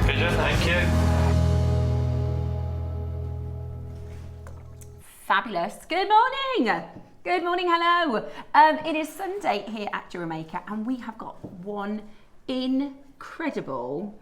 Pigeon, thank you. Fabulous. Good morning. Good morning, hello. It is Sunday here at JewelleryMaker and we have got one incredible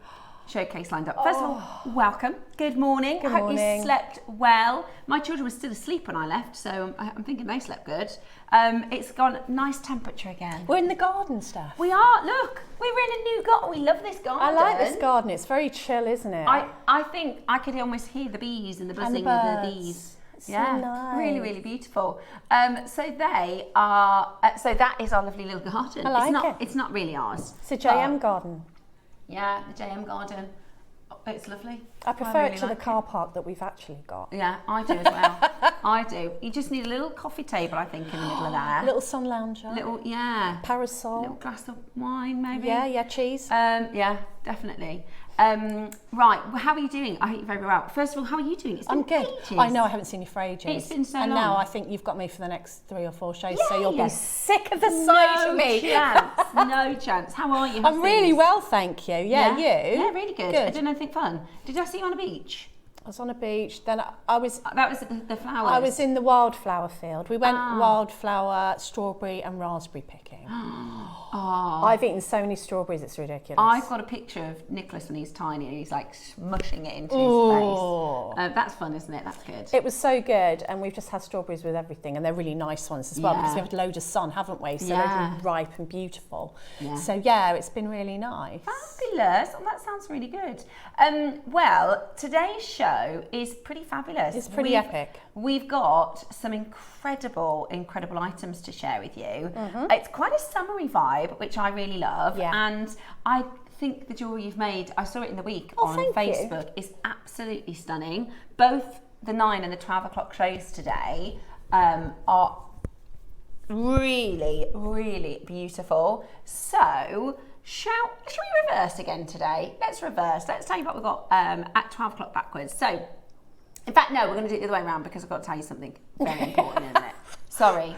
showcase lined up. First of all, welcome. Good morning. Good Hope morning. you slept well. My children were still asleep when I left, so I'm thinking they slept good. It's gone nice temperature again. We're in the garden, Steph. We are. Look, we're in a new garden. We love this garden. I like this garden. It's very chill, isn't it? I think I could almost hear the bees and the buzzing of the bees. It's so Yeah, nice. really, really beautiful. So they are. So that is our lovely little garden. I like it. It's not really ours. It's a JM garden. Yeah, the JM garden. Oh, it's lovely. I prefer really it to like the car park that we've actually got. Yeah, I do as well. I do. You just need a little coffee table, I think, in the middle of there. Little sun lounger. Little, yeah. Parasol. Little glass of wine, maybe. Yeah, cheese. Yeah, definitely. Right, well, how are you doing? I hope you're very well. First of all, how are you doing? It's been I'm good. ages. I know I haven't seen you for ages. It's been so and long. now I think you've got me for the next 3 or 4 shows, so you'll Yay. be sick of the sight of me. No chance. How are you? How's I'm really things? well, thank you. Yeah, you? Yeah, really good. I Good. did anything fun. Did I see you on a beach? I was on a beach, then I was That was the flowers. I was in the wildflower field. We went Ah. wildflower, strawberry and raspberry picking. Oh. I've eaten so many strawberries, it's ridiculous. I've got a picture of Nicholas when he's tiny and he's like smushing it into Ooh. his face. That's fun, isn't it? That's good. It was so good, and we've just had strawberries with everything, and they're really nice ones as well, Yeah. because we've had loads of sun, haven't we? So they're Yeah. really ripe and beautiful. Yeah. So yeah, it's been really nice. Fabulous. Oh, that sounds really good. Well, today's show is pretty fabulous. It's pretty epic. We've got some incredible items to share with you. It's quite a summery vibe, which I really love. Yeah. And I think the jewellery you've made, I saw it in the week Oh, on thank you. Facebook, is absolutely stunning. Both the 9 and the 12 o'clock shows today are really, really beautiful. So, shall we reverse again today? Let's reverse. Let's tell you what we've got at 12 o'clock backwards. So, in fact, no, we're going to do it the other way around because I've got to tell you something very important in a minute. Sorry.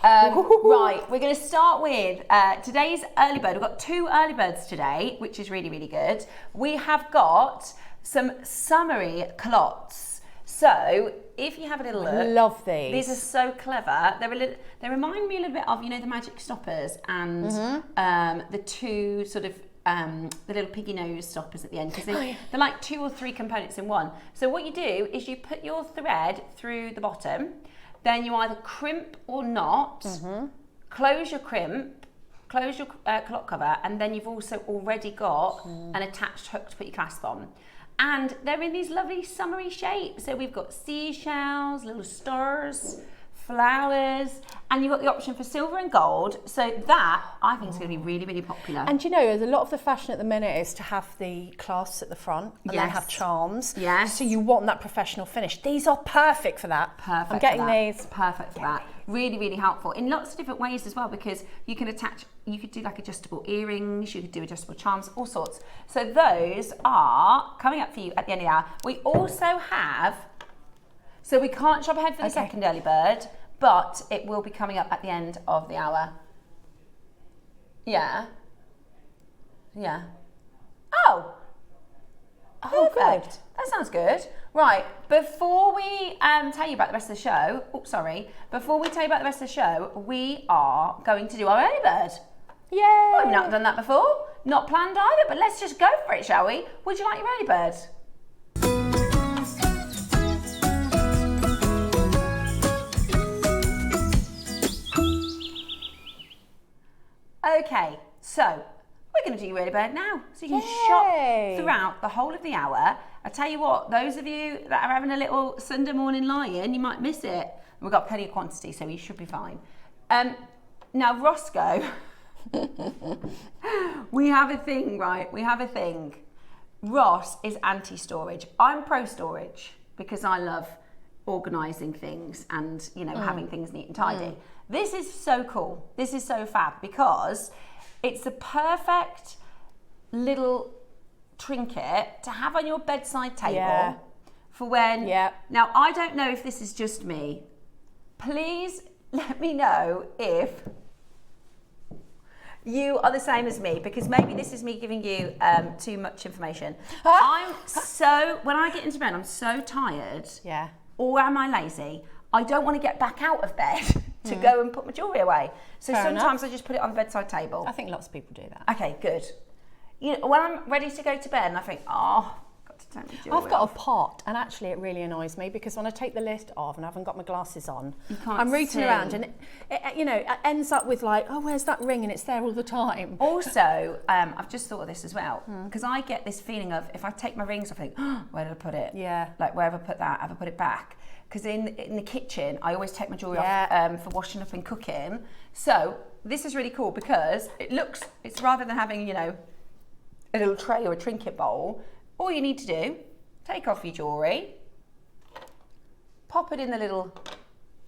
Right, we're going to start with today's early bird. We've got 2 early birds today, which is really, really good. We have got some summery clots. So, if you have a little look, I love these. These are so clever. They remind me a little bit of, the magic stoppers and the 2 sort of the little piggy nose stoppers at the end, because they're like 2 or 3 components in one. So what you do is you put your thread through the bottom, then you either crimp or knot, close your crimp, close your clock cover, and then you've also already got an attached hook to put your clasp on. And they're in these lovely summery shapes. So we've got seashells, little stars, flowers, and you've got the option for silver and gold. So that, I think, is going to be really, really popular. And you know, there's a lot of the fashion at the minute is to have the clasps at the front and then Yes. have charms. Yes. So you want that professional finish. These are perfect for that. Perfect. I'm getting for that. these. Perfect for that. Really, really helpful in lots of different ways as well, because you can attach, you could do like adjustable earrings, you could do adjustable charms, all sorts. So those are coming up for you at the end of the hour. We also have, so we can't shop ahead for the second early bird, but it will be coming up at the end of the hour. Yeah. Yeah. Oh, perfect. Good. That sounds good. Right, before we tell you about the rest of the show, before we tell you about the rest of the show, we are going to do our early bird. Yay! Well, we've not done that before, not planned either, but let's just go for it, shall we? Would you like your early bird? Okay, so we're going to do your early bird now, so you can Yay. shop throughout the whole of the hour. I tell you what, those of you that are having a little Sunday morning lie-in, you might miss it. We've got plenty of quantity, so you should be fine. Now, Roscoe, we have a thing, right? We have a thing. Ross is anti-storage. I'm pro-storage because I love organising things and, having things neat and tidy. This is so cool. This is so fab because it's the perfect little trinket to have on your bedside table for when... Yeah. Now, I don't know if this is just me. Please let me know if You are the same as me, because maybe this is me giving you too much information. When I get into bed, I'm so tired. Yeah. Or am I lazy? I don't want to get back out of bed to go and put my jewellery away. So sometimes I just put it on the bedside table. I think lots of people do that. Okay, good. You know, when I'm ready to go to bed and I think, oh, I've got to take my jewellery I've got off. a pot, and actually it really annoys me because when I take the lid off and I haven't got my glasses on, I'm rooting around and it ends up with like, oh, where's that ring? And it's there all the time. Also, I've just thought of this as well, because I get this feeling of if I take my rings off, I think, oh, where did I put it? Yeah. Like, where have I put that? Have I put it back? Because in the kitchen, I always take my jewellery off for washing up and cooking. So this is really cool because it's rather than having, you know, a little tray or a trinket bowl, all you need to do, take off your jewellery, pop it in the little...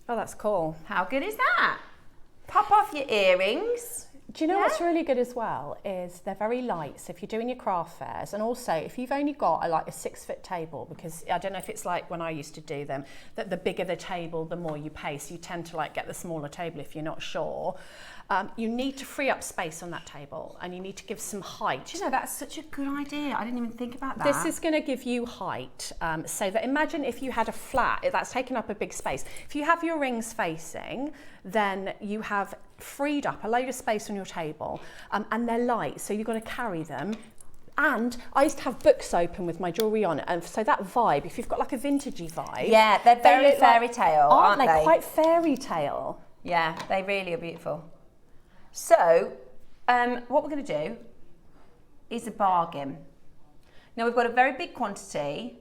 Oh, that's cool. How good is that? Pop off your earrings. Do you know what's really good as well is they're very light. So if you're doing your craft fairs, and also if you've only got a 6-foot table, because I don't know if it's like when I used to do them, that the bigger the table, the more you pay. So you tend to get the smaller table if you're not sure. You need to free up space on that table, and you need to give some height. Do you know, that's such a good idea. I didn't even think about that. This is going to give you height. So that imagine if you had a flat, that's taken up a big space. If you have your rings facing, then you have freed up a load of space on your table, and they're light, so you've got to carry them. And I used to have books open with my jewellery on, and so that vibe, if you've got like a vintagey vibe, yeah, they're very fairy tale, aren't they? Quite fairy tale. Yeah, they really are beautiful. So, what we're going to do is a bargain. Now we've got a very big quantity.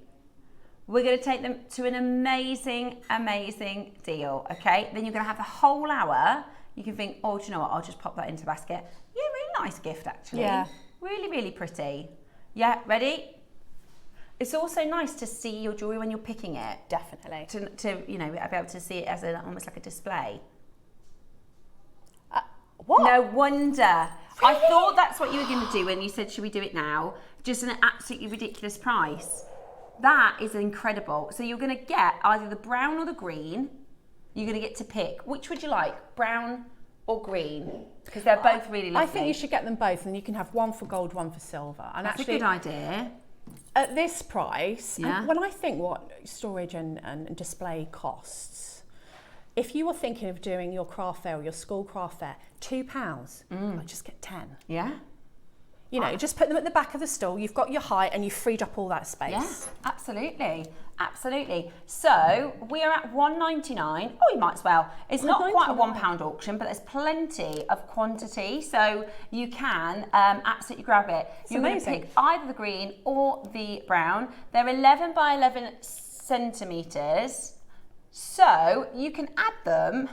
We're going to take them to an amazing, amazing deal. Okay, then you're going to have the whole hour. You can think, oh, do you know what? I'll just pop that into the basket. Yeah, really nice gift actually. Yeah. Really, really pretty. Yeah, ready? It's also nice to see your jewellery when you're picking it. Definitely. To be able to see it as almost like a display. What? No wonder. I thought that's what you were going to do when you said, should we do it now? Just an absolutely ridiculous price. That is incredible. So you're going to get either the brown or the green. You're going to get to pick. Which would you like, brown or green? Because they're both really lovely. I think you should get them both, and you can have one for gold, one for silver. And that's actually, a good idea. At this price, yeah. When I think what storage and display costs, if you were thinking of doing your craft fair or your school craft fair, £2, I'd just get 10. Yeah. You know, just put them at the back of the stall. You've got your height and you've freed up all that space. Yeah, absolutely. Absolutely. So we are at £1.99. Oh, you might as well. It's not quite a £1 auction, but there's plenty of quantity. So you can absolutely grab it. You're going to pick either the green or the brown. They're 11 by 11 centimetres. So you can add them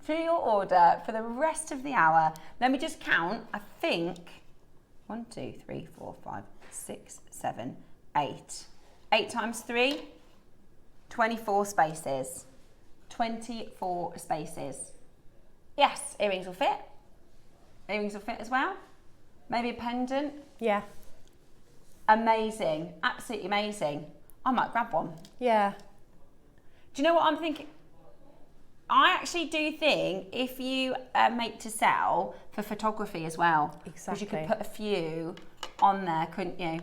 to your order for the rest of the hour. Let me just count. I think 1, 2, 3, 4, 5, 6, 7, 8. 8 times 3, 24 spaces. 24 spaces. Yes, earrings will fit. Earrings will fit as well. Maybe a pendant. Yeah. Amazing. Absolutely amazing. I might grab one. Yeah. Do you know what I'm thinking? I actually do think if you make to sell for photography as well, because you could put a few on there, couldn't you?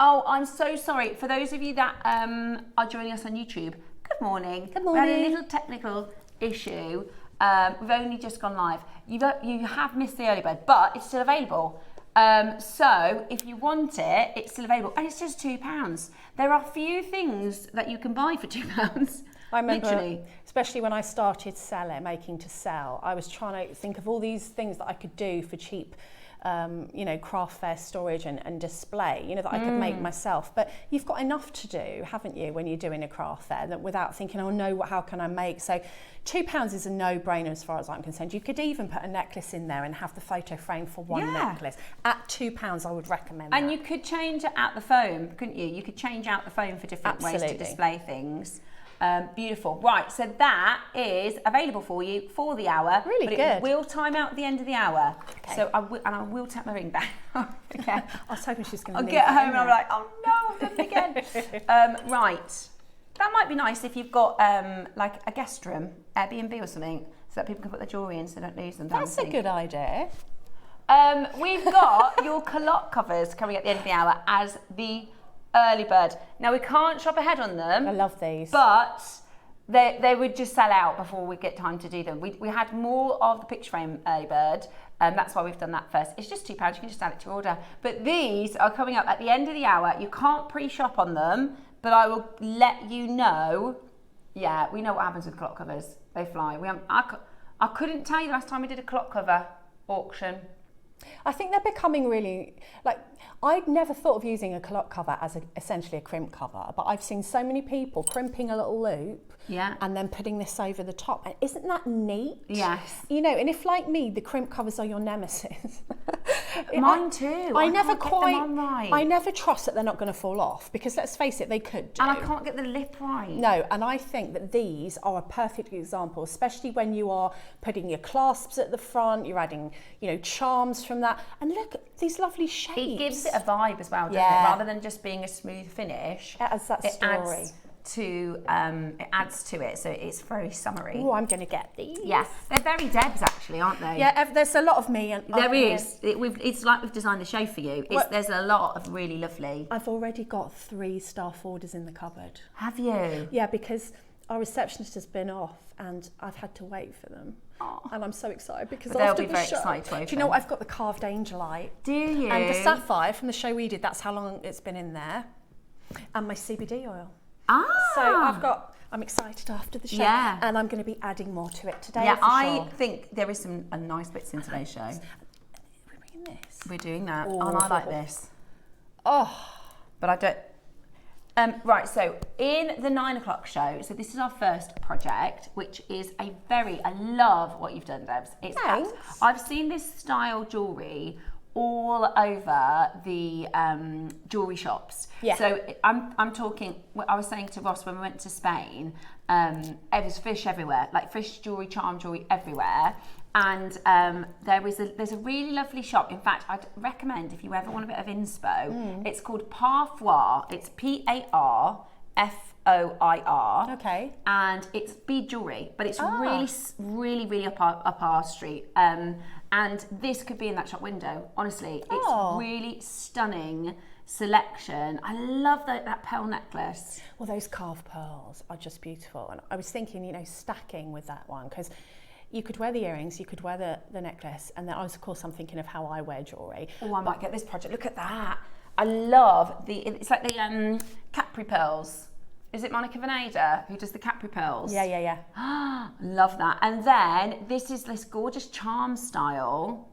Oh, I'm so sorry. For those of you that are joining us on YouTube, good morning. Good morning. We had a little technical issue. We've only just gone live. You have missed the early bird, but it's still available. So if you want it, it's still available, and it's just £2. There are few things that you can buy for £2. I remember, literally. Especially when I started making to sell, I was trying to think of all these things that I could do for cheap, craft fair storage and display, that I could make myself. But you've got enough to do, haven't you, when you're doing a craft fair, that without thinking, oh no, how can I make? So £2 is a no-brainer as far as I'm concerned. You could even put a necklace in there and have the photo frame for one necklace. At £2, I would recommend that. And you could change out the foam, couldn't you? You could change out the foam for different ways to display things. Beautiful. Right, so that is available for you for the hour. Really good. It will time out at the end of the hour. Okay. So I will tap my ring back. Okay. I was hoping she was going to I'll get home and I'm like, oh no, I've done it again. Right. that might be nice if you've got like a guest room, Airbnb or something, so that people can put their jewellery in so they don't lose them. That's a good idea. We've got your calotte covers coming at the end of the hour as the early bird. Now we can't shop ahead on them. I love these. But they would just sell out before we get time to do them. We had more of the picture frame early bird, and that's why we've done that first. It's just £2, you can just add it to your order. But these are coming up at the end of the hour. You can't pre-shop on them, but I will let you know. Yeah, we know what happens with clock covers. They fly. I couldn't tell you the last time we did a clock cover auction. I think they're becoming really, like, I'd never thought of using a calotte cover as essentially a crimp cover, but I've seen so many people crimping a little loop and then putting this over the top. And isn't that neat? Yes. You know, and if like me, the crimp covers are your nemesis. Mine too. I never can't get them on right. I never trust that they're not going to fall off, because let's face it, they could do. And I can't get the lip right. No, and I think that these are a perfect example, especially when you are putting your clasps at the front, you're adding, you know, charms from that. And look at these lovely shapes. It gives it a vibe as well, doesn't it? Rather than just being a smooth finish. It adds that story. It adds to it, so it's very summery. Oh, I'm going to get these. Yeah, they're very Debs actually, aren't they? Yeah, there's a lot of me. And there is. It's like we've designed the show for you. There's a lot of really lovely. I've already got 3 staff orders in the cupboard. Have you? Yeah, because our receptionist has been off and I've had to wait for them. Oh. And I'm so excited because after the show, do you know what? I've got the carved angelite. Do you? And the sapphire from the show we did, that's how long it's been in there. And my CBD oil. So I'm excited after the show, and I'm going to be adding more to it today. Yeah, I think there is some nice bits in today's show. We're bringing this. We're doing that, and I like this. Oh, but I don't. Right, so in the 9 o'clock show, so this is our first project, which is I love what you've done, Debs. Thanks. I've seen this style jewellery all over the jewellery shops. Yeah. So I'm talking, I was saying to Ross when we went to Spain, there was fish everywhere, like fish jewellery, charm jewellery everywhere. And there's a really lovely shop. In fact, I'd recommend if you ever want a bit of inspo, it's called Parfoir. It's Parfoir. Okay. And it's bead jewellery, but it's really up our street. And this could be in that shop window. Honestly, it's really stunning selection. I love that pearl necklace. Well, those carved pearls are just beautiful. And I was thinking, you know, stacking with that one, because you could wear the earrings, you could wear the necklace, and then of course I'm thinking of how I wear jewellery. Oh, I might get this project. Look at that. I love it's like the Capri pearls. Is it Monica Veneda who does the Capri pearls? Yeah. Love that. And then this is this gorgeous charm style,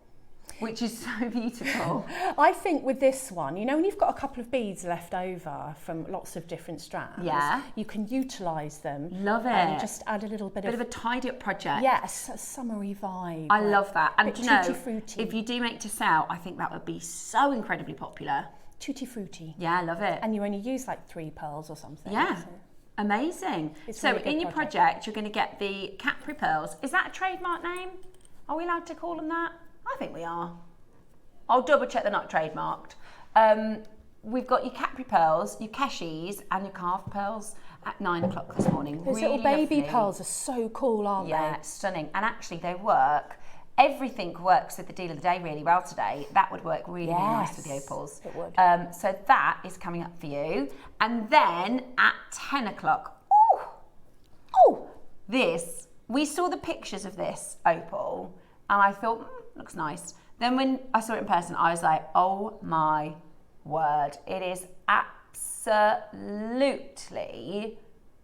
which is so beautiful. I think with this one, you know, when you've got a couple of beads left over from lots of different strands, you can utilise them. Love it. And just add a little bit of a tidy up project. Yes, a summery vibe. I love that. And you know, fruity. If you do make to sell, I think that would be so incredibly popular. Tutti frutti. Yeah, I love it. And you only use like 3 pearls or something. Yeah. So. Amazing. So really in your project, you're going to get the Capri pearls. Is that a trademark name? Are we allowed to call them that? I think we are. I'll double check they're not trademarked. We've got your Capri pearls, your Keshis, and your carved pearls at 9 o'clock this morning. Those really little baby lovely. pearls are so cool, aren't they? Yeah, stunning. And actually they work. Everything works with the deal of the day really well today. That would work really nice with the opals. It would. So that is coming up for you. And then at 10 o'clock, this, we saw the pictures of this opal and I thought, looks nice. Then when I saw it in person, I was like, oh my word. It is absolutely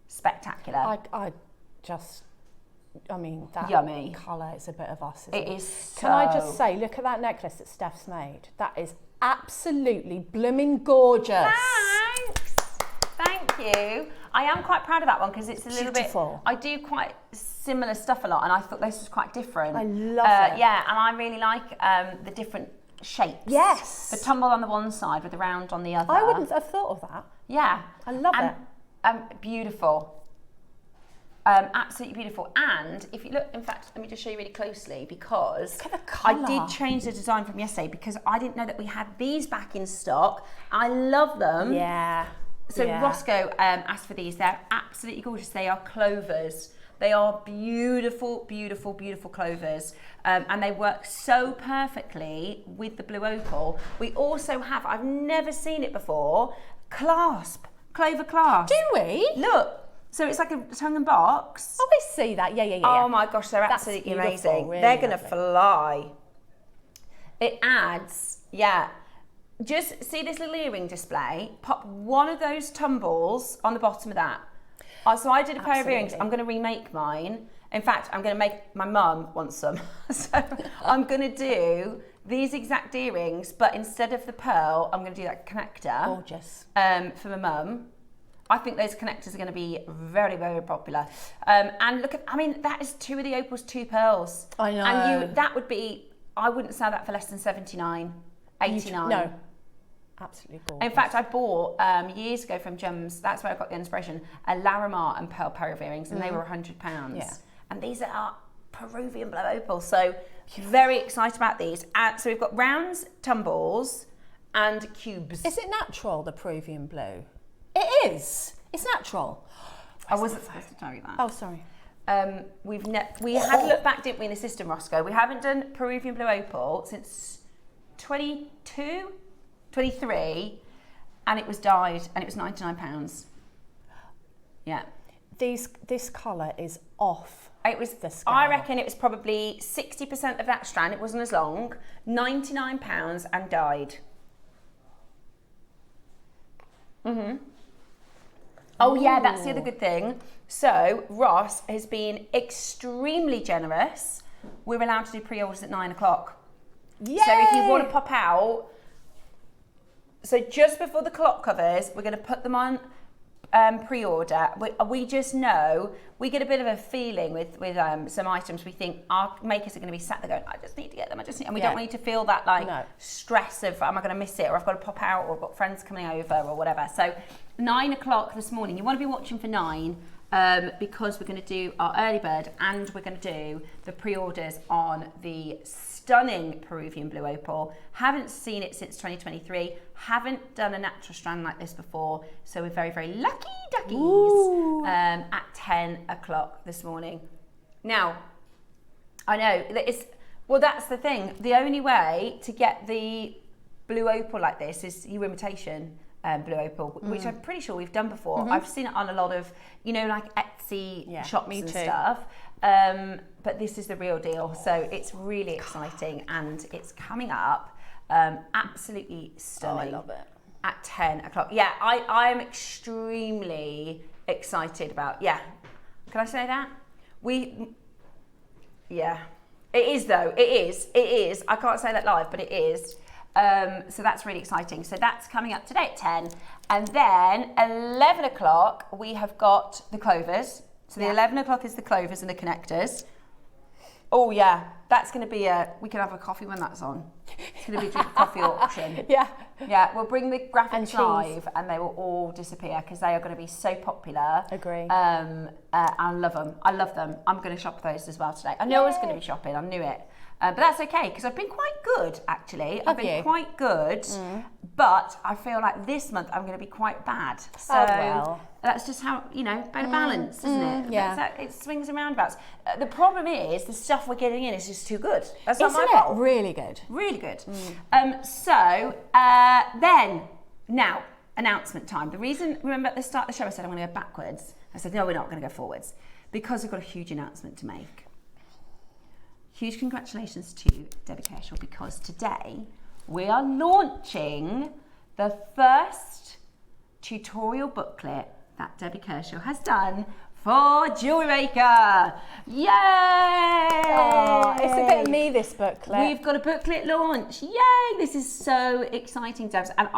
spectacular. I mean, that yummy colour is a bit of us, isn't it? It is so... Can I just say, look at that necklace that Steph's made. That is absolutely blooming gorgeous. Thanks. Thank you. I am quite proud of that one because it's a little beautiful. bit... I do quite similar stuff a lot and I thought this was quite different. I love it. Yeah, and I really like the different shapes. Yes. The tumble on the one side with the round on the other. I wouldn't have thought of that. Yeah. I love it. Beautiful. Absolutely beautiful. And if you look, in fact, let me just show you really closely because look at the colour. I did change the design from yesterday because I didn't know that we had these back in stock. I love them. Yeah. So Yeah. Roscoe asked for these. They're absolutely gorgeous. They are clovers. They are beautiful, beautiful, beautiful clovers. And they work so perfectly with the blue opal. We also have, I've never seen it before, clasp, clover clasp. Do we? Look. So it's like a tongue and box. Oh, I see that. Yeah. Oh my gosh, they're That's absolutely beautiful, amazing. really They're going to lovely. fly. It adds, just see this little earring display? Pop one of those tumbles on the bottom of that. So I did a pair of earrings. Absolutely. I'm going to remake mine. In fact, I'm going to make, my mum wants some. So I'm going to do these exact earrings, but instead of the pearl, I'm going to do that connector. Gorgeous. For my mum. I think those connectors are going to be very, very popular. And look at, I mean, that is 2 of the opals, 2 pearls. I know. And that would be, I wouldn't sell that for less than 79, 89. No. Absolutely gorgeous. In fact, I bought years ago from Gems, that's where I got the inspiration, a Larimar and pearl pair of earrings, and they were £100. Yeah. And these are Peruvian Blue Opal, so very excited about these. So we've got rounds, tumbles, and cubes. Is it natural, the Peruvian blue? It is. It's natural. I wasn't supposed to tell you that. Oh, sorry. We had a look back, didn't we, in the system, Roscoe? We haven't done Peruvian Blue Opal since 23, and it was dyed, and it was £99. Yeah. This colour is off. It was, the scale. I reckon it was probably 60% of that strand, it wasn't as long, £99 and dyed. Oh yeah, that's the other good thing. So Ross has been extremely generous. We're allowed to do pre-orders at 9 o'clock. Yay! So if you want to pop out, so just before the clock covers, we're going to put them on pre-order. We just know, we get a bit of a feeling with some items. We think our makers are going to be sat there going, I just need to get them, and we don't need to feel that stress of, am I going to miss it, or I've got to pop out, or I've got friends coming over, or whatever. So 9 o'clock this morning, you want to be watching for 9, because we're going to do our early bird, and we're going to do the pre-orders on the stunning Peruvian Blue Opal. Haven't seen it since 2023, haven't done a natural strand like this before, so we're very, very lucky duckies at 10 o'clock this morning. Now, I know, that's the thing, the only way to get the Blue Opal like this is your imitation Blue Opal, which I'm pretty sure we've done before. I've seen it on a lot of, like Etsy shops and stuff. But this is the real deal. So it's really exciting, and it's coming up. Absolutely stunning. Oh, I love it. At 10 o'clock. Yeah, I'm extremely excited about, Can I say that? It is though. It is. I can't say that live, but it is. So that's really exciting. So that's coming up today at 10. And then 11 o'clock, we have got the clovers. So the 11 o'clock is the clovers and the connectors. Oh yeah, that's going to be we can have a coffee when that's on. It's going to be a coffee auction. Yeah, we'll bring the graphics live, and they will all disappear because they are going to be so popular. Agree. I love them. I'm going to shop those as well today. I knew I was going to be shopping. I knew it. But that's okay, because I've been quite good, actually. I've been quite good, but I feel like this month I'm going to be quite bad. So that's just how, better balance, isn't it? Yeah. It swings and roundabouts. The problem is the stuff we're getting in is just too good. That's not my Isn't fault. it? Really good. Really good. Then, now, announcement time. The reason, remember at the start of the show I said I'm going to go backwards? I said, no, we're not going to go forwards, because we've got a huge announcement to make. Huge congratulations to Debbie Kershaw, because today we are launching the first tutorial booklet that Debbie Kershaw has done for JewelleryMaker. Yay! Oh, it's a bit of me, this booklet. We've got a booklet launch. Yay! This is so exciting, Debs. And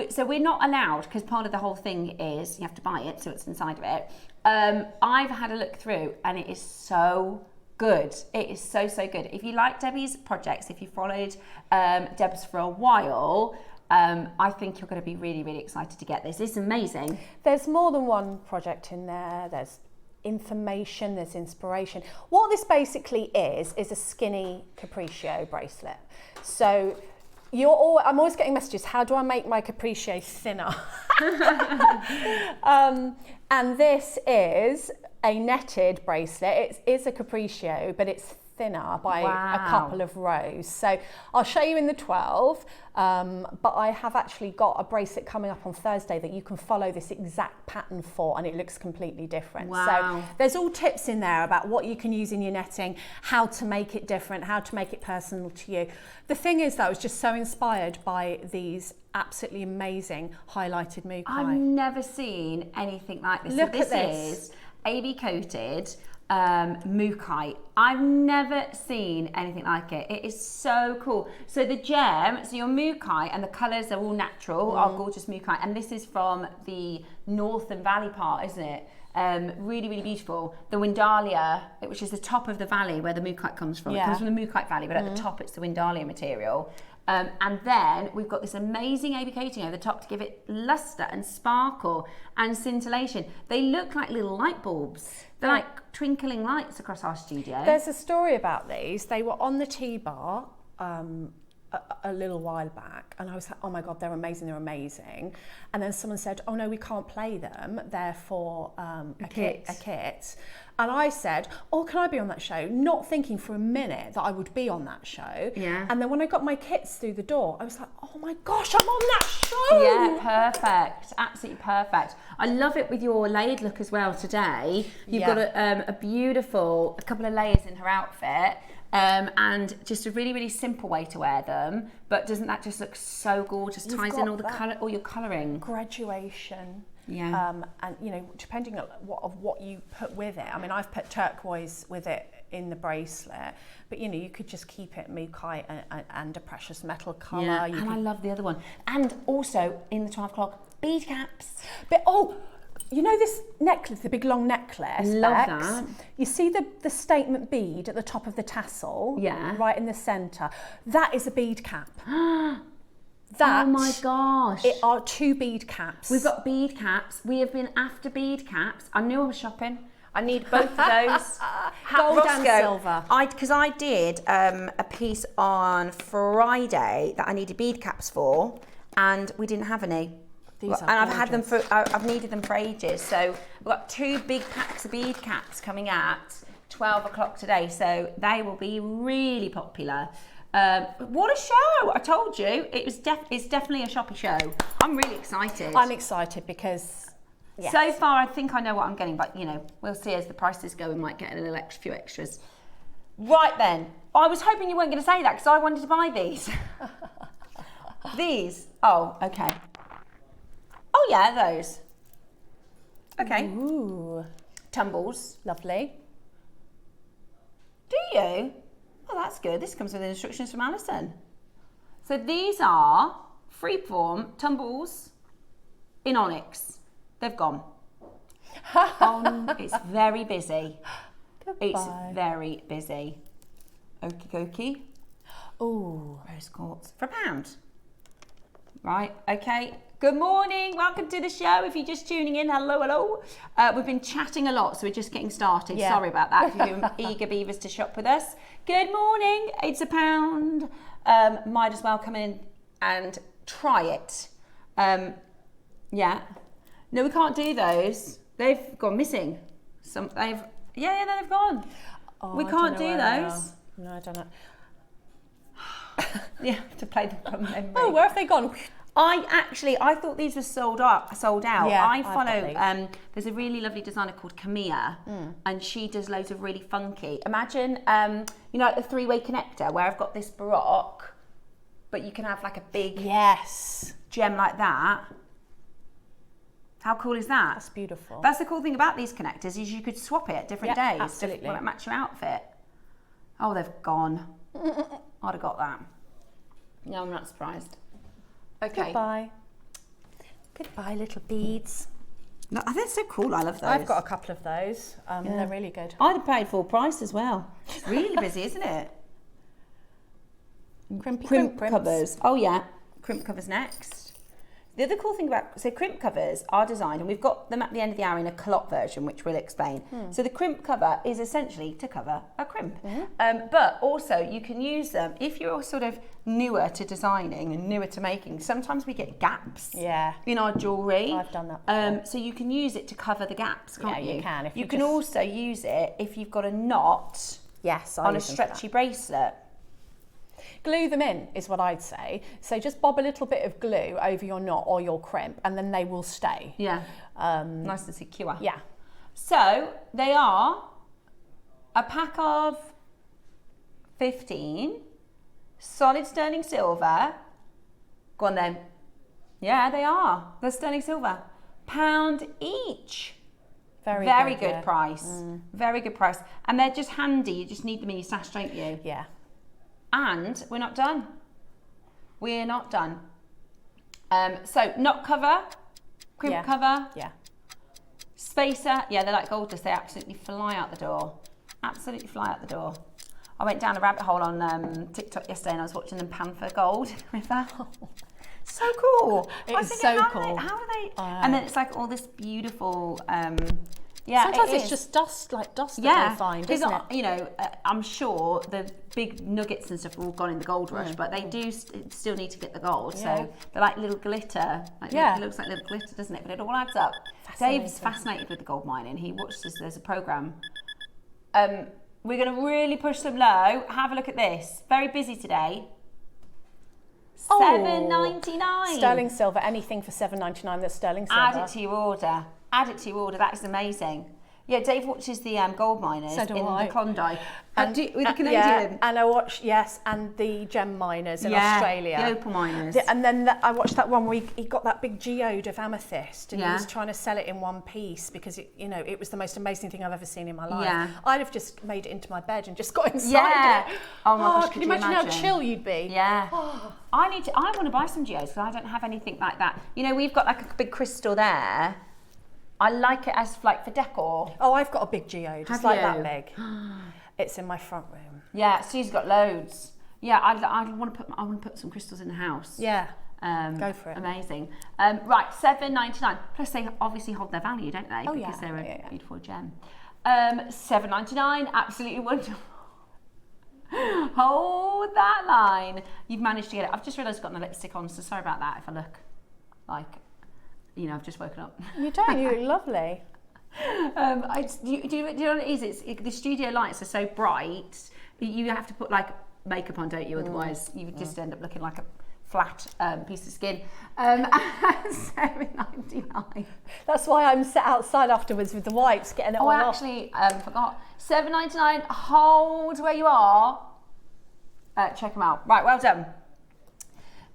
so we're not allowed, because part of the whole thing is you have to buy it, so it's inside of it. I've had a look through, and it is so good. It is so, so good. If you like Debbie's projects, if you followed Deb's for a while, I think you're going to be really, really excited to get this. It's amazing. There's more than one project in there. There's information, there's inspiration. What this basically is a skinny capriccio bracelet. So, I'm always getting messages, how do I make my capriccio thinner? And this is a netted bracelet. It is a capriccio, but it's thinner by a couple of rows. So I'll show you in the 12, but I have actually got a bracelet coming up on Thursday that you can follow this exact pattern for, and it looks completely different. So there's all tips in there about what you can use in your netting, how to make it different, how to make it personal to you. The thing is that I was just so inspired by these absolutely amazing highlighted Mookaite. I've never seen anything like this. Look so this at this. is AB coated Mookaite. I've never seen anything like it. It is so cool. So the gem, so your Mookaite, and the colours are all natural, are gorgeous Mookaite, and this is from the Northern Valley part, isn't it? Really, really beautiful. The Windalia, which is the top of the valley where the Mookaite comes from. It comes from the Mookaite Valley, but at the top it's the Windalia material. And then we've got this amazing AB coating over the top to give it luster and sparkle and scintillation. They look like little light bulbs. They're like twinkling lights across our studio. There's a story about these. They were on the T-bar a little while back, and I was like, oh my God, they're amazing, they're amazing. And then someone said, oh no, we can't play them, they're for a kit. And I said, oh, can I be on that show? Not thinking for a minute that I would be on that show. Yeah. And then when I got my kits through the door, I was like, oh my gosh, I'm on that show. Yeah, perfect. Absolutely perfect. I love it with your layered look as well today. You've got a beautiful, a couple of layers in her outfit. And just a really, really simple way to wear them. But doesn't that just look so gorgeous? Ties in all the colour, all your colouring. Graduation. Yeah. And you know, depending on what you put with it. I mean, I've put turquoise with it in the bracelet, but you know, you could just keep it Mookaite and a precious metal colour. Yeah. And I love the other one. And also in the 12 o'clock, bead caps. But you know this necklace, the big long necklace? Love Bex? that. You see the statement bead at the top of the tassel? Yeah. Right in the centre. That is a bead cap. Oh my gosh. It are 2 bead caps. We've got bead caps. We have been after bead caps. I knew I was shopping. I need both of those. Gold and silver. Because I did a piece on Friday that I needed bead caps for, and we didn't have any. I've had them for, I've needed them for ages. So we've got 2 big packs of bead caps coming at 12 o'clock today. So they will be really popular. What a show! I told you, it's definitely a shoppy show. I'm really excited. I'm excited because so far I think I know what I'm getting, but you know, we'll see as the prices go. We might get a little few extras. Right then, I was hoping you weren't going to say that because I wanted to buy these. These? Oh, okay. Oh yeah, those. Okay. Ooh, Tumbles. lovely. Do you? Oh, that's good. This comes with instructions from Alison. So these are freeform tumbles in onyx. They've gone. It's very busy. Goodbye. It's very busy. Okie dokie. Ooh. Rose quartz for £1. Right, okay. Good morning, welcome to the show. If you're just tuning in, hello. We've been chatting a lot, so we're just getting started. Yeah. Sorry about that, if you're eager beavers to shop with us. Good morning, it's £1. Might as well come in and try it. Yeah. No, we can't do those. They've gone missing. They've gone. Oh, we can't do those. No, I don't know. Yeah, to play them from memory. Oh, where have they gone? I thought these were sold out. Yeah, I I've got follow, there's a really lovely designer called Camilla, and she does loads of really funky. Imagine, you know, like the 3-way connector where I've got this baroque, but you can have like a big gem like that. How cool is that? That's beautiful. That's the cool thing about these connectors is you could swap it at different days. Absolutely. To match your outfit. Oh, they've gone. I'd have got that. No, I'm not surprised. Okay. Goodbye, little beads. No, they're so cool. I love those. I've got a couple of those. They're really good. I'd have paid full price as well. It's really busy, isn't it? Crimp covers. Oh yeah, crimp covers next. The other cool thing about, so crimp covers are designed, and we've got them at the end of the hour in a culotte version, which we'll explain. So the crimp cover is essentially to cover a crimp. But also you can use them, if you're sort of newer to designing and newer to making, sometimes we get gaps in our jewellery. I've done that before. So you can use it to cover the gaps, can't you? Yeah, you can. You can also use it if you've got a knot on a stretchy bracelet. Glue them in is what I'd say. So just bob a little bit of glue over your knot or your crimp and then they will stay. Yeah, nice and secure. Yeah. So they are a pack of 15, solid sterling silver. Go on then. Yeah, they are. They're sterling silver. £1 each. Very good price. Very good price. And they're just handy. You just need them in your stash, don't you? Yeah. And we're not done. We're not done. So knot cover, crimp cover, spacer. Yeah, they're like gold dust. They absolutely fly out the door. Absolutely fly out the door. I went down a rabbit hole on TikTok yesterday and I was watching them pan for gold with that. So cool. It's so cool. How do they? And then it's like all this beautiful. Sometimes it's just dust that they find, isn't it? You know, I'm sure the big nuggets and stuff are all gone in the gold rush, but they do still need to get the gold. So they're like little glitter. It looks like little glitter, doesn't it? But it all adds up. Dave's fascinated with the gold mining. He watched this. There's a program. We're going to really push them low. Have a look at this. Very busy today. $7.99. Sterling silver. Anything for $7.99 that's sterling silver. Add it to your order. Add it to your order. That is amazing. Yeah, Dave watches the gold miners in the Klondike. And with the Canadian. And I watched, and the gem miners in Australia. The opal miners. And then I watched that one where he got that big geode of amethyst and he was trying to sell it in one piece because it was the most amazing thing I've ever seen in my life. Yeah. I'd have just made it into my bed and just got inside it. Oh my gosh, can you imagine how chill you'd be? Yeah. I want to buy some geodes because I don't have anything like that. You know, we've got like a big crystal there. I like it as like for decor. Oh, I've got a big geode. It's like that big. It's in my front room. Yeah, Sue's got loads. Yeah, I want to put some crystals in the house. Yeah. Go for it. Amazing. Right, $7.99. Plus they obviously hold their value, don't they? Oh, because they're a beautiful gem. $7.99. Absolutely wonderful. Hold that line. You've managed to get it. I've just realised I've got my lipstick on, so sorry about that if I look like, I've just woken up. You don't. You look lovely. Do you know what it is? The studio lights are so bright. You have to put like makeup on, don't you? Otherwise, you would just end up looking like a flat piece of skin. $7.99. That's why I'm sat outside afterwards with the wipes, getting it all off. I actually forgot. $7.99. Hold where you are. Check them out. Right, well done.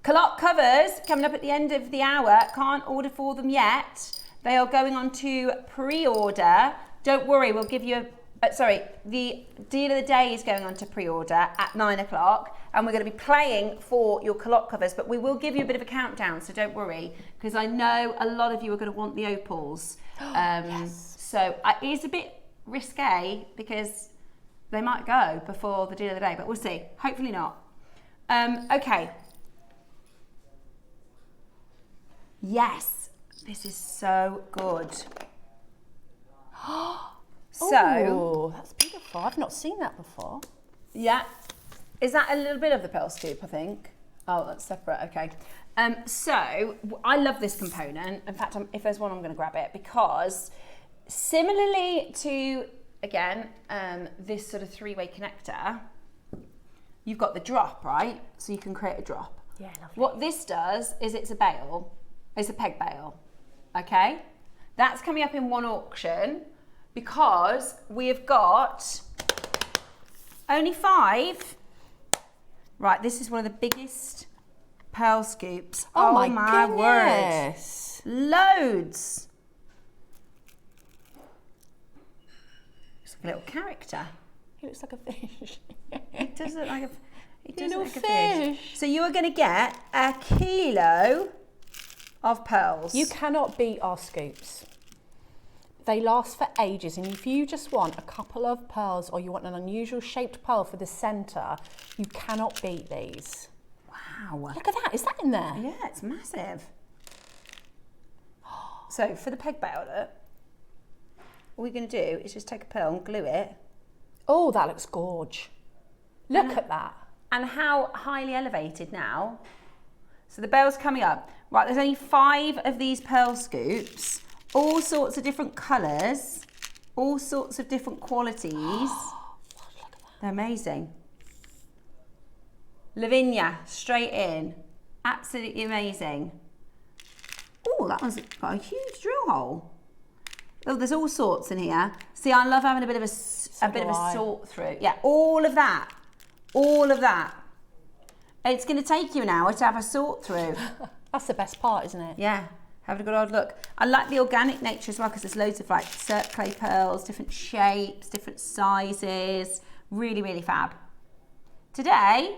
Culotte covers coming up at the end of the hour. Can't order for them yet. They are going on to pre-order. Don't worry, we'll give you the deal of the day is going on to pre-order at 9 o'clock, and we're going to be playing for your culotte covers, but we will give you a bit of a countdown, so don't worry, because I know a lot of you are going to want the opals. So it is a bit risque because they might go before the deal of the day, but we'll see. Hopefully not. Okay. Yes, this is so good. So that's beautiful. I've not seen that before. Yeah. Is that a little bit of the pearl scoop, I think? Oh, that's separate. Okay. So I love this component. In fact, if there's one, I'm going to grab it because similarly to, again, this sort of three-way connector, you've got the drop, right? So you can create a drop. Yeah, lovely. What this does is it's a bail. It's a peg bail. Okay? That's coming up in one auction because we have got only 5. Right, this is one of the biggest pearl scoops. Oh my word. Loads. Looks like a little character. He looks like a fish. It does look like a fish. So you are going to get a kilo of pearls. You cannot beat our scoops. They last for ages, and if you just want a couple of pearls or you want an unusual shaped pearl for the centre, you cannot beat these. Wow. Look at that. Is that in there? Yeah, it's massive. So for the peg baler, all we're going to do is just take a pearl and glue it. Oh, that looks gorge. Look at that. And how highly elevated now. So the bell's coming up. Right, there's only 5 of these pearl scoops, all sorts of different colours, all sorts of different qualities. Look at that. They're amazing. Lavinia, straight in. Absolutely amazing. Oh, that one's got a huge drill hole. Oh, there's all sorts in here. See, I love having a bit of a sort through. Yeah, all of that. All of that. It's going to take you an hour to have a sort through. That's the best part, isn't it? Yeah, having a good old look. I like the organic nature as well because there's loads of like cirque clay pearls, different shapes, different sizes. Really, really fab. Today,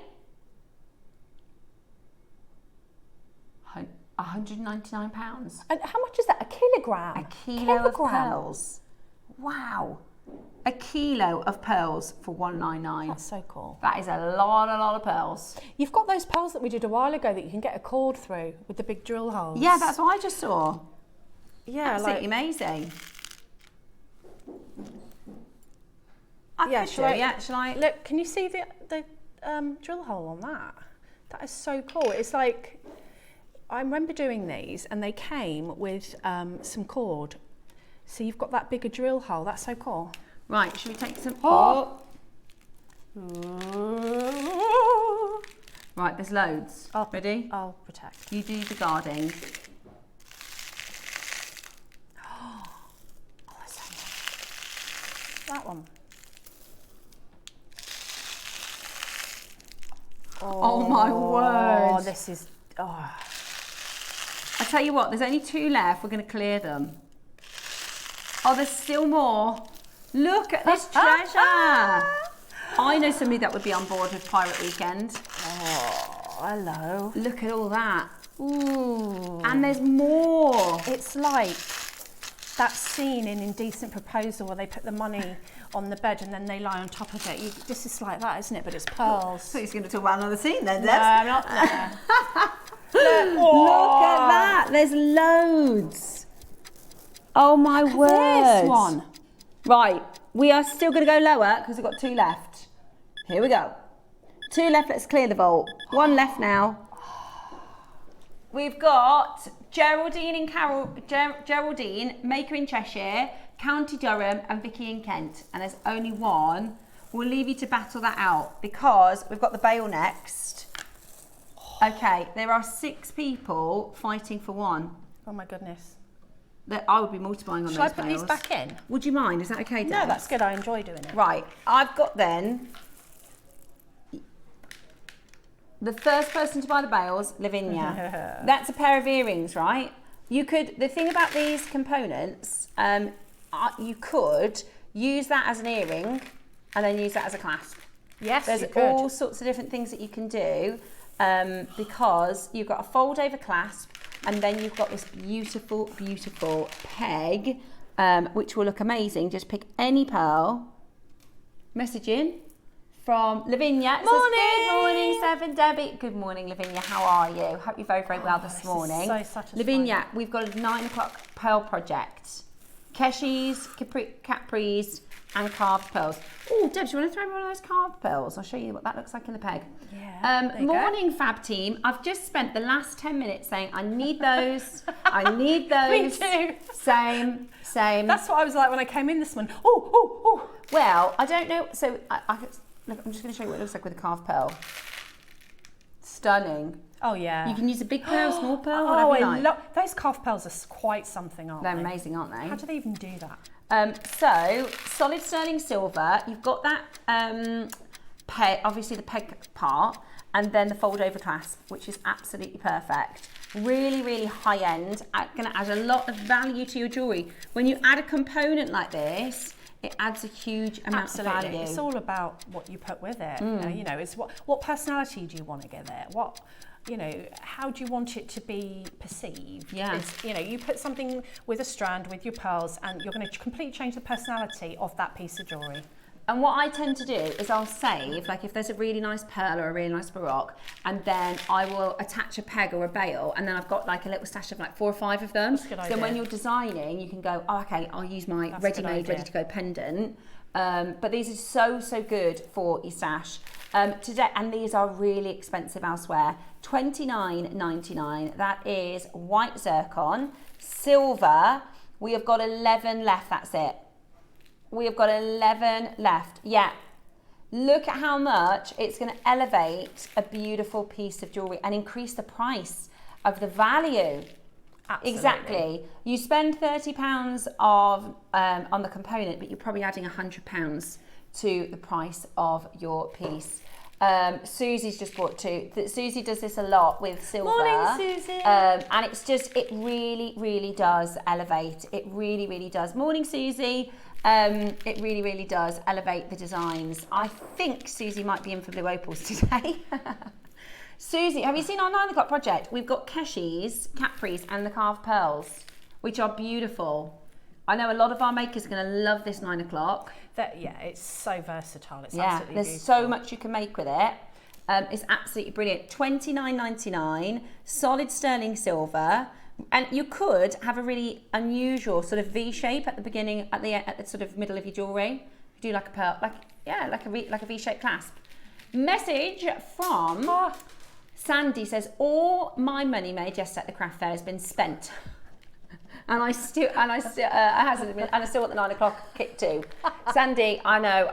£199. And how much is that? A kilogram? A kilo of pearls. Wow. A kilo of pearls for £199. That's so cool. That is a lot of pearls. You've got those pearls that we did a while ago that you can get a cord through with the big drill holes. Yeah, that's what I just saw. Yeah, absolutely amazing. Shall I? Look, can you see the drill hole on that? That is so cool. It's like, I remember doing these and they came with some cord. So you've got that bigger drill hole. That's so cool. Right, should we take some? Right, there's loads. Ready? I'll protect. You do the guarding. Oh, that's so nice. That one. Oh my word. Oh, this is, I tell you what, there's only 2 left. We're going to clear them. Oh, there's still more. Look at this treasure. I know somebody that would be on board with Pirate Weekend. Oh, hello. Look at all that. Ooh. And there's more. It's like that scene in Indecent Proposal where they put the money on the bed and then they lie on top of it. This is like that, isn't it? But it's pearls. So he's going to talk about another scene then, No, I'm not there. Look at that. There's loads. Oh my word. This one. Right, we are still going to go lower because we've got 2 left. Here we go. 2 left, let's clear the vault. 1 left now. We've got Geraldine, Maker in Cheshire, County Durham and Vicky in Kent. And there's only 1. We'll leave you to battle that out because we've got the bail next. Okay, there are 6 people fighting for 1. Oh my goodness. That I would be multiplying on Should those I put bails. these back in? Would you mind? Is that okay, Deb? No, that's good. I enjoy doing it. Right, I've got then the first person to buy the bails, Lavinia. That's a pair of earrings, right? You could, the thing about these components, you could use that as an earring and then use that as a clasp. Yes, There's you could. all sorts of different things that you can do because you've got a fold over clasp and then you've got this beautiful, beautiful peg, which will look amazing. Just pick any pearl. Message in from Lavinia. It Morning. Says, good morning, Seven Debbie. Good morning, Lavinia. How are you? Hope you're very, very well this morning. Is so satisfying. Lavinia, we've got a 9 o'clock pearl project. Keshis, capris, and carved pearls. Oh, Deb, do you want to throw me one of those carved pearls? I'll show you what that looks like in the peg. Yeah. Morning, Fab team. I've just spent the last 10 minutes saying, I need those. I need those. Me too. Same. That's what I was like when I came in this morning. Oh. Well, I don't know. So look, I'm just going to show you what it looks like with a carved pearl. Stunning. Oh yeah. You can use a big pearl, small pearl, whatever you like. Those carved pearls are quite something, aren't They're they? amazing, aren't they? How do they even do that? So, solid sterling silver, you've got that peg, obviously the peg part, and then the fold over clasp, which is absolutely perfect. Really, really high end, going to add a lot of value to your jewellery. When you add a component like this, it adds a huge amount of value. It's all about what you put with it. You know, it's what personality do you want to give it? What, you know, how do you want it to be perceived? Yeah. You know, you put something with a strand with your pearls and you're going to completely change the personality of that piece of jewellery. And what I tend to do is I'll save, like if there's a really nice pearl or a really nice baroque, and then I will attach a peg or a bail, and then I've got like a little stash of like 4 or 5 of them. That's a good So idea. when you're designing, you can go, oh, okay, I'll use my That's a good ready-made, idea. ready-to-go pendant. But these are so good for your stash. Today, and these are really expensive elsewhere. $29.99. That is white zircon, silver. We have got 11 left. That's it. We have got 11 left. Yeah. Look at how much it's going to elevate a beautiful piece of jewellery and increase the price of the value. Absolutely. Exactly. You spend £30 of on the component, but you're probably adding £100 to the price of your piece. Susie's just brought 2. Susie does this a lot with silver. Morning, Susie. And it's just, it really does elevate. It really does. Morning, Susie. It really does elevate the designs. I think Susie might be in for Blue Opals today. Susie, have you seen our 9 o'clock project? We've got Keshis, Capris and the carved pearls, which are beautiful. I know a lot of our makers are going to love this 9 o'clock. Yeah, it's so versatile. It's Yeah, absolutely there's beautiful. so much you can make with it. It's absolutely brilliant. $29.99, solid sterling silver. And you could have a really unusual sort of V shape at the beginning, at the sort of middle of your jewellery. Do like a pearl, like a V-shaped clasp. Message from Sandy says, all my money made yesterday at the craft fair has been spent. And I still hasn't been, and I still want the 9 o'clock kit too. Sandy, I know,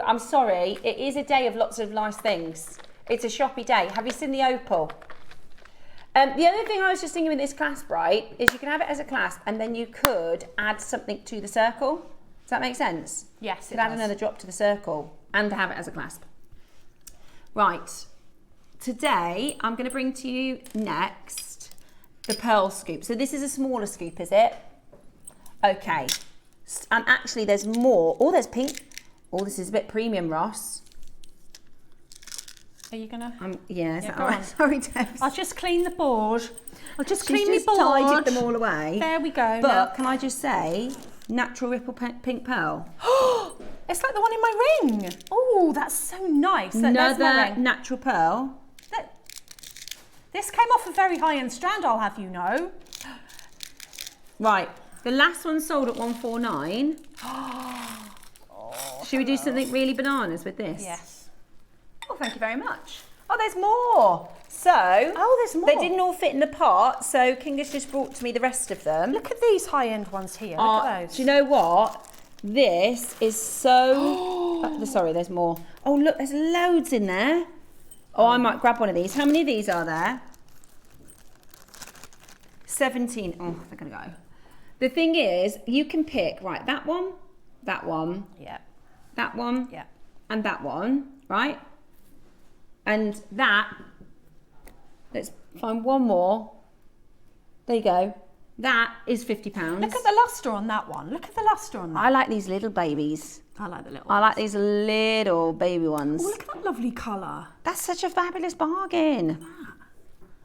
I'm sorry. It is a day of lots of nice things. It's a shoppy day. Have you seen the opal? The other thing I was just thinking with this clasp, right, is you can have it as a clasp and then you could add something to the circle. Does that make sense? Yes, You could add another drop to the circle and have it as a clasp. Right. Today, I'm going to bring to you next the pearl scoop. So this is a smaller scoop, is it? Okay. And actually, there's more. Oh, there's pink. Oh, this is a bit premium, Ross. Are you gonna? Yeah, is Yeah, that go all right? on. Sorry, Debs. I'll just clean the board. I'll just She's clean just the board. tidied them all away. There we go. But can I just say, natural ripple pink pearl. It's like the one in my ring. Oh, that's so nice. There's my Another ring. natural pearl. This came off a very high-end strand, I'll have you know. Right, the last one sold at 149. Should we do something really bananas with this? Yes. Oh, thank you very much. Oh, there's more. So, there's more. They didn't all fit in the pot, so Kinga's just brought to me the rest of them. Look at these high-end ones here. Look at those. Do you know what? This is so... sorry, there's more. Oh, look, there's loads in there. Oh, I might grab one of these. How many of these are there? 17. Oh, they're going to go. The thing is, you can pick, right, that one, Yeah. that one, Yeah. and that one, right? And that, let's find one more. There you go. That is £50. Look at the lustre on that one. Look at the lustre on that. I like these little babies. I like the little I ones. like these little baby ones. Oh, look at that lovely colour. That's such a fabulous bargain.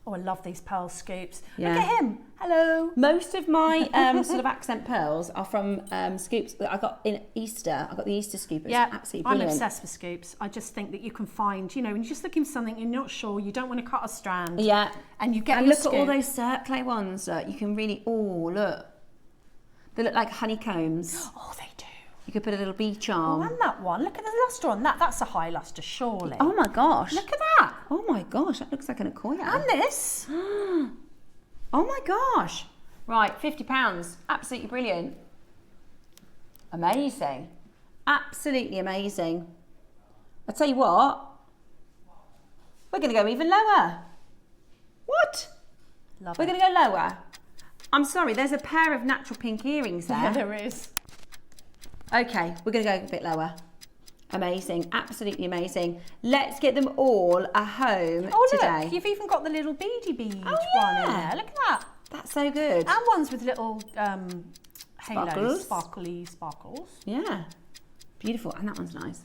Oh, I love these pearl scoops. Yeah. Look at him. Hello. Most of my sort of accent pearls are from scoops that I got in Easter. I got the Easter scoop. It's absolutely I'm brilliant. obsessed with scoops. I just think that you can find, you know, when you're just looking for something, you're not sure, you don't want to cut a strand. Yeah. And you get And your look at all scoop. those circle ones. Look, you can really, oh, look. They look like honeycombs. Oh, they do. You could put a little bee Oh, charm. and that one. Look at the lustre on that. That's a high lustre, surely. Oh my gosh. Look at that. Oh my gosh, that looks like an Akoya. And this. Oh my gosh. Right, £50. Absolutely brilliant. Amazing. Absolutely amazing. I tell you what, we're going to go even lower. What? Love We're it. going to go lower. I'm sorry, there's a pair of natural pink earrings there. Yeah, there is. Okay, we're going to go a bit lower. Amazing, absolutely amazing. Let's get them all a home today. Look, you've even got the little beady bead Oh, one in yeah. there. Look at that. That's so good. And ones with little Sparkles. halos, sparkly sparkles. Yeah, beautiful. And that one's nice.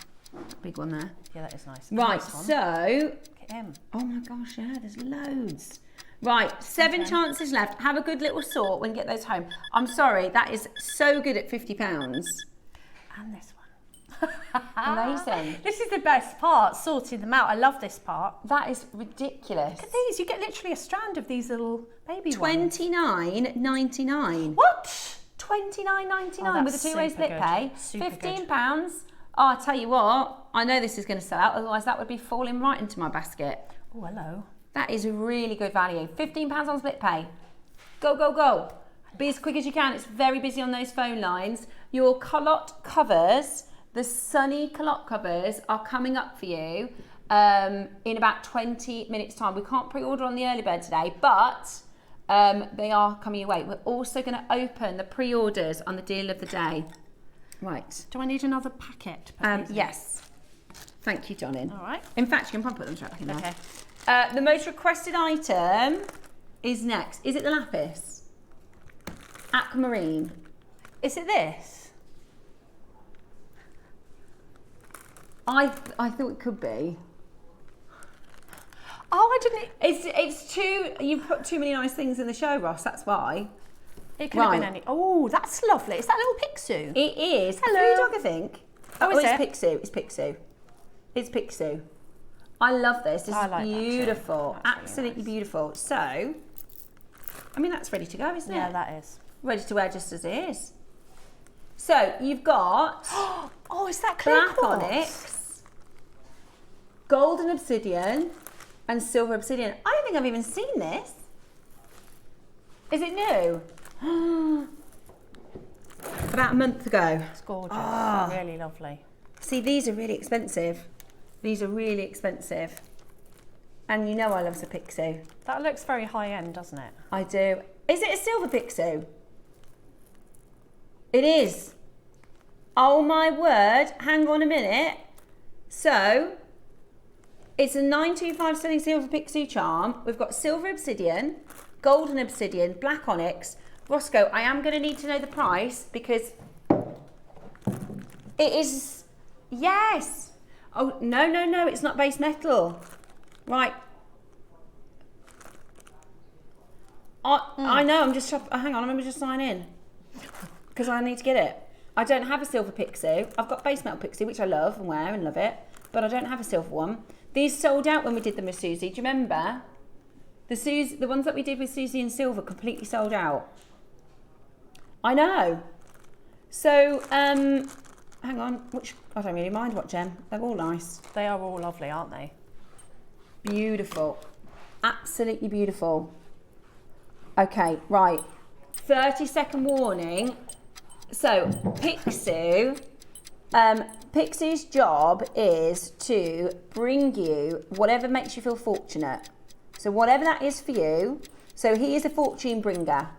Big one there. Yeah, that is nice. Right, Nice one. so, Look at him. oh my gosh, yeah, there's loads. Right, 7 chances left. Have a good little sort when you get those home. I'm sorry, that is so good at £50. And this one. Amazing. This is the best part, sorting them out. I love this part. That is ridiculous. Look at these. You get literally a strand of these little baby ones. $29.99. What? $29.99 with a two-way split pay. Super £15. Oh, I'll tell you what, I know this is going to sell out, otherwise that would be falling right into my basket. Oh, hello. That is really good value. £15 on split pay. Go, go, go. Be as quick as you can. It's very busy on those phone lines. Your culotte covers, the sunny culotte covers are coming up for you in about 20 minutes time. We can't pre-order on the early bird today, but they are coming your way. We're also going to open the pre-orders on the deal of the day. Right. Do I need another packet? Yes. Thank you, Donnin. All right. In fact, you can probably put them straight back in there. Okay. The most requested item is next. Is it the lapis? Aquamarine. Is it this? I thought it could be. Oh, I didn't. It's too. You've put too many nice things in the show, Ross. That's why. It could have been any. Oh, that's lovely. Is that little Picsou? It is. Hello. Blue dog, I think. Oh, is it's it? Picsou. It's Picsou. It's Picsou. I love this. This I is like that too. beautiful. That's really Absolutely nice. beautiful. So, I mean, that's ready to go, isn't it? Yeah, that is. Ready to wear just as it is. So, you've got Oh, is that clear black quartz? onyx, golden obsidian, and silver obsidian. I don't think I've even seen this. Is it new? About a month ago. It's gorgeous. Ah. Really lovely. See, these are really expensive. These are really expensive. And you know I love the Picsou. That looks very high end, doesn't it? I do. Is it a silver Picsou? It is. Oh my word. Hang on a minute. So, it's a 925 sterling silver Picsou charm. We've got silver obsidian, golden obsidian, black onyx. Roscoe, I am going to need to know the price because it is, yes. Oh, no, it's not base metal. Right. I know, I'm just, hang on, let me just sign in because I need to get it. I don't have a silver Picsou. I've got base metal Picsou, which I love and wear and love it, but I don't have a silver one. These sold out when we did them with Susie. Do you remember? The ones that we did with Susie in silver completely sold out. I know. So, hang on, I don't really mind what gem. They're all nice. They are all lovely, aren't they? Beautiful. Absolutely beautiful. Okay, right. 30-second warning. So, Picsou's job is to bring you whatever makes you feel fortunate. So whatever that is for you. So he is a fortune bringer.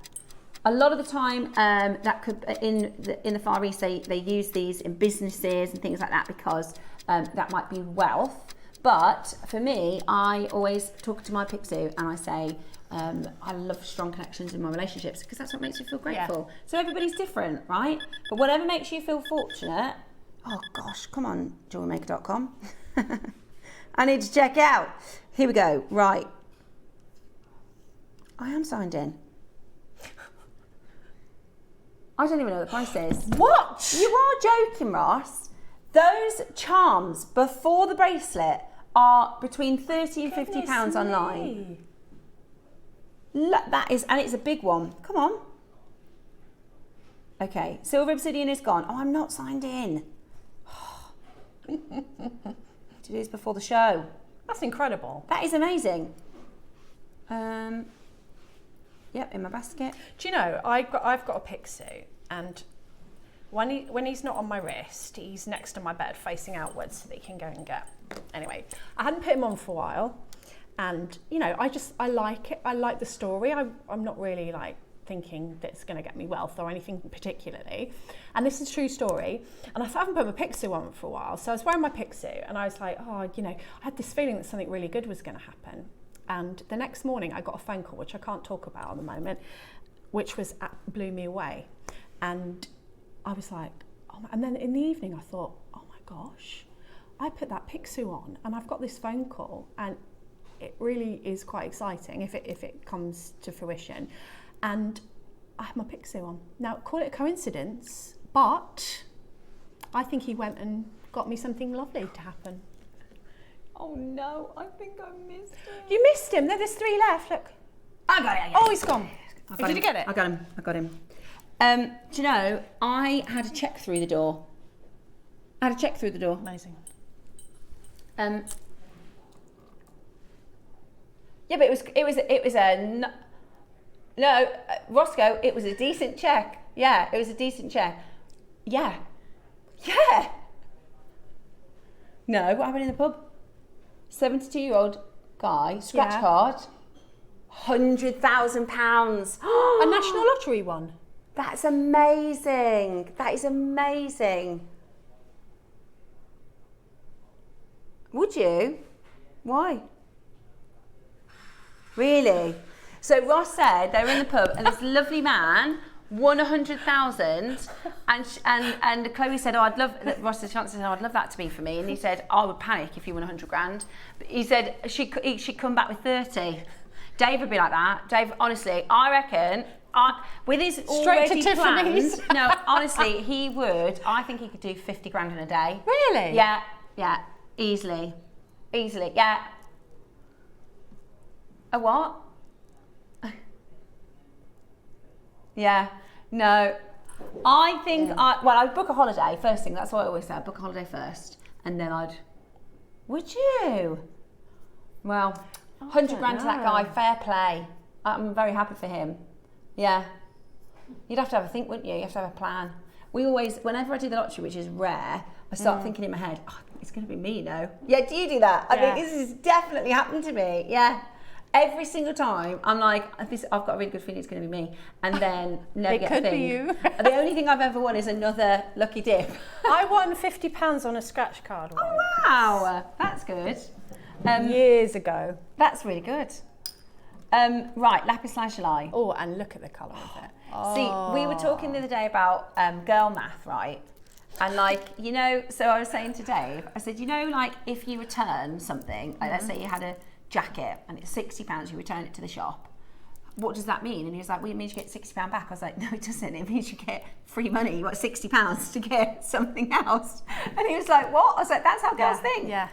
A lot of the time, that could in the Far East they use these in businesses and things like that because that might be wealth. But for me, I always talk to my Picsou and I say I love strong connections in my relationships because that's what makes you feel grateful. Yeah. So everybody's different, right? But whatever makes you feel fortunate. Oh gosh, come on, JewelleryMaker.com. I need to check out. Here we go. Right. I am signed in. I don't even know what the price is. What? You are joking, Ross. Those charms before the bracelet are between £30 and £50 online. Look, that is, and it's a big one. Come on. Okay, silver obsidian is gone. Oh, I'm not signed in. To do this before the show. That's incredible. That is amazing. Yep, in my basket. Do you know, I've got a Picsou, and when he's not on my wrist, he's next to my bed facing outwards so that he can go and get. Anyway, I hadn't put him on for a while, and you know, I like it. I like the story. I'm not really like thinking that it's going to get me wealth or anything particularly, and this is a true story. And I haven't put my Picsou on for a while, so I was wearing my Picsou, and I was like, oh, you know, I had this feeling that something really good was going to happen. And the next morning I got a phone call, which I can't talk about at the moment, which blew me away. And I was like, oh, and then in the evening I thought, oh my gosh, I put that Picsou on and I've got this phone call, and it really is quite exciting if it comes to fruition. And I have my Picsou on. Now, call it a coincidence, but I think he went and got me something lovely to happen. Oh no, I think I missed him. You missed him. There's 3 left. Look. I got it. Oh, he's gone. Did you get it? I got him. Do you know, I had a check through the door. Amazing. Yeah, but it was a no, Roscoe. It was a decent check. Yeah, it was a decent check. Yeah. No, what happened in the pub? 72-year-old guy, scratch card, £100,000. A national lottery one. That's amazing. That is amazing. Would you? Why? Really? So Ross said they were in the pub and this lovely man won 100,000 and Chloe said, oh, I'd love, Ross said, oh, I'd love that to be for me. And he said, I would panic if you won 100 grand. But he said she'd come back with 30. Dave would be like that. Dave, honestly, I reckon, with his already planned, no, honestly, he would, I think he could do 50 grand in a day. Really? Yeah, easily, yeah. A what? Yeah, no. I think, I'd book a holiday first thing. That's what I always say. I'd book a holiday first. And then would you? Well, 100 grand to that guy, fair play. I'm very happy for him. Yeah. You'd have to have a think, wouldn't you? You have to have a plan. We always, whenever I do the lottery, which is rare, I start thinking in my head, oh, it's going to be me now. Yeah, do you do that? I think this has definitely happened to me. Yeah. Every single time, I'm like, I've got a really good feeling it's going to be me. And then never get a thing. It could be you. The only thing I've ever won is another lucky dip. I won £50 on a scratch card once. Oh, wow. That's good. Years ago. That's really good. Right, lapis lazuli. Oh, and look at the colour of it. See, we were talking the other day about girl math, right? And like, you know, so I was saying to Dave, I said, you know, like if you return something, like let's say you had a jacket and it's £60, you return it to the shop. What does that mean? And he was like, well, it means you get £60 back. I was like, no, it doesn't. It means you get free money. You got £60 to get something else. And he was like, what? I was like, that's how girls think. Yeah.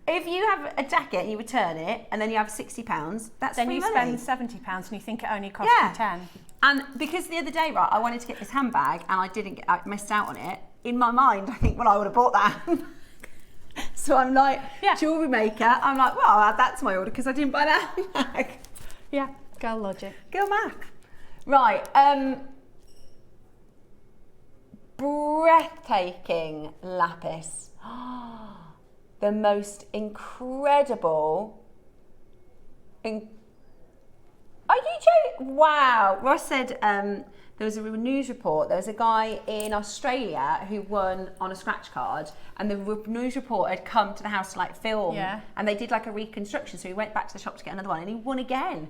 If you have a jacket and you return it and then you have £60, that's then free you money. spend £70 and you think it only cost you 10. And because the other day, right, I wanted to get this handbag and I missed out on it. In my mind, I think, well, I would have bought that. So I'm like, jewellery maker. I'm like, well, I'll add that to my order because I didn't buy that handbag. Yeah, girl logic. Girl math. Right. Breathtaking lapis. The most incredible. Are you joking? Wow. Ross said there was a news report. There was a guy in Australia who won on a scratch card, and the news report had come to the house to like film, and they did like a reconstruction. So he went back to the shop to get another one, and he won again.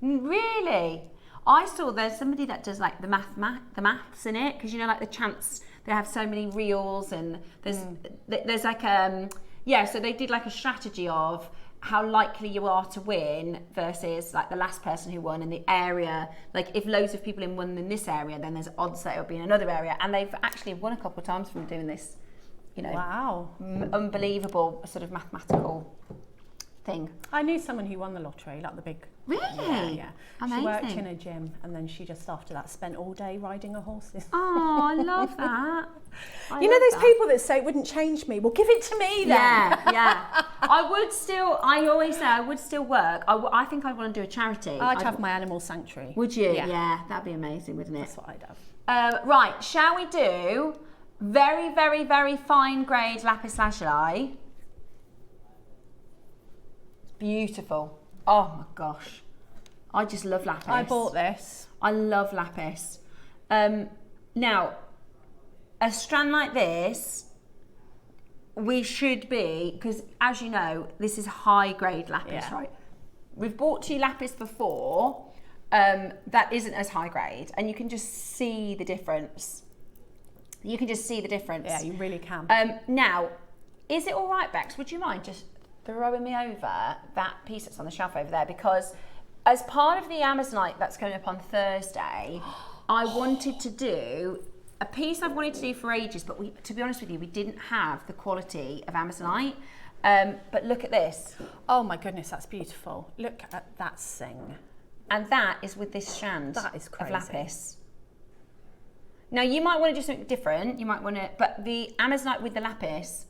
Really? I saw there's somebody that does like the maths in it, because you know, like the chance they have so many reels, and there's like so they did like a strategy of how likely you are to win versus like the last person who won in the area. Like if loads of people won in this area, then there's odds that it'll be in another area. And they've actually won a couple of times from doing this, you know, unbelievable sort of mathematical thing. I knew someone who won the lottery, like the big. Really? Yeah. Amazing. She worked in a gym, and then she just after that spent all day riding her horses. Oh, I love that. You know those people that say it wouldn't change me? Well, give it to me then. Yeah. I always say I would still work. I think I'd want to do a charity. I'd have my animal sanctuary. Would you? Yeah, that'd be amazing, wouldn't it? That's what I'd have. Right, shall we do very, very, very fine grade lapis lazuli? Beautiful. Oh my gosh. I just love lapis. I bought this. I love lapis. Now, a strand like this, we should be, because as you know, this is high grade lapis, right? We've bought you lapis before that isn't as high grade, and you can just see the difference. Yeah, you really can. Now, is it all right, Bex? Would you mind just throwing me over that piece that's on the shelf over there? Because as part of the Amazonite that's coming up on Thursday, I wanted to do a piece I've wanted to do for ages, but to be honest with you, we didn't have the quality of Amazonite. But look at this. Oh my goodness, that's beautiful. Look at that thing. And that is with this strand That is crazy. of lapis. Now you might want to do something different. You might want to, but the Amazonite with the lapis.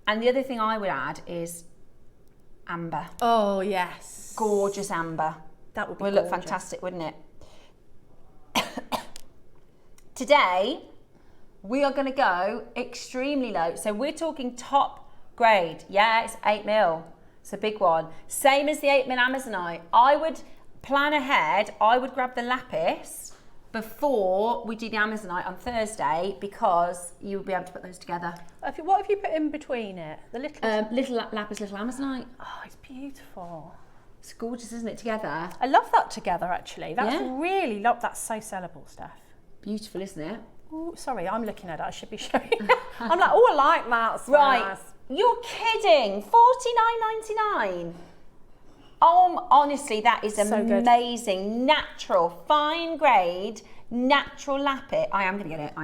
And the other thing I would add is amber. Oh yes. Gorgeous amber. That would be look fantastic, wouldn't it? Today, we are going to go extremely low. So we're talking top grade. Yeah, it's 8mm. It's a big one. Same as the 8mm Amazonite. I would plan ahead. I would grab the lapis before we do the Amazonite on Thursday because you'll be able to put those together. What have you put in between it? The little... little lapis, little Amazonite. Oh, it's beautiful. It's gorgeous, isn't it, together? I love that together, actually. That's really love. That's so sellable stuff. Beautiful, isn't it? Oh, sorry, I'm looking at it. I should be showing. I'm like, oh, I like that. It's right, nice. You're kidding. $49.99. Oh, honestly, that is So amazing. Good. Natural, fine grade, natural lapis. I am going to get it.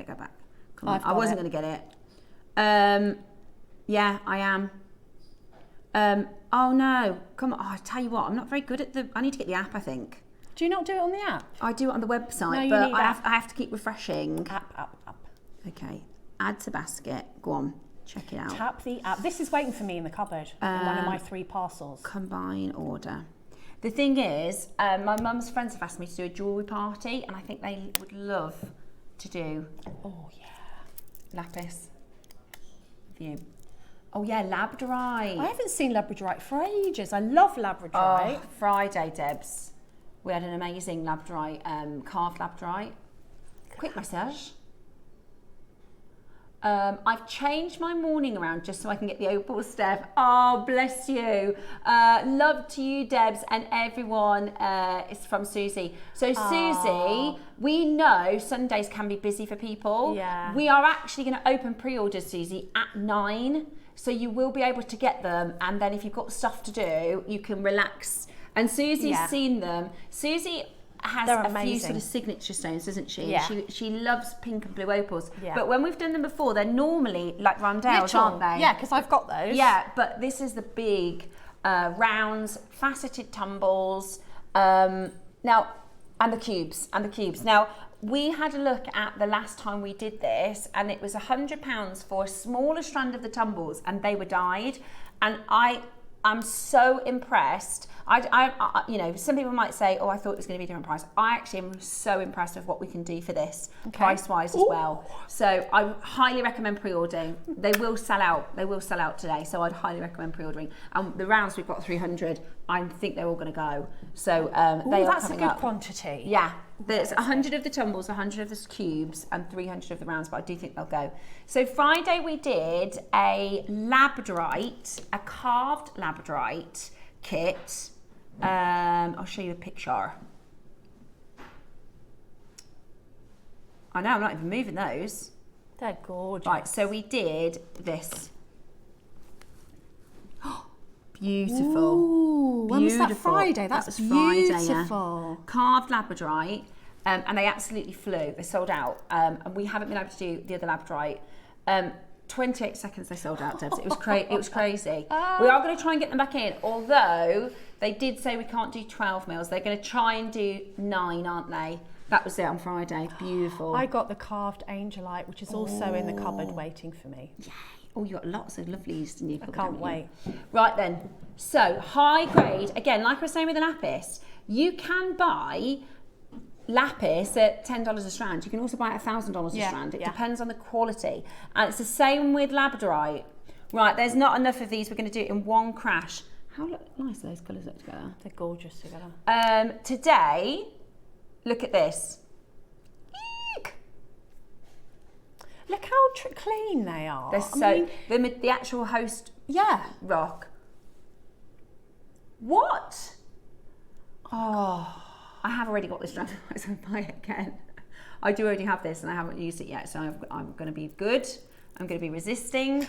Go back. Come on. I wasn't going to get it. Yeah, I am. Oh no, come on. Oh, I tell you what, I'm not very good at I need to get the app, I think. Do you not do it on the app? I do it on the website, No, but I have to keep refreshing. App. Okay, add to basket. Go on, check it out. Tap the app. This is waiting for me in the cupboard in one of my 3 parcels. Combine order. The thing is, my mum's friends have asked me to do a jewellery party, and I think they would love to do. Oh yeah. Lapis. View. Oh yeah, labradorite. I haven't seen labradorite for ages. I love labradorite. Oh, Friday, Debs. We had an amazing labradorite, carved labradorite. Quick massage. I've changed my morning around just so I can get the opal, Steph. Oh, bless you. Love to you, Debs, and everyone. It's from Susie. So, Susie, we know Sundays can be busy for people. Yeah. We are actually going to open pre-orders, Susie, at 9. So you will be able to get them. And then if you've got stuff to do, you can relax. And Susie's seen them. Susie has a few sort of signature stones, doesn't she? Yeah. She loves pink and blue opals. Yeah. But when we've done them before, they're normally like rondelles, aren't they? Yeah, because I've got those. Yeah, but this is the big rounds, faceted tumbles. Now, and the cubes. Now, we had a look at the last time we did this, and it was £100 for a smaller strand of the tumbles, and they were dyed. And I'm so impressed. I you know, some people might say, oh, I thought it was going to be a different price. I actually am so impressed with what we can do for this, price-wise as well. So I highly recommend pre-ordering. They will sell out. They will sell out today. So I'd highly recommend pre-ordering. And the rounds, we've got 300. I think they're all going to go. So they are that's coming a good up. Quantity. Yeah. There's 100 of the tumbles, 100 of the cubes, and 300 of the rounds, but I do think they'll go. So Friday we did a labradorite, a carved labradorite kit. I'll show you a picture. I know, I'm not even moving those. They're gorgeous. Right, so we did this. Beautiful. Ooh, when was that? Friday? That's Friday, beautiful. Yeah. Carved labradorite, and they absolutely flew. They sold out, and we haven't been able to do the other labradorite. 28 seconds they sold out, Debs. It was crazy. We are going to try and get them back in, although they did say we can't do 12 mils. They're going to try and do 9, aren't they? That was it on Friday. Beautiful. I got the carved angelite, which is also in the cupboard waiting for me. Yay. Oh, you got lots of lovelies in your cupboard. I can't wait. Right then. So high grade, again, like I was saying with the lapis, you can buy lapis at $10 a strand. You can also buy it at $1,000 a strand. It depends on the quality. And it's the same with labradorite. Right, there's not enough of these. We're going to do it in one crash. How nice those colours look together. They're gorgeous together. Today, look at this. Eek! Look how clean they are. They're the actual host rock. What? Oh, I have already got this strand. I was going to buy it again. I do already have this and I haven't used it yet, so I'm going to be good. I'm going to be resisting.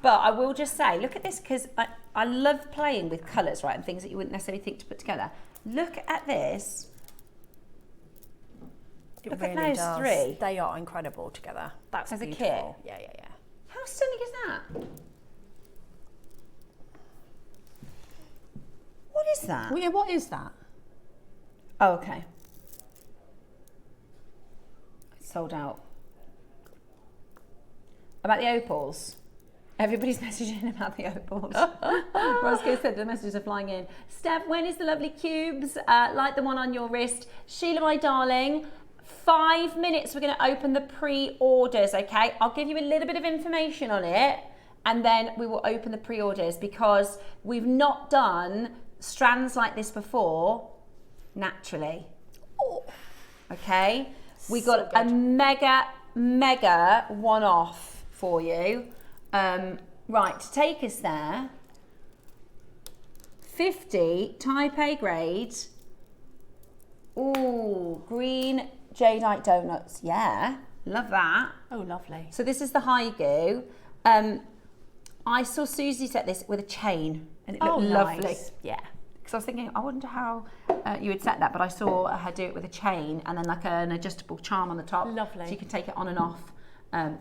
But I will just say, look at this, because I love playing with colours, right, and things that you wouldn't necessarily think to put together. Look at this. It Look really at those does. three. They are incredible together. That's As a beautiful. kit? Yeah. How stunning is that? What is that? Well, yeah, what is that? Oh, okay. It's sold out. About the opals. Everybody's messaging about the opals. Roscoe said the messages are flying in. Steph, when is the lovely cubes? Like the one on your wrist. Sheila, my darling, 5 minutes, we're going to open the pre-orders, okay? I'll give you a little bit of information on it, and then we will open the pre-orders, because we've not done strands like this before naturally. Okay? We got a mega one-off for you. Right, to take us there, 50 Type A grade. Ooh, green jadeite donuts. Yeah, love that. Oh, lovely. So this is the Haigu. I saw Susie set this with a chain, and it looked lovely. Nice. Yeah. Because I was thinking, I wonder how you would set that, but I saw her do it with a chain and then like an adjustable charm on the top. Lovely. So you can take it on and off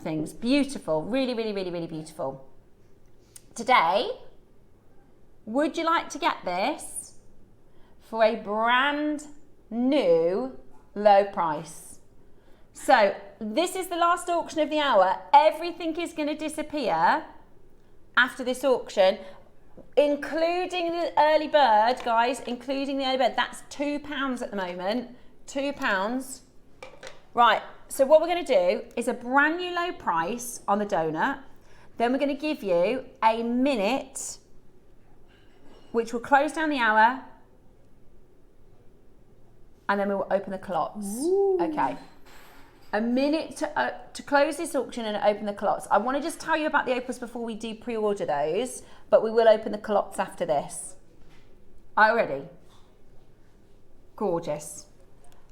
things. Beautiful. Really, really, really, really beautiful. Today, would you like to get this for a brand new low price? So this is the last auction of the hour. Everything is going to disappear after this auction, including the early bird, guys, including the early bird. That's £2 at the moment. £2. Right, so what we're going to do is a brand new low price on the donut. Then we're going to give you a minute, which will close down the hour, and then we will open the clots. Ooh. Okay. A minute to close this auction and open the clots. I want to just tell you about the opals before we do pre-order those, but we will open the clots after this. Are you ready? Gorgeous.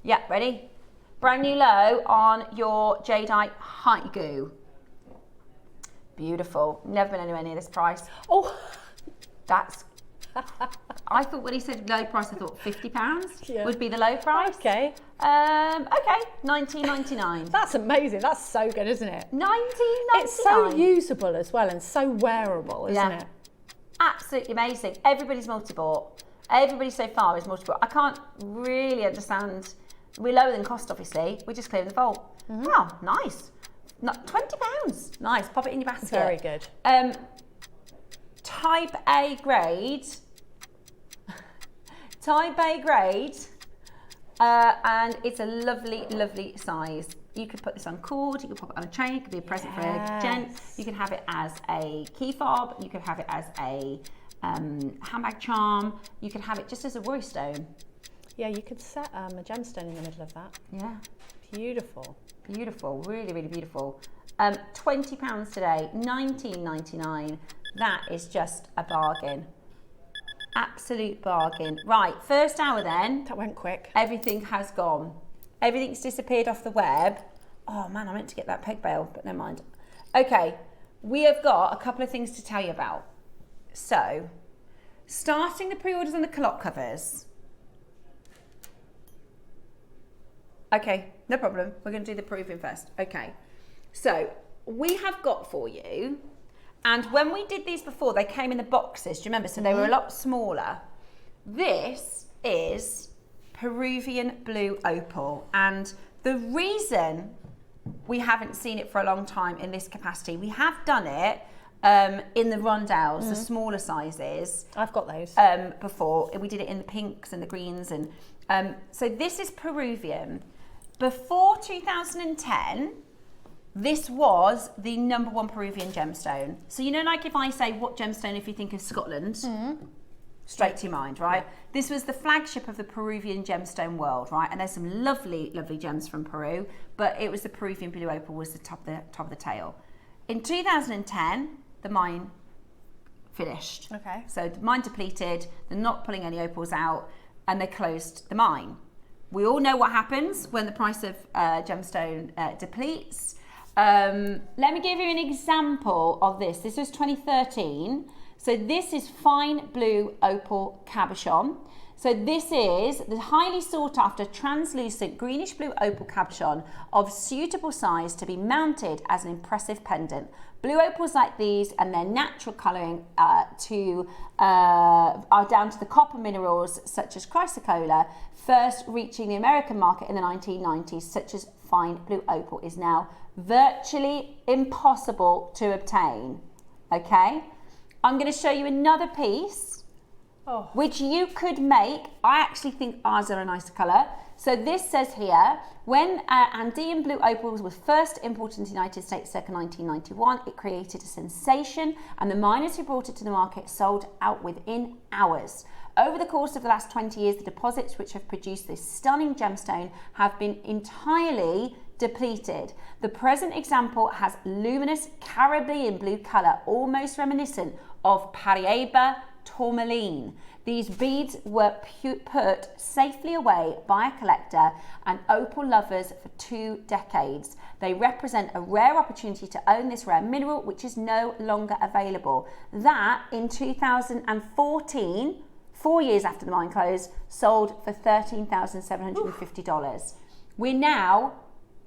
Yeah, ready? Brand new low on your jadeite Haigu. Beautiful. Never been anywhere near this price. Oh, that's... I thought when he said low price, I thought £50 would be the low price. Okay. Okay, $19.99. That's amazing. That's so good, isn't it? $19.99. It's so usable as well and so wearable, isn't it? Absolutely amazing. Everybody's multi-bought. Everybody so far is multi-bought. I can't really understand. We're lower than cost, obviously. We're just clearing the vault. Mm-hmm. Wow, nice. Not £20. Nice. Pop it in your basket. Very good. Type A grade. Type A grade. And it's a lovely, lovely size. You could put this on cord, you could pop it on a chain, it could be a present for a gent. You can have it as a key fob, you could have it as a handbag charm, you could have it just as a worry stone. Yeah, you could set a gemstone in the middle of that. Yeah. Beautiful. Beautiful, really, really beautiful. £20 today, $19.99. That is just a bargain. Absolute bargain. Right, first hour then. That went quick. Everything has gone. Everything's disappeared off the web. Oh man, I meant to get that peg bail, but never mind. Okay, we have got a couple of things to tell you about. So, starting the pre-orders on the clock covers. Okay, no problem. We're going to do the proofing first. Okay, so we have got for you, and when we did these before, they came in the boxes. Do you remember? So they were a lot smaller. This is Peruvian Blue Opal, and the reason we haven't seen it for a long time in this capacity, we have done it in the rondelles, the smaller sizes. I've got those. Before. We did it in the pinks and the greens, and so this is Peruvian. Before 2010, this was the #1 Peruvian gemstone. So you know, like if I say what gemstone, if you think of Scotland, straight to your mind, right? This was the flagship of the Peruvian gemstone world, right? And there's some lovely, lovely gems from Peru, but it was the Peruvian Blue Opal was the top of the tail. In 2010, the mine finished. Okay. So the mine depleted, they're not pulling any opals out, and they closed the mine. We all know what happens when the price of gemstone depletes. Let me give you an example of this. This was 2013. So this is fine blue opal cabochon. So this is the highly sought after translucent greenish blue opal cabochon of suitable size to be mounted as an impressive pendant. Blue opals like these and their natural colouring are down to the copper minerals such as chrysocolla, first reaching the American market in the 1990s, such as fine blue opal is now virtually impossible to obtain. Okay, I'm going to show you another piece which you could make. I actually think ours are a nicer colour. So this says here, when Andean blue opals was first imported into the United States circa 1991, it created a sensation, and the miners who brought it to the market sold out within hours. Over the course of the last 20 years, the deposits which have produced this stunning gemstone have been entirely depleted. The present example has luminous Caribbean blue colour, almost reminiscent of Paraiba tourmaline. These beads were put safely away by a collector and opal lovers for 2 decades. They represent a rare opportunity to own this rare mineral, which is no longer available. That, in 2014, 4 years after the mine closed, sold for $13,750. We're now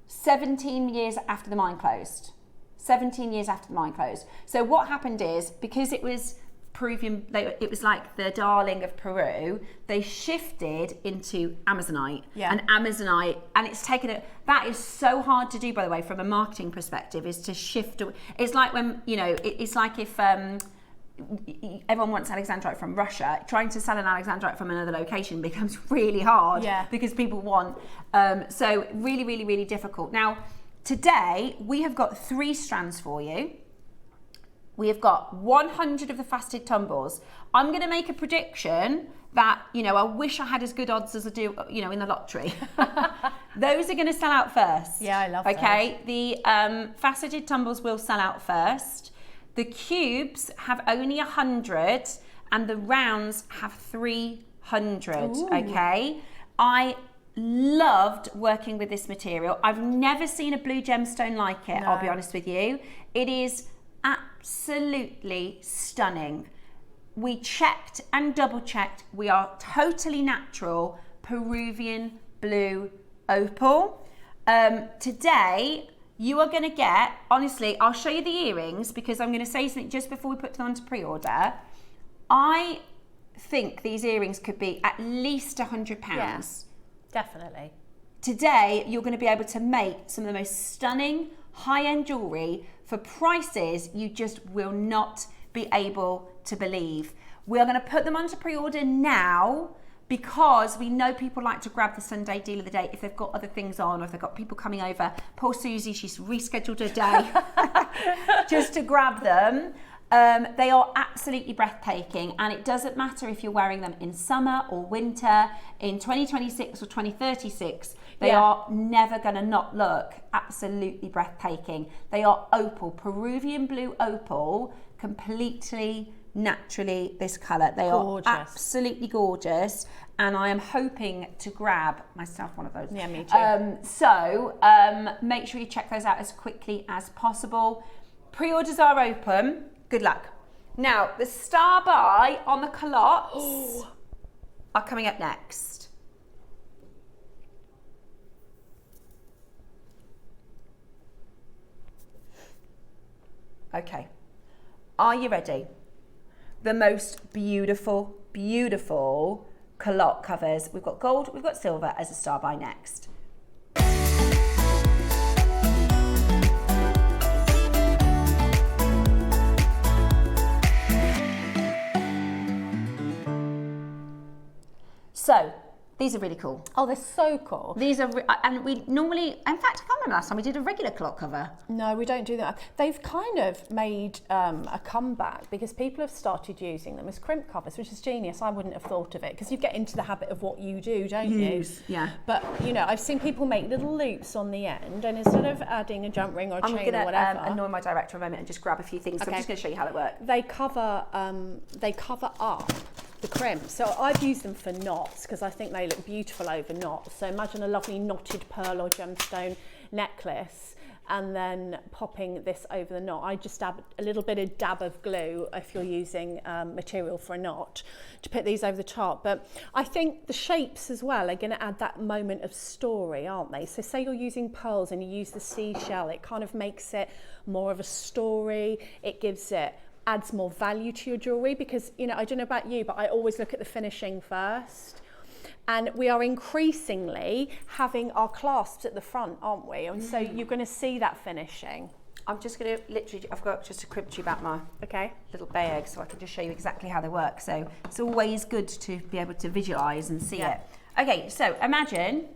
17 years after the mine closed. 17 years after the mine closed. So what happened is, because it was Peruvian, it was like the darling of Peru, they shifted into Amazonite. And Amazonite, and it's taken that is so hard to do, by the way, from a marketing perspective, is to shift. It's like when, you know, it's like if everyone wants alexandrite from Russia, trying to sell an alexandrite from another location becomes really hard because people want, so really, really, really difficult. Now, today we have got 3 strands for you. We have got 100 of the faceted tumbles. I'm going to make a prediction that, you know, I wish I had as good odds as I do, you know, in the lottery. Those are going to sell out first. Yeah, I love those. Okay, the faceted tumbles will sell out first. The cubes have only 100 and the rounds have 300. Ooh. Okay, I loved working with this material. I've never seen a blue gemstone like it, I'll be honest with you. It is absolutely stunning. We checked and double checked. We are totally natural Peruvian blue opal. Today, you are going to get, honestly, I'll show you the earrings because I'm going to say something just before we put them on to pre-order. I think these earrings could be at least £100. Yeah, definitely. Today, you're going to be able to make some of the most stunning high-end jewellery for prices you just will not be able to believe. We are going to put them on to pre-order now because we know people like to grab the Sunday deal of the day if they've got other things on or if they've got people coming over. Poor Susie, she's rescheduled her day just to grab them. They are absolutely breathtaking, and it doesn't matter if you're wearing them in summer or winter, in 2026 or 2036, they are never going to not look absolutely breathtaking. They are opal, Peruvian blue opal, completely naturally this colour. They gorgeous. Are absolutely gorgeous, and I am hoping to grab myself one of those. Yeah, me too. So make sure you check those out as quickly as possible. Pre-orders are open. Good luck. Now, the star buy on the culottes are coming up next. Okay, are you ready? The most beautiful, beautiful culotte covers. We've got gold, we've got silver as a star buy next. So, these are really cool. Oh, they're so cool. These are, and we normally, in fact, I can't remember last time we did a regular culotte cover. No, we don't do that. They've kind of made a comeback because people have started using them as crimp covers, which is genius. I wouldn't have thought of it because you get into the habit of what you do, don't you? Yeah. But, you know, I've seen people make little loops on the end, and instead of adding a jump ring or a chain or whatever. I'm going to annoy my director a moment and just grab a few things. So I'm just going to show you how it works. They cover up the crimp. So I've used them for knots because I think they look beautiful over knots. So imagine a lovely knotted pearl or gemstone necklace and then popping this over the knot. I just add a little bit of dab of glue if you're using material for a knot to put these over the top. But I think the shapes as well are going to add that moment of story, aren't they? So say you're using pearls and you use the seashell, it kind of makes it more of a story. It adds more value to your jewellery, because, you know, I don't know about you, but I always look at the finishing first. And we are increasingly having our clasps at the front, aren't we? And so you're going to see that finishing. I'm just going to literally, I've got just a crimp tube out my little bay egg, so I can just show you exactly how they work. So it's always good to be able to visualise and see it. Okay, so imagine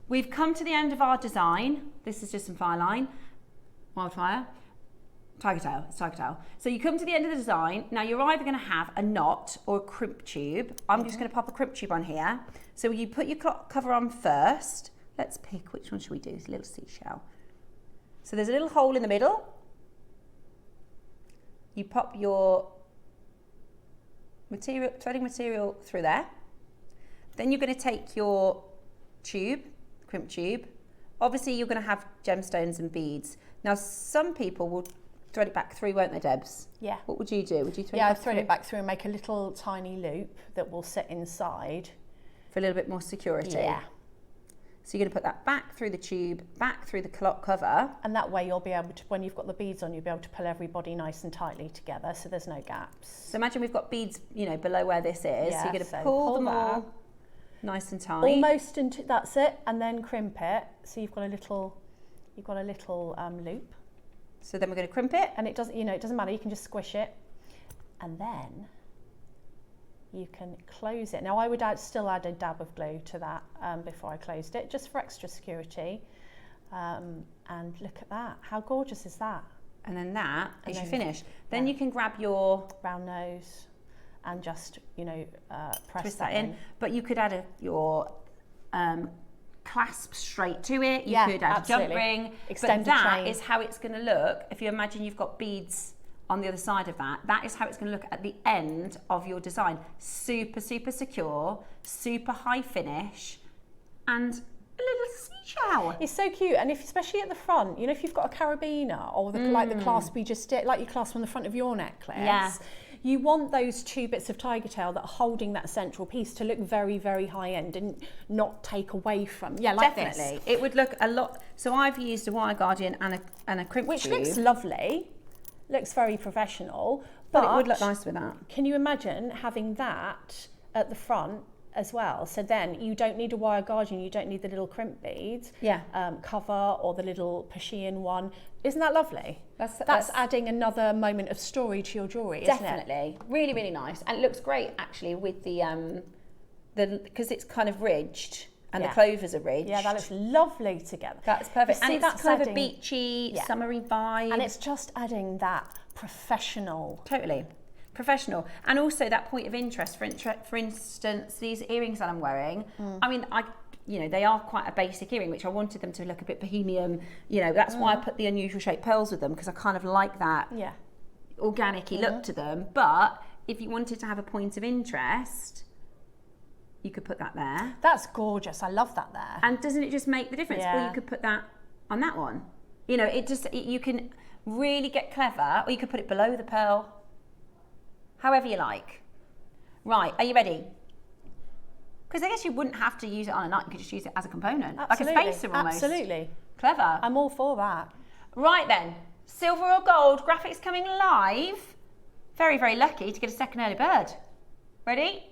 we've come to the end of our design. This is just some fire line, wildfire. Tiger tail, it's tiger tail. So you come to the end of the design. Now you're either going to have a knot or a crimp tube. I'm just going to pop a crimp tube on here. So you put your cover on first. Let's pick, which one should we do? It's a little seashell. So there's a little hole in the middle. You pop your threading material through there. Then you're going to take your tube, crimp tube. Obviously you're going to have gemstones and beads. Now some people will thread it back through, won't they, Debs? Yeah. What would you do? Would you thread it back I'd thread it back through and make a little tiny loop that will sit inside. For a little bit more security? Yeah. So you're going to put that back through the tube, back through the cover. And that way you'll be able to, when you've got the beads on, you'll be able to pull everybody nice and tightly together, so there's no gaps. So imagine we've got beads, you know, below where this is. Yeah, so you're going to pull them all nice and tight. Almost into, that's it, and then crimp it. So you've got a little loop. So then we're going to crimp it. And it doesn't, you know, it doesn't matter, you can just squish it. And then you can close it. Now I would still add a dab of glue to that before I closed it, just for extra security. And look at that, how gorgeous is that? And then that is your finish. Then you can grab your round nose and just, you know, twist that in. But you could add your clasp straight to it. You could add a jump ring. But that is how it's going to look. If you imagine you've got beads on the other side of that, that is how it's going to look at the end of your design. Super, super secure, super high finish, and a little seashell. It's so cute, and especially at the front, you know, if you've got a carabiner or like the clasp you just did, like your clasp on the front of your necklace, you want those two bits of tiger tail that are holding that central piece to look very, very high end and not take away from, like Definitely. this. It would look a lot, so I've used a wire guardian and a crimp Which tube. looks lovely, looks very professional. But it would look nice with that. Can you imagine having that at the front as well? So then you don't need a wire guardian, you don't need the little crimp beads cover or the little Persian one. Isn't that lovely? That's adding another moment of story to your jewellery, isn't it? Definitely. Really, really nice. And it looks great actually with the because it's kind of ridged and the clovers are ridged. Yeah, that looks lovely together. That's perfect. And it's kind of a beachy, summery vibe. And it's just adding that professional. Totally. Professional. And also that point of interest. For instance, these earrings that I'm wearing, I mean, you know, they are quite a basic earring, which I wanted them to look a bit bohemian. You know, that's why I put the unusual shaped pearls with them, because I kind of like that organic-y look to them. But if you wanted to have a point of interest, you could put that there. That's gorgeous. I love that there. And doesn't it just make the difference? Or you could put that on that one. You know, you can really get clever, or you could put it below the pearl. However you like. Right, are you ready? Because I guess you wouldn't have to use it on a knot, you could just use it as a component. Absolutely. Like a spacer almost. Absolutely. Clever. I'm all for that. Right then, silver or gold, graphics coming live. Very, very lucky to get a second early bird. Ready?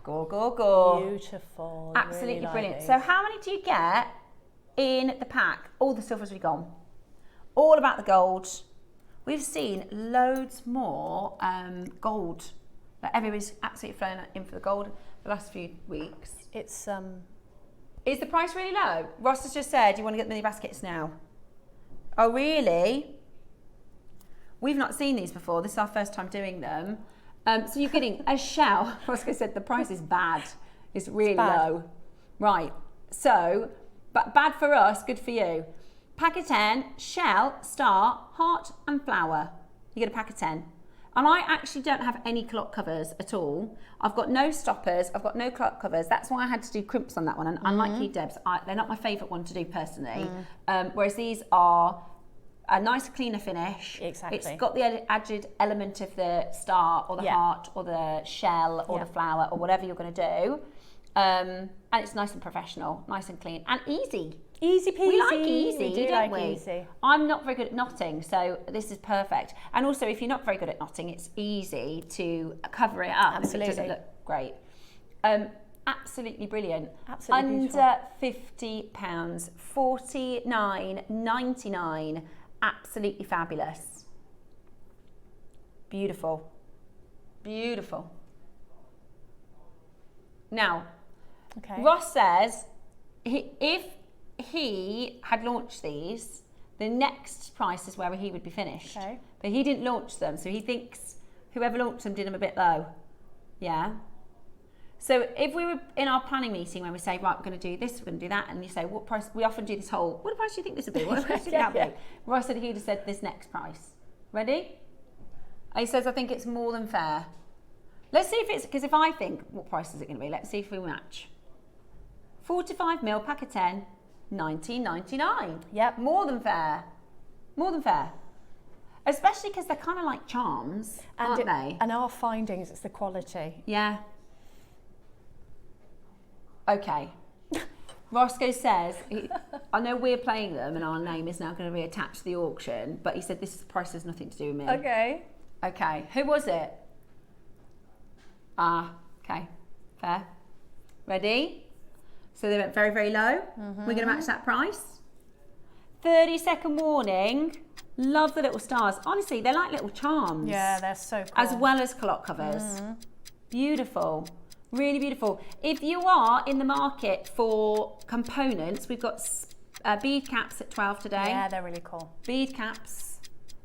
Go, go, go. Beautiful. Absolutely really brilliant. lovely. So how many do you get in the pack? All the silver's already gone. All about the gold. We've seen loads more gold. Like everybody's absolutely flown in for the gold the last few weeks. It's Is the price really low? Ross has just said you want to get the mini baskets now. Oh really? We've not seen these before. This is our first time doing them. So you're getting a shell. Roscoe said the price is bad. It's really low. Right. So, but bad for us, good for you. Pack of 10, shell, star, heart and flower. You get a pack of 10. And I actually don't have any clock covers at all. I've got no stoppers, I've got no clock covers. That's why I had to do crimps on that one. And unlike you, Debs, they're not my favourite one to do personally. Whereas these are a nice cleaner finish. Exactly. It's got the added element of the star or the heart or the shell or the flower or whatever you're going to do. And it's nice and professional, nice and clean and easy. Easy peasy. We like easy, do don't like we? easy. I'm not very good at knotting, so this is perfect. And also, if you're not very good at knotting, it's easy to cover it up. Absolutely. If it doesn't look great. Absolutely brilliant. Absolutely Under £50, $49.99. Absolutely fabulous. Beautiful. Beautiful. Now, Ross says if he had launched these, the next price is where he would be finished. Okay. But he didn't launch them, so he thinks whoever launched them did them a bit low. Yeah. So if we were in our planning meeting when we say, right, we're going to do this, we're going to do that, and you say, what price? We often do this whole, what price do you think this would be? What price do you think that would be? Ross said he'd have said this next price. Ready? And he says, I think it's more than fair. Let's see if it's, because if I think, what price is it going to be? Let's see if we match. 45ml, pack of 10, $19.99. Yep. More than fair. More than fair. Especially because they're kind of like charms, aren't they? And our findings, it's the quality. Yeah. Okay. Roscoe says, I know we're playing them and our name is now going to be attached to the auction, but he said this price has nothing to do with me. Okay. Okay. Who was it? Okay. Fair. Ready? So they went very, very low. We're going to match that price. 30-second warning. Love the little stars. Honestly, they're like little charms. Yeah, they're so cool. As well as clock covers. Beautiful. Really beautiful. If you are in the market for components, we've got bead caps at 12 today. Yeah, they're really cool. Bead caps.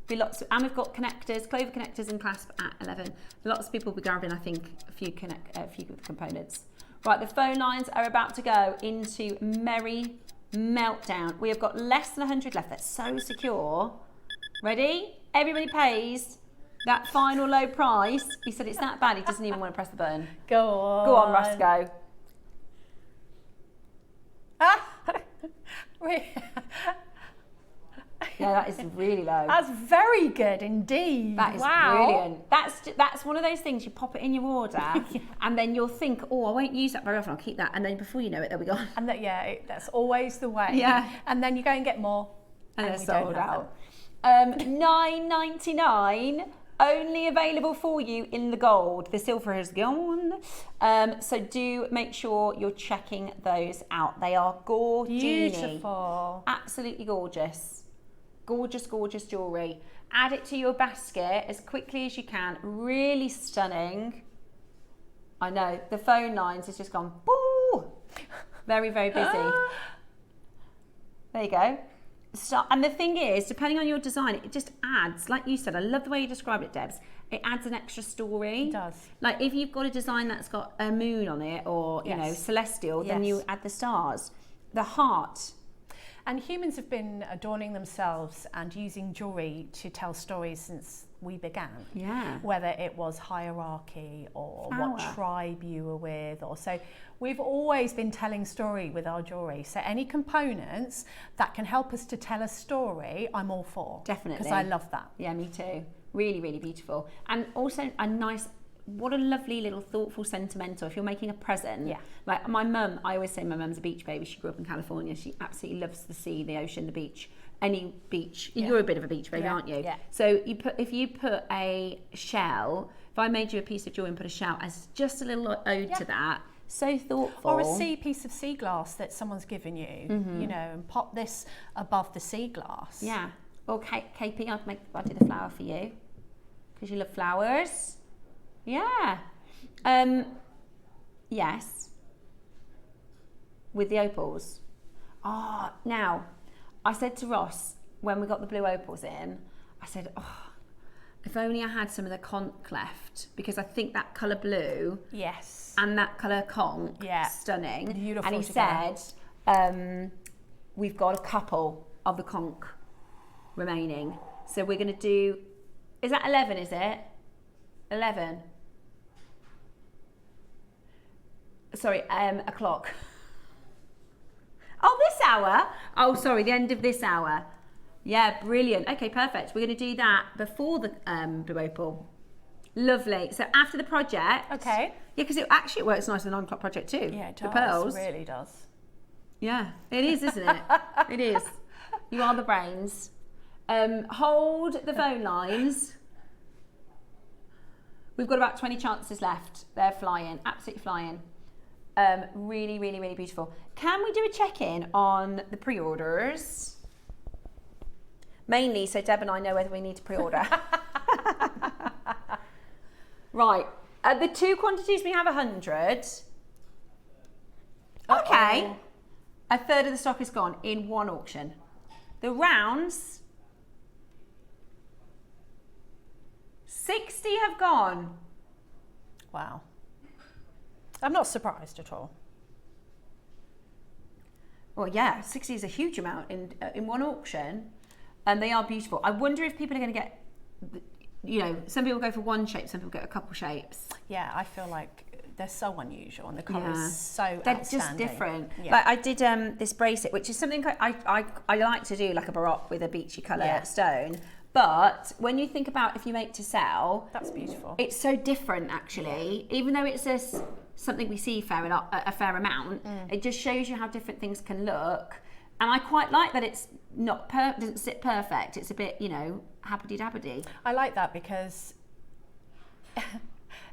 Be lots of, and we've got connectors, Clover Connectors and clasp at 11. Lots of people will be grabbing, I think, a few components. Right, the phone lines are about to go into merry meltdown. We have got less than 100 left. That's so secure. Ready? Everybody pays that final low price. He said it's that bad, he doesn't even want to press the button. Go on. Go on, Roscoe. Yeah, that is really low. That's very good indeed. That is brilliant. That's one of those things, you pop it in your order and then you'll think, oh, I won't use that very often, I'll keep that. And then before you know it, they'll be gone. And that's always the way. Yeah. And then you go and get more. And they're sold out. $9.99. Only available for you in the gold. The silver is gone. So do make sure you're checking those out. They are gorgeous. Beautiful. Absolutely gorgeous. Gorgeous, gorgeous jewellery. Add it to your basket as quickly as you can. Really stunning. I know, the phone lines has just gone, boo! Very, very busy. There you go. So, and the thing is, depending on your design, it just adds, like you said, I love the way you described it, Debs. It adds an extra story. It does. Like if you've got a design that's got a moon on it or, you know, celestial, then you add the stars. The heart. And humans have been adorning themselves and using jewellery to tell stories since we began. Yeah. Whether it was hierarchy or what tribe you were with, or so we've always been telling story with our jewellery. So any components that can help us to tell a story, I'm all for. Definitely. Because I love that. Yeah, me too. Really, really beautiful. And also a nice, what a lovely little thoughtful sentimental. If you're making a present, like my mum, I always say my mum's a beach baby. She grew up in California. She absolutely loves the sea, the ocean, the beach, any beach. You're a bit of a beach baby, aren't you? Yeah. So if you put a shell, if I made you a piece of jewelry and put a shell as just a little ode to that, so thoughtful. Or a piece of sea glass that someone's given you, you know, and pop this above the sea glass. Yeah. Or KP, I'd do the flower for you because you love flowers. Yeah. Yes. With the opals. Now, I said to Ross, when we got the blue opals in, I said, if only I had some of the conch left, because I think that colour blue and that colour conch, stunning. Beautiful. And he said, we've got a couple of the conch remaining. So we're going to do, is that 11, is it? 11. Sorry, o'clock. Oh, this hour? Oh, sorry, the end of this hour. Yeah, brilliant. Okay, perfect. We're going to do that before the Blue Opal. Lovely. So after the project. Okay. Yeah, because it works nice with the 9 o'clock project too. Yeah, it does. The pearls. It really does. Yeah, it is, isn't it? It is. You are the brains. Hold the phone lines. We've got about 20 chances left. They're flying, absolutely flying. Really, really, really beautiful. Can we do a check-in on the pre-orders? Mainly so Deb and I know whether we need to pre-order. Right, the 2 quantities we have 100. Okay, a third of the stock is gone in one auction. The rounds, 60 have gone. Wow. I'm not surprised at all. Well, yeah, 60 is a huge amount in one auction, and they are beautiful. I wonder if people are going to get, you know, some people go for one shape, some people get a couple shapes. Yeah, I feel like they're so unusual and the colours so they're outstanding. just different. Yeah. Like I did this bracelet, which is something I like to do, like a baroque with a beachy colour stone. But when you think about if you make to sell, that's beautiful. It's so different actually. Even though it's something we see a fair amount, it just shows you how different things can look. And I quite like that it's not doesn't sit perfect. It's a bit, you know, happity-dabbity. I like that because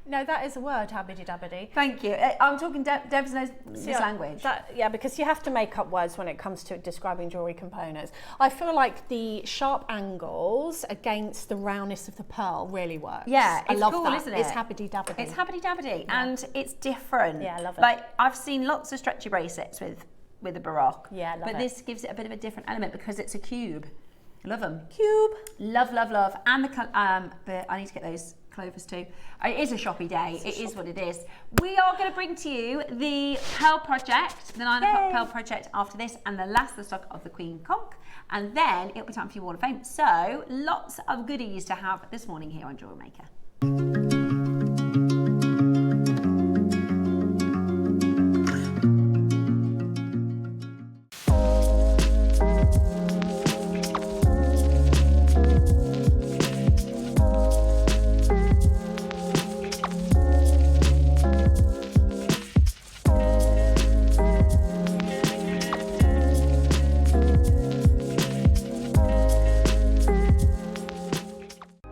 no, that is a word, happity-dabbity. Thank you. I'm talking Deb's knows this language. Because you have to make up words when it comes to describing jewellery components. I feel like the sharp angles against the roundness of the pearl really works. Yeah, I love cool, that. Isn't it? It's happity-dabbity. It's happity-dabbity, and it's different. Yeah, I love it. Like I've seen lots of stretchy bracelets with a baroque. Yeah, I love but it. This gives it a bit of a different element because it's a cube. Love them. Cube. Love, love, love. And I need to get those Clovers too. It is a shoppy day. It is what it is. We are going to bring to you the Pearl Project, the 9 o'clock Pearl Project after this, and the last of the stock of the Queen Conch. And then it'll be time for your Wall of Fame. So lots of goodies to have this morning here on Jewelry Maker.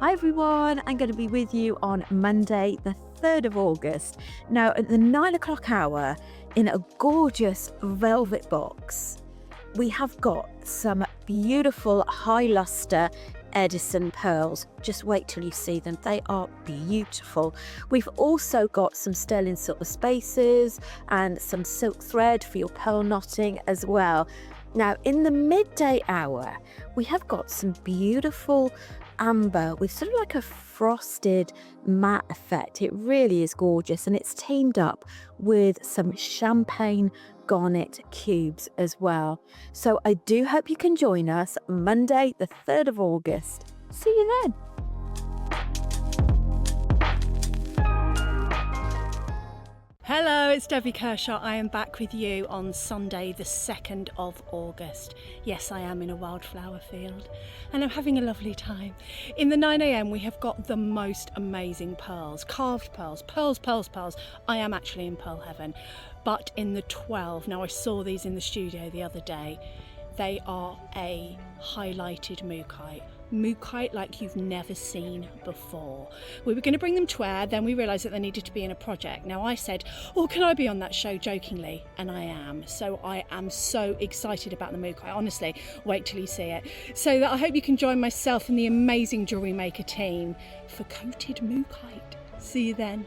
Hi everyone, I'm going to be with you on Monday the 3rd of August. Now at the 9 o'clock hour in a gorgeous velvet box, we have got some beautiful high luster Edison pearls. Just wait till you see them, they are beautiful. We've also got some sterling silver spaces and some silk thread for your pearl knotting as well. Now in the midday hour, we have got some beautiful amber with sort of like a frosted matte effect. It really is gorgeous, and it's teamed up with some champagne garnet cubes as well. So I do hope you can join us Monday the 3rd of August. See you then. Hello, it's Debbie Kershaw. I am back with you on Sunday the 2nd of August. Yes, I am in a wildflower field and I'm having a lovely time. In the 9 a.m. we have got the most amazing pearls, carved pearls, pearls, pearls, pearls. I am actually in pearl heaven. But in the 12, now I saw these in the studio the other day, they are a highlighted Mookaite. Mookaite like you've never seen before. We were going to bring them to air, then we realised that they needed to be in a project. Now I said, oh, can I be on that show, jokingly? And I am. So I am so excited about the Mookaite. Honestly, wait till you see it. So that I hope you can join myself and the amazing Jewellery Maker team for coated Mookaite. See you then.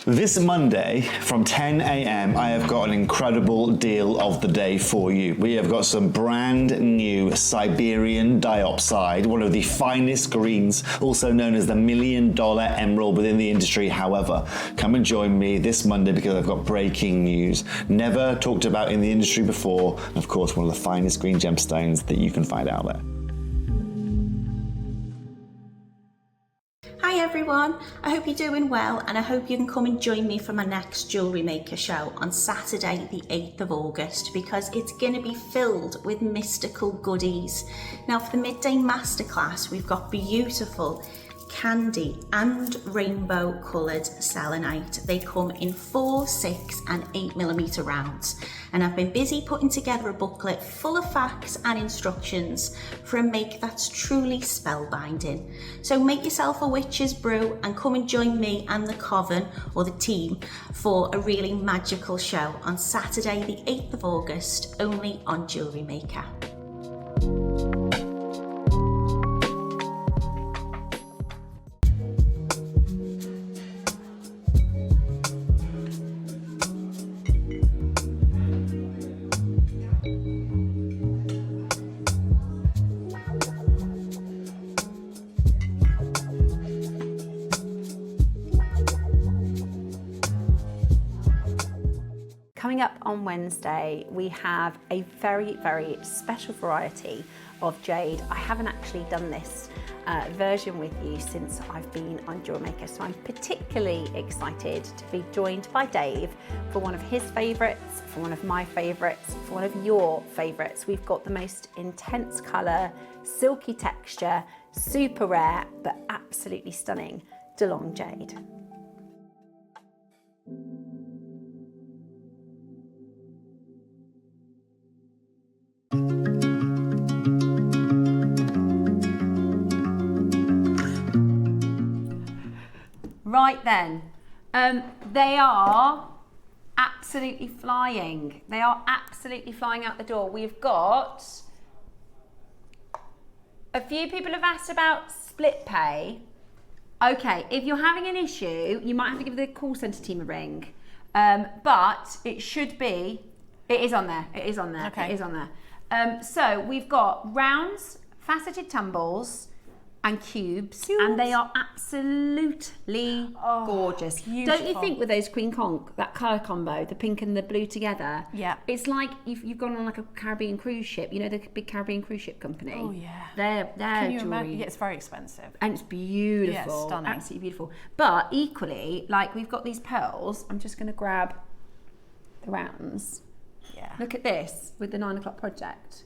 This Monday from 10 a.m. I have got an incredible deal of the day for you. We have got some brand new Siberian diopside, one of the finest greens, also known as the $1 million emerald within the industry. However, come and join me this Monday because I've got breaking news. Never talked about in the industry before. Of course, one of the finest green gemstones that you can find out there. everyone, I hope you're doing well, and I hope you can come and join me for my next Jewellery Maker show on Saturday the 8th of August, because it's going to be filled with mystical goodies. Now for the midday masterclass, we've got beautiful candy and rainbow coloured selenite. They come in 4, 6 and 8mm rounds, and I've been busy putting together a booklet full of facts and instructions for a make that's truly spellbinding. So make yourself a witch's brew and come and join me and the coven, or the team, for a really magical show on Saturday the 8th of August, only on Jewellery Maker. Coming up on Wednesday, we have a very, very special variety of jade. I haven't actually done this version with you since I've been on JewelleryMaker, so I'm particularly excited to be joined by Dave for one of his favourites, for one of my favourites, for one of your favourites. We've got the most intense colour, silky texture, super rare, but absolutely stunning DeLong jade. Right then, they are absolutely flying. They are absolutely flying out the door. We've got a few people have asked about split pay. Okay, if you're having an issue, you might have to give the call centre team a ring, but it should be. It is on there. It is on there. Okay. It is on there. So we've got rounds, faceted tumbles, and cubes, and they are absolutely gorgeous. Beautiful. Don't you think with those Queen Conch, that colour combo, the pink and the blue together, Yeah. it's like you've gone on like a Caribbean cruise ship, you know, the big Caribbean cruise ship company. Oh yeah. Their Can you jewellery. imagine? Yeah, it's very expensive. And it's beautiful. Yeah, it's stunning. Absolutely beautiful. But equally, like we've got these pearls, I'm just going to grab the rounds. Yeah. Look at this with the 9 o'clock project.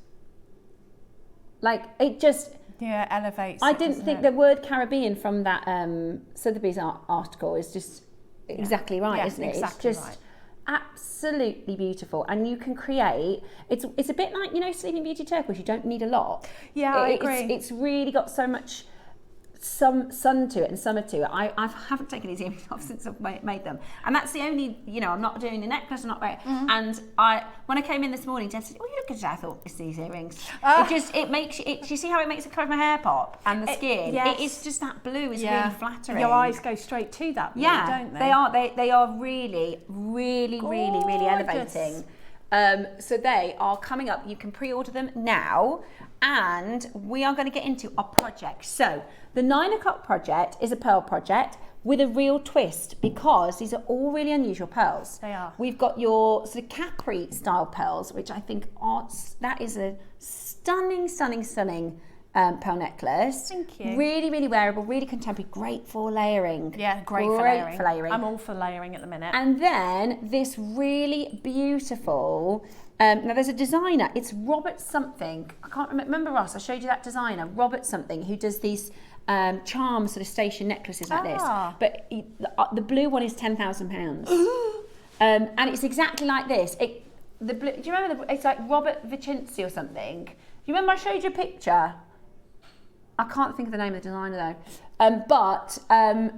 Like it just... Yeah, elevates. I it, didn't doesn't think it? the word Caribbean from that Sotheby's article is just exactly right, Yeah, isn't it? exactly It's just right. absolutely beautiful, and you can create. It's a bit like, you know, Sleeping Beauty turquoise. You don't need a lot. Yeah, I It's- agree. It's really got so much sun to it and summer to it. I haven't taken these earrings off since I've made them, and that's the only, you know, I'm not doing a necklace, I'm not wearing. And when I came in this morning, Deb said, "Oh, you look at that." I thought, it's these earrings. It makes it. Do you see how it makes the colour of my hair pop and the skin? yes. It is just that blue is really flattering. Your eyes go straight to that blue, don't they? They are. They are really, really, really, really Gorgeous. elevating. So they are coming up. You can pre-order them now, and we are going to get into our project. So the 9 o'clock project is a pearl project with a real twist, because these are all really unusual pearls. They are. We've got your sort of Capri style pearls, which I think that is a stunning pearl necklace. Thank you. Really, really wearable, really contemporary, great for layering. Yeah, great for layering. I'm all for layering at the minute. And then this really beautiful, now there's a designer, it's Robert something, I can't remember Ross, I showed you that designer, Robert something, who does these charm sort of station necklaces like this. But the blue one is £10,000. And it's exactly like this. The blue, do you remember, it's like Robert Vicinci or something. Do you remember I showed you a picture? I can't think of the name of the designer though. But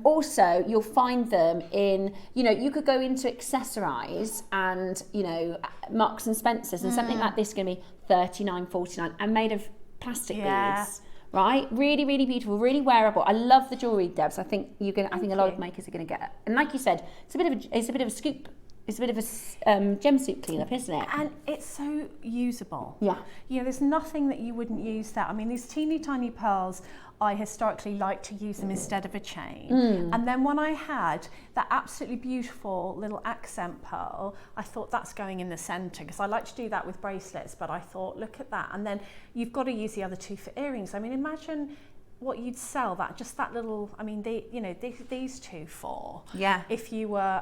also you'll find them in, you know, you could go into Accessorize and, you know, Marks and Spencer's, and something like this is going to be $39.49 and made of plastic beads. Right, really, really beautiful, really wearable. I love the jewellery, Debs. I think I think a lot of makers are going to get it. And like you said, it's a bit of a scoop. It's a bit of a gemsuit cleanup, isn't it? And it's so usable. Yeah. You know, there's nothing that you wouldn't use that. I mean, these teeny tiny pearls, I historically like to use them instead of a chain. And then when I had that absolutely beautiful little accent pearl, I thought that's going in the centre, because I like to do that with bracelets, but I thought, look at that. And then you've got to use the other two for earrings. I mean, imagine what you'd sell that little, I mean, these two for. Yeah. If you were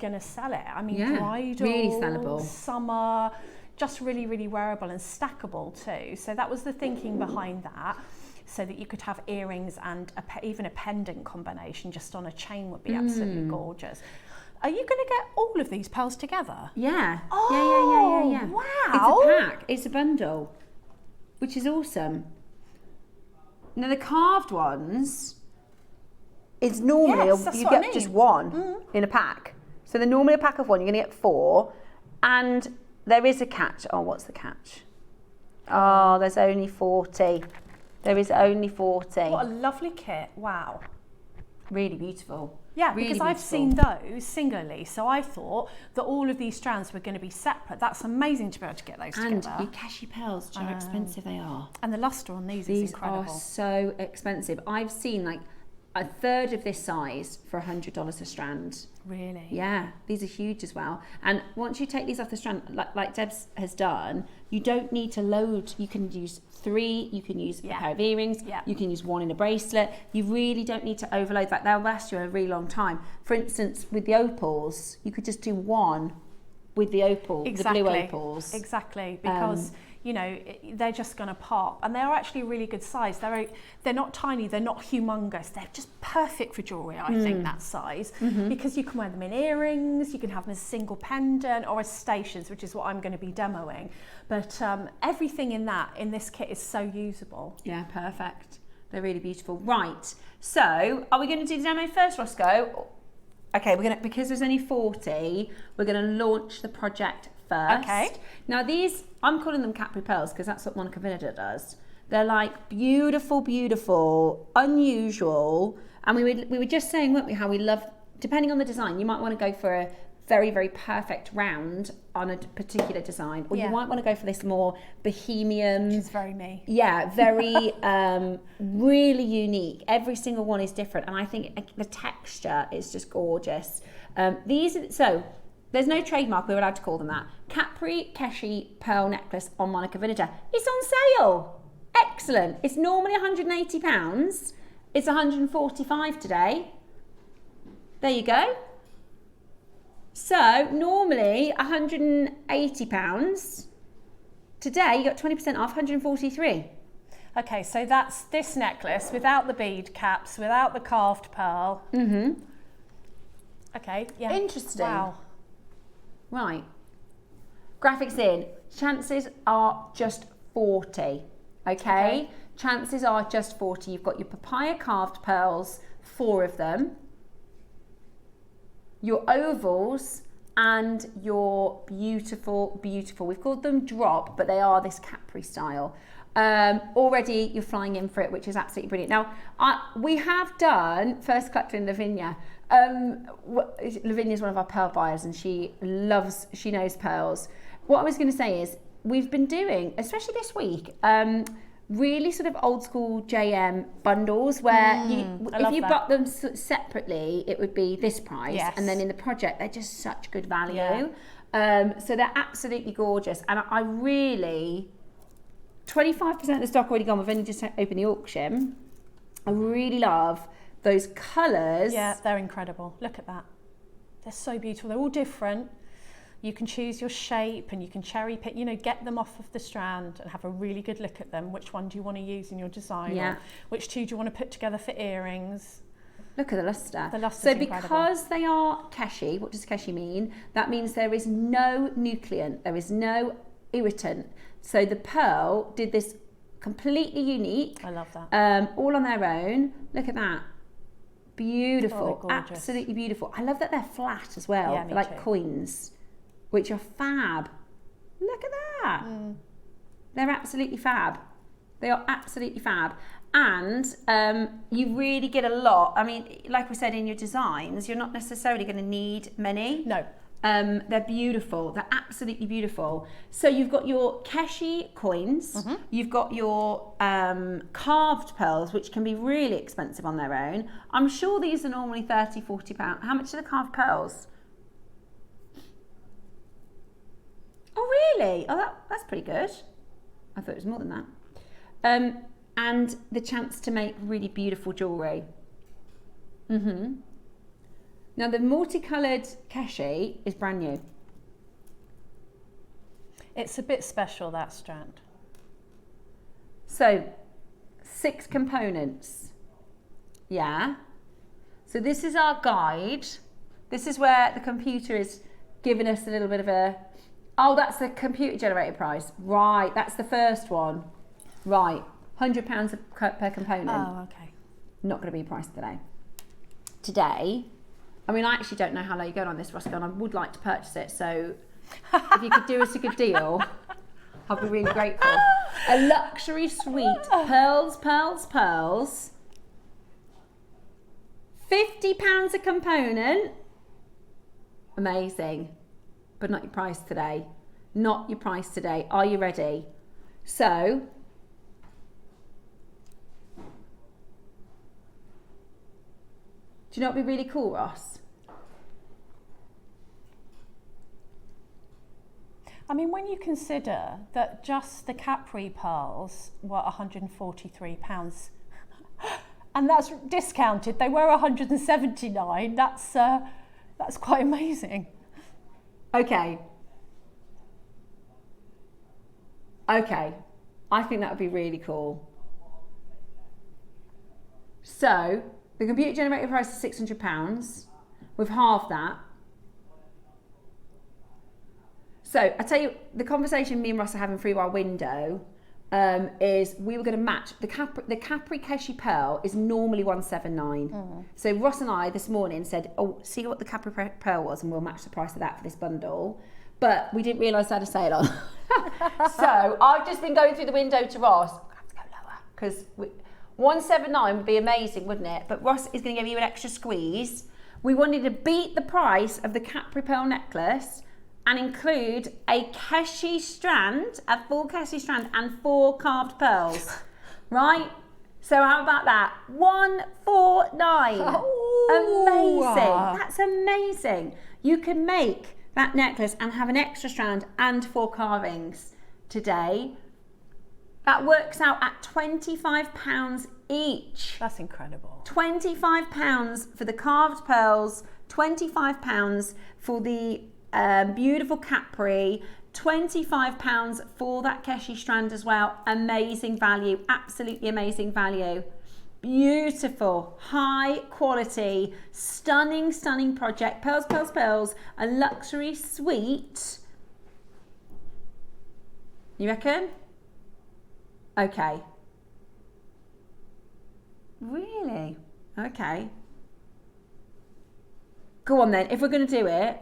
going to sell it, I mean, Yeah, bridal, really sellable. summer, just really, really wearable and stackable too. So that was the thinking behind that, so that you could have earrings and even a pendant combination just on a chain would be absolutely gorgeous. Are you going to get all of these pearls together? Yeah. Oh, yeah. wow. It's a pack. It's a bundle, which is awesome. Now the carved ones is normally Yes, that's you what get I mean. just one in a pack. So they're normally a pack of one. You're going to get 4, and there is a catch. Oh, what's the catch? Oh, there's only 40. There is only 40. What a lovely kit. Wow. Really beautiful. Yeah, Really because I've beautiful. seen those singularly, so I thought that all of these strands were going to be separate. That's amazing to be able to get those And together. your cashew pearls, do you know how expensive they are? And the luster on these is These incredible. are so expensive. I've seen like a third of this size for $100 a strand. Really? Yeah, these are huge as well. And once you take these off the strand, like Debs has done, you don't need to load. You can use 3, you can use a pair of earrings, you can use 1 in a bracelet. You really don't need to overload that. They'll last you a really long time. For instance, with the opals, you could just do 1 with the opal, Exactly. the blue opals. Exactly, because they're just going to pop, and they're actually really good size. They're not tiny, they're not humongous. They're just perfect for jewellery, I think, that size, because you can wear them in earrings, you can have them as a single pendant or as stations, which is what I'm going to be demoing. But everything in this kit is so usable. Yeah, perfect. They're really beautiful. Right, so are we going to do the demo first, Roscoe? Okay, because there's only 40, we're going to launch the project first. Okay. Now these, I'm calling them Capri pearls because that's what Monica Vinader does. They're like beautiful, beautiful, unusual. And we were just saying, weren't we, how we love, depending on the design, you might want to go for a very, very perfect round on a particular design, or you might want to go for this more bohemian. Which is very me. Yeah, very, really unique. Every single one is different, and I think the texture is just gorgeous. So there's no trademark, we're allowed to call them that. Capri Keshi pearl necklace on Monica Vinader. It's on sale. Excellent. It's normally £180. It's £145 today. There you go. So normally £180. Today you got 20% off, £143. Okay, so that's this necklace without the bead caps, without the carved pearl. Okay, yeah. Interesting. Wow. Right. Graphics in. Chances are just 40. Okay? Chances are just 40. You've got your papaya carved pearls, 4 of them. Your ovals and your beautiful, beautiful, we've called them drop, but they are this Capri style. Already you're flying in for it, which is absolutely brilliant. Now, we have done First Collector in Lavinia. Lavinia is one of our pearl buyers, and she knows pearls. What I was going to say is, we've been doing, especially this week, really sort of old school JM bundles where if you bought them separately, it would be this price, and then in the project they're just such good value. So they're absolutely gorgeous, and I really, 25% of the stock already gone. We've only just opened the auction. I really love those colours. Yeah, they're incredible. Look at that. They're so beautiful. They're all different. You can choose your shape and you can cherry pick, get them off of the strand and have a really good look at them. Which one do you want to use in your design? Yeah. Or which 2 do you want to put together for earrings? Look at the lustre. The luster's so incredible. Because they are keshi, what does keshi mean? That means there is no nucleant, there is no irritant. So the pearl did this completely unique. I love that. All on their own. Look at that. Beautiful. Oh, gorgeous. Absolutely beautiful. I love that they're flat as well. Yeah, me They're like too. coins, which are fab. Look at that. They're absolutely fab. They are absolutely fab. And you really get a lot. I mean, like we said, in your designs, you're not necessarily going to need many. No. They're beautiful. They're absolutely beautiful. So you've got your keshi coins. You've got your carved pearls, which can be really expensive on their own. I'm sure these are normally £30, £40. How much are the carved pearls? Oh, really? Oh, that's pretty good. I thought it was more than that. and the chance to make really beautiful jewellery. Now the multicoloured keshi is brand new. It's a bit special, that strand. So 6 components. Yeah. So this is our guide. This is where the computer is giving us a little bit of a, oh, that's the computer generated price. Right, that's the first one. Right, £100 per component. Oh, okay. Not going to be priced today. Today, I mean, I actually don't know how low you're going on this, Roscoe, and I would like to purchase it. So if you could do us a good deal, I'd be really grateful. A luxury suite, pearls, pearls, pearls. £50 a component. Amazing. But not your price today. Not your price today. Are you ready? So, do you know what would be really cool, Ross? I mean, when you consider that just the Capri pearls were £143, and that's discounted, they were £179. That's quite amazing. Okay. Okay. I think that would be really cool. So, the computer generated price is £600. We've halved that. So, I tell you, the conversation me and Ross are having through our window is we were going to match the Capri Keshi Pearl is normally £179. So Ross and I this morning said, oh, see what the Capri Pearl was and we'll match the price of that for this bundle. But we didn't realise they had a sale on. So I've just been going through the window to Ross. I'm going to have to go lower because £179 would be amazing, wouldn't it? But Ross is going to give you an extra squeeze. We wanted to beat the price of the Capri Pearl necklace and include a keshi strand, a full keshi strand and 4 carved pearls, right? So how about that? £149. Amazing. That's amazing. You can make that necklace and have an extra strand and 4 carvings today. That works out at £25 each. That's incredible. £25 for the carved pearls, £25 for the beautiful Capri, £25 for that keshi strand as well. Amazing value, absolutely amazing value. Beautiful, high quality, stunning, stunning project. Pearls, pearls, pearls, a luxury suite. You reckon? Okay. Really? Okay. Go on then, if we're going to do it.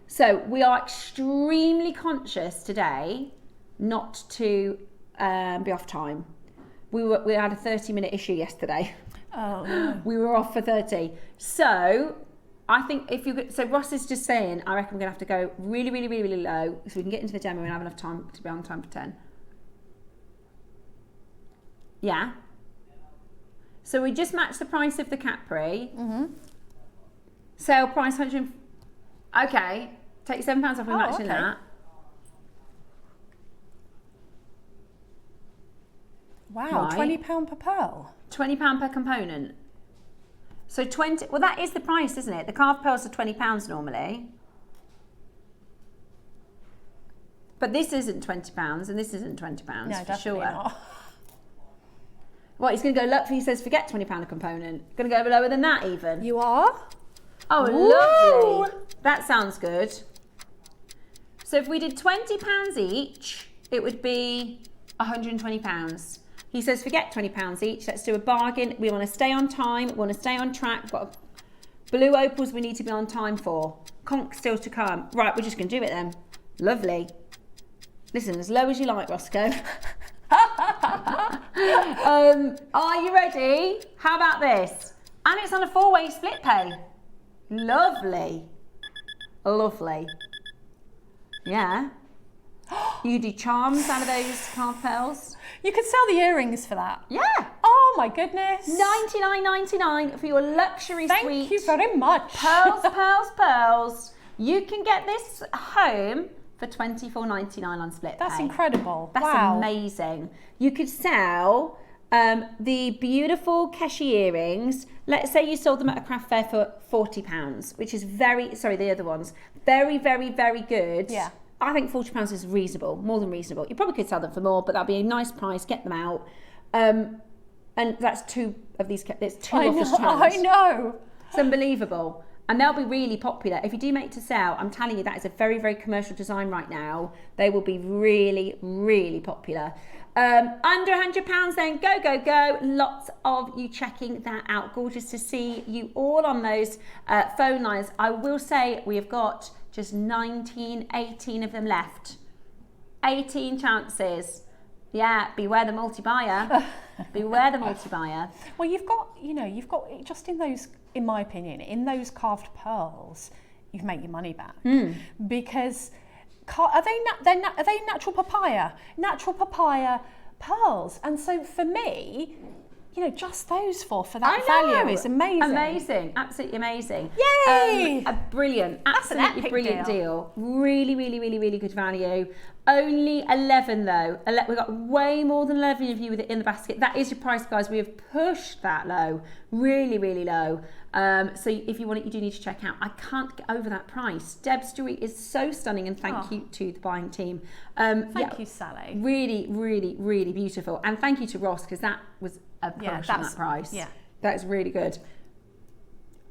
So we are extremely conscious today not to be off time. We had a 30-minute issue yesterday. Oh no. We were off for 30. So I think so Ross is just saying, I reckon we're going to have to go really, really, really, really low so we can get into the demo and have enough time to be on time for 10. Yeah. So we just matched the price of the Capri. Sale price 100. Okay. Take £7 off. We're matching that. Wow, Right. £20 per pearl. £20 per component. So 20. Well, that is the price, isn't it? The carved pearls are £20 normally. But this isn't £20 and this isn't £20 No, for definitely sure. not. What, he's going to go look, he says forget £20 a component. Going to go lower than that even. You are? Oh, Woo! lovely. That sounds good. So if we did £20 each, it would be £120. He says forget £20 each. Let's do a bargain. We want to stay on time. We want to stay on track. We've got blue opals we need to be on time for. Conch still to come. Right, we're just going to do it then. Lovely. Listen, as low as you like, Roscoe. Are you ready? How about this? And it's on a 4-way split pay. Lovely. Lovely. Yeah. You do charms out of those carved pearls. You could sell the earrings for that. Yeah. Oh my goodness. $99.99 for your luxury suite. Thank you very much. Pearls, pearls, pearls. You can get this home for $24.99 on split pay. That's incredible. That's wow. amazing. You could sell The beautiful Keshi earrings, let's say you sold them at a craft fair for £40, which is the other ones, very, very, very good. Yeah. I think £40 is reasonable, more than reasonable. You probably could sell them for more, but that'd be a nice price, get them out. And that's two of these, there's two of the strands. I know. It's unbelievable. And they'll be really popular. If you do make to sell, I'm telling you, that is a very, very commercial design right now. They will be really, really popular. Under £100 then, go, go, go. Lots of you checking that out. Gorgeous to see you all on those phone lines. I will say we have got just 18 of them left. 18 chances. Yeah, beware the multi-buyer. Beware the multi-buyer. Well, you've got just in those, in my opinion, in those carved pearls, you make your money back. Because are they natural papaya? Natural papaya pearls. And so for me, just those for that value is amazing. Amazing, absolutely amazing. Yay! Brilliant, absolutely epic brilliant deal. Really, really, really, really good value. Only 11 though. We've got way more than 11 of you with it in the basket. That is your price, guys. We have pushed that low, really, really low. So if you want it, you do need to check out. I can't get over that price. Deb's jewelry is so stunning, and thank you to the buying team. Thank you, Sally. Really, really, really beautiful. And thank you to Ross, because that was a push on that price. Yeah. That's really good.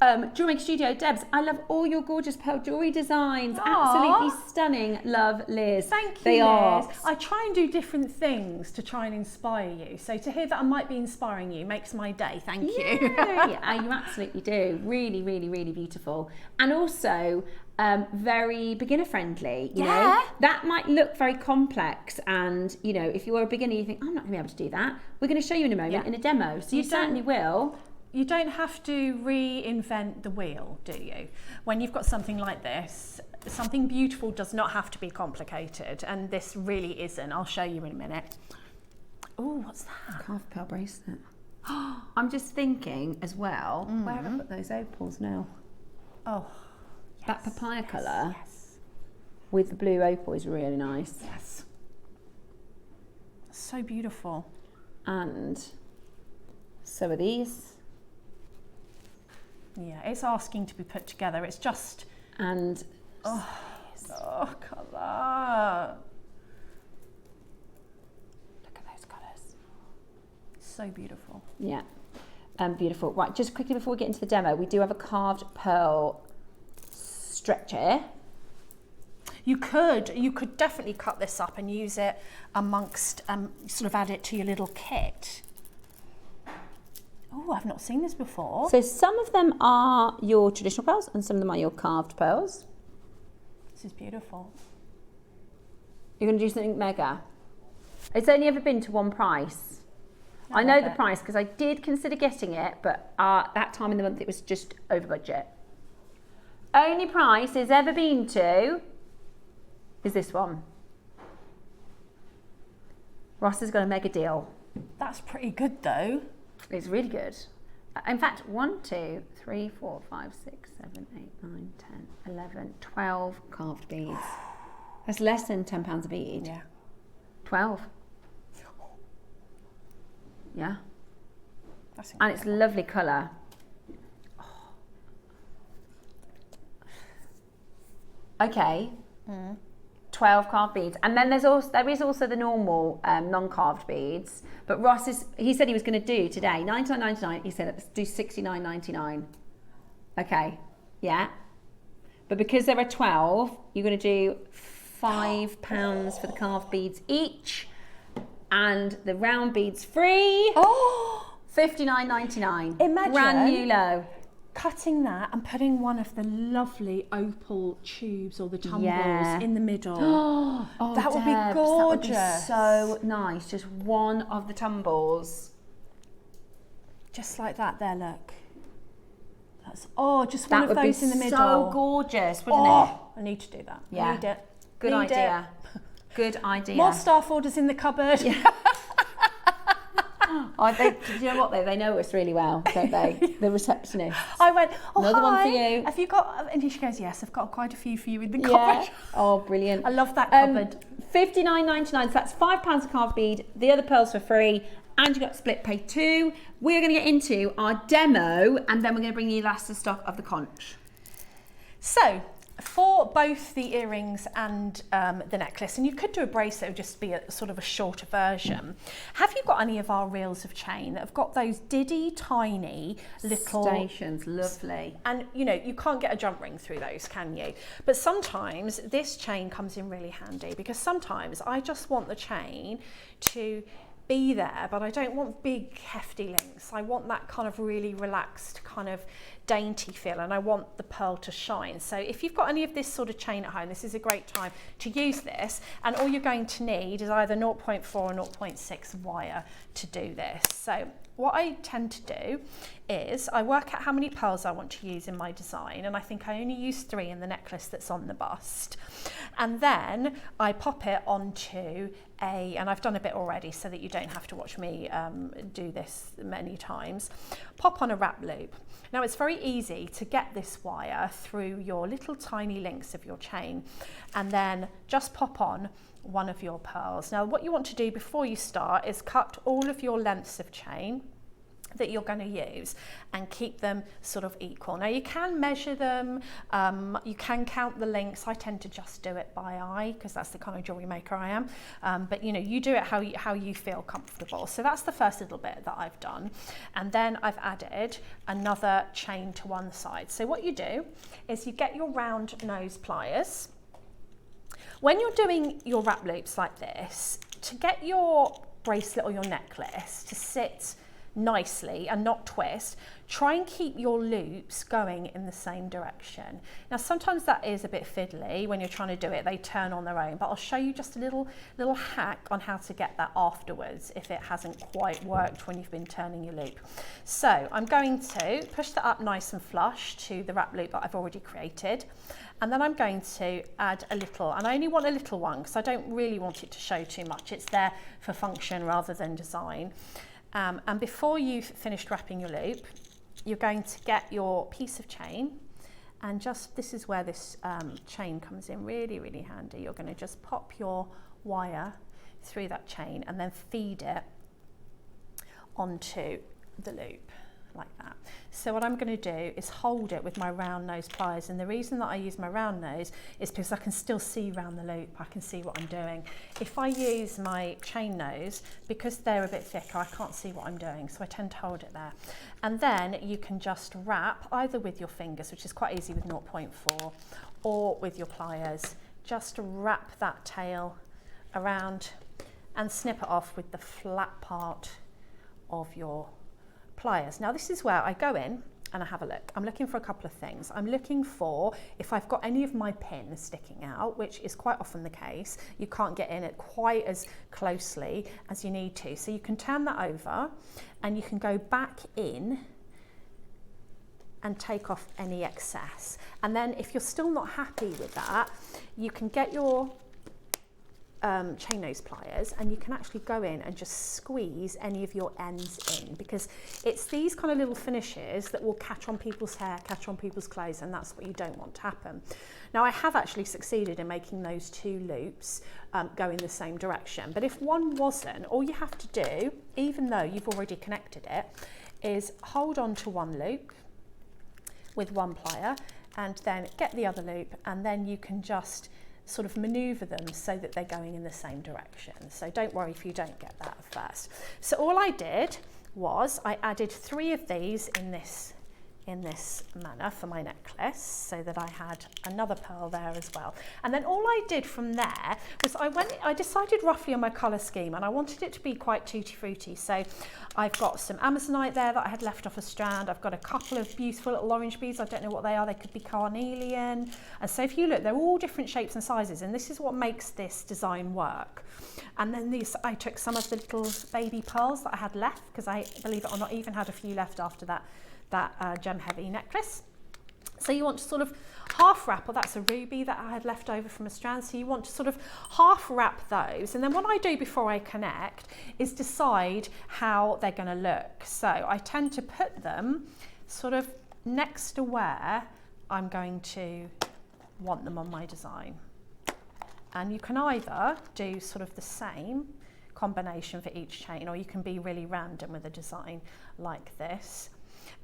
JewelleryMaker Studio, Debs, I love all your gorgeous pearl jewellery designs. Aww. Absolutely stunning. Love, Liz. Thank you, They Liz. are. I try and do different things to try and inspire you. So to hear that I might be inspiring you makes my day. Thank you. Yeah, you absolutely do. Really, really, really beautiful. And also very beginner friendly. You know, that might look very complex, and if you're a beginner, you think, I'm not going to be able to do that. We're going to show you in a moment in a demo, so you certainly will. You don't have to reinvent the wheel, do you? When you've got something like this, something beautiful does not have to be complicated, and this really isn't. I'll show you in a minute. Oh, what's that? Carved pearl bracelet. I'm just thinking as well, where have I put those opals now? Oh, That papaya colour with the blue opal is really nice. Yes. So beautiful. And so are these. Yeah, it's asking to be put together. It's just... And... Oh, colour. Look at those colours. So beautiful. Yeah, beautiful. Right, just quickly before we get into the demo, we do have a carved pearl stretcher. You could definitely cut this up and use it amongst, sort of add it to your little kit. Oh, I've not seen this before. So some of them are your traditional pearls and some of them are your carved pearls. This is beautiful. You're going to do something mega. It's only ever been to one price. I know the price because I did consider getting it, but that time in the month it was just over budget. Only price it's ever been to is this one. Ross has got a mega deal. That's pretty good though. It's really good. In fact, 1, 2, 3, 4, 5, 6, 7, 8, 9, 10, 11, 12 carved beads. That's less than £10 a bead. Yeah. 12. Yeah. That's And it's lovely colour. Okay. 12 carved beads, and then there is also the normal non-carved beads. But Ross he said he was going to do today $99.99. He said let's do $69.99. Okay, yeah. But because there are 12, you're going to do £5 for the carved beads each, and the round beads free. Oh, $59.99. Imagine brand new low. Cutting that and putting one of the lovely opal tubes or the tumbles in the middle. Oh, that would be Debs, gorgeous. That would be so nice. Just one of the tumbles. Just like that there, look. That's just That one of would those be in the middle. so gorgeous, wouldn't it? I need to do that. Yeah. I need it. Good Need idea. it. Good idea. More staff orders in the cupboard. Yeah. Do you know what they know us really well, don't they? The receptionist. I went, Another hi, one for you. Have you got, and she goes, yes, I've got quite a few for you in the cupboard. Oh, brilliant. I love that cupboard. $59.99, so that's £5 a carved bead. The other pearls for free. and you've got split pay too. We're going to get into our demo, and then we're going to bring you the last stock of the conch. So, for both the earrings and the necklace, and you could do a bracelet, it would just be a sort of a shorter version. Have you got any of our reels of chain that have got those diddy tiny little stations? Lovely. And you know, you can't get a jump ring through those, can you? But sometimes this chain comes in really handy, because sometimes I just want the chain to be there, but I don't want big hefty links. I want that kind of really relaxed, kind of dainty feel, and I want the pearl to shine. So if you've got any of this sort of chain at home, this is a great time to use this, and all you're going to need is either 0.4 or 0.6 wire to do this. So what I tend to do is I work out how many pearls I want to use in my design, and I think I only use 3 in the necklace that's on the bust, and then I pop it onto and I've done a bit already so that you don't have to watch me do this many times, pop on a wrap loop. Now it's very easy to get this wire through your little tiny links of your chain, and then just pop on one of your pearls. Now what you want to do before you start is cut all of your lengths of chain that you're going to use and keep them sort of equal. Now you can measure them, you can count the links. I tend to just do it by eye because that's the kind of jewellery maker I am, but you know, you do it how you feel comfortable. So that's the first little bit that I've done, and then I've added another chain to one side. So what you do is you get your round nose pliers. When you're doing your wrap loops like this, to get your bracelet or your necklace to sit nicely and not twist, try and keep your loops going in the same direction. Now sometimes that is a bit fiddly when you're trying to do it, they turn on their own, but I'll show you just a little hack on how to get that afterwards if it hasn't quite worked when you've been turning your loop. So I'm going to push that up nice and flush to the wrap loop that I've already created, and then I'm going to add a little, and I only want a little one because I don't really want it to show too much. It's there for function rather than design. And before you've finished wrapping your loop, you're going to get your piece of chain, and just this is where this chain comes in really, really handy. You're going to just pop your wire through that chain and then feed it onto the loop like that. So what I'm going to do is hold it with my round nose pliers, and the reason that I use my round nose is because I can still see around the loop, I can see what I'm doing. If I use my chain nose, because they're a bit thicker, I can't see what I'm doing, so I tend to hold it there. And then you can just wrap either with your fingers, which is quite easy with 0.4, or with your pliers. Just wrap that tail around and snip it off with the flat part of your pliers. Now this is where I go in and I have a look. I'm looking for a couple of things. I'm looking for if I've got any of my pins sticking out, which is quite often the case. You can't get in it quite as closely as you need to. So you can turn that over and you can go back in and take off any excess. And then if you're still not happy with that, you can get your chain nose pliers and you can actually go in and just squeeze any of your ends in, because it's these kind of little finishes that will catch on people's hair, catch on people's clothes, and that's what you don't want to happen. Now I have actually succeeded in making those 2 loops go in the same direction, but if one wasn't, all you have to do, even though you've already connected it, is hold on to one loop with one plier and then get the other loop, and then you can just sort of maneuver them so that they're going in the same direction. So don't worry if you don't get that at first. So all I did was I added 3 of these in this manner for my necklace, so that I had another pearl there as well. And then all I did from there was I decided roughly on my colour scheme, and I wanted it to be quite tutti frutti. So I've got some Amazonite there that I had left off a strand. I've got a couple of beautiful little orange beads. I don't know what they are. They could be carnelian. And so if you look, they're all different shapes and sizes, and this is what makes this design work. And then I took some of the little baby pearls that I had left, because I, believe it or not, even had a few left after that gem heavy necklace. So you want to sort of half wrap, or that's a ruby that I had left over from a strand, so you want to sort of half wrap those, and then what I do before I connect is decide how they're going to look. So I tend to put them sort of next to where I'm going to want them on my design, and you can either do sort of the same combination for each chain, or you can be really random with a design like this.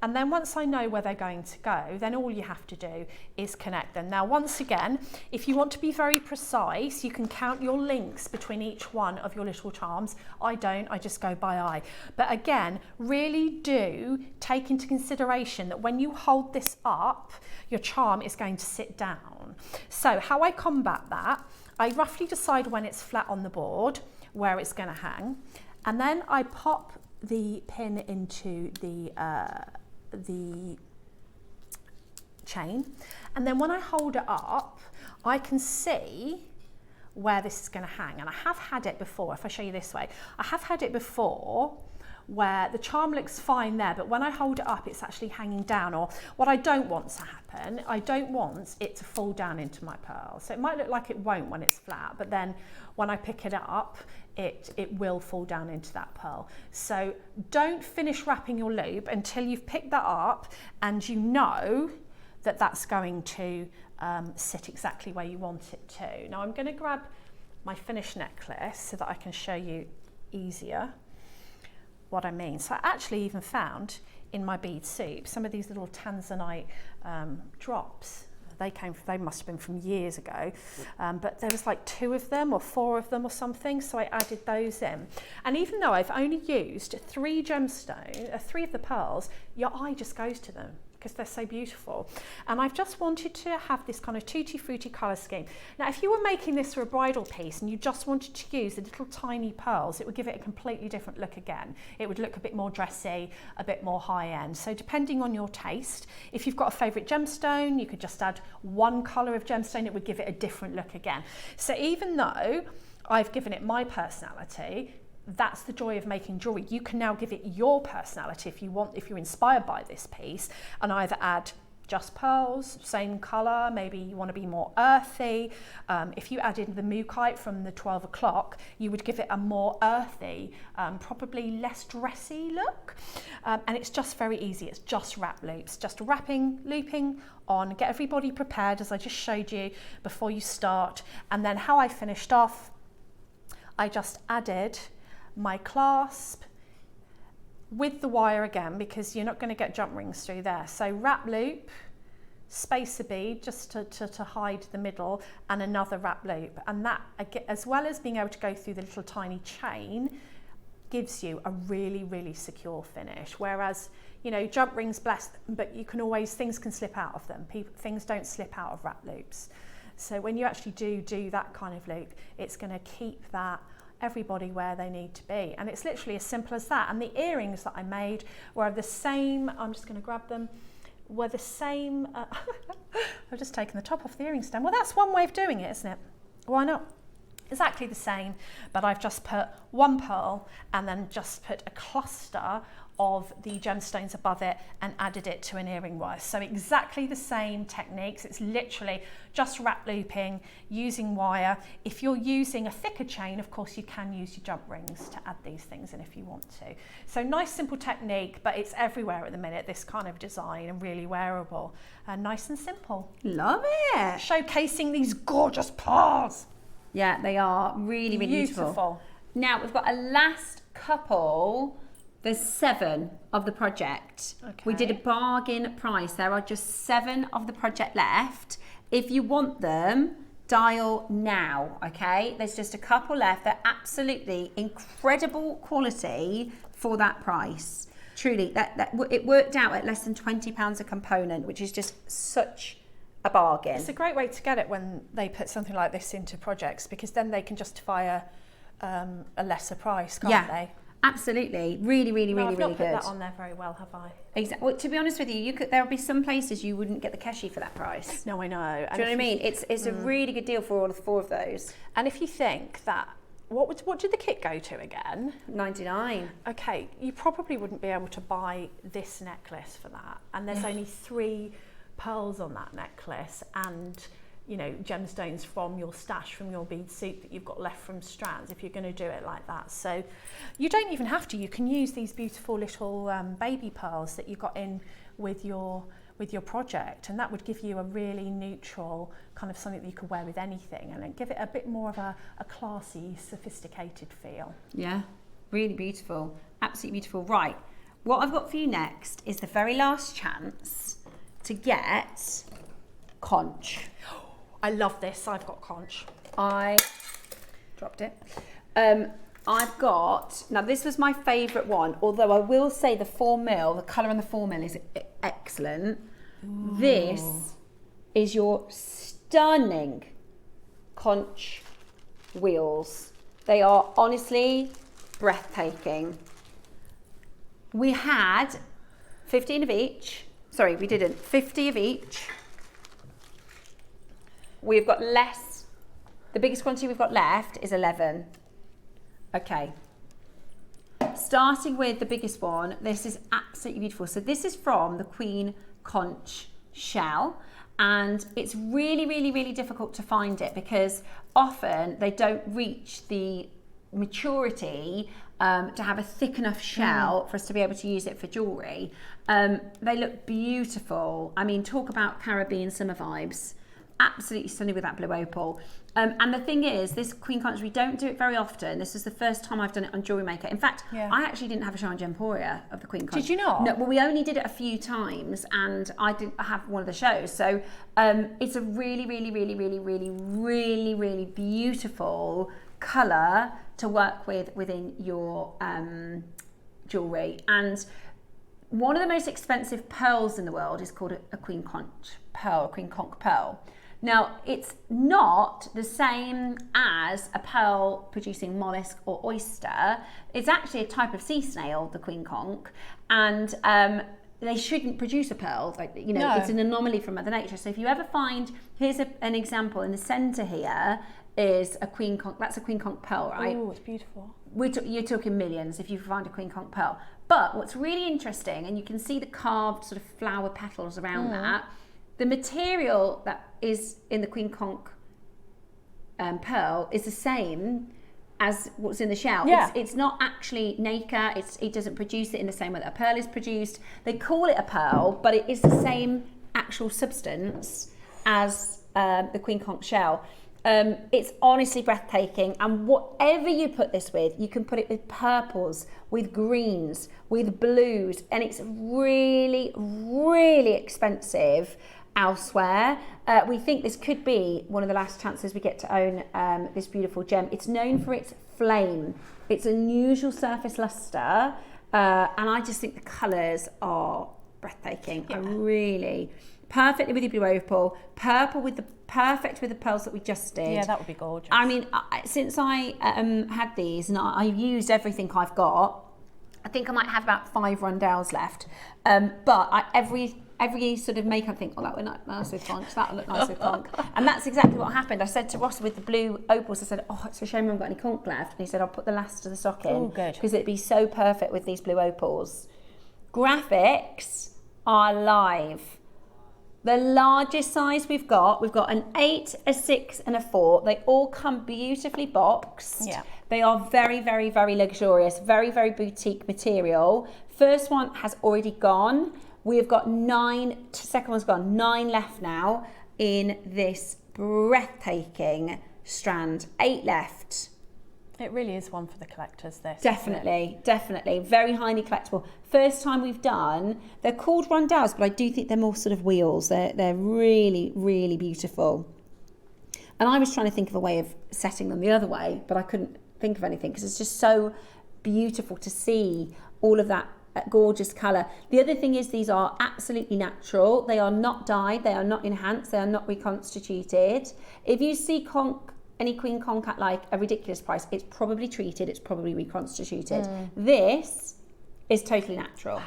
And then once I know where they're going to go, then all you have to do is connect them. Now, once again, if you want to be very precise, you can count your links between each one of your little charms. I don't, I just go by eye. But again, really do take into consideration that when you hold this up, your charm is going to sit down. So how I combat that, I roughly decide when it's flat on the board, where it's going to hang, and then I pop the pin into the chain, and then when I hold it up, I can see where this is going to hang. And I have had it before. If I show you this way, I have had it before where the charm looks fine there, but when I hold it up, it's actually hanging down. Or what I don't want to happen, I don't want it to fall down into my pearl. So it might look like it won't when it's flat, but then when I pick it up, it will fall down into that pearl. So don't finish wrapping your loop until you've picked that up and you know that that's going to sit exactly where you want it to. Now I'm going to grab my finished necklace so that I can show you easier what I mean. So I actually even found in my bead soup some of these little tanzanite drops. They must have been from years ago, but there was like 2 of them or 4 of them or something, so I added those in. And even though I've only used 3 gemstones, 3 of the pearls, your eye just goes to them because they're so beautiful. And I've just wanted to have this kind of tutti frutti colour scheme. Now, if you were making this for a bridal piece and you just wanted to use the little tiny pearls, it would give it a completely different look again. It would look a bit more dressy, a bit more high end. So depending on your taste, if you've got a favourite gemstone, you could just add 1 colour of gemstone, it would give it a different look again. So even though I've given it my personality, that's the joy of making jewellery. You can now give it your personality if you want, if you're inspired by this piece, and either add just pearls, same colour, maybe you want to be more earthy. If you added the Mookaite from the 12 o'clock, you would give it a more earthy, probably less dressy look. And it's just very easy, it's just wrap loops, just wrapping, looping on, get everybody prepared as I just showed you before you start. And then how I finished off, I just added my clasp with the wire again, because you're not going to get jump rings through there. So wrap loop, spacer bead just to hide the middle, and another wrap loop. And that, as well as being able to go through the little tiny chain, gives you a really, really secure finish. Whereas, you know, jump rings, bless them, but you can always, things can slip out of them. Things don't slip out of wrap loops. So when you actually do that kind of loop, it's going to keep that everybody where they need to be. And it's literally as simple as that. And the earrings that I made were the same, I'm just going to grab them, were the same, I've just taken the top off the earring stand. Well, that's one way of doing it, isn't it? Why not? Exactly the same, but I've just put 1 pearl and then just put a cluster of the gemstones above it and added it to an earring wire. So exactly the same techniques. It's literally just wrap looping, using wire. If you're using a thicker chain, of course, you can use your jump rings to add these things in if you want to. So nice, simple technique, but it's everywhere at the minute, this kind of design, and really wearable and nice and simple. Love it. Showcasing these gorgeous pearls. Yeah, they are really, really beautiful. Now we've got a last couple. There's 7 of the project. Okay. We did a bargain price. There are just 7 of the project left. If you want them, dial now, okay? There's just a couple left. They're absolutely incredible quality for that price. Truly, it worked out at less than £20 a component, which is just such a bargain. It's a great way to get it when they put something like this into projects, because then they can justify a lesser price, can't they? Absolutely, really, really, really, really good. I've not put that on there very well, have I? Exactly. Well, to be honest with you, there will be some places you wouldn't get the keshi for that price. No, I know. Do you know what I mean? It's a really good deal for all 4 of those. And if you think that, what did the kit go to again? $99. Okay, you probably wouldn't be able to buy this necklace for that. And there's only 3 pearls on that necklace, and you know, gemstones from your stash, from your bead soup that you've got left from strands, if you're going to do it like that. So you don't even have to. You can use these beautiful little baby pearls that you've got in with your with your project, and that would give you a really neutral kind of something that you could wear with anything, and then give it a bit more of a classy, sophisticated feel. Yeah, really beautiful, absolutely beautiful. Right, what I've got for you next is the very last chance to get conch. I love this. I've got conch. I dropped it. I've got, now this was my favourite one, although I will say the 4mm, the colour on the 4mm is excellent. Ooh. This is your stunning conch wheels. They are honestly breathtaking. We had 15 of each. Sorry, we didn't. 50 of each. We've got less. The biggest quantity we've got left is 11. Okay. Starting with the biggest one, this is absolutely beautiful. So this is from the Queen Conch shell, and it's really, really, really difficult to find it because often they don't reach the maturity to have a thick enough shell for us to be able to use it for jewellery. They look beautiful. I mean, talk about Caribbean summer vibes. Absolutely stunning with that blue opal. And the thing is, this Queen Conch, we don't do it very often. This is the first time I've done it on JewelleryMaker. In fact, I actually didn't have a show on Gemporia of the Queen Conch. Did you not? No, well, we only did it a few times, and I didn't have one of the shows. So it's a really, really, really, really, really, really, really beautiful colour to work with within your jewellery. And one of the most expensive pearls in the world is called a Queen Conch pearl, a Queen Conch pearl. Now, it's not the same as a pearl producing mollusk or oyster. It's actually a type of sea snail, the Queen Conch, and they shouldn't produce a pearl. Like, you know, it's an anomaly from Mother Nature. So if you ever find, here's an example in the centre here is a Queen Conch. That's a Queen Conch pearl, right? Oh, it's beautiful. You're talking millions if you find a Queen Conch pearl. But what's really interesting, and you can see the carved sort of flower petals around that, the material that is in the Queen Conch pearl is the same as what's in the shell. Yeah. It's not actually nacre. It doesn't produce it in the same way that a pearl is produced. They call it a pearl, but it is the same actual substance as the Queen Conch shell. It's honestly breathtaking, and whatever you put this with, you can put it with purples, with greens, with blues, and it's really, really expensive elsewhere. We think this could be one of the last chances we get to own this beautiful gem. It's known for its flame, its unusual surface luster, and I just think the colours are breathtaking. I really, perfectly with your blue opal, purple with the perfect with the pearls that we just did. Yeah, that would be gorgeous. I mean, since I had these and I've used everything I've got, I think I might have about 5 rondelles left. But every sort of makeup thing, oh, that would look nice with conch, that would look nice with conch. And that's exactly what happened. I said to Ross with the blue opals, I said, oh, it's a shame I haven't got any conch left. And he said, I'll put the last of the stock in. Oh, good. Because it'd be so perfect with these blue opals. Graphics are live. The largest size we've got an 8, a 6 and a 4. They all come beautifully boxed. Yeah. They are very, very, very luxurious, very, very boutique material. First one has already gone. We have got 9, second one's gone, 9 left now in this breathtaking strand. 8 left. It really is one for the collectors, this. Definitely, definitely. Very highly collectible. First time we've done, they're called rondelles, but I do think they're more sort of wheels. They're really, really beautiful. And I was trying to think of a way of setting them the other way, but I couldn't think of anything because it's just so beautiful to see all of that gorgeous colour. The other thing is these are absolutely natural. They are not dyed, they are not enhanced, they are not reconstituted. If you see any Queen Conch at like a ridiculous price, it's probably treated, it's probably reconstituted. This is totally natural. Wow.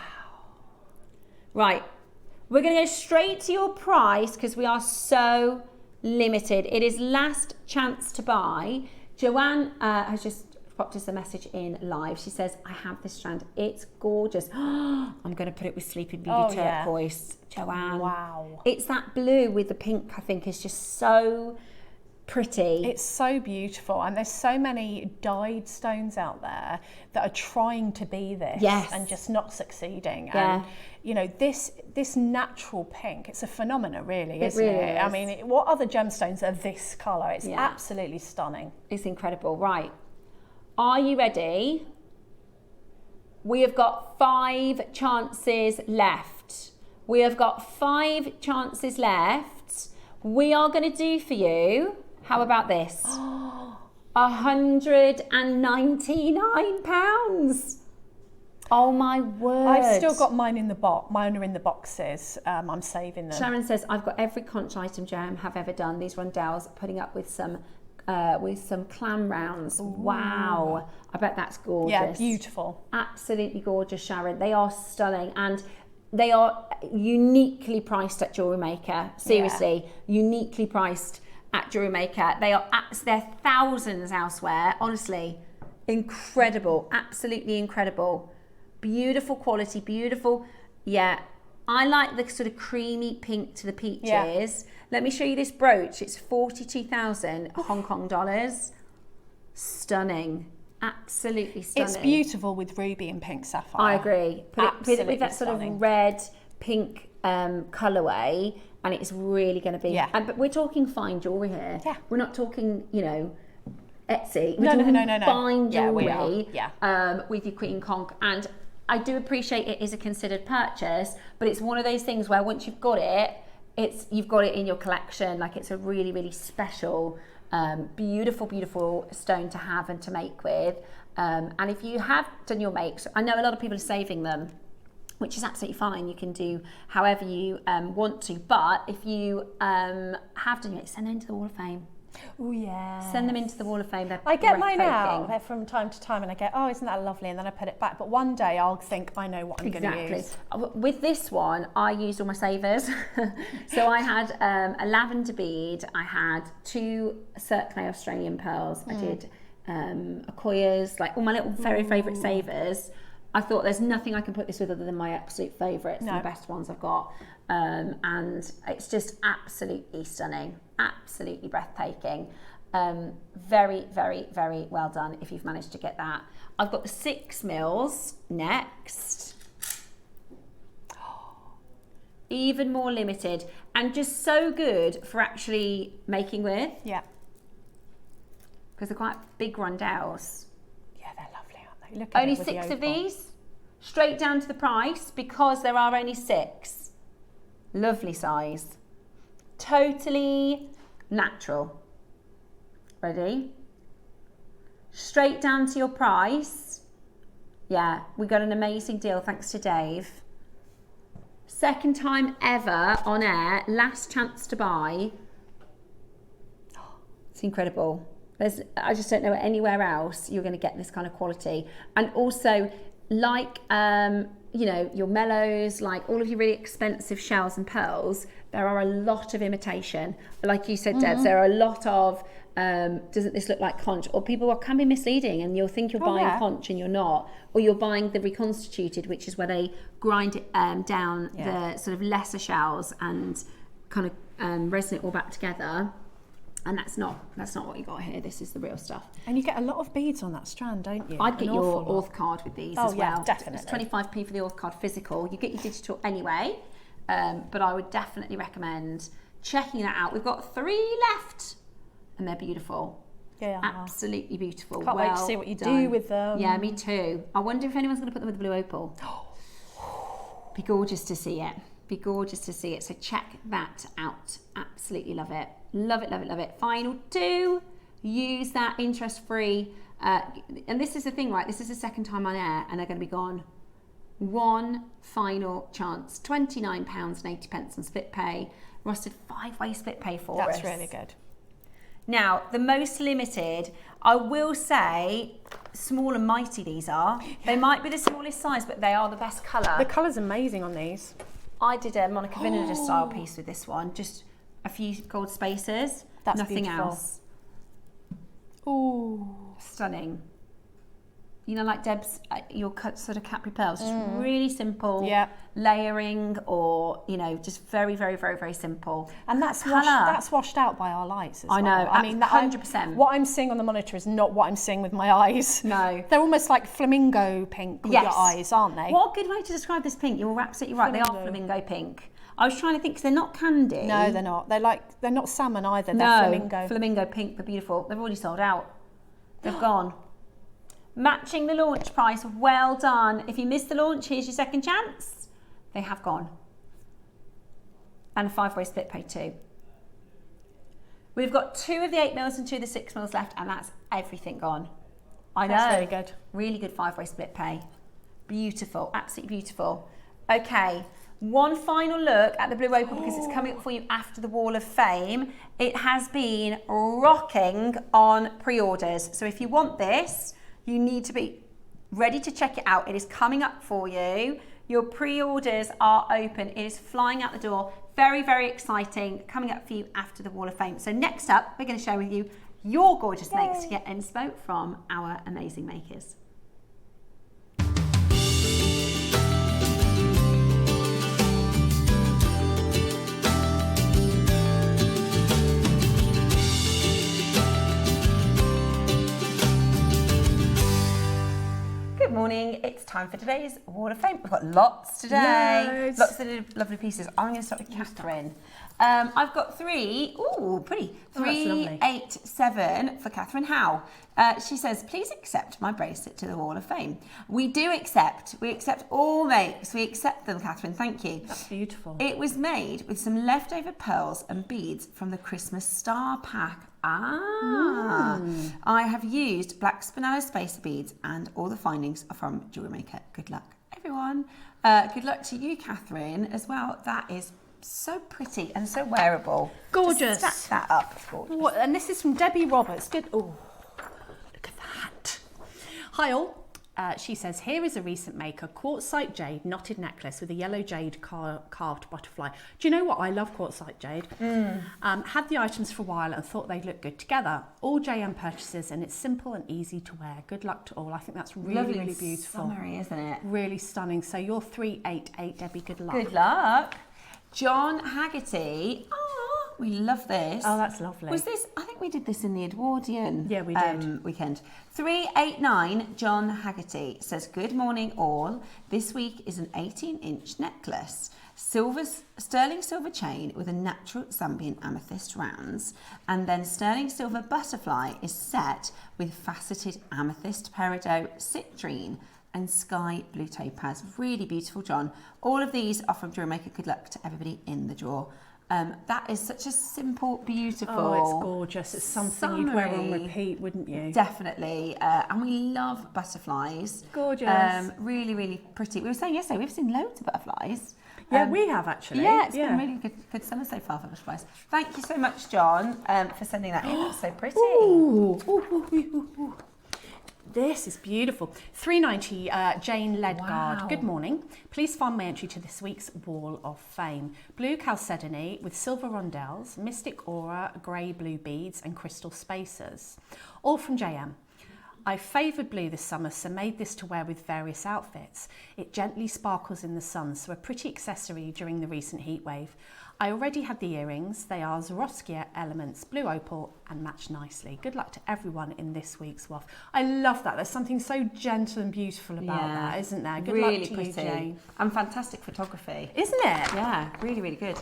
Right, we're going to go straight to your price because we are so limited. It is last chance to buy. Joanne has just popped us a message in live. She says, I have this strand. It's gorgeous. I'm going to put it with Sleeping Beauty turquoise. Joanne. Wow. It's that blue with the pink, I think, is just so pretty. It's so beautiful, and there's so many dyed stones out there that are trying to be this and just not succeeding. And you know, this natural pink, it's a phenomenon really, isn't really it? is. I mean, what other gemstones are this colour? It's absolutely stunning. It's incredible. Right. Are you ready? We have got 5 chances left. We have got 5 chances left. We are going to do for you, how about this? £199. Oh my word. I've still got mine in the box. Mine are in the boxes. I'm saving them. Sharon says, I've got every conch item Gem have ever done. These rondelles putting up with some clam rounds. Ooh. Wow. I bet that's gorgeous. Yeah, beautiful. Absolutely gorgeous, Sharon. They are stunning, and they are uniquely priced at JewelleryMaker. Seriously, uniquely priced at JewelleryMaker. They're thousands elsewhere. Honestly, incredible. Absolutely incredible. Beautiful quality, beautiful. Yeah, I like the sort of creamy pink to the peaches. Yeah. Let me show you this brooch. It's 42,000 Hong Kong dollars. Stunning. Absolutely stunning. It's beautiful with ruby and pink sapphire. I agree. Put it with that stunning. sort of red, pink colourway, and it's really going to be... Yeah. But we're talking fine jewellery here. Yeah. We're not talking, you know, Etsy. No. Fine jewellery with your Queen Conch. And I do appreciate it is a considered purchase, but it's one of those things where once you've got it, you've got it in your collection. Like, it's a really, really special, beautiful stone to have and to make with. And if you have done your makes, I know a lot of people are saving them, which is absolutely fine. You can do however you want to. But if you have done your makes, send them into the Wall of Fame. Oh yeah. Send them into the Wall of Fame. I get mine out from time to time and I go, oh, isn't that lovely? And then I put it back. But one day I'll think, I know what I'm going to use. With this one, I used all my savers. So I had a lavender bead. I had 2 Circle Australian pearls. I did Akoyas, like all my little very favourite savers. I thought there's nothing I can put this with other than my absolute favourites, the best ones I've got. And it's just absolutely stunning, absolutely breathtaking. Very, very, very well done if you've managed to get that. I've got the 6 mils next. Even more limited and just so good for actually making with. Yeah. Because they're quite big rondelles. Yeah, they're lovely, aren't they? Look at only 6 of these, straight down to the price because there are only 6. Lovely size. Totally natural. Ready? Straight down to your price. Yeah, we got an amazing deal thanks to Dave. Second time ever on air, last chance to buy. It's incredible. I just don't know anywhere else you're going to get this kind of quality. And also, like you know, your mellows, like all of your really expensive shells and pearls, there are a lot of imitation. Like you said, Debs, there are a lot of, doesn't this look like conch? Or people can be misleading and you'll think you're buying conch and you're not. Or you're buying the reconstituted, which is where they grind it down the sort of lesser shells and kind of resin it all back together. And that's not what you got here. This is the real stuff. And you get a lot of beads on that strand, don't you? I'd get your Orth card with these as well. Oh yeah, definitely. It's 25p for the Orth card physical. You get your digital anyway, but I would definitely recommend checking that out. We've got 3 left, and they're beautiful. Yeah, absolutely beautiful. Can't wait to see what you do with them. Yeah, me too. I wonder if anyone's going to put them with the Blue Opal. Be gorgeous to see it. Be gorgeous to see it. So check that out. Absolutely love it. Love it, love it, love it. Final 2. Use that interest-free. And this is the thing, right? This is the second time on air and they're going to be gone. One final chance. £29.80 on split pay. Ross did 5-way split pay for us. That's really good. Now, the most limited, I will say, small and mighty these are. They might be the smallest size, but they are the best colour. The colour's amazing on these. I did a Monica Vinader style piece with this one. Just a few gold spacers. That's nothing beautiful. else. Ooh. Stunning. you know, like Deb's, your sort of capri pearls, just really simple layering, or, you know, just very, very, very, very simple. And that's washed out by our lights as well. I know, I mean, 100%. What I'm seeing on the monitor is not what I'm seeing with my eyes. No. They're almost like flamingo pink with your eyes, aren't they? What a good way to describe this pink. You're absolutely right. Flamingo. They are flamingo pink. I was trying to think, because they're not candy. No, they're not. They're not salmon either. They're flamingo. Flamingo pink. They're beautiful. They've already sold out. They've gone. Matching the launch price, well done. If you missed the launch, here's your second chance. They have gone. And a 5-way split pay too. We've got 2 of the 8 mils and 2 of the 6 mils left, and that's everything gone. I know. That's very good. Really good 5-way split pay. Beautiful, absolutely beautiful. Okay, one final look at the Blue Opal, because it's coming up for you after the Wall of Fame. It has been rocking on pre-orders. So if you want this, you need to be ready to check it out. It is coming up for you. Your pre-orders are open. It is flying out the door. Very, very exciting. Coming up for you after the Wall of Fame. So next up, we're going to share with you your gorgeous makes to get inspo from our amazing makers. Good morning, it's time for today's Wall of Fame. We've got lots today, lots of lovely pieces. I'm going to start with Catherine. I've got 3, pretty, 3, 8, 7 for Catherine Howe. She says, please accept my bracelet to the Wall of Fame. We accept all makes, we accept them, Catherine, thank you. That's beautiful. It was made with some leftover pearls and beads from the Christmas Star Pack. I have used black spinello spacer beads, and all the findings are from JewelleryMaker. Good luck, everyone. Good luck to you, Catherine, as well. That is so pretty and so wearable. Gorgeous. Just stack that up. Gorgeous. And this is from Debbie Roberts. Good. Oh, look at that. Hi all. She says, here is a recent make, a quartzite jade knotted necklace with a yellow jade carved butterfly. Do you know what? I love quartzite jade. Had the items for a while and thought they'd look good together. All JM purchases, and it's simple and easy to wear. Good luck to all. I think that's really, really beautiful. Summery, isn't it? Really stunning. So you're 388, Debbie. Good luck. Good luck. John Haggerty. Oh, we love this. Oh, that's lovely. Was this, I think we did this in the Edwardian we did. Weekend. 389, John Haggerty says, good morning all. This week is an 18-inch necklace. Sterling silver chain with a natural Zambian amethyst rounds, and then sterling silver butterfly is set with faceted amethyst peridot citrine and sky blue topaz. Really beautiful, John. All of these are from JewelleryMaker. Good luck to everybody in the draw. That is such a simple, beautiful. Oh, it's gorgeous. It's something you'd wear on repeat, wouldn't you? Definitely. And we love butterflies. Gorgeous. Really, really pretty. We were saying yesterday, we've seen loads of butterflies. Yeah, we have actually. Yeah, it's been really good summer so far for butterflies. Thank you so much, John, for sending that in. It's so pretty. Ooh. This is beautiful. 390, Jane Ledgard. Wow. Good morning. Please find my entry to this week's Wall of Fame. Blue chalcedony with silver rondelles, mystic aura, grey blue beads and crystal spacers. All from JM. I favoured blue this summer, so made this to wear with various outfits. It gently sparkles in the sun, so a pretty accessory during the recent heat wave. I already had the earrings. They are Swarovski elements, blue opal, and match nicely. Good luck to everyone in this week's WOF. I love that. There's something so gentle and beautiful about that, isn't there? Good luck to you, Jane. And fantastic photography. Isn't it? Yeah, really, really good.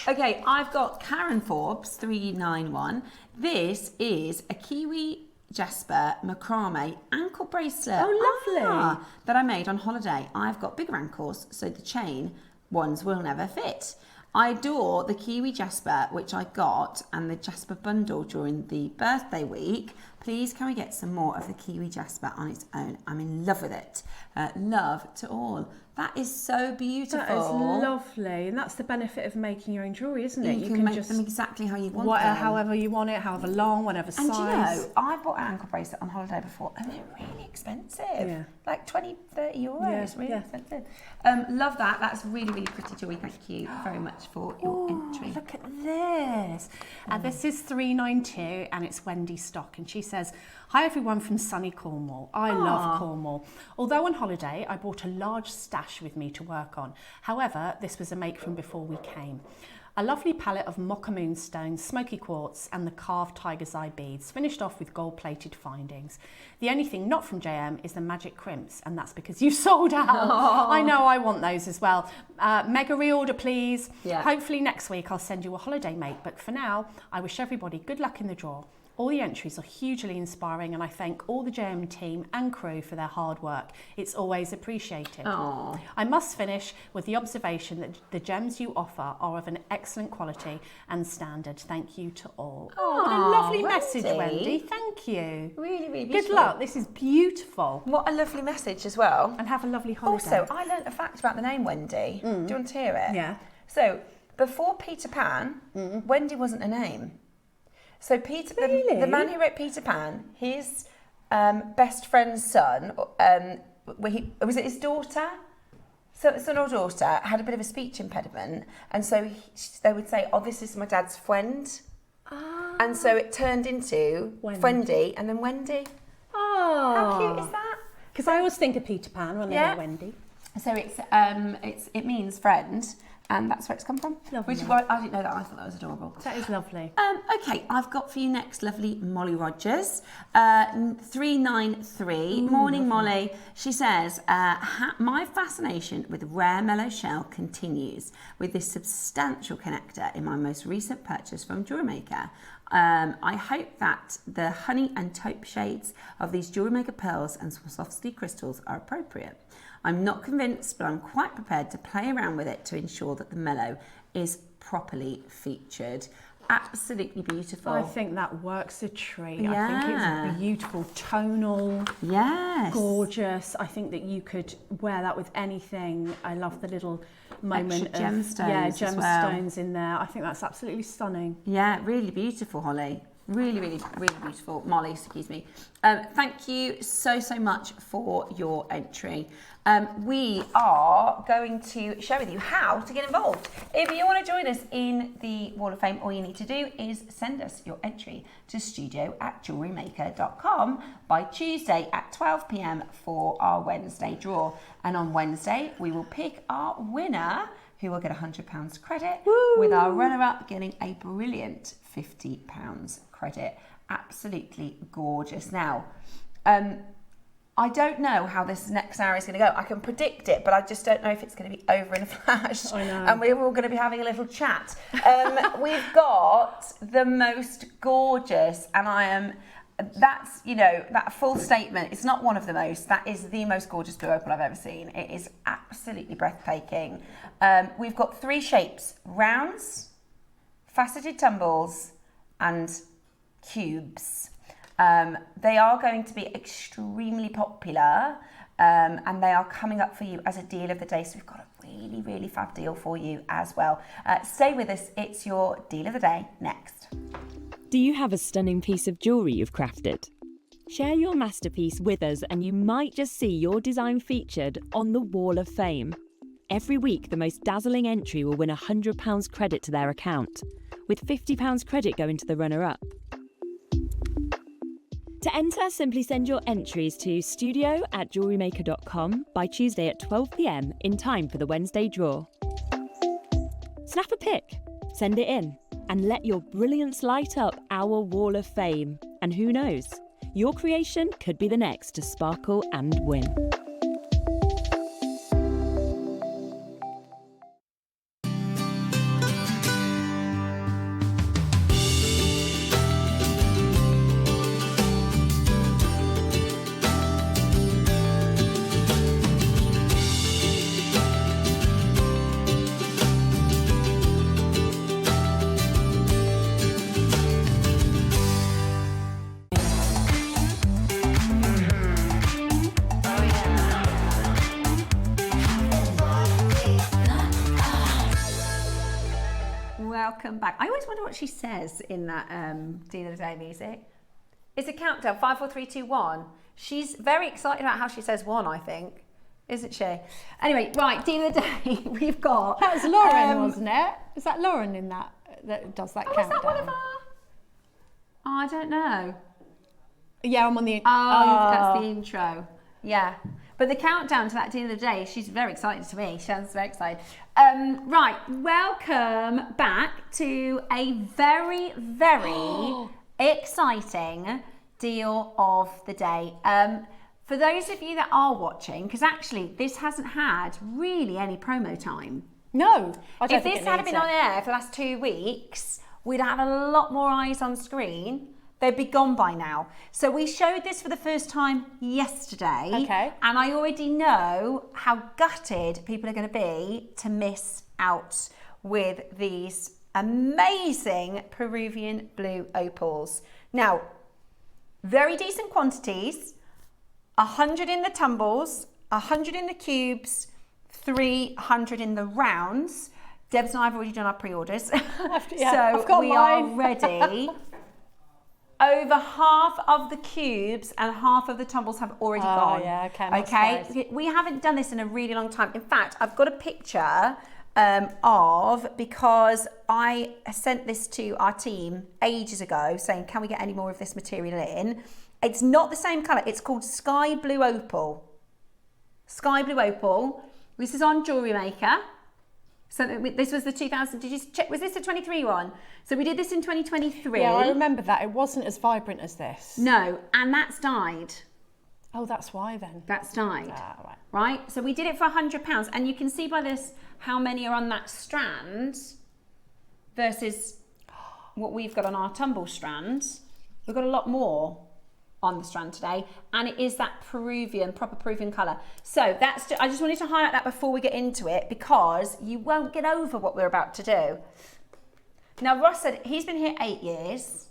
Okay, I've got Karen Forbes, 391. This is a Kiwi Jasper macrame ankle bracelet. Oh, lovely. That I made on holiday. I've got bigger ankles, so the chain ones will never fit. I adore the Kiwi Jasper, which I got, and the Jasper bundle during the birthday week. Please can we get some more of the Kiwi Jasper on its own? I'm in love with it. Love to all. That is so beautiful. That is lovely, and that's the benefit of making your own jewellery, isn't it? You can make them exactly how you want them. However you want it, however long, whatever size. And do you know, I bought an ankle bracelet on holiday before, and they're really expensive. Yeah. Like 20, 30 euros, really expensive. Love that. That's really, really pretty jewellery. Thank you very much for your entry. Look at this. This is 392, and it's Wendy Stock, and she says, Hi everyone from sunny Cornwall. I love Cornwall. Although on holiday, I brought a large stash with me to work on. However, this was a make from before we came. A lovely palette of mocha moonstones, smoky quartz and the carved tiger's eye beads, finished off with gold-plated findings. The only thing not from JM is the magic crimps, and that's because you sold out. I know, I want those as well. Mega reorder, please. Yeah. Hopefully next week I'll send you a holiday make, but for now, I wish everybody good luck in the draw. All the entries are hugely inspiring and I thank all the JM team and crew for their hard work. It's always appreciated. Aww. I must finish with the observation that the gems you offer are of an excellent quality and standard. Thank you to all. Oh, what a lovely message, Wendy. Thank you. Really, really beautiful. Good luck. This is beautiful. What a lovely message as well. And have a lovely holiday. Also, I learnt a fact about the name Wendy. Do you want to hear it? Yeah. So, before Peter Pan, Wendy wasn't a name. So Peter, the man who wrote Peter Pan, his best friend's son, was it his daughter? So son or daughter had a bit of a speech impediment, and so they would say, "Oh, this is my dad's friend," and so it turned into Friendy and then Wendy. Oh, how cute is that? Because I always think of Peter Pan when I hear Wendy. So it means friend. And that's where it's come from. Lovely. Which is why I didn't know that. I thought that was adorable. That is lovely. Okay, I've got for you next lovely Molly Rogers, 393. Morning, Molly. She says, my fascination with rare mellow shell continues with this substantial connector in my most recent purchase from JewelleryMaker. I hope that the honey and taupe shades of these JewelleryMaker pearls and Swarovski crystals are appropriate. I'm not convinced, but I'm quite prepared to play around with it to ensure that the mellow is properly featured. Absolutely beautiful. I think that works a treat. Yeah. I think it's beautiful, tonal, gorgeous. I think that you could wear that with anything. I love the little moment extra gemstones of gemstones in there. I think that's absolutely stunning. Yeah, really beautiful, Holly. Really, really, really beautiful. Molly, excuse me. Thank you so much for your entry. We are going to share with you how to get involved. If you want to join us in the Wall of Fame, all you need to do is send us your entry to studio@jewellerymaker.com by Tuesday at 12 p.m. for our Wednesday draw. And on Wednesday, we will pick our winner, who will get £100 credit, with our runner-up getting a brilliant £50 credit. Absolutely gorgeous. Now, I don't know how this next hour is going to go. I can predict it, but I just don't know if it's going to be over in a flash. I know. And we're all going to be having a little chat. We've got the most gorgeous, and that's, that full statement. It's not one of the most. That is the most gorgeous blue opal I've ever seen. It is absolutely breathtaking. We've got 3 shapes: rounds, faceted tumbles, and cubes. They are going to be extremely popular, and they are coming up for you as a deal of the day. So we've got a really, really fab deal for you as well. Stay with us. It's your deal of the day next. Do you have a stunning piece of jewellery you've crafted? Share your masterpiece with us and you might just see your design featured on the Wall of Fame. Every week, the most dazzling entry will win £100 credit to their account, with £50 credit going to the runner-up. To enter, simply send your entries to studio@jewellerymaker.com by Tuesday at 12 p.m. in time for the Wednesday draw. Snap a pic, send it in, and let your brilliance light up our Wall of Fame. And who knows, your creation could be the next to sparkle and win. Welcome back. I always wonder what she says in that Deal of the Day music. It's a countdown, 5, 4, 3, 2, 1. She's very excited about how she says 1, I think, isn't she? Anyway, right, Deal of the Day, we've got... That was Lauren, wasn't it? Is that Lauren in that does that countdown? Is that one of our... Oh, I don't know. Yeah, I'm on the... That's the intro. Yeah. But the countdown to that at the end of the day, she's very excited to me. She sounds very excited. Right, welcome back to a very, very exciting deal of the day. For those of you that are watching, because actually this hasn't had really any promo time. No, I don't If think this it had needs been on air for the last 2 weeks, we'd have a lot more eyes on screen. They'd be gone by now. So we showed this for the first time yesterday. Okay. And I already know how gutted people are going to be to miss out with these amazing Peruvian Blue Opals. Now, very decent quantities, 100 in the tumbles, 100 in the cubes, 300 in the rounds. Debs and I have already done our pre-orders. Yeah, so we are ready. Over half of the cubes and half of the tumbles have already gone. Yeah, okay. I'm not surprised. We haven't done this in a really long time. In fact, I've got a picture because I sent this to our team ages ago saying, can we get any more of this material in? It's not the same colour. It's called Sky Blue Opal. Sky Blue Opal. This is on JewelleryMaker. So this was the 2000, did you check, was this the 23 one? So we did this in 2023. Yeah, I remember that. It wasn't as vibrant as this. No, and that's dyed. Oh, that's why then. That's dyed. Right. Right? So we did it for £100. And you can see by this how many are on that strand versus what we've got on our tumble strand. We've got a lot more on the strand today, and it is that proper Peruvian colour. So that's I just wanted to highlight that before we get into it, because you won't get over what we're about to do. Now, Ross said he's been here 8 years,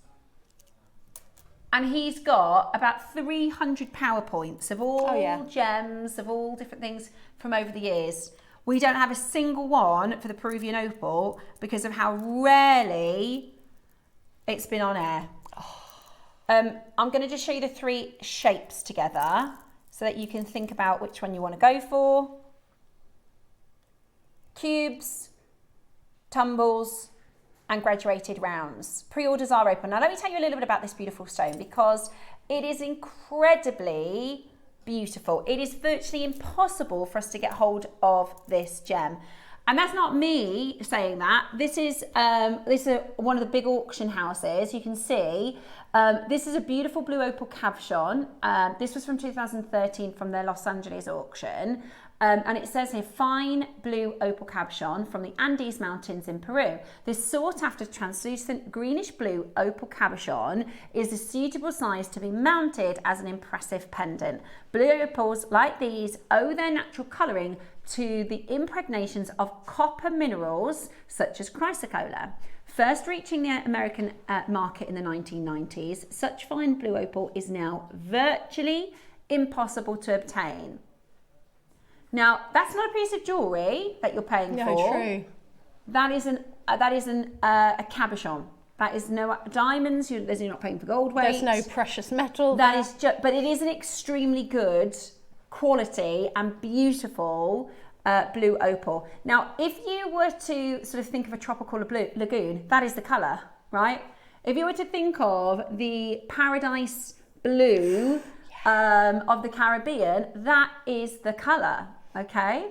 and he's got about 300 PowerPoints of all gems, of all different things from over the years. We don't have a single one for the Peruvian Opal because of how rarely it's been on air. I'm going to just show you the 3 shapes together so that you can think about which one you want to go for. Cubes, tumbles, and graduated rounds. Pre-orders are open. Now let me tell you a little bit about this beautiful stone, because it is incredibly beautiful. It is virtually impossible for us to get hold of this gem. And that's not me saying that. This is one of the big auction houses. You can see this is a beautiful blue opal cabochon. This was from 2013 from their Los Angeles auction. And it says here, fine blue opal cabochon from the Andes Mountains in Peru. This sought after translucent greenish blue opal cabochon is a suitable size to be mounted as an impressive pendant. Blue opals like these owe their natural colouring to the impregnations of copper minerals such as chrysocolla. First reaching the American market in the 1990s, such fine blue opal is now virtually impossible to obtain. Now, that's not a piece of jewellery that you're paying for. No, true. That is a cabochon. That is no diamonds. You're not paying for gold weight. There's no precious metal. That is just, but it is an extremely good quality and beautiful blue opal. Now, if you were to sort of think of a tropical lagoon, that is the colour, right? If you were to think of the paradise blue of the Caribbean, that is the colour, okay?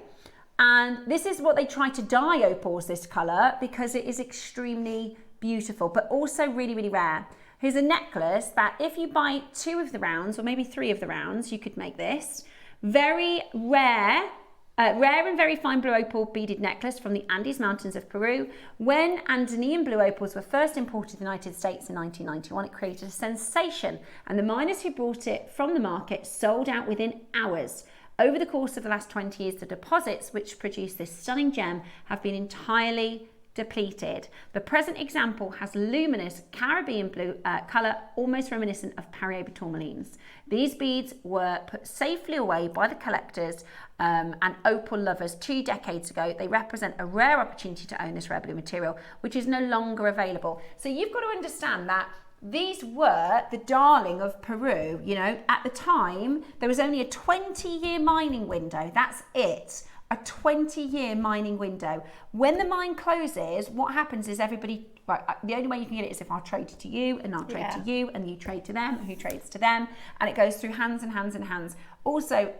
And this is what they try to dye opals, this colour, because it is extremely beautiful, but also really, really rare. Here's a necklace that if you buy 2 of the rounds, or maybe 3 of the rounds, you could make this. Very rare, rare and very fine blue opal beaded necklace from the Andes Mountains of Peru. When Andean blue opals were first imported to the United States in 1991, it created a sensation, and the miners who brought it from the market sold out within hours. Over the course of the last 20 years, the deposits which produced this stunning gem have been entirely depleted. The present example has luminous Caribbean blue colour, almost reminiscent of Paraiba tourmalines. These beads were put safely away by the collectors and opal lovers 2 decades ago. They represent a rare opportunity to own this rare blue material, which is no longer available. So you've got to understand that these were the darling of Peru. You know, at the time, there was only a 20-year mining window. That's it. A 20-year mining window. When the mine closes, what happens is everybody right, the only way you can get it is if I'll trade it to you, and I'll trade to you, and you trade to them, who trades to them, and it goes through hands and hands and hands. Also,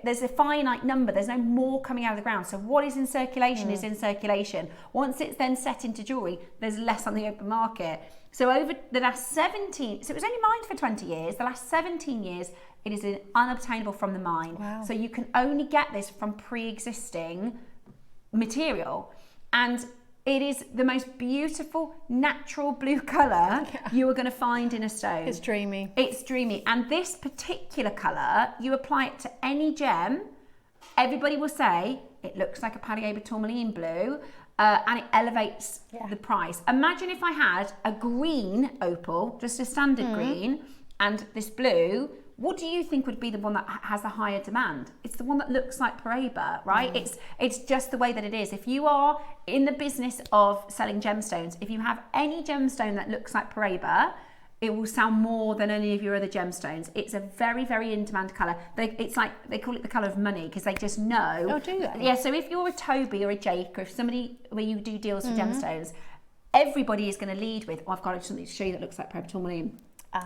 there's a finite number. There's no more coming out of the ground. So what is in circulation is in circulation. Once it's then set into jewellery, there's less on the open market. So over the last 17, so it was only mined for 20 years. The last 17 years, it is unobtainable from the mine. Wow. So you can only get this from pre-existing material. And it is the most beautiful natural blue colour you are going to find in a stone. It's dreamy. It's dreamy. And this particular colour, you apply it to any gem, everybody will say it looks like a Pallier tourmaline blue, and it elevates the price. Imagine if I had a green opal, just a standard green, and this blue. What do you think would be the one that has the higher demand? It's the one that looks like Paraiba, right? It's just the way that it is. If you are in the business of selling gemstones, if you have any gemstone that looks like Paraiba, it will sell more than any of your other gemstones. It's a very, very in-demand colour. It's like, they call it the colour of money, because they just know. Oh, do they? Yeah, so if you're a Toby or a Jake, or if somebody where you do deals for gemstones, everybody is going to lead with, I've got something to show you that looks like Paraiba tourmaline.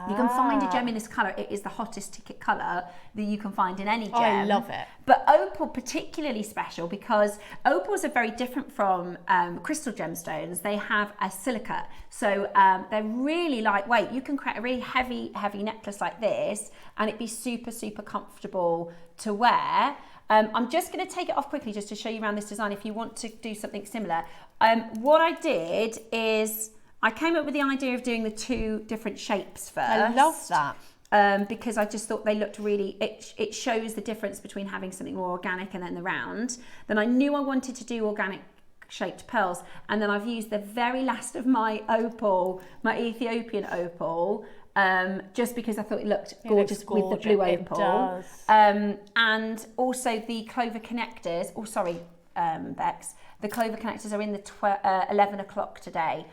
You can find a gem in this colour. It is the hottest ticket colour that you can find in any gem. I love it. But opal particularly special because opals are very different from crystal gemstones. They have a silica. So they're really lightweight. You can create a really heavy necklace like this and it'd be super, super comfortable to wear. I'm just going to take it off quickly just to show you around this design if you want to do something similar. What I did is I came up with the idea of doing the two different shapes first. I love that. Because I just thought they looked really, it shows the difference between having something more organic and then the round. Then I knew I wanted to do organic shaped pearls, and then I've used the very last of my opal, my Ethiopian opal, just because I thought it looked gorgeous with the blue opal. It does. And also the Clover Connectors, Bex, the Clover Connectors are in the 11 o'clock today.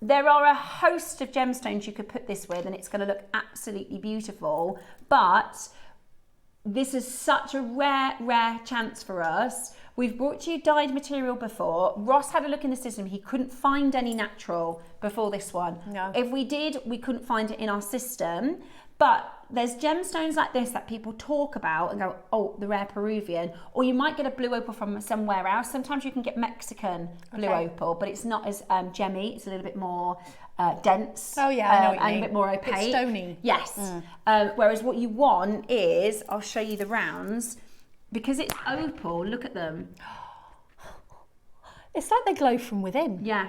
There are a host of gemstones you could put this with and it's going to look absolutely beautiful, but this is such a rare chance for us. We've brought you dyed material before. Ross had a look in the system. He couldn't find any natural before this one. No. If we did, we couldn't find it in our system. But there's gemstones like this that people talk about and go, oh, the rare Peruvian, or you might get a blue opal from somewhere else. Sometimes you can get Mexican blue opal, but it's not as gemmy. It's a little bit more dense. Oh yeah, I know what you and mean. a bit more opaque. It's stony. Yes. Whereas what you want is, I'll show you the rounds, because it's opal. Look at them. It's like they glow from within. Yeah.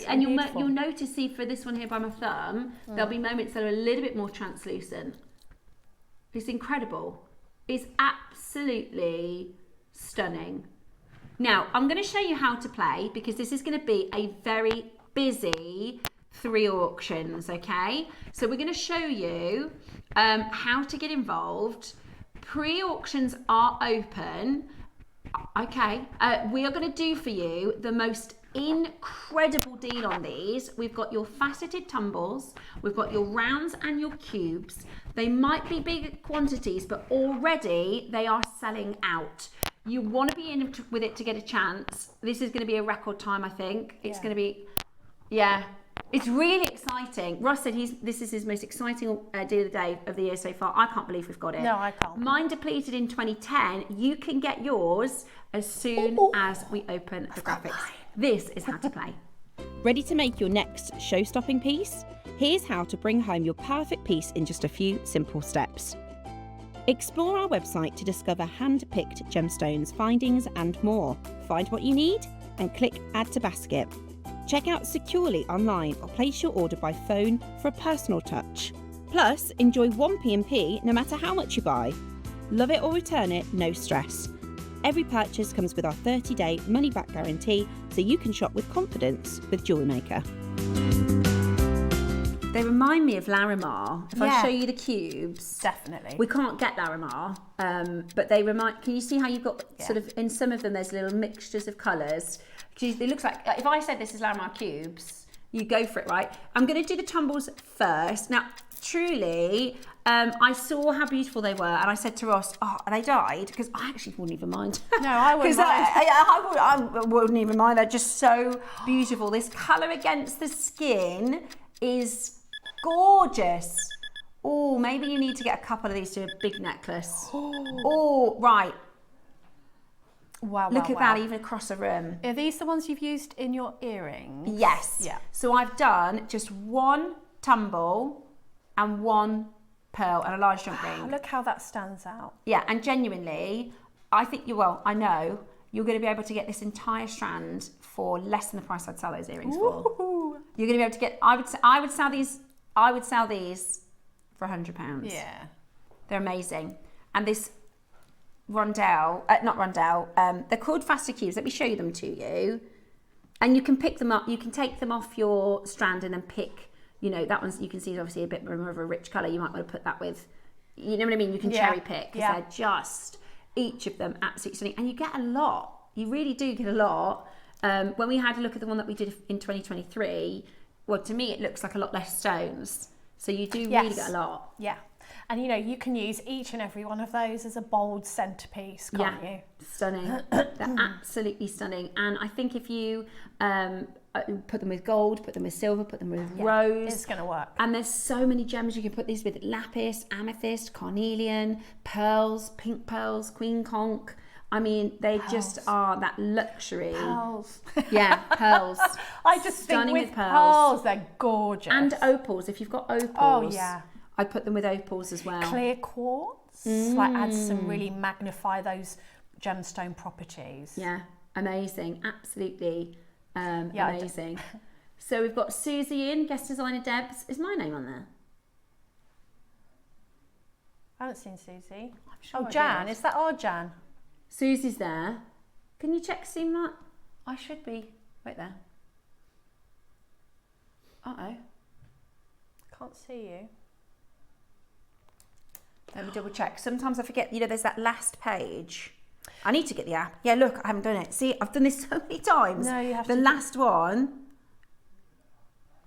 And you'll notice, see, for this one here by my thumb, there'll be moments that are a little bit more translucent. It's incredible. It's absolutely stunning. Now, I'm going to show you how to play because this is going to be a very busy 3 auctions, okay? So we're going to show you how to get involved. Pre-auctions are open. Okay, we are going to do for you the most incredible deal on these. We've got your faceted tumbles, we've got your rounds and your cubes. They might be big quantities, but already they are selling out. You want to be in with it to get a chance. This is going to be a record time, I think. It's going to be, it's really exciting. Ross said this is his most exciting deal of the year so far. I can't believe we've got it. No, I can't. Mine depleted in 2010. You can get yours as soon as we open the graphics. This is how to play. Ready to make your next show-stopping piece? Here's how to bring home your perfect piece in just a few simple steps. Explore our website to discover hand-picked gemstones, findings and more. Find what you need and click Add to Basket. Check out securely online or place your order by phone for a personal touch. Plus, enjoy one P&P no matter how much you buy. Love it or return it, no stress. Every purchase comes with our 30-day money-back guarantee, so you can shop with confidence with JewelleryMaker. They remind me of Larimar. If I show you the cubes, Definitely. we can't get Larimar, but they remind. Can you see how you've got sort of in some of them? There's little mixtures of colours. It looks like if I said this is Larimar cubes, you go for it, right? I'm going to do the tumbles first. Now, truly, I saw how beautiful they were, and I said to Ross, "Oh, are they dyed?" Because I actually wouldn't even mind. No, I wouldn't mind. I wouldn't even mind. They're just so beautiful. This colour against the skin is gorgeous. Oh, maybe you need to get a couple of these to a big necklace. Oh, right. Wow, Look at that, even across a room. Are these the ones you've used in your earrings? Yes. Yeah. So I've done just one tumble and one pearl and a large jump ring. Look how that stands out. Yeah, and genuinely, I think I know you're going to be able to get this entire strand for less than the price I'd sell those earrings for. You're going to be able to get, I would sell these for £100. Yeah. They're amazing. And this they're called faster cubes. Let me show them to you. And you can pick them up, you can take them off your strand and then pick, that one's, you can see is obviously a bit more of a rich colour. You might want to put that with, you know what I mean? You can cherry pick, because they're just, each of them absolutely stunning. And you get a lot. You really do get a lot. When we had a look at the one that we did in 2023, well, to me, it looks like a lot less stones. So you do really get a lot. Yeah. And you can use each and every one of those as a bold centerpiece, can't you? Stunning. They're absolutely stunning. And I think if you put them with gold, put them with silver, put them with rose, it's going to work. And there's so many gems you can put these with: lapis, amethyst, carnelian, pearls, pink pearls, queen conch. I mean, they just are that luxury. Pearls. Yeah, pearls. I just Stunning think with with pearls, they're gorgeous. And opals. If you've got opals. Oh, yeah. I'd put them with opals as well. Clear quartz, add some, really magnify those gemstone properties. Yeah, amazing, absolutely amazing. So we've got Susie in, guest designer Debs. Is my name on there? I haven't seen Susie. I'm sure I Jan, did. is that our Jan? Susie's there. Can you check see that? I should be right there. Uh-oh. Can't see you. Let me double check. Sometimes I forget, there's that last page. I need to get the app. Yeah, look, I haven't done it. See, I've done this so many times. No, you have the to. last one.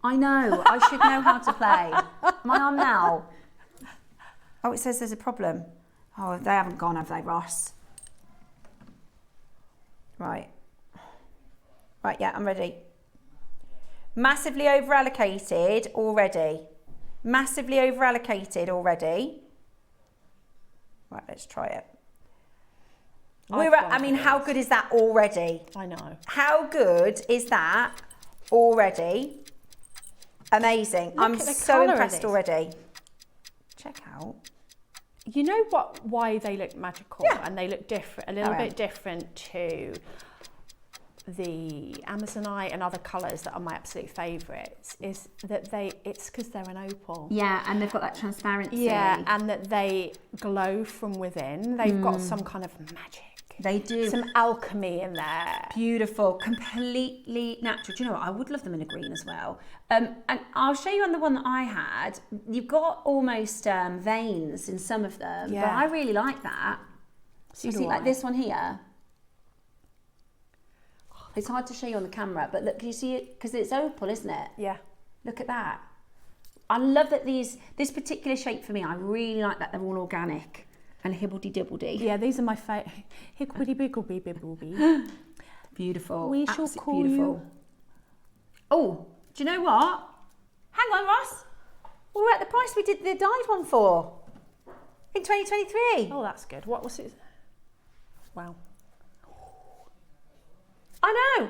I know. I should know how to play. Am I on now? Oh, it says there's a problem. Oh, they haven't gone, have they, Ross? Right. Right, yeah, I'm ready. Massively over-allocated already. Massively over-allocated already. Right, let's try it. How good is that already? I know. How good is that already? Amazing. I'm so impressed already. Check out. You know why they look magical and they look different, a little bit different to the Amazonite and other colours that are my absolute favourites, is that it's because they're an opal. Yeah, and they've got that transparency. Yeah, and that they glow from within. They've got some kind of magic. They do. Some alchemy in there. Beautiful, completely natural. Do you know what? I would love them in a green as well. And I'll show you on the one that I had. You've got almost veins in some of them, but I really like that. So you see, like this one here. It's hard to show you on the camera, but look, can you see it? Because it's opal, isn't it? Yeah. Look at that. I love that this particular shape for me, I really like that they're all organic and hibbledy-dibbledy. Yeah, these are my favourite. Hickledy-bickleby-bibbleby. Beautiful. We shall call beautiful. you. Oh, do you know what? Hang on, Ross. We're at the price we did the dyed one for in 2023. Oh, that's good. What was it? Wow. I know.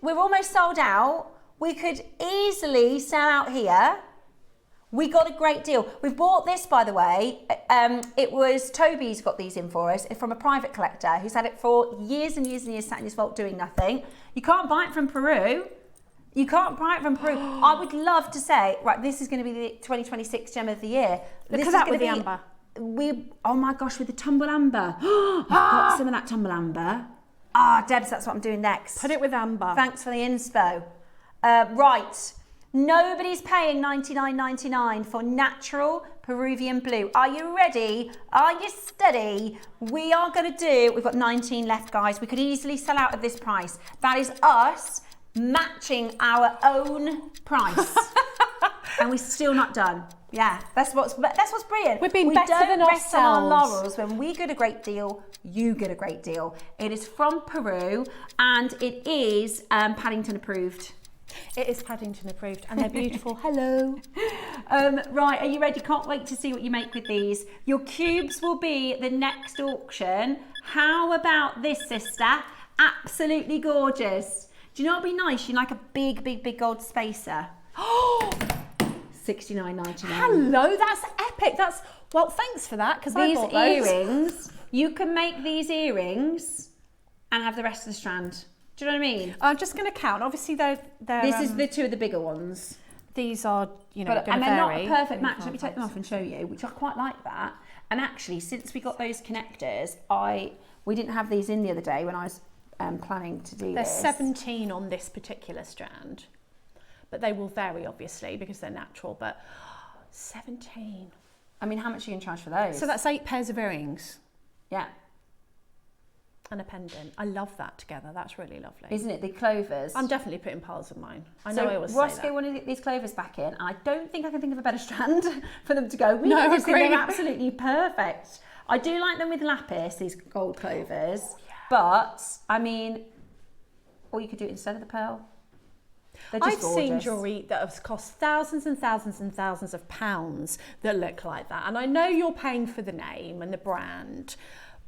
We're almost sold out. We could easily sell out here. We got a great deal. We've bought this, by the way. It was Toby's got these in for us from a private collector who's had it for years and years and years, sat in his vault doing nothing. You can't buy it from Peru. You can't buy it from Peru. I would love to say, right, this is going to be the 2026 gem of the year. Look at that with the amber. Oh my gosh, with the tumble amber. I've got some of that tumble amber. Debs, that's what I'm doing next. Put it with amber. Thanks for the inspo. Right. Nobody's paying $99.99 for natural Peruvian blue. Are you ready? Are you steady? We've got 19 left, guys. We could easily sell out at this price. That is us matching our own price. And we're still not done. Yeah, that's what's brilliant. We're being we better don't than rest on our ourselves. laurels. When we get a great deal, you get a great deal. It is from Peru, and it is Paddington approved. It is Paddington approved, and they're beautiful. Hello. Right, are you ready? Can't wait to see what you make with these. Your cubes will be the next auction. How about this, sister? Absolutely gorgeous. Do you know what would be nice? You like a big gold spacer. $69.99. Hello, that's epic. Well, thanks for that, because I bought those. These earrings, you can make these earrings and have the rest of the strand. Do you know what I mean? I'm just going to count. Obviously, they're This is the two of the bigger ones. These are, you know, But, going and to they're vary. not a perfect match. Let me take them off and show you, which I quite like that. And actually, since we got those connectors, we didn't have these in the other day when I was planning to do There's this. 17 on this particular strand, but they will vary, obviously, because they're natural. But 17. I mean, how much are you going to charge for those? So that's 8 pairs of earrings yeah. and a pendant. I love that together. That's really lovely. Isn't it? The clovers. I'm definitely putting piles of mine. I know I always say Roscoe that. wanted to get these clovers back in, and I don't think I can think of a better strand for them to go with. No, I just think agree. they're absolutely perfect. I do like them with lapis, these gold clovers, but I mean, or you could do it instead of the pearl. They're just I've gorgeous. seen jewellery that has cost thousands and thousands and thousands of pounds that look like that. And I know you're paying for the name and the brand,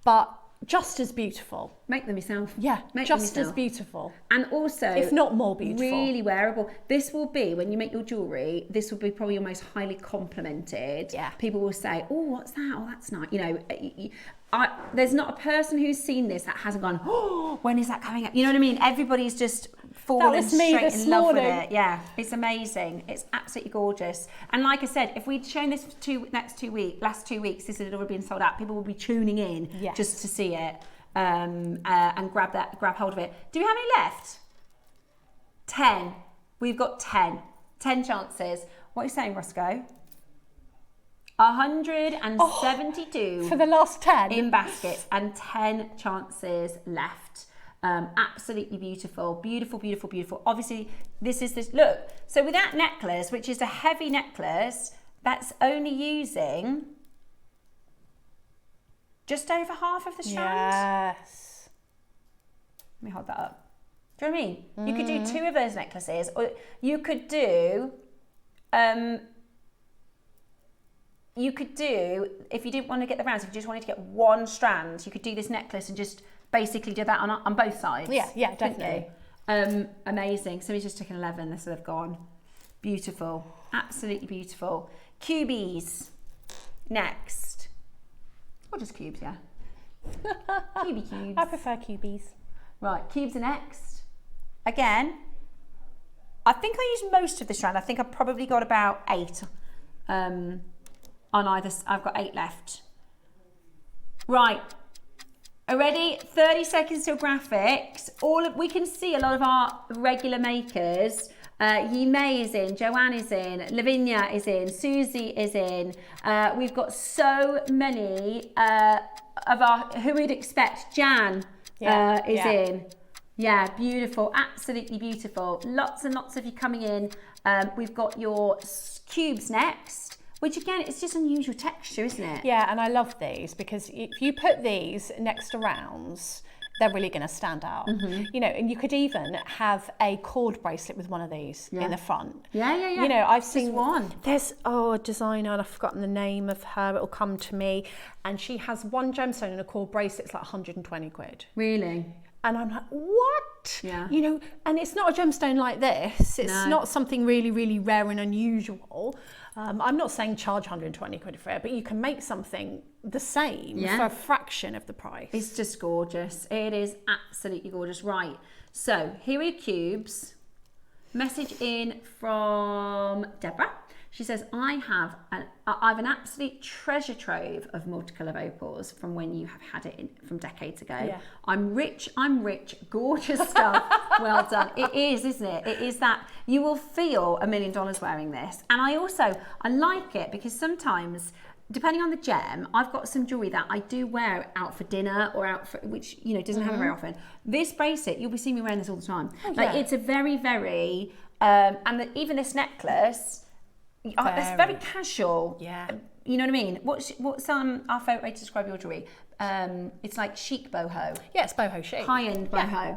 but just as beautiful. Make them yourself. Yeah, Make just them as yourself. beautiful. And also, If not more beautiful. really wearable. This will be, when you make your jewellery, this will be probably your most highly complimented. Yeah. People will say, oh, what's that? Oh, that's nice. You know, there's not a person who's seen this that hasn't gone, oh, when is that coming up? You know what I mean? Everybody's just fallen was me straight this in love with morning. it. Yeah, it's amazing. It's absolutely gorgeous. And like I said, if we'd shown this last 2 weeks, this had already been sold out. People would be tuning in Yes. just to see it. And grab hold of it. Do we have any left? 10. We've got 10 chances. What are you saying, Roscoe? 172 For the last 10. in baskets and 10 chances left. Absolutely beautiful. Obviously, look, so with that necklace, which is a heavy necklace, that's only using just over half of the strand. Yes. Let me hold that up. Do you know what I mean? You could do 2 of those necklaces, or you could do, if you didn't want to get the rounds, if you just wanted to get 1 strand, you could do this necklace and just basically do that on both sides. Yeah, definitely. Amazing. Somebody's just taken 11, so they've gone. Beautiful. Absolutely beautiful. Cubies. Next. Or just cubes, yeah. Cubie cubes. I prefer cubies. Right, cubes are next. Again, I think I used most of the strand. I think I've probably got about 8 on either. I've got 8 left. Right, are ready? 30 seconds till graphics. We can see a lot of our regular makers. Yimei is in, Joanne is in, Lavinia is in, Susie is in. We've got so many of our, who we'd expect, Jan is in. Yeah, beautiful, absolutely beautiful. Lots and lots of you coming in. We've got your cubes next, which again, it's just unusual texture, isn't it? Yeah, and I love these because if you put these next to rounds, they're really going to stand out. You know, and you could even have a cord bracelet with one of these in the front. Yeah. You know, I've seen one. There's a designer, and I've forgotten the name of her. It'll come to me, and she has 1 gemstone in a cord bracelet. It's like 120 quid. Really? And I'm like, what? Yeah. You know, and it's not a gemstone like this. It's not something really, really rare and unusual. I'm not saying charge 120 quid for it, but you can make something the same for a fraction of the price. It's just gorgeous. It is absolutely gorgeous. Right, so here are your cubes. Message in from Deborah. She says, I have an absolute treasure trove of multicolour opals from when you have had it from decades ago. Yeah. I'm rich, gorgeous stuff. Well done. It is, isn't it? It is that you will feel $1 million wearing this. And I like it because sometimes, depending on the gem, I've got some jewellery that I do wear out for dinner or out for, which, you know, doesn't happen very often. This bracelet, you'll be seeing me wearing this all the time. Like, it's a very, very, even this necklace, It's very casual. Yeah. You know what I mean? What's our favourite way to describe your jewellery? It's like chic boho. Yeah, it's boho chic. High-end boho. Yeah.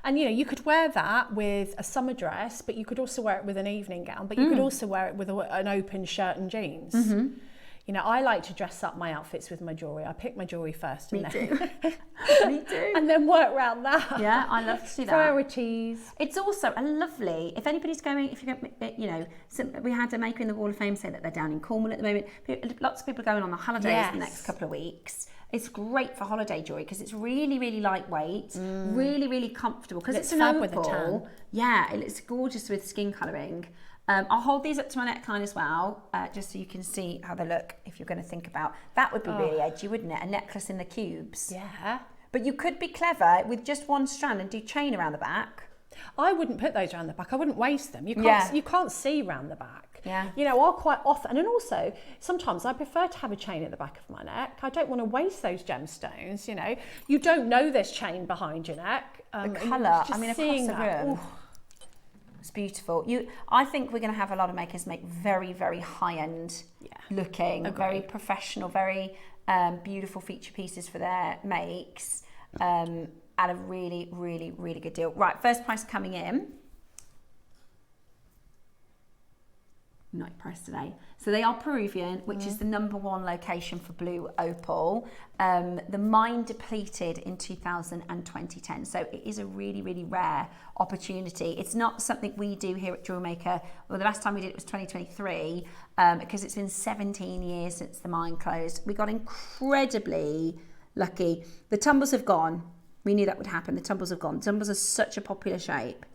And you could wear that with a summer dress, but you could also wear it with an evening gown, but you could also wear it with an open shirt and jeans. I like to dress up my outfits with my jewellery. I pick my jewellery first and then Me too. and then work around that. Yeah, I love to do that. Priorities. It's also a lovely, if anybody's going, we had a maker in the Wall of Fame say that they're down in Cornwall at the moment. Lots of people are going on the holidays the next couple of weeks. It's great for holiday jewellery because it's really, really lightweight, really, really comfortable because it's an fab opal. with a tan. Yeah, it looks gorgeous with skin colouring. I'll hold these up to my neckline as well, just so you can see how they look if you're going to think about. That would be really edgy, wouldn't it? A necklace in the cubes. Yeah. But you could be clever with just one strand and do chain around the back. I wouldn't put those around the back. I wouldn't waste them. You can't see round the back. Yeah. I'll quite often, and also sometimes I prefer to have a chain at the back of my neck. I don't want to waste those gemstones. You don't know there's chain behind your neck. The colour, I mean, across the room. It's beautiful. I think we're going to have a lot of makers make very, very high-end looking, very professional, very beautiful feature pieces for their makes at a really, really, really good deal. Right, first price coming in. Night price today. So they are Peruvian, which is the #1 location for blue opal. The mine depleted in 2010. So it is a really, really rare opportunity. It's not something we do here at JewelleryMaker. Well, the last time we did it was 2023 because it's been 17 years since the mine closed. We got incredibly lucky. The tumbles have gone. We knew that would happen. The tumbles have gone. Tumbles are such a popular shape.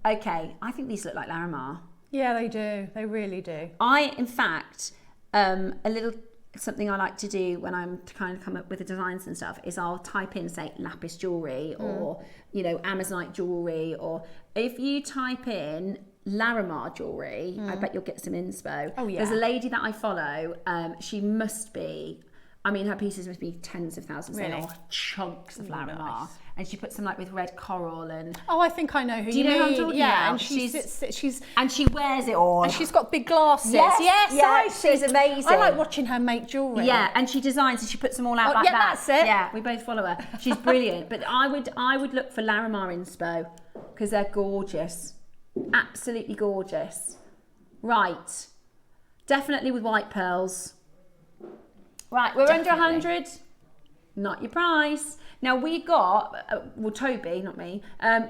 Okay, I think these look like Larimar. Yeah, they do. They really do. In fact, something I like to do when I'm kind of come up with the designs and stuff is I'll type in, say, lapis jewellery or, Amazonite jewellery, or if you type in Larimar jewellery, I bet you'll get some inspo. Oh, yeah. There's a lady that I follow, she must be, her pieces must be tens of thousands. Really? They are chunks of Larimar. Nice. And she puts them like with red coral and... Oh, I think I know who do you know who I'm talking about? And she's and she wears it all. And she's got big glasses. Yes, she's amazing. I like watching her make jewellery. Yeah, and she designs and she puts them all out like that. That's it. Yeah, we both follow her. She's brilliant. But I would look for Larimar inspo because they're gorgeous. Absolutely gorgeous. Right. Definitely with white pearls. Right, we're under 100. Not your price. Now we got, Toby, not me,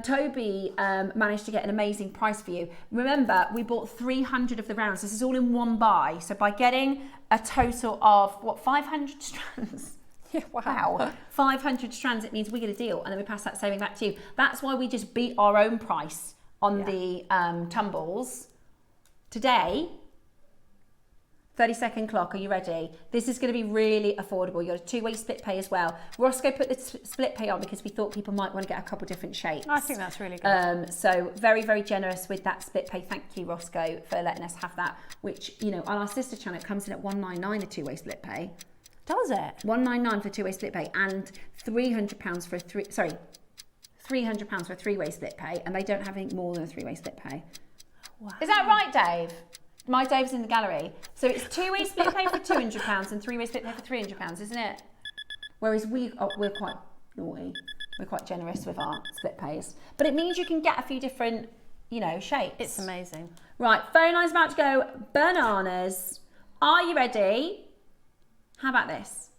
Toby managed to get an amazing price for you. Remember, we bought 300 of the rounds. This is all in one buy. So by getting a total of, 500 strands? Yeah, wow. 500 strands, it means we get a deal and then we pass that saving back to you. That's why we just beat our own price on the tumbles. Today, 30-second clock, are you ready? This is going to be really affordable. You've got a two-way split pay as well. Roscoe put the split pay on because we thought people might want to get a couple different shapes. I think that's really good. So very, very generous with that split pay. Thank you, Roscoe, for letting us have that, which, on our sister channel, it comes in at $199 a two-way split pay. Does it? $199 for two-way split pay and £300 for £300 for a three-way split pay, and they don't have anything more than a three-way split pay. Wow. Is that right, Dave? My Dave's in the gallery. So it's two-way split pay for £200 and three-way split pay for £300, isn't it? Whereas we're quite naughty. We're quite generous with our split pays. But it means you can get a few different, shapes. It's amazing. Right, phone line's about to go bananas. Are you ready? How about this?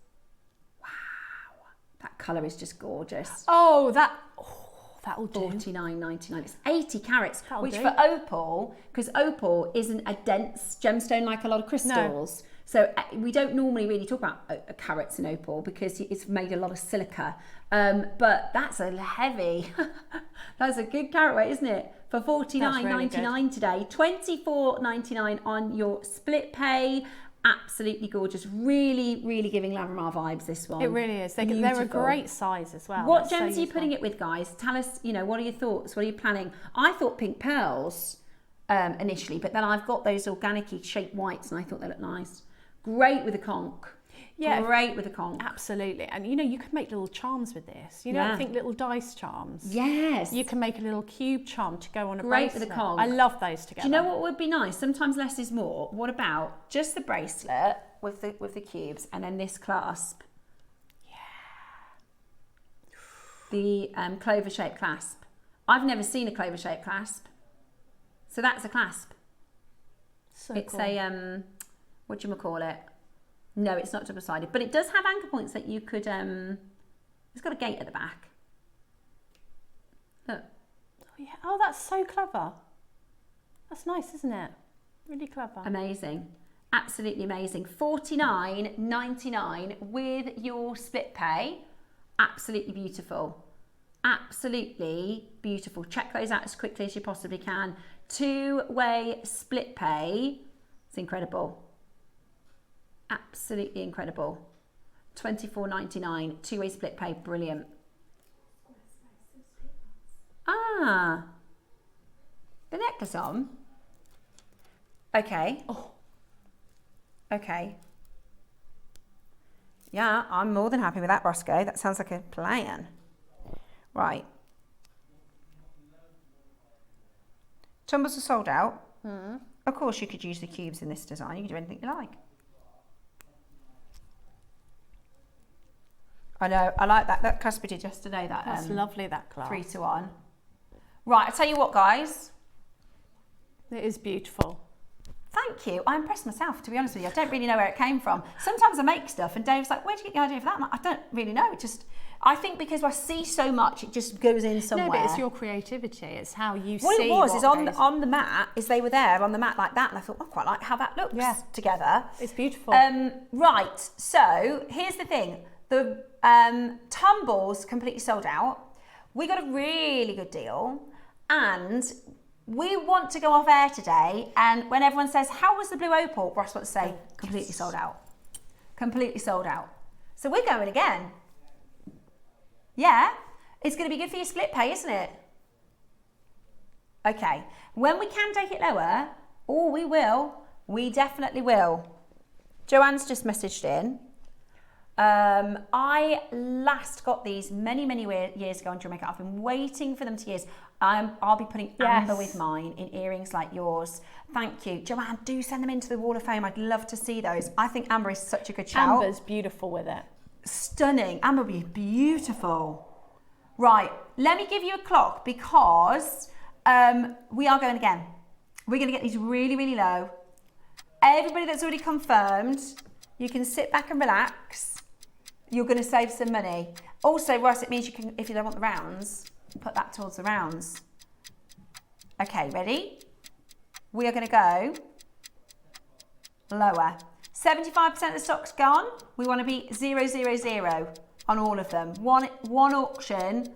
Wow, that colour is just gorgeous. Oh, that'll do. $49.99. It's 80 carats, That'll which do. for opal, because opal isn't a dense gemstone like a lot of crystals. No. So we don't normally really talk about carats in opal because it's made a lot of silica. But that's a heavy, that's a good carat weight, isn't it? For $49.99 today, $24.99 on your split pay. Absolutely gorgeous. Really, really giving Larimar vibes, this one. It really is. They're a great size as well. What gems are you putting it with, guys? Tell us, what are your thoughts? What are you planning? I thought pink pearls initially, but then I've got those organic-y shaped whites and I thought they look nice. Great with a conch. Yeah, Great with a conch. absolutely. And you know, you can make little charms with this. You know, Yeah. I think little dice charms. Yes. You can make a little cube charm to go on a Great with bracelet. a conch. I love those together. Do you know what would be nice? Sometimes less is more. What about just the bracelet with the cubes and then this clasp? The clover shaped clasp. I've never seen a clover shaped clasp. So that's a clasp. So It's cool. a what do you call it? No, it's not double sided, but it does have anchor points that you could it's got a gate at the back. Look. Oh, yeah. Oh, that's so clever. That's nice, isn't it? Really clever. Amazing. Absolutely amazing. $49.99 with your split pay. Absolutely beautiful. Absolutely beautiful. Check those out as quickly as you possibly can. Two-way split pay. It's incredible. Absolutely incredible. $24.99. Two-way split pay. Brilliant. Ah. The necklace on. Okay. Oh. Okay. Yeah, I'm more than happy with that, Roscoe. That sounds like a plan. Right. Tumbles are sold out. Of course, you could use the cubes in this design. You can do anything you like. I know. I like that. That clasp we did yesterday. That's lovely, that class. 3-to-1. Right. I tell you what, guys. It is beautiful. Thank you. I impressed myself, to be honest with you. I don't really know where it came from. Sometimes I make stuff and Dave's like, where'd you get the idea for that? I'm like, I don't really know. It just, I think because I see so much, it just goes in somewhere. No, but it's your creativity. It's how you what see it was what is goes. on the mat, is they were there on the mat like that, and I thought, I quite like how that looks together. It's beautiful. Right, so here's the thing. The tumbles completely sold out. We got a really good deal, and we want to go off air today, and when everyone says, how was the blue opal? Ross wants to say, completely sold out. Completely sold out. So we're going again. Yeah, it's going to be good for your split pay, isn't it? Okay, when we can take it lower, we will. We definitely will. Joanne's just messaged in. I last got these many years ago on JewelleryMaker. I've been waiting for them to years. I'll be putting amber with mine in earrings like yours. Thank you. Joanne, do send them into the Wall of Fame. I'd love to see those. I think amber is such a good shout. Amber's beautiful with it. Stunning. Amber would be beautiful. Right, let me give you a clock because we are going again. We're going to get these really low. Everybody that's already confirmed, you can sit back and relax. You're going to save some money. Also, Ross, it means you can, if you don't want the rounds, put that towards the rounds. Okay, ready? We are going to go lower. 75% of the stock's gone. We want to be 000 on all of them. One auction.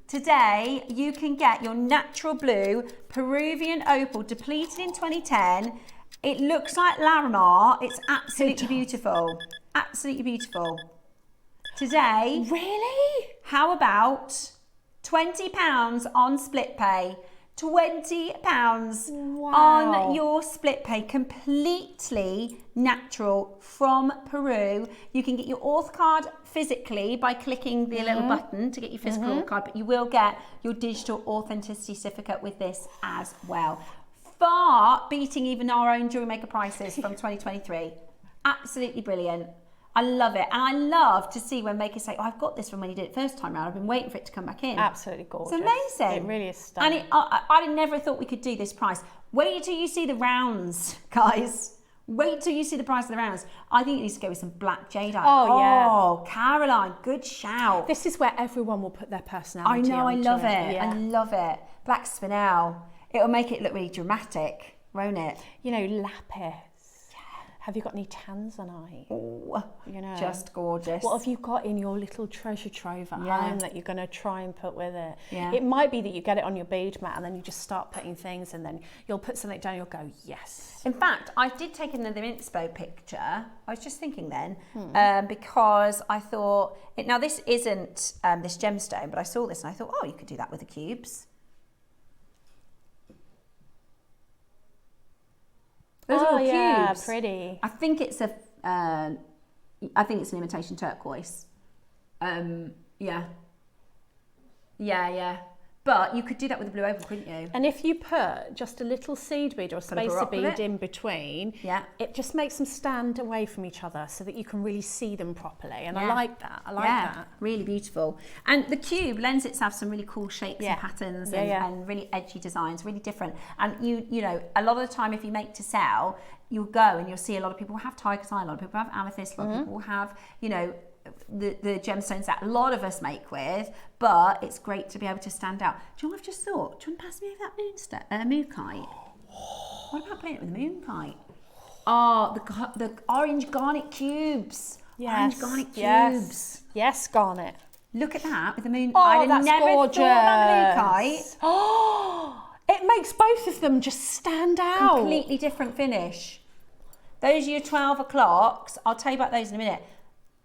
Today, you can get your natural blue Peruvian opal depleted in 2010. It looks like Larimar. It's absolutely beautiful. Absolutely beautiful. Today, Really? how about £20 on split pay? £20 on your split pay, completely natural from Peru. You can get your auth card physically by clicking the little button to get your physical auth card, but you will get your digital authenticity certificate with this as well. Far beating even our own JewelleryMaker prices from 2023. Absolutely brilliant. I love it. And I love to see when makers say, I've got this from when you did it first time round. I've been waiting for it to come back in. Absolutely gorgeous. It's amazing. It really is stunning. And I never thought we could do this price. Wait till you see the rounds, guys. Wait till you see the price of the rounds. I think it needs to go with some black jadeite. Oh, Caroline, good shout. This is where everyone will put their personality. I know, I onto love it. Yeah. I love it. Black spinel. It'll make it look really dramatic, won't it? You know, lapis. Have you got any tanzanite? Oh, You know, just gorgeous. What have you got in your little treasure trove at home that you're going to try and put with it? Yeah. It might be that you get it on your bead mat and then you just start putting things, and then you'll put something down, you'll go, yes. In fact, I did take another inspo picture. I was just thinking then, because I thought, now this isn't this gemstone, but I saw this and I thought, oh, you could do that with the cubes. Those are all yeah, cubes. pretty. I think it's a I think it's an imitation turquoise. Yeah. But you could do that with a blue opal, couldn't you? And if you put just a little seed bead or a spacer bead in between, it just makes them stand away from each other so that you can really see them properly. And I like that. I like that. Really beautiful. And the cube lends itself some really cool shapes and patterns and really edgy designs, really different. And you know, a lot of the time if you make to sell, you'll go and you'll see a lot of people have tiger's eye, a lot of people have amethyst, a lot of people have, you know, the gemstones that a lot of us make with, but it's great to be able to stand out. Do you know what I've just thought? Do you want to pass me over that mookaite? What about playing it with the mookaite? Oh, the orange garnet cubes. Orange garnet cubes. Yes, garnet. Look at that with the moon. Oh, I'd that's never gorgeous. thought about the mookaite. Oh, it makes both of them just stand out. Completely different finish. Those are your 12 o'clocks. I'll tell you about those in a minute.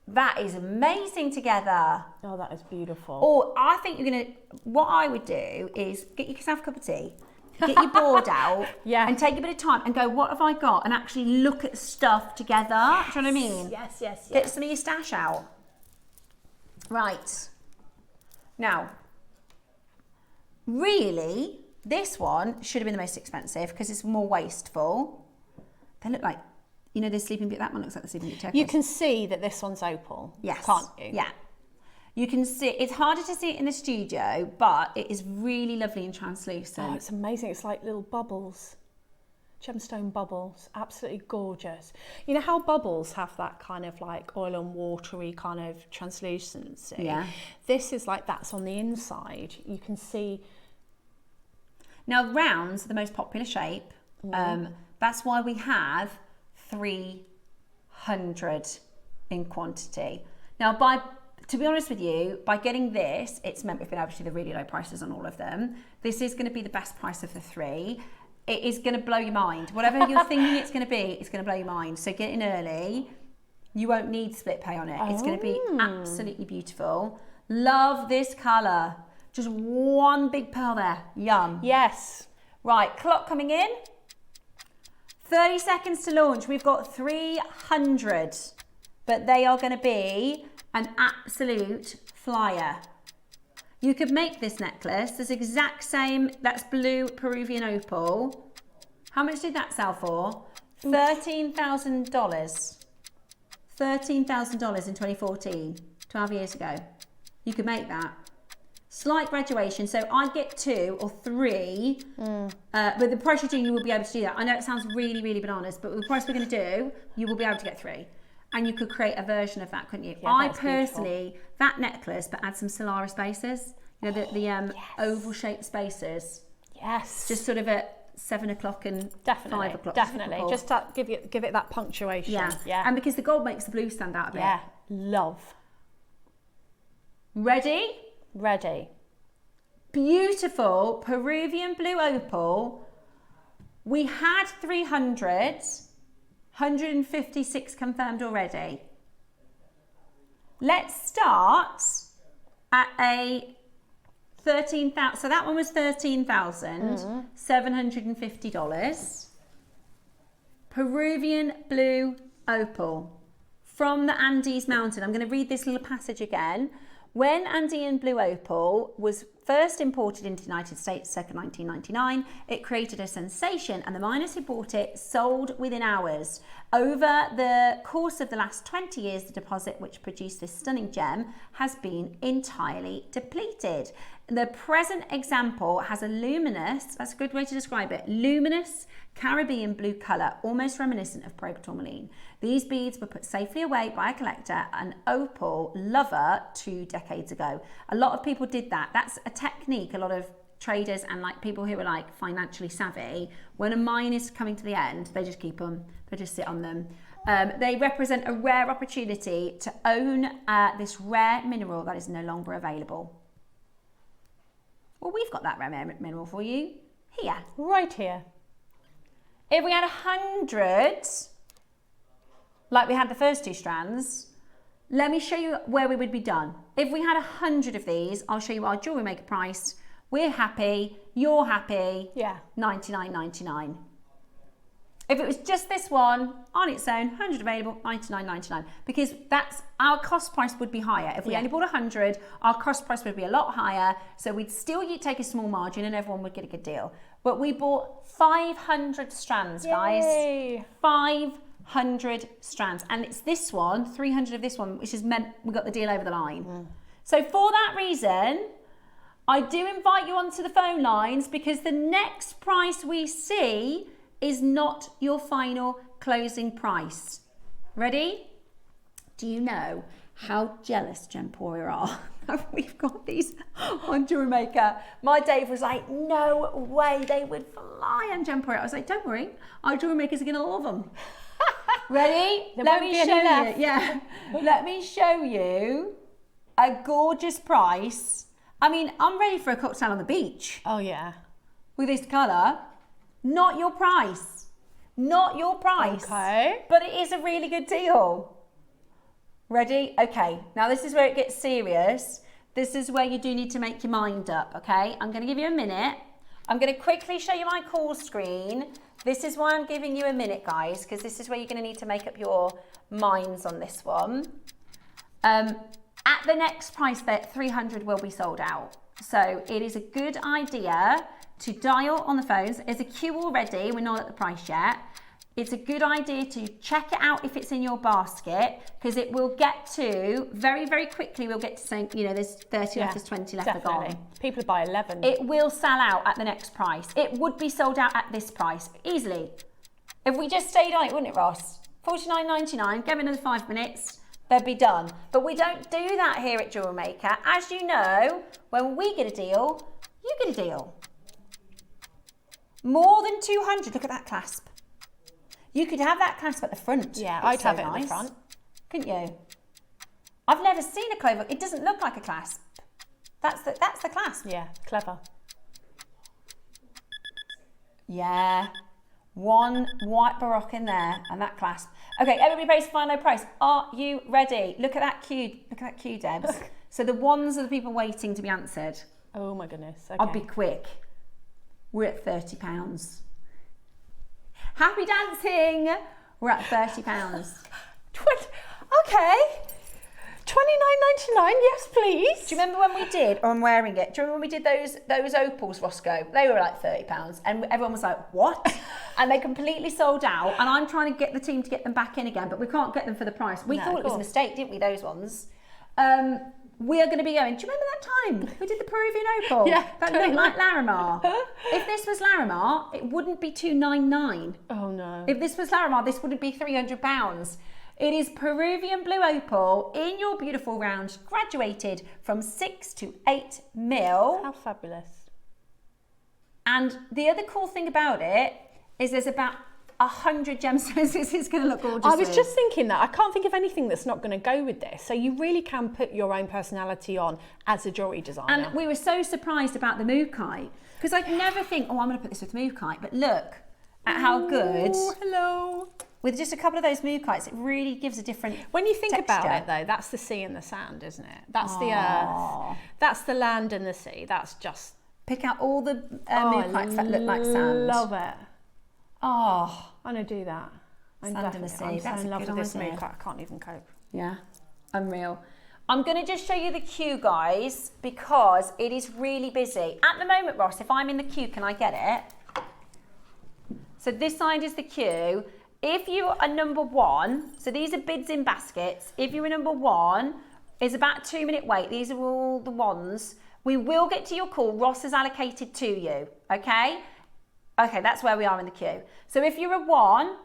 That is amazing together. Oh, that is beautiful. Or I think you're going to, what I would do is get yourself a cup of tea, get your board out and take a bit of time and go, what have I got? And actually look at stuff together. Do you know what I mean? Yes. Get some of your stash out. Right. Now, really, this one should have been the most expensive because it's more wasteful. They look like, you know, the sleeping beauty, that one looks like the sleeping beauty turquoise. You can see that this one's opal. Yes. Can't you? Yeah. You can see, it's harder to see it in the studio, but it is really lovely and translucent. Oh, it's amazing. It's like little bubbles. Gemstone bubbles. Absolutely gorgeous. You know how bubbles have that kind of like oil and watery kind of translucency? Yeah. This is like that's on the inside. You can see. Now, rounds are the most popular shape. That's why we have 300 in quantity. Now, to be honest with you, by getting this, it's meant we've been able to do the really low prices on all of them. This is going to be the best price of the three. It is going to blow your mind. Whatever you're thinking it's going to be, it's going to blow your mind. So get in early. You won't need split pay on it. It's going to be absolutely beautiful. Love this colour. Just one big pearl there. Yum. Yes. Right, clock coming in. 30 seconds to launch. We've got 300, but they are going to be an absolute flyer. You could make this necklace. This exact same, that's blue Peruvian opal. How much did that sell for? $13,000. $13,000 in 2014, 12 years ago. You could make that. Slight graduation, so I get 2 or 3, but the price you're doing, you will be able to do that. I know it sounds really, really bananas, but with the price we're going to do, you will be able to get 3. And you could create a version of that, couldn't you? Yeah, I personally, that necklace, but add some Solara spacers, you know, the oval-shaped spacers. Yes. Just sort of at 7 o'clock and 5 o'clock. Definitely. Just to give it that punctuation. Yeah. And because the gold makes the blue stand out a bit. Yeah. Love. Ready? Ready. Beautiful Peruvian Blue Opal. We had 300, 156 confirmed already. Let's start at a 13,000. So that one was $13,750. Peruvian Blue Opal from the Andes Mountain. I'm going to read this little passage again. When Andean Blue Opal was first imported into the United States circa 1999, it created a sensation and the miners who bought it sold within hours. Over the course of the last 20 years, the deposit which produced this stunning gem has been entirely depleted. The present example has a luminous, that's a good way to describe it, luminous Caribbean blue colour, almost reminiscent of pearl tourmaline. These beads were put safely away by a collector, an opal lover, 2 decades ago. A lot of people did that. That's a technique a lot of traders and like people who are like financially savvy, when a mine is coming to the end, they just keep them, they just sit on them. They represent a rare opportunity to own this rare mineral that is no longer available. Well, we've got that rare mineral for you here. Right here. If we had 100, like we had the first 2 strands, let me show you where we would be done. If we had 100 of these, I'll show you our jewellery maker price. We're happy, you're happy. Yeah. $99.99. If it was just this one on its own, 100 available, 99.99, because that's our cost price would be higher. If we only bought 100, our cost price would be a lot higher. So we'd still take a small margin and everyone would get a good deal. But we bought 500 strands, guys. Yay. 500 strands. And it's this one, 300 of this one, which has meant we got the deal over the line. So for that reason, I do invite you onto the phone lines, because the next price we see is not your final closing price. Ready? Do you know how jealous Gemporia are? We've got these on JewelleryMaker. My Dave was like, no way, they would fly on Gemporia. I was like, don't worry, our JewelleryMakers are gonna love them. Ready? Let me show you. Yeah. Let me show you a gorgeous price. I mean, I'm ready for a cocktail on the beach. Oh yeah. With this colour. Not your price. Not your price. Okay. But it is a really good deal. Ready? Okay. Now this is where it gets serious. This is where you do need to make your mind up, okay? I'm going to give you a minute. I'm going to quickly show you my call screen. This is why I'm giving you a minute, guys, because this is where you're going to need to make up your minds on this one. At the next price, that 300 will be sold out. So it is a good idea to dial on the phones. There's a queue already, we're not at the price yet. It's a good idea to check it out if it's in your basket, because it will get to, very, very quickly, we'll get to saying, you know, there's 30 left, there's 20 left, definitely. are gone. People buy 11. It will sell out at the next price. It would be sold out at this price, easily. If we just stayed on it, wouldn't it, Ross? $49.99, give it another 5 minutes, they'd be done. But we don't do that here at JewelleryMaker. As you know, when we get a deal, you get a deal. More than 200, look at that clasp. You could have that clasp at the front. Yeah, It's I'd so have it nice. at the front. Couldn't you? I've never seen a clover. It doesn't look like a clasp. That's the clasp. Yeah, clever. Yeah. One white baroque in there and that clasp. Okay, everybody pays final price. Are you ready? Look at that queue. Look at that queue, Debs. So the ones are the people waiting to be answered. Oh my goodness. Okay. I'll be quick. We're at £30. Happy dancing. We're at £30. Okay. $29.99, yes please. Do you remember when we did, or I'm wearing it, do you remember when we did those opals, Roscoe? They were like £30 and everyone was like, what? And they completely sold out, and I'm trying to get the team to get them back in again, but we can't get them for the price. We thought it was a mistake, didn't we, those ones? We are going to be going, do you remember that time we did the Peruvian Opal? Yeah, that looked like Larimar. If this was Larimar, it wouldn't be $299. Oh no. If this was Larimar, this wouldn't be £300. It is Peruvian Blue Opal in your beautiful round, graduated from 6 to 8 mil. How fabulous. And the other cool thing about it is there's about 100 gemstones. This is going to look gorgeous. I was just thinking that. I can't think of anything that's not going to go with this. So you really can put your own personality on as a jewellery designer. And we were so surprised about the Mookaite, because I'd never think, oh, I'm going to put this with Mookaite. But look at how good. Oh, hello. With just a couple of those Mookites, it really gives a different When you think texture. about it, though, that's the sea and the sand, isn't it? That's the earth. That's the land and the sea. That's just... Pick out all the Mookites that look like sand. Love it. Oh, I'm going to do that. Sand in the sea. I'm That's so in a love good with this idea. Mookaite. I can't even cope. yeah, unreal. I'm going to just show you the queue, guys, because it is really busy. At the moment, Ross, if I'm in the queue, can I get it? So this side is the queue. If you are number one, so these are bids in baskets. If you are number one, it's about a 2-minute wait. These are all the ones. We will get to your call. Ross has allocated to you, okay? Okay, that's where we are in the queue. So if you're a 1,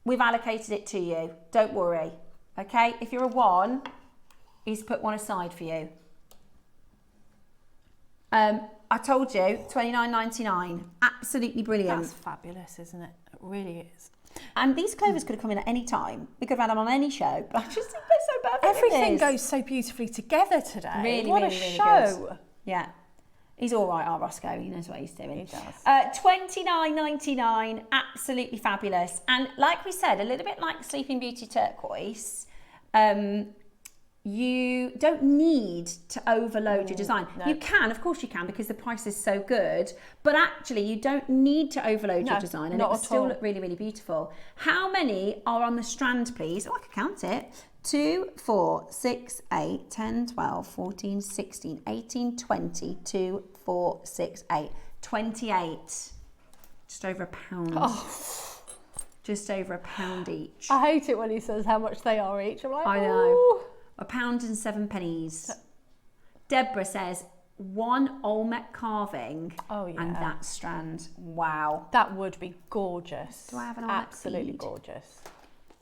we've allocated it to you. Don't worry, okay? If you're a 1, he's put one aside for you. I told you, $29.99. Absolutely brilliant. That's fabulous, isn't it? It really is. And these clovers could have come in at any time. We could have had them on any show, but I just think they're so perfect. Everything goes so beautifully together today. Really, what really, a really show. good. Yeah. He's all right, our Roscoe. He knows what he's doing. He does. $29.99, absolutely fabulous. And like we said, a little bit like Sleeping Beauty turquoise, you don't need to overload your design. No. You can, of course you can, because the price is so good, but actually you don't need to overload your design, and it will still look really, really beautiful. How many are on the strand, please? Oh, I can count it. 2, 4, 6, 8, 10, 12, 14, 16, 18, 20, 2, 4, 6, 8, 28. Just over £1. Oh. Just over £1 each. I hate it when he says how much they are each. I'm like, I know. "Ooh." £1.07. Deborah says 1 Olmec carving. Oh, yeah. And that strand. Wow. That would be gorgeous. Do I have an Olmec Absolutely bead? gorgeous.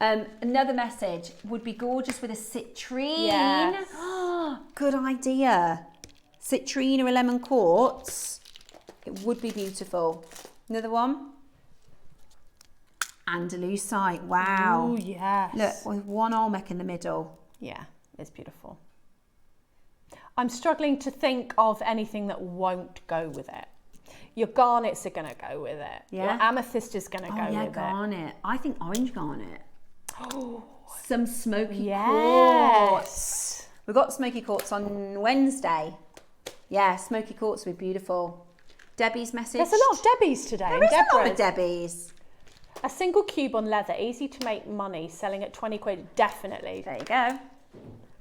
Another message would be gorgeous with a citrine. Yes. Good idea. Citrine or a lemon quartz. It would be beautiful. Another one. Andalusite. Wow. Oh, yes. Look, with 1 Olmec in the middle. Yeah, it's beautiful. I'm struggling to think of anything that won't go with it. Your garnets are going to go with it. Yeah. Your amethyst is going to go Yeah, with garnet. I think orange garnet. Oh, Some smoky yes. quartz. We've got smoky quartz on Wednesday. Yeah, smoky quartz would be beautiful. Debbie's message. There's a lot of Debbies today. There is a lot of Deborah's. Debbie's. A single cube on leather, easy to make money, selling at 20 quid, definitely. There you go.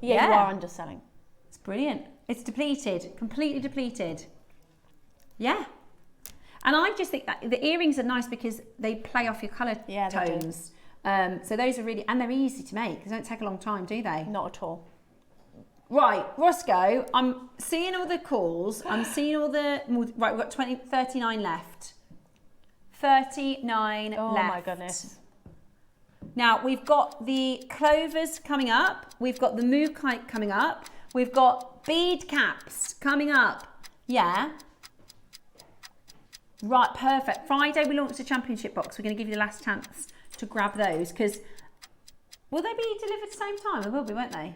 Yeah, you are underselling. It's brilliant. It's depleted, completely depleted. Yeah. And I just think that the earrings are nice because they play off your colour Yeah, they do. tones. So those are really, and they're easy to make. They don't take a long time, do they? Not at all. Right, Roscoe, I'm seeing all the calls. I'm seeing all the, right, we've got 39 left. 39 Oh left. my goodness. Now, we've got the clovers coming up. We've got the Mookaite coming up. We've got bead caps coming up. Yeah. Right, perfect. Friday, we launched a championship box. We're going to give you the last chance to grab those, because will they be delivered at the same time? They will be, won't they?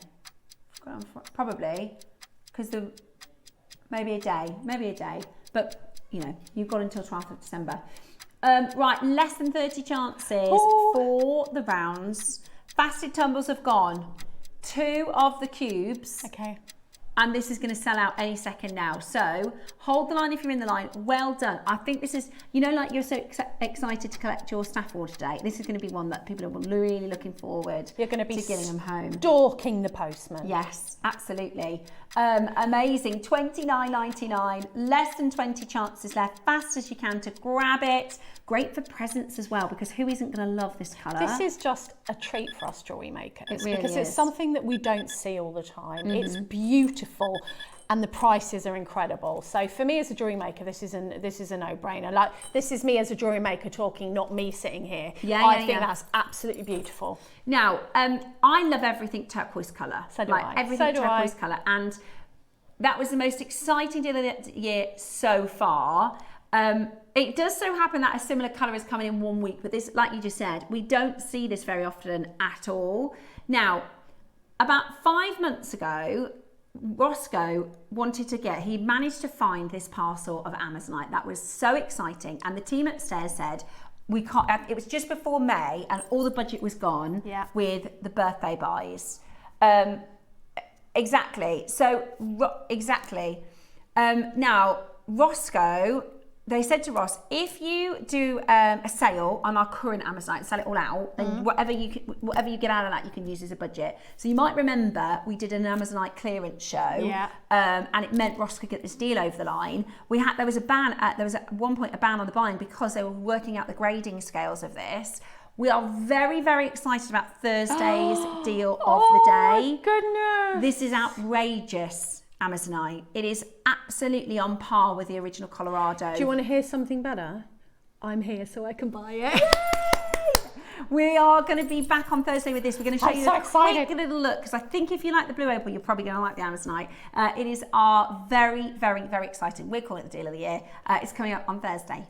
Probably, because maybe a day. But, you know, you've got until 12th of December. Right, less than 30 chances for the rounds. Fasted tumbles have gone. 2 of the cubes. Okay. And this is going to sell out any second now. So hold the line if you're in the line. Well done. I think this is, you know, like you're so excited to collect your staff order today. This is going to be one that people are really looking forward You're going to be getting them home. Stalking the postman. Yes, absolutely. Amazing. $29.99. Less than 20 chances left. Fast as you can to grab it. Great for presents as well, because who isn't going to love this colour? This is just a treat for us jewellery makers. It really because is. it's something that we don't see all the time. It's beautiful and the prices are incredible. So for me as a jewellery maker, this is a no-brainer. Like, this is me as a jewellery maker talking, not me sitting here. I think that's absolutely beautiful. Now, I love everything turquoise colour. So do like, I. Everything So do turquoise I. colour. And that was the most exciting deal of the year so far. It does so happen that a similar colour is coming in 1 week, but this, like you just said, we don't see this very often at all. Now, about 5 months ago, Roscoe he managed to find this parcel of Amazonite. That was so exciting. And the team upstairs said, we can't, it was just before May and all the budget was gone with the birthday buys. Exactly. So, exactly. Now, Roscoe, they said to Ross, if you do a sale on our current Amazonite, sell it all out, then whatever you get out of that, you can use as a budget. So you might remember we did an Amazonite clearance show, and it meant Ross could get this deal over the line. There was at one point a ban on the buying because they were working out the grading scales of this. We are very, very excited about Thursday's deal of the day. Oh my goodness! This is outrageous. Amazonite. It is absolutely on par with the original Colorado. Do you want to hear something better? I'm here so I can buy it. We are going to be back on Thursday with this. We're going to show you so a excited. quick little look, because I think if you like the Blue Opal, you're probably going to like the Amazonite. It is our very, very, very exciting. We're calling it the deal of the year. It's coming up on Thursday.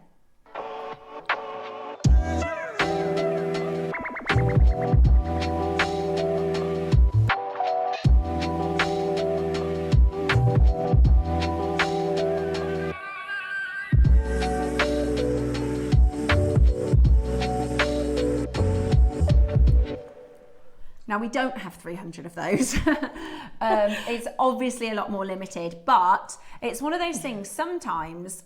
Now, we don't have 300 of those. It's obviously a lot more limited, but it's one of those things. Sometimes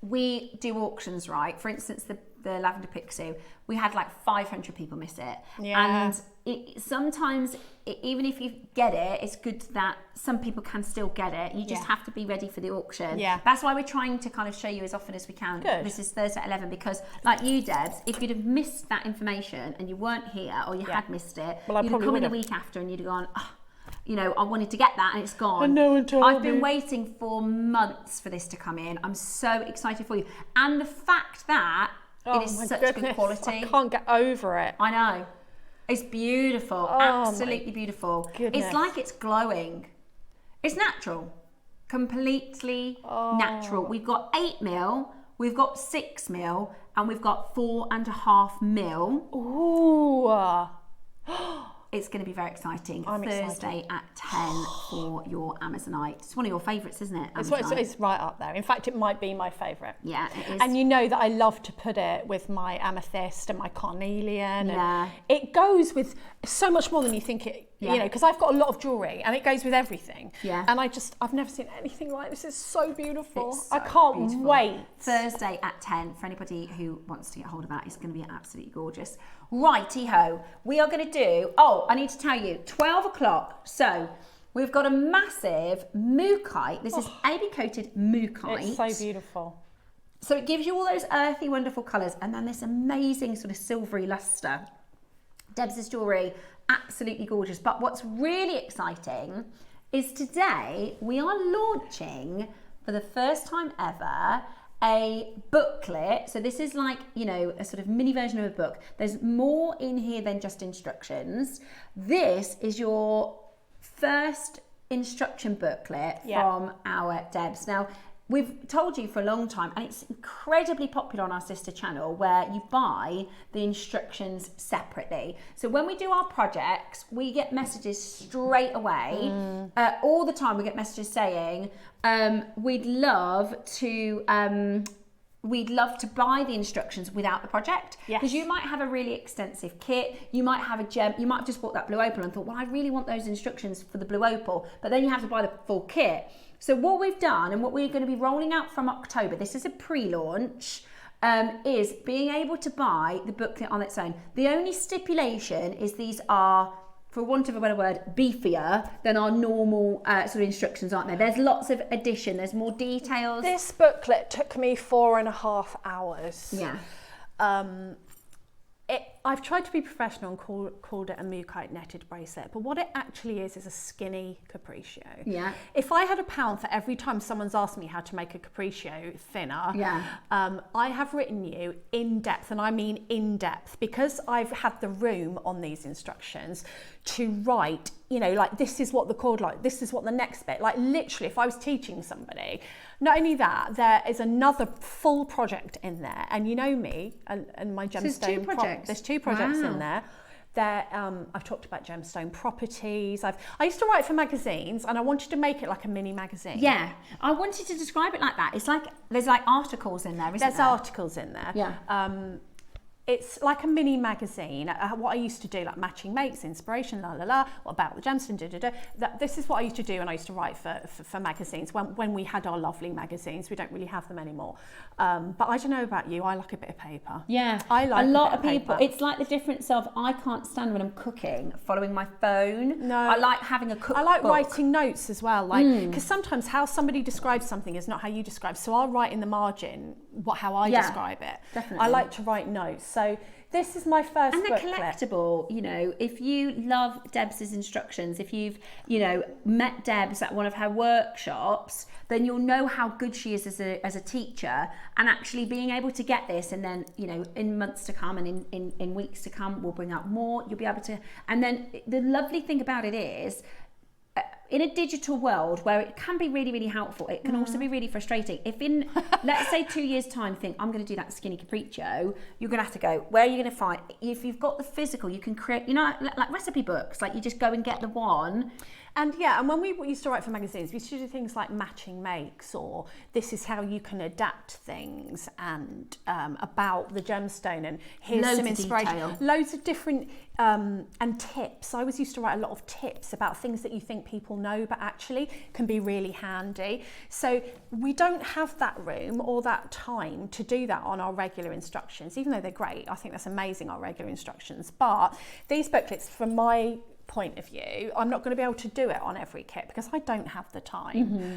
we do auctions, right? For instance, the Lavender Pixie, we had like 500 people miss it. Yeah. And sometimes, even if you get it, it's good that some people can still get it. You just have to be ready for the auction. Yeah. That's why we're trying to kind of show you as often as we can. Good. This is Thursday at 11, because like you, Debs, if you'd have missed that information and you weren't here, or you had missed it, Well, I you'd have probably come in a would've. week after and you'd have gone, oh, you know, I wanted to get that and it's gone. And no one told I've been me. waiting for months for this to come in. I'm so excited for you. And the fact that it is my such goodness, good quality. I can't get over it. I know. It's beautiful. Absolutely beautiful. goodness. It's like it's glowing. It's natural. Completely natural. We've got 8mm, we've got 6mm, and we've got 4.5mm. Ooh. It's going to be very exciting. I'm Thursday at 10 for your Amazonite. It's one of your favourites, isn't it? It's right up there. In fact, it might be my favourite. Yeah, it is. And you know that I love to put it with my amethyst and my carnelian. Yeah. And it goes with so much more than you think it, Yeah. you know, because I've got a lot of jewellery and it goes with everything. Yeah. And I've never seen anything like this. It's so beautiful. It's so I can't beautiful. wait. Thursday at 10 for anybody who wants to get hold of that. It's going to be absolutely gorgeous. Righty-ho. We are going to do, I need to tell you, 12 o'clock. So we've got a massive Mookaite. This is AB coated Mookaite. It's so beautiful. So it gives you all those earthy, wonderful colours, and then this amazing sort of silvery lustre. Debs' jewellery, absolutely gorgeous. But what's really exciting is today we are launching, for the first time ever, a booklet. So this is like, you know, a sort of mini version of a book. There's more in here than just instructions. This is your first instruction booklet from our Debs. Now, we've told you for a long time, and it's incredibly popular on our sister channel, where you buy the instructions separately. So when we do our projects, we get messages straight away. All the time we get messages saying, we'd love to buy the instructions without the project. Because you might have a really extensive kit, you might have a gem, you might have just bought that blue opal and thought, well, I really want those instructions for the blue opal, but then you have to buy the full kit. So what we've done, and what we're going to be rolling out from October, this is a pre-launch, is being able to buy the booklet on its own. The only stipulation is these are, for want of a better word, beefier than our normal sort of instructions, aren't there? There's lots of addition, there's more details. This booklet took me 4.5 hours. Yeah. I've tried to be professional and called it a Mookaite netted bracelet, but what it actually is a skinny capriccio. Yeah. If I had £1 for every time someone's asked me how to make a capriccio thinner, I have written you in depth, and I mean in depth, because I've had the room on these instructions to write, you know, like this is what the chord, like this is what the next bit, like literally if I was teaching somebody. Not only that, there is another full project in there, and you know me and my gemstone. There's two projects. There's two projects in there. I've talked about gemstone properties. I used to write for magazines, and I wanted to make it like a mini magazine. Yeah, I wanted to describe it like that. It's like there's like articles in there, isn't there? There's articles in there. Yeah. It's like a mini magazine. What I used to do, like matching makes, inspiration, what about the gemstone, this is what I used to do, and I used to write for magazines when we had our lovely magazines. We don't really have them anymore. But I don't know about you, I like a bit of paper. Yeah, I like a lot bit of people. paper. It's like the difference of, I can't stand when I'm cooking, following my phone. No. I like having a cookbook. I like writing notes as well, like because sometimes how somebody describes something is not how you describe. So I'll write in the margin how I describe it. Definitely. I like to write notes. So this is my first and they're booklet. collectible, you know. If you love Debs' instructions, if you've, you know, met Debs at one of her workshops, then you'll know how good she is as a teacher. And actually being able to get this, and then, you know, in months to come and in weeks to come, we'll bring out more. You'll be able to, and then the lovely thing about it is, in a digital world where it can be really, really helpful, it can also be really frustrating. If in, let's say 2 years' time, think, I'm going to do that skinny capriccio, you're going to have to go, where are you going to find? If you've got the physical, you can create, you know, like recipe books, like you just go and get the one. And yeah, and when we used to write for magazines, we used to do things like matching makes, or this is how you can adapt things, and about the gemstone, and here's Loads some of inspiration. detail. Loads of different and tips. I always used to write a lot of tips about things that you think people know but actually can be really handy. So we don't have that room or that time to do that on our regular instructions, even though they're great. I think that's amazing, our regular instructions. But these booklets, from my point of view, I'm not going to be able to do it on every kit because I don't have the time.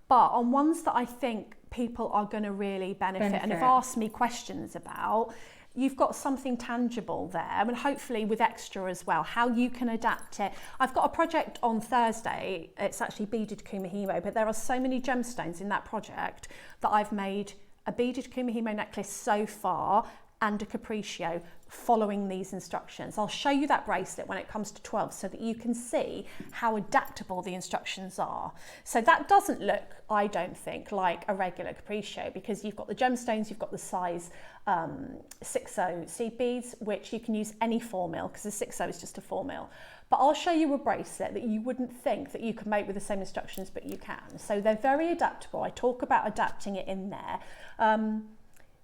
But on ones that I think people are going to really benefit and have asked me questions about, you've got something tangible there, and hopefully with extra as well, how you can adapt it. I've got a project on Thursday, it's actually beaded kumihimo, but there are so many gemstones in that project that I've made a beaded kumihimo necklace so far and a capriccio following these instructions. I'll show you that bracelet when it comes to 12 so that you can see how adaptable the instructions are. So that doesn't look, I don't think, like a regular capriccio, because you've got the gemstones, you've got the size 6/0 seed beads, which you can use any 4 mil because the 6/0 is just a 4 mil. But I'll show you a bracelet that you wouldn't think that you could make with the same instructions, but you can. So they're very adaptable. I talk about adapting it in there.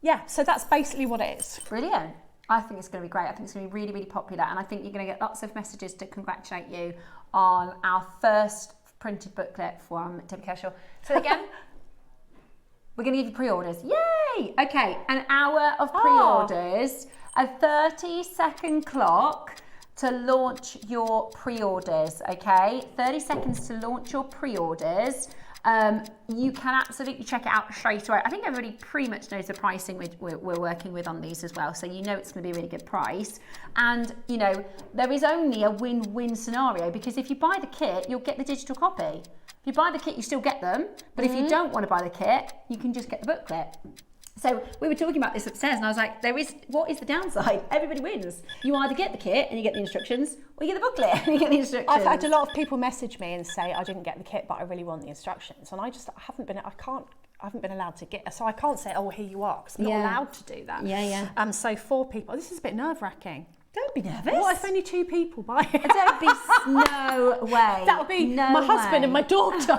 Yeah, so that's basically what it is. Brilliant. I think it's going to be great. I think it's going to be really, really popular. And I think you're going to get lots of messages to congratulate you on our first printed booklet from Debbie Kershaw. So again, we're going to give you pre-orders. Yay! Okay, an hour of pre-orders, a 30-second clock to launch your pre-orders, okay? 30 seconds to launch your pre-orders. You can absolutely check it out straight away. I think everybody pretty much knows the pricing we're working with on these as well, so you know it's going to be a really good price. And you know, there is only a win-win scenario, because if you buy the kit, you'll get the digital copy. If you buy the kit, you still get them, but if you don't want to buy the kit, you can just get the booklet. So we were talking about this upstairs, and I was like, what is the downside? Everybody wins. You either get the kit and you get the instructions, or you get the booklet and you get the instructions. I've had a lot of people message me and say, I didn't get the kit, but I really want the instructions. And I haven't been allowed to get, so I can't say, oh, well, here you are, because I'm not allowed to do that. Yeah. So 4 people, this is a bit nerve-wracking. Don't be nervous. What if only 2 people buy it? Don't be, no way. That'll be no my husband way. and my daughter.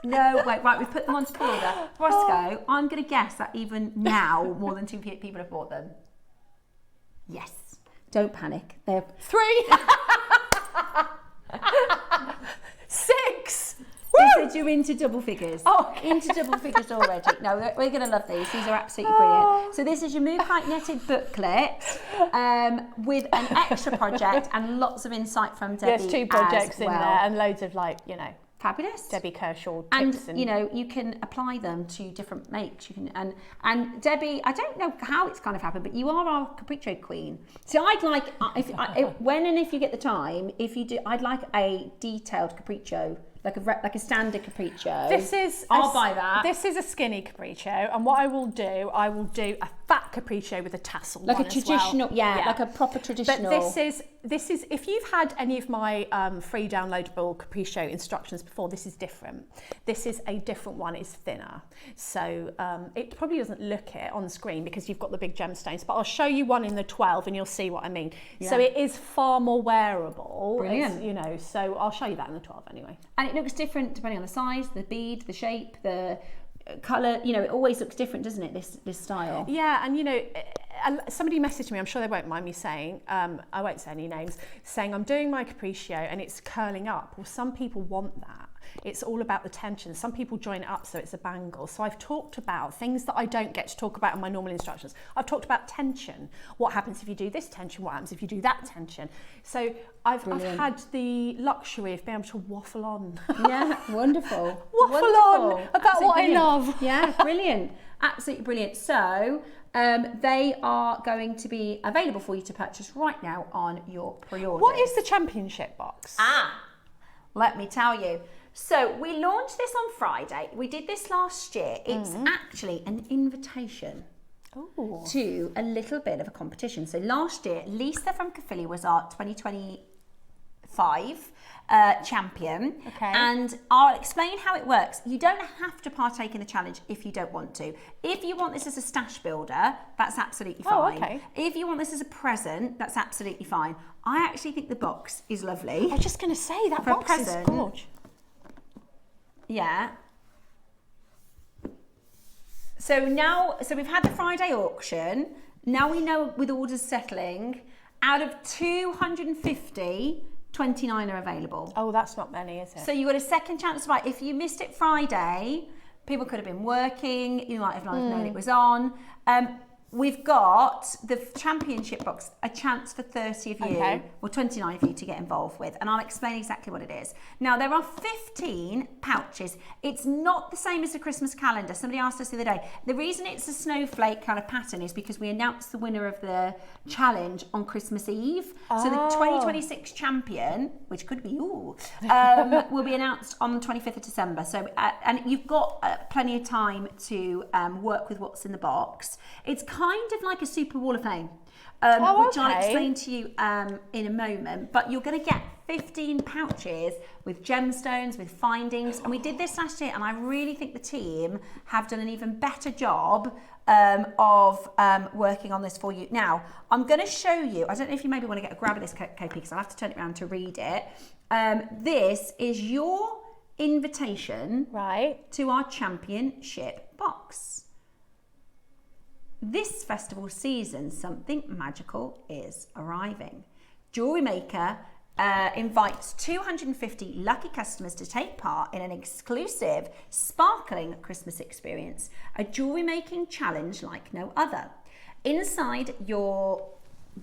No, wait, right, we've put them on to pre-order. For us to go, I'm going to guess that even now, more than 2 people have bought them. Yes. Don't panic. They're 3. 6. They said you're into double figures. Oh, okay. Into double figures already. No, we're going to love these. These are absolutely brilliant. So this is your Mookaite netted booklet with an extra project and lots of insight from Debbie. There's 2 projects as well. in there and loads of, like, you know, fabulous. Debbie Kershaw And tips you know, you can apply them to different makes. You can and Debbie, I don't know how it's kind of happened, but you are our capriccio queen. So I'd like if you get the time, if you do, I'd like a detailed capriccio. Like a standard capriccio. I'll buy that. This is a skinny capriccio, and what I will do a fat capriccio with a tassel. Like one a traditional, as well. yeah, like a proper traditional. But this is if you've had any of my free downloadable capriccio instructions before, this is different. This is a different one. It's thinner, so it probably doesn't look it on screen because you've got the big gemstones. But I'll show you one in the 12, and you'll see what I mean. Yeah. So it is far more wearable. Brilliant. You know, so I'll show you that in the 12 anyway. And it looks different depending on the size, the bead, the shape, the colour. You know, it always looks different, doesn't it, this style? Yeah, and you know, somebody messaged me, I'm sure they won't mind me saying, I won't say any names, saying I'm doing my capriccio and it's curling up. Well, some people want that. It's all about the tension. Some people join it up so it's a bangle. So I've talked about things that I don't get to talk about in my normal instructions. I've talked about tension. What happens if you do this tension? What happens if you do that tension? So I've had the luxury of being able to waffle on. Yeah, wonderful. Waffle on about what I love. Yeah, brilliant. Absolutely brilliant. So they are going to be available for you to purchase right now on your pre-order. What is the championship box? Let me tell you. So we launched this on Friday. We did this last year. It's actually an invitation to a little bit of a competition. So last year, Lisa from Caerphilly was our 2023 5 champion. Okay. And I'll explain how it works. You don't have to partake in the challenge if you don't want to. If you want this as a stash builder, that's absolutely fine. Okay. If you want this as a present, that's absolutely fine. I actually think the box is lovely. I was just going to say, that For a box is present. gorgeous. Yeah. So now, we've had the Friday auction. Now we know with orders settling, out of 250, 29 are available. Oh, that's not many, is it? So you got a second chance to buy. If you missed it Friday, people could have been working. You might have not known it was on. We've got the championship box, a chance for 30 of you, or 29 of you to get involved with. And I'll explain exactly what it is. Now, there are 15 pouches. It's not the same as the Christmas calendar. Somebody asked us the other day. The reason it's a snowflake kind of pattern is because we announced the winner of the challenge on Christmas Eve. So the 2026 champion, which could be you, will be announced on the 25th of December. So, and you've got plenty of time to work with what's in the box. It's kind of like a super wall of fame, which I'll explain to you in a moment. But you're going to get 15 pouches with gemstones, with findings. And we did this last year, and I really think the team have done an even better job of working on this for you. Now, I'm going to show you, I don't know if you maybe want to get a grab of this KP, because I'll have to turn it around to read it. This is your invitation to our championship box. This festival season, something magical is arriving. Jewellery Maker invites 250 lucky customers to take part in an exclusive, sparkling Christmas experience, a jewellery making challenge like no other. Inside your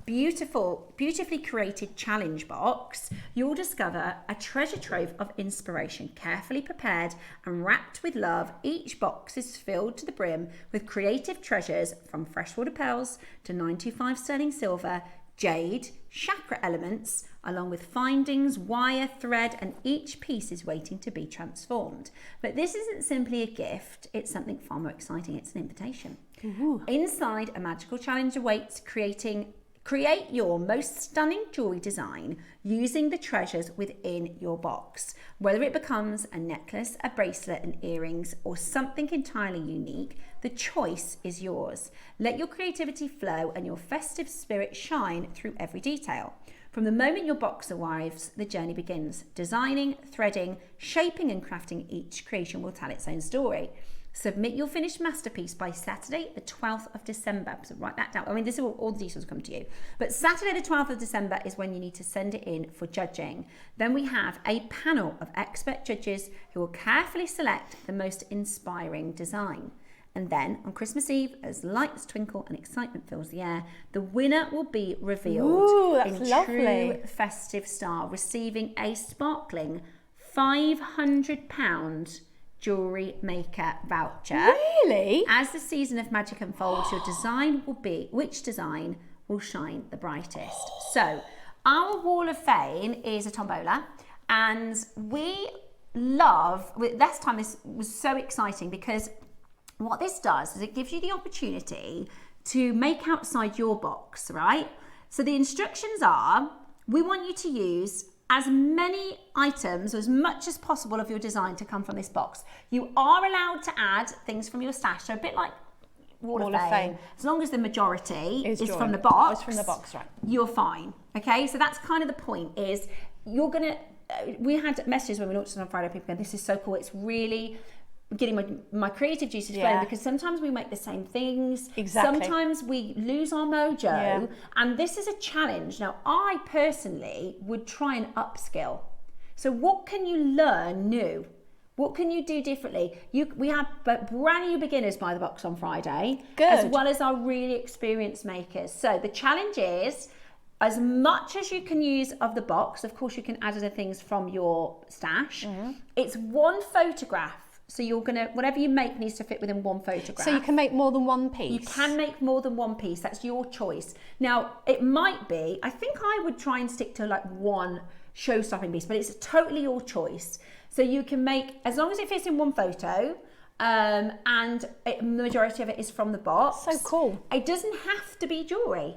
beautifully created challenge box, you'll discover a treasure trove of inspiration, carefully prepared and wrapped with love. Each box is filled to the brim with creative treasures, from freshwater pearls to 925 sterling silver, jade, chakra elements, along with findings, wire, thread, and each piece is waiting to be transformed. But this isn't simply a gift, it's something far more exciting. It's an invitation. Ooh. Inside, a magical challenge awaits. Create your most stunning jewellery design using the treasures within your box. Whether it becomes a necklace, a bracelet, and earrings, or something entirely unique, the choice is yours. Let your creativity flow and your festive spirit shine through every detail. From the moment your box arrives, the journey begins. Designing, threading, shaping, and crafting each creation will tell its own story. Submit your finished masterpiece by Saturday, the 12th of December. So write that down. I mean, this is all the details will come to you. But Saturday, the 12th of December is when you need to send it in for judging. Then we have a panel of expert judges who will carefully select the most inspiring design. And then on Christmas Eve, as lights twinkle and excitement fills the air, the winner will be revealed in true festive style, receiving a sparkling £500 Jewellery Maker voucher. Really? As the season of magic unfolds, which design will shine the brightest. So our Wall of Fame is a tombola, and last time this was so exciting because what this does is it gives you the opportunity to make outside your box, right? So the instructions are, we want you to use as many items, as much as possible of your design to come from this box. You are allowed to add things from your stash, so a bit like Wall of Fame. As long as the majority is from the box. It's from the box, right? You're fine, okay? So that's kind of the point, is you're gonna, we had messages when we launched it on Friday, people going, this is so cool, it's really getting my creative juices flowing, because sometimes we make the same things. Exactly. Sometimes we lose our mojo, and this is a challenge. Now, I personally would try and upskill. So what can you learn new? What can you do differently? We have brand new beginners buy the box on Friday, as well as our really experienced makers. So the challenge is, as much as you can use of the box, of course you can add other things from your stash. It's one photograph. So you're gonna, whatever you make needs to fit within one photograph. So you can make more than one piece? You can make more than one piece, that's your choice. Now, it might be, I think I would try and stick to like one show-stopping piece, but it's totally your choice. So you can make, as long as it fits in one photo, and the majority of it is from the box. So cool. It doesn't have to be jewellery.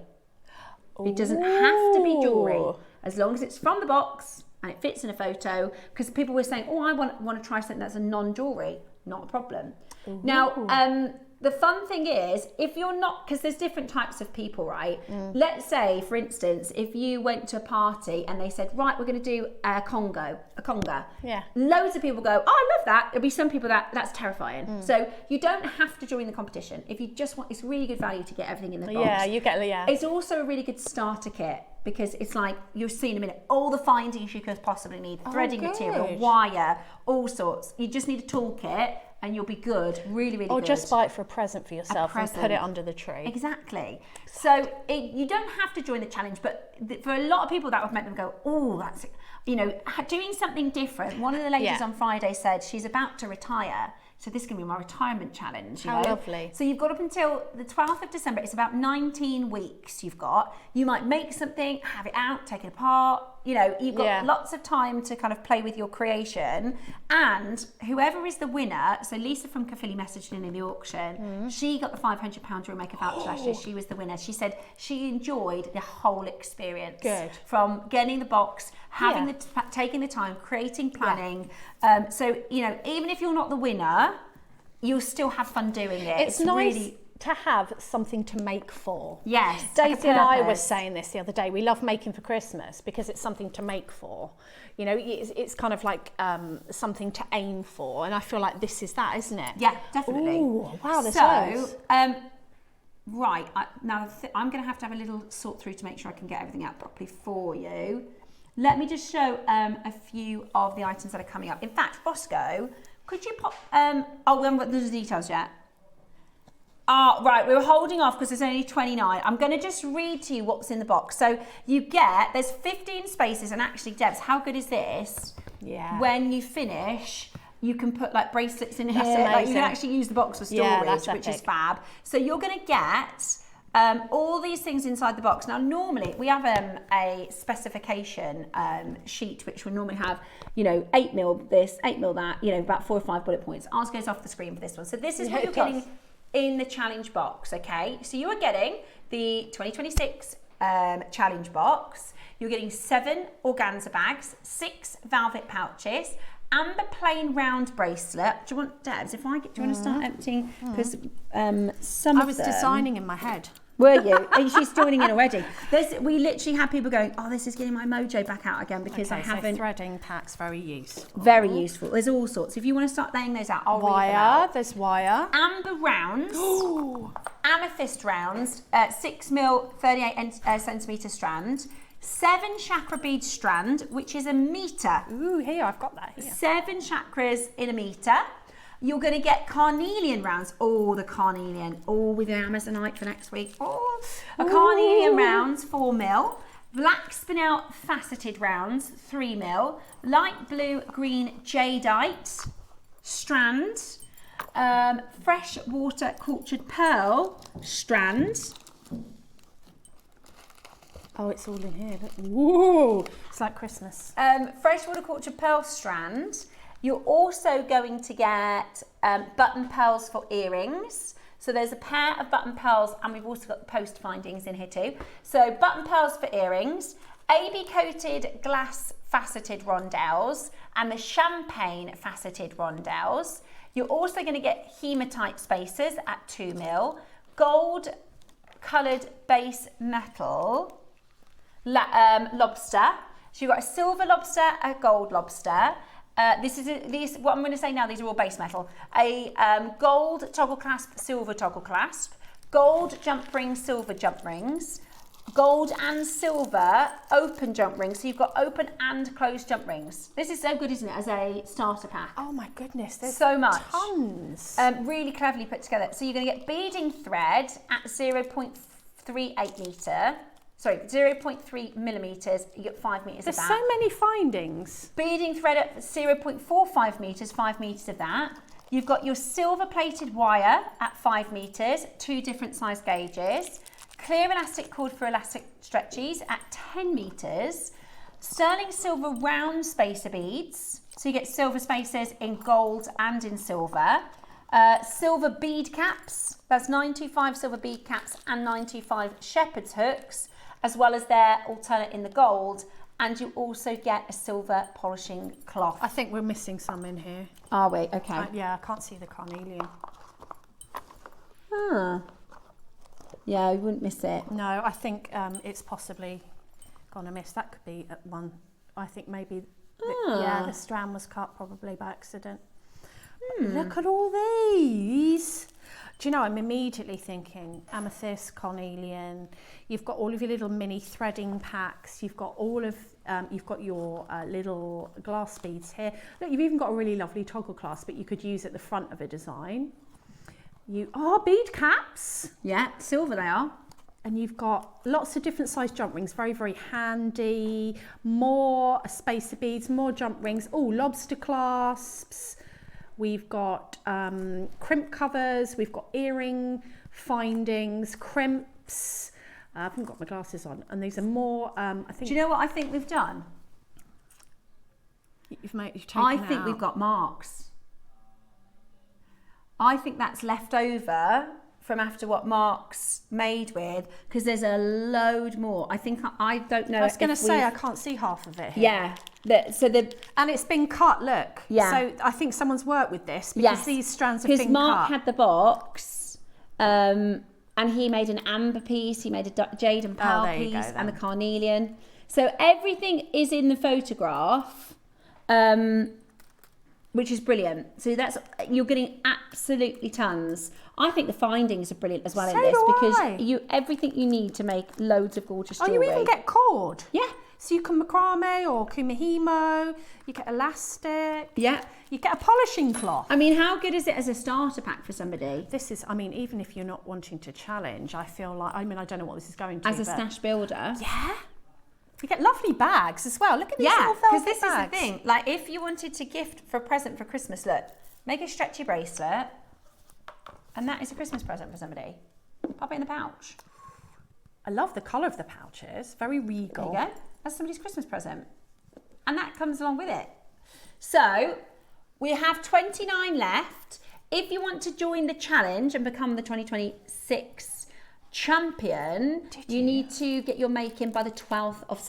It doesn't have to be jewellery, as long as it's from the box and it fits in a photo, because people were saying, oh, I want to try something that's a non-jewellery. Not a problem. Ooh. Now, the fun thing is, if you're not, because there's different types of people, right? Let's say, for instance, if you went to a party and they said, right, we're going to do a conga. Yeah. Loads of people go, oh, I love that. There'll be some people that's terrifying. So you don't have to join the competition. If you just want, it's really good value to get everything in the box. Yeah, you get, yeah. It's also a really good starter kit, because it's like, you'll see in a minute, all the findings you could possibly need, threading material, wire, all sorts. You just need a toolkit and you'll be good, really, really good. Or just buy it for a present for yourself and put it under the tree. Exactly. So you don't have to join the challenge, but for a lot of people that would make them go, oh, that's, you know, doing something different. One of the ladies on Friday said she's about to retire. So this is going to be my retirement challenge. How lovely. So you've got up until the 12th of December. It's about 19 weeks you've got. You might make something, have it out, take it apart. You know, you've got lots of time to kind of play with your creation. And whoever is the winner, so Lisa from Caerphilly messaged in the auction, she got the £500 JewelleryMaker voucher last year. She was the winner. She said she enjoyed the whole experience. Good. From getting the box, having taking the time, creating, planning. So, you know, even if you're not the winner, you'll still have fun doing it. It's nice really to have something to make for. Yes. Daisy and I were saying this the other day. We love making for Christmas because it's something to make for. You know, it's kind of like something to aim for. And I feel like this is that, isn't it? Yeah, definitely. Ooh, wow, there's loads. Right, now I'm going to have a little sort through to make sure I can get everything out properly for you. Let me just show a few of the items that are coming up. In fact, Bosco, could you pop... we haven't got the details yet. Right, we were holding off because there's only 29. I'm going to just read to you what's in the box. So there's 15 spaces, and actually, Debs, how good is this? Yeah. When you finish, you can put like bracelets in here. That's amazing. Like, you can actually use the box for storage, which is fab. So you're going to get all these things inside the box. Now, normally we have a specification sheet, which would normally have, 8mm this, 8mm that, about 4 or 5 bullet points. Ours goes off the screen for this one. So this is what you're getting in the challenge box, okay? So you are getting the 2026 challenge box. You're getting 7 organza bags, 6 velvet pouches, amber plain round bracelet. Do you want, Debs, do you want to start emptying? Because some I was designing in my head. Were you? And she's joining in already. We literally had people going, oh, this is getting my mojo back out again because I haven't. So thradding packs, very useful. Very useful. There's all sorts. If you want to start laying those out, I'll read them out. There's wire. Amber rounds. Amethyst rounds. 6mm, 38 centimetre strand. 7 chakra bead strand, which is a metre. Ooh, here, I've got that here. 7 chakras in a metre. You're going to get carnelian rounds. Oh, the carnelian. Oh, with the Amazonite for next week. Oh, a carnelian rounds, 4mm. Black spinel faceted rounds, 3mm. Light blue green jadeite strand. Fresh water cultured pearl strand. Oh, it's all in here. Whoa, it's like Christmas. Freshwater cultured pearl strand. You're also going to get button pearls for earrings. So there's a pair of button pearls, and we've also got the post findings in here too. So button pearls for earrings, AB coated glass faceted rondelles, and the champagne faceted rondelles. You're also going to get hematite spacers at 2mm, gold coloured base metal lobster. So you've got a silver lobster, a gold lobster. What I'm going to say now, these are all base metal. A gold toggle clasp, silver toggle clasp, gold jump rings, silver jump rings, gold and silver open jump rings. So you've got open and closed jump rings. This is so good, isn't it, as a starter pack? Oh my goodness, there's so much. Tons. Really cleverly put together. So you're going to get beading thread at 0.38 metre. Sorry, 0.3 millimetres, you get 5 metres of that. There's so many findings. Beading thread at 0.45 metres, 5 metres of that. You've got your silver plated wire at 5 metres, 2 different size gauges. Clear elastic cord for elastic stretchies at 10 metres. Sterling silver round spacer beads. So you get silver spacers in gold and in silver. Silver bead caps, that's 925 silver bead caps and 925 shepherd's hooks, as well as their alternate in the gold. And you also get a silver polishing cloth. I think we're missing some in here. Are we? Okay. Yeah, I can't see the carnelian. Ah. Yeah, we wouldn't miss it. No, I think it's possibly gone amiss. That could be at one. I think maybe, the strand was cut probably by accident. Look at all these. Do you know, I'm immediately thinking amethyst, carnelian. You've got all of your little mini threading packs. You've got all of, you've got your little glass beads here. Look, you've even got a really lovely toggle clasp, but you could use at the front of a design. Bead caps. Yeah, silver they are. And you've got lots of different size jump rings, very, very handy. More spacer beads, more jump rings. Oh, lobster clasps. We've got crimp covers. We've got earring findings, crimps. I haven't got my glasses on. And these are more, I think... Do you know what I think we've done? You've taken I think out. we've got marks. I think that's left over from after what Mark's made with, because there's a load more. I don't know. I was going to say, I can't see half of it here. Yeah. And it's been cut, look. Yeah. So I think someone's worked with this because these strands have been cut. Because Mark had the box, and he made an amber piece, he made a jade and pearl piece, and the carnelian. So everything is in the photograph, which is brilliant. So you're getting absolutely tons. I think the findings are brilliant as well in this, because everything you need to make loads of gorgeous jewellery. Oh, you even get cord. Yeah. So you can macrame or kumihimo, you get elastic. Yeah. You get a polishing cloth. I mean, how good is it as a starter pack for somebody? This is, I mean, even if you're not wanting to challenge, I feel like, I mean, I don't know what this is going to. As a stash builder. Yeah. You get lovely bags as well. Look at these little velvet because this bags. is the thing. Like, if you wanted to gift for a present for Christmas, look, make a stretchy bracelet, and that is a Christmas present for somebody. Pop it in the pouch. I love the colour of the pouches. Very regal. There you go. That's somebody's Christmas present. And that comes along with it. So, we have 29 left. If you want to join the challenge and become the 2026 champion, you need to get your make-in by the 12th of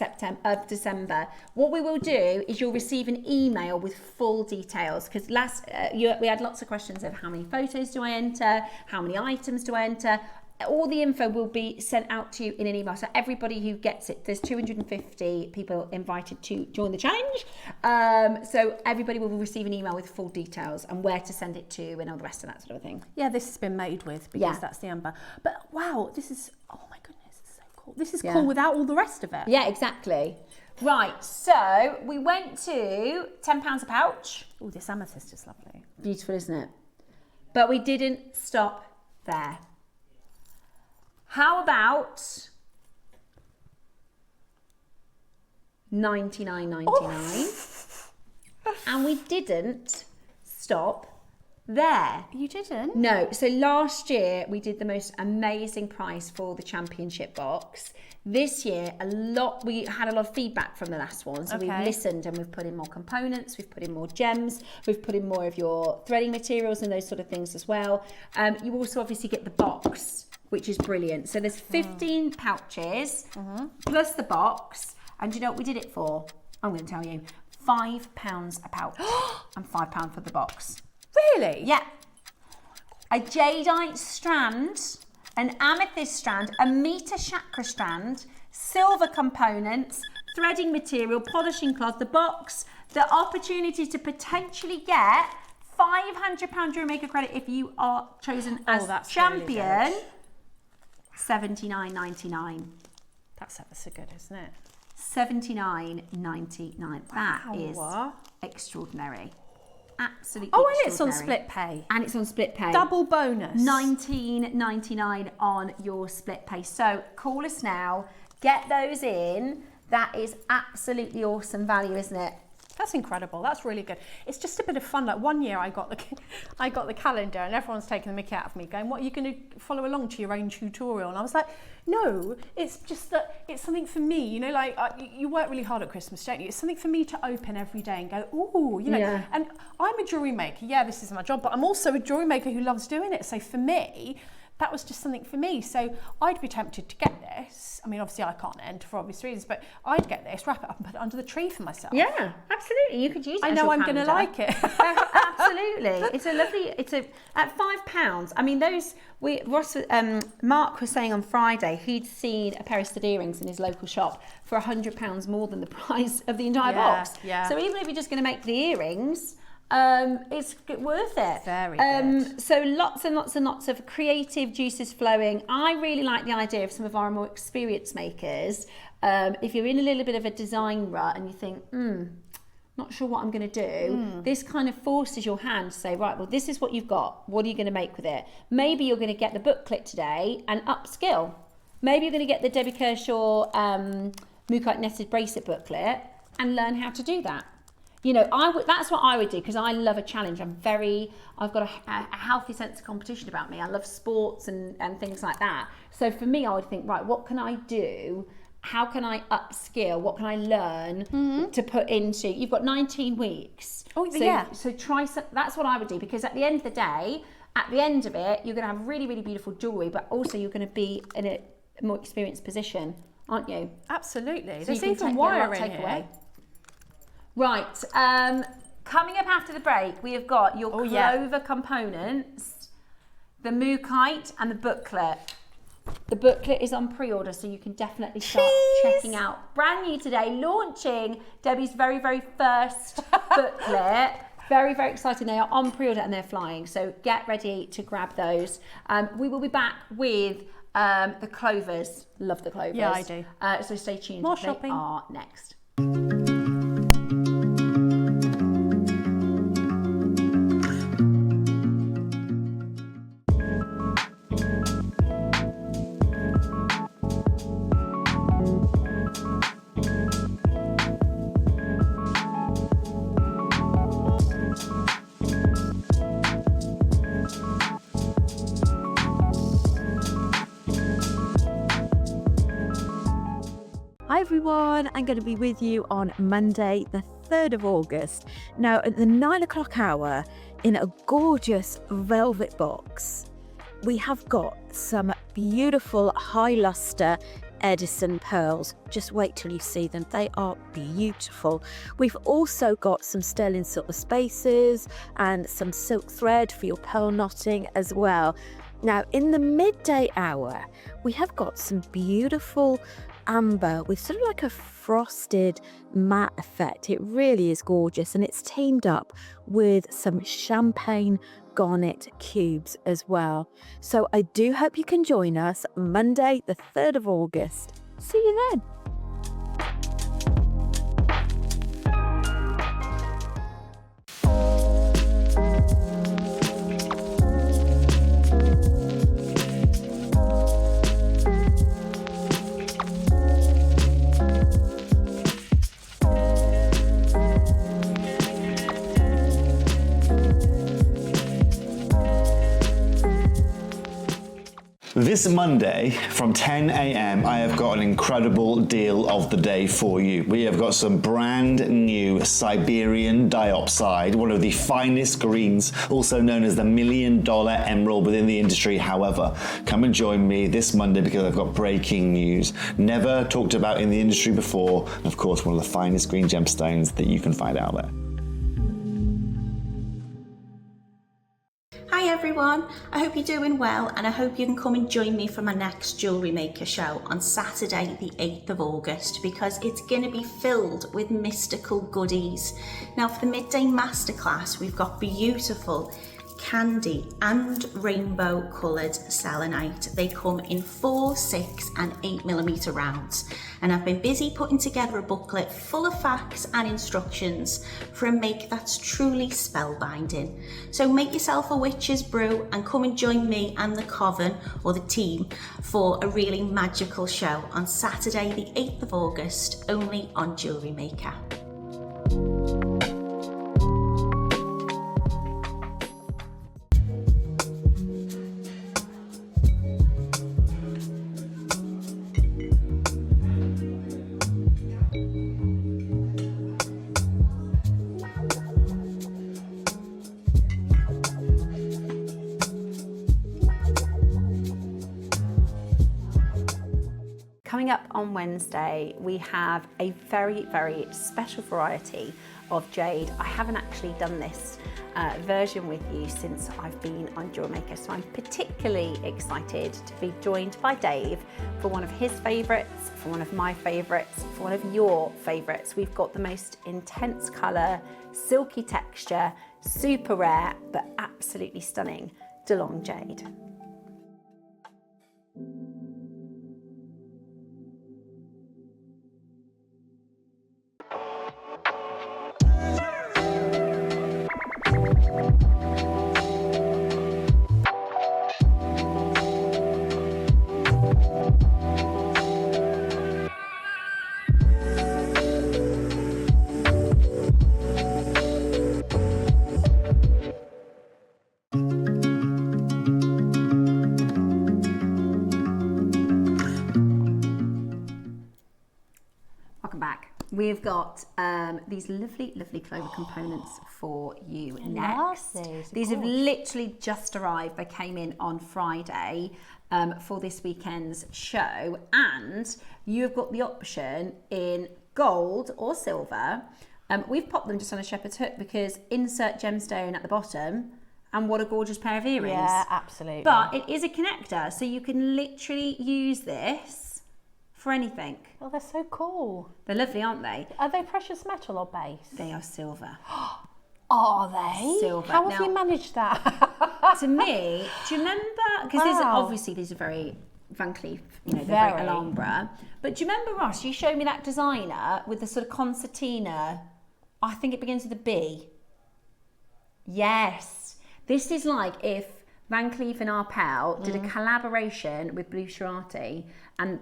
December. What we will do is you'll receive an email with full details, because we had lots of questions of how many photos do I enter, how many items do I enter. All the info will be sent out to you in an email. So everybody who gets it, there's 250 people invited to join the challenge. So everybody will receive an email with full details and where to send it to and all the rest of that sort of thing. Yeah, this has been made with, because that's the amber. But wow, this is, oh my goodness, it's so cool. This is cool without all the rest of it. Yeah, exactly. Right, so we went to £10 a pouch. Oh, this amethyst is lovely. Beautiful, isn't it? But we didn't stop there. How about $99.99? And we didn't stop there. You didn't? No. So last year we did the most amazing price for the championship box. This year we had a lot of feedback from the last one, so we've listened and we've put in more components, we've put in more gems, we've put in more of your threading materials and those sort of things as well. You also obviously get the box, which is brilliant. So there's 15 pouches plus the box, and do you know what we did it for? I'm going to tell you, £5 a pouch and £5 for the box. Really? Yeah. A jadeite strand, an amethyst strand, a meter chakra strand, silver components, threading material, polishing cloth, the box, the opportunity to potentially get £500 JewelleryMaker credit if you are chosen as champion. Really $79.99. That's ever so good, isn't it? $79.99. That is extraordinary. Absolutely. Oh, and it's on split pay. And it's on split pay. Double bonus. $19.99 on your split pay. So call us now. Get those in. That is absolutely awesome value, isn't it? That's incredible. That's really good. It's just a bit of fun. Like one year I got the calendar and everyone's taking the mickey out of me going, what, are you going to follow along to your own tutorial? And I was like, no, it's just that it's something for me, you know, like you work really hard at Christmas, don't you? It's something for me to open every day and go, ooh, you know, Yeah. and I'm a jewellery maker. Yeah, this is my job, but I'm also a jewellery maker who loves doing it. So for me, that was just something for me. So I'd be tempted to get this. I mean, obviously I can't enter for obvious reasons, but I'd get this, wrap it up and put it under the tree for myself. Yeah, absolutely. You could use it. I as know your I'm going to calendar. like it. Absolutely. It's a lovely, at £5. I mean, Mark was saying on Friday he'd seen a pair of stud earrings in his local shop for £100 more than the price of the entire box. Yeah. So even if you're just going to make the earrings, it's worth it. Very good. So lots and lots and lots of creative juices flowing. I really like the idea of some of our more experienced makers. If you're in a little bit of a design rut and you think, not sure what I'm going to do, this kind of forces your hand to say, right, well, this is what you've got. What are you going to make with it? Maybe you're going to get the booklet today and upskill. Maybe you're going to get the Debbie Kershaw Mookaite netted bracelet booklet and learn how to do that. You know, that's what I would do, because I love a challenge. I've got a healthy sense of competition about me. I love sports and things like that. So for me, I would think, right, what can I do? How can I upskill? What can I learn to put into? You've got 19 weeks. Oh, yeah. So try some, that's what I would do, because at the end of the day, at the end of it, you're going to have really, really beautiful jewellery, but also you're going to be in a more experienced position, aren't you? Absolutely. So There's you can even get a wire lot in takeaway. here. Right, coming up after the break, we have got your Clover components, the Mookaite and the booklet. The booklet is on pre-order, so you can definitely start checking out. Brand new today, launching Debbie's very, very first booklet. Very, very exciting. They are on pre-order and they're flying, so get ready to grab those. We will be back with the Clovers. Love the Clovers. Yeah, I do. So stay tuned. More They shopping. are next. Hi everyone, I'm going to be with you on Monday, the 3rd of August. Now at the 9 o'clock hour, in a gorgeous velvet box, we have got some beautiful high luster Edison pearls. Just wait till you see them. They are beautiful. We've also got some sterling silver spaces and some silk thread for your pearl knotting as well. Now in the midday hour, we have got some beautiful amber with sort of like a frosted matte effect. It really is gorgeous, and it's teamed up with some champagne garnet cubes as well. So I do hope you can join us Monday the 3rd of August. See you then. This Monday from 10 a.m. I have got an incredible deal of the day for you. We have got some brand new Siberian diopside, one of the finest greens, also known as the $1 million emerald within the industry. However, come and join me this Monday because I've got breaking news. Never talked about in the industry before. And of course, one of the finest green gemstones that you can find out there. Hi everyone, I hope you're doing well, and I hope you can come and join me for my next JewelleryMaker show on Saturday the 8th of August, because it's going to be filled with mystical goodies. Now for the midday masterclass, we've got beautiful candy and rainbow coloured selenite. They come in 4, 6 and 8mm rounds, and I've been busy putting together a booklet full of facts and instructions for a make that's truly spellbinding. So make yourself a witch's brew and come and join me and the coven or the team for a really magical show on Saturday the 8th of August, only on JewelleryMaker. Coming up on Wednesday, we have a very, very special variety of jade. I haven't actually done this version with you since I've been on JewelleryMaker, so I'm particularly excited to be joined by Dave for one of his favourites, for one of my favourites, for one of your favourites. We've got the most intense colour, silky texture, super rare, but absolutely stunning DeLong jade. Welcome back. We've got these lovely, lovely Clover components for you next. These have literally just arrived. They came in on Friday for this weekend's show, and you've got the option in gold or silver. We've popped them just on a shepherd's hook because insert gemstone at the bottom, and what a gorgeous pair of earrings. Yeah, absolutely. But it is a connector, so you can literally use this for anything. Oh, they're so cool. They're lovely, aren't they? Are they precious metal or base? They are silver. Are they? Silver. How have Now- you managed that? To me, do you remember? Because these are very Van Cleef, they're very Alhambra. But do you remember, Ross, you showed me that designer with the sort of concertina, I think it begins with a B. Yes. This is like if Van Cleef and Arpels did a collaboration with Blue Sharati, and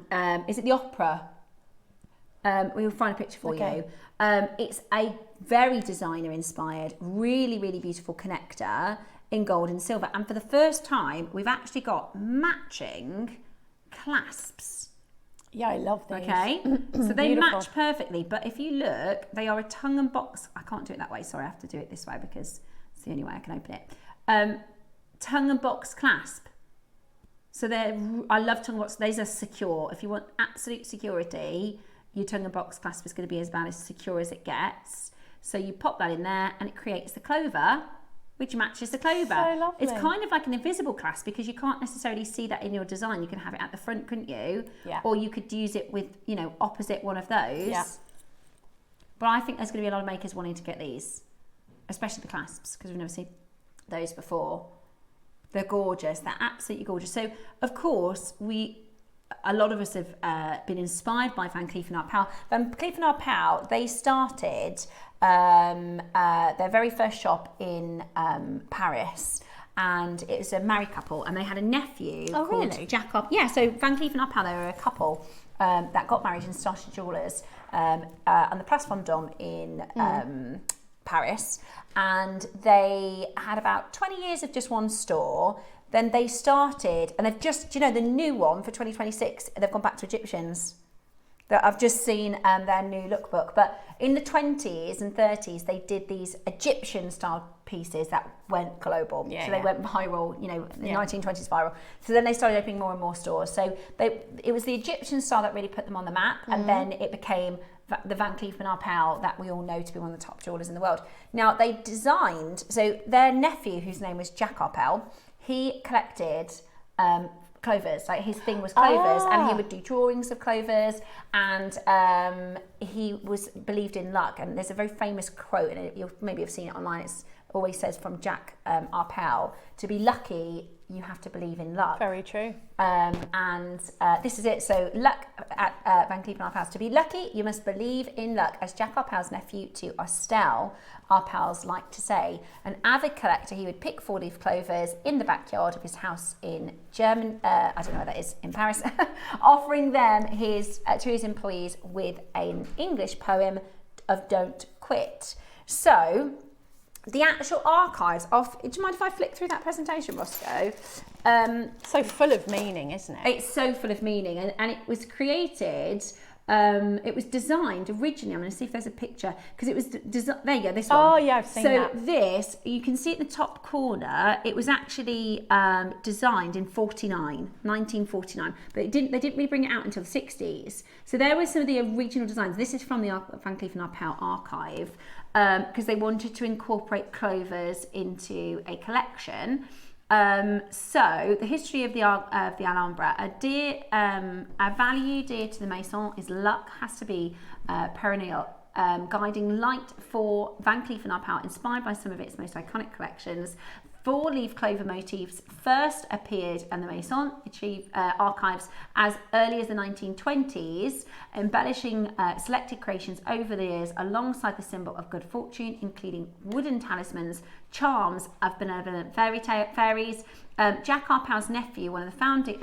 is it the opera? We will find a picture for you. It's a very designer inspired, really, really beautiful connector in gold and silver. And for the first time, we've actually got matching clasps. Yeah, I love these. Okay, so they Beautiful. match perfectly. But if you look, they are a tongue and box. I can't do it that way. Sorry, I have to do it this way because it's the only way I can open it. Tongue and box clasp. So I love tongue and box. These are secure. If you want absolute security, your tongue and box clasp is going to be about as secure as it gets. So you pop that in there and it creates the clover, which matches the clover. So lovely. It's kind of like an invisible clasp because you can't necessarily see that in your design. You can have it at the front, couldn't you? Yeah. Or you could use it with, opposite one of those. Yeah. But I think there's going to be a lot of makers wanting to get these, especially the clasps, because we've never seen those before. They're gorgeous. They're absolutely gorgeous. So, of course, a lot of us have been inspired by Van Cleef & Arpels. Van Cleef & Arpels, they started their very first shop in Paris, and it was a married couple, and they had a nephew called Jacob. Yeah, so Van Cleef & Arpels, they were a couple that got married and started jewellers on the Place Vendôme in Paris, and they had about 20 years of just one store. Then they started, and they've just, the new one for 2026, they've gone back to Egyptians. I've just seen their new lookbook, but in the 20s and 30s, they did these Egyptian style pieces that went global. Yeah, so they went viral, the 1920s viral. So then they started opening more and more stores. So it was the Egyptian style that really put them on the map, and then it became the Van Cleef & Arpels that we all know to be one of the top jewellers in the world. Now, they designed, so their nephew, whose name was Jack Arpels, he collected clovers. Like, his thing was clovers, and he would do drawings of clovers, and he believed in luck. And there's a very famous quote, and you'll maybe have seen it online. It always says from Jack Arpels, to be lucky, you have to believe in luck. Very true. And this is it. So luck at Van Cleef & Arpels. To be lucky, you must believe in luck, as Jack Arpels' nephew to Estelle Arpels liked to say. An avid collector, he would pick four-leaf clovers in the backyard of his house in I don't know where that is, in Paris, offering them to his employees with an English poem of Don't Quit. So the actual archives of, do you mind if I flick through that presentation, Roscoe? So full of meaning, isn't it? It's so full of meaning, and it was created It was designed originally, I'm going to see if there's a picture, because it was there you go, this one. Oh yeah, I've seen that. So this, you can see at the top corner, it was actually designed in 1949, but they didn't really bring it out until the 60s. So there were some of the original designs. This is from the Van Cleef & Arpels archive, because they wanted to incorporate clovers into a collection. So the history of the Alhambra, a value dear to the Maison is luck has to be perennial, guiding light for Van Cleef & Arpels, inspired by some of its most iconic collections. 4-leaf clover motifs first appeared in the Maison archives as early as the 1920s, embellishing selected creations over the years alongside the symbol of good fortune, including wooden talismans, charms of benevolent fairies. Jack Arpels' nephew, one of the founding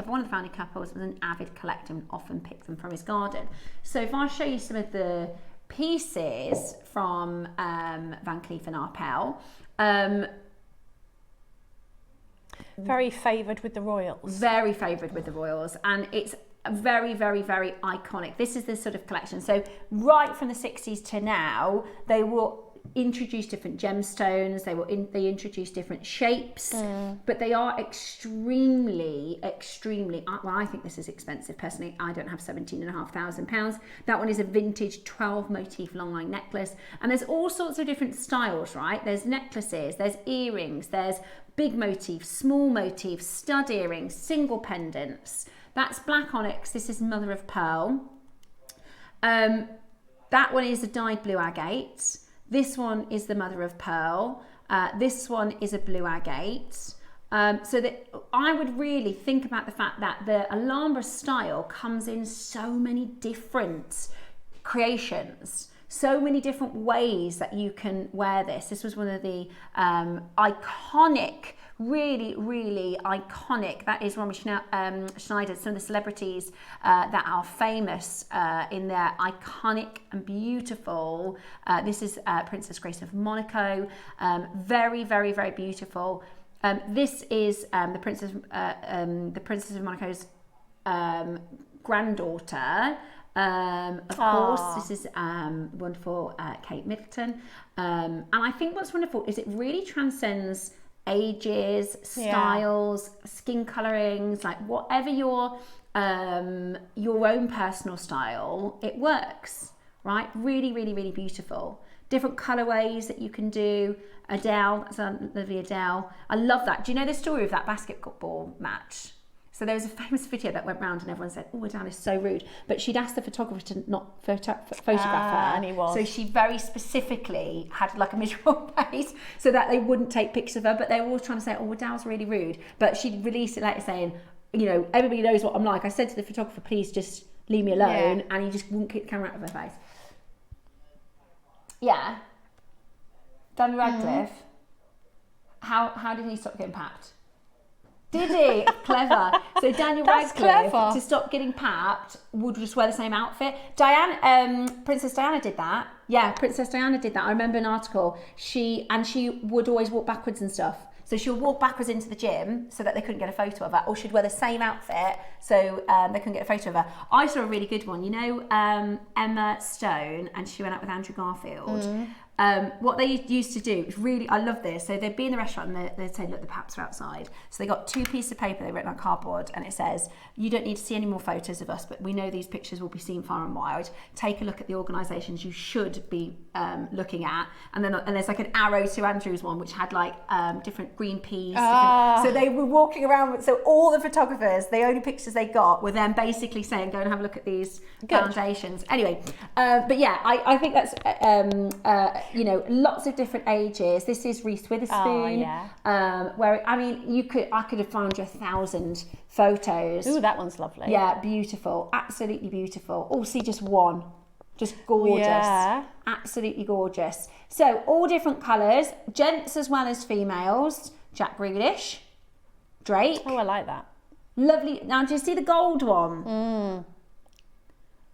couples, was an avid collector and often picked them from his garden. So if I show you some of the pieces from Van Cleef & Arpels, very favoured with the royals. Very favoured with the royals, and it's very, very, very iconic. This is the sort of collection. So right from the 60s to now, they will introduce different gemstones. They introduce different shapes, but they are extremely. Well, I think this is expensive personally. I don't have £17,500. That one is a vintage 12 motif long line necklace, and there's all sorts of different styles, right? There's necklaces, there's earrings, there's big motifs, small motifs, stud earrings, single pendants. That's black onyx. This is mother of pearl. That one is a dyed blue agate. This one is the mother of pearl. This one is a blue agate. So that I would really think about the fact that the Alhambra style comes in so many different creations, so many different ways that you can wear this. This was one of the iconic, really, really iconic. That is Romy Schneider, some of the celebrities that are famous in their iconic and beautiful. This is Princess Grace of Monaco. Very, very, very beautiful. This is the Princess of Monaco's granddaughter. Of course, this is wonderful Kate Middleton. And I think what's wonderful is it really transcends ages, styles, skin colorings, like whatever your own personal style, it works, right? Really, really, really beautiful. Different colorways that you can do. Adele, that's a lovely Adele. I love that. Do you know the story of that basketball match? So there was a famous video that went round and everyone said, oh, Adele is so rude. But she'd asked the photographer to not photograph her. And he was. So she very specifically had like a miserable face so that they wouldn't take pictures of her. But they were all trying to say, oh, Adele's really rude. But she released it later saying, you know, everybody knows what I'm like. I said to the photographer, please just leave me alone. Yeah. And he just wouldn't keep the camera out of her face. Yeah. Daniel Radcliffe. How did he stop getting papped? Did he? Clever. So Daniel Radcliffe, to stop getting papped, would just wear the same outfit. Princess Diana did that. Yeah, Princess Diana did that. I remember an article. She would always walk backwards and stuff. So she would walk backwards into the gym so that they couldn't get a photo of her, or she'd wear the same outfit so they couldn't get a photo of her. I saw a really good one. You know, Emma Stone, and she went out with Andrew Garfield. What they used to do is really, I love this. So they'd be in the restaurant and they'd say, look, the paps are outside. So they got 2 pieces of paper they written on cardboard, and it says, you don't need to see any more photos of us, but we know these pictures will be seen far and wide. Take a look at the organisations you should be looking at. And there's like an arrow to Andrew's one, which had like different green peas. So they were walking around. So all the photographers, the only pictures they got were them basically saying, go and have a look at these foundations. Anyway, but yeah, I think that's, you know, lots of different ages. This is Reese Witherspoon. Where, I mean, I could have found you 1,000 photos. Ooh, that one's lovely. Yeah, beautiful. Absolutely beautiful. Oh, see, just one. Just gorgeous. Yeah. Absolutely gorgeous. So, all different colours, gents as well as females. Jack Grealish, Drake. Oh, I like that. Lovely. Now, do you see the gold one?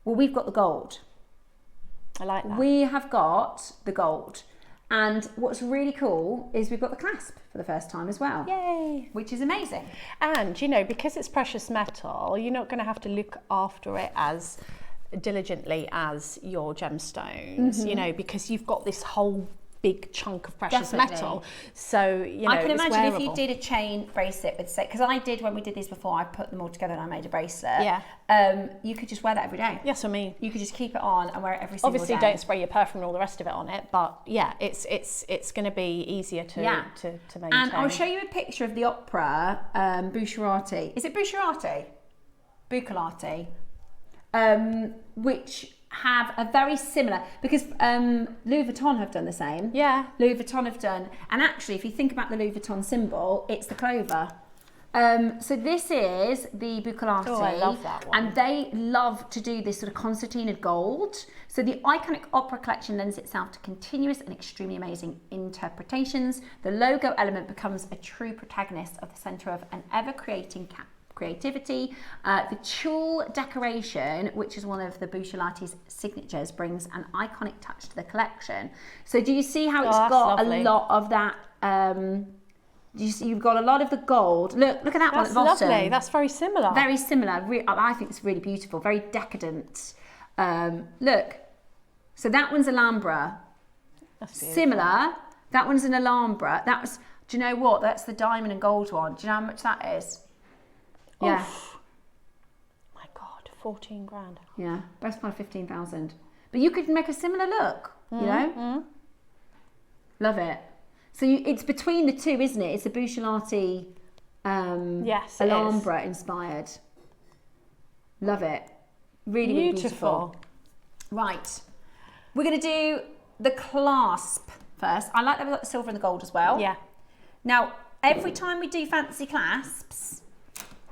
Well, we've got the gold. I like that. We have got the gold. And what's really cool is we've got the clasp for the first time as well. Yay! Which is amazing. And, you know, because it's precious metal, you're not going to have to look after it as diligently as your gemstones, you know, because you've got this whole big chunk of precious metal. So, you know, I can it's imagine if wearable. you did a chain bracelet with, say, because I did when we did these before, I put them all together and I made a bracelet. Yeah. You could just wear that every day. Yes, I mean, You could just keep it on and wear it every single obviously day. don't spray your perfume and all the rest of it on it, but yeah, it's going to be easier to maintain. And I'll show you a picture of the opera Bucciarati. Is it Bucciarati? Bucciarati. Which have a very similar, because Louis Vuitton have done the same. Yeah. Louis Vuitton have done, and actually if you think about the Louis Vuitton symbol, it's the clover. So this is the Bucciarati. Oh, I love that one. And they love to do this sort of concertina gold. So the iconic opera collection lends itself to continuous and extremely amazing interpretations. The logo element becomes a true protagonist of the centre of an ever-creating creativity. The tulle decoration, which is one of the Bucciarati's signatures, brings an iconic touch to the collection. So do you see how it's got lovely. a lot of that? You've got a lot of the gold. Look at that one at the That's bottom. lovely. That's very similar. Very similar. I think it's really beautiful. Very decadent. Look. So that one's Alhambra. That's beautiful. Similar. That one's an Alhambra. That was. Do you know what? That's the diamond and gold one. Do you know how much that is? Yeah. Oof. My God, 14 grand. Yeah. Best part of 15,000. But you could make a similar look. You know. Love it. So it's between the two, isn't it? It's a Bucciarati Yes, it Alhambra inspired. Love it. Really, really beautiful. Right. We're going to do the clasp first. I like that we've got the silver and the gold as well. Yeah. Now, every time we do fancy clasps,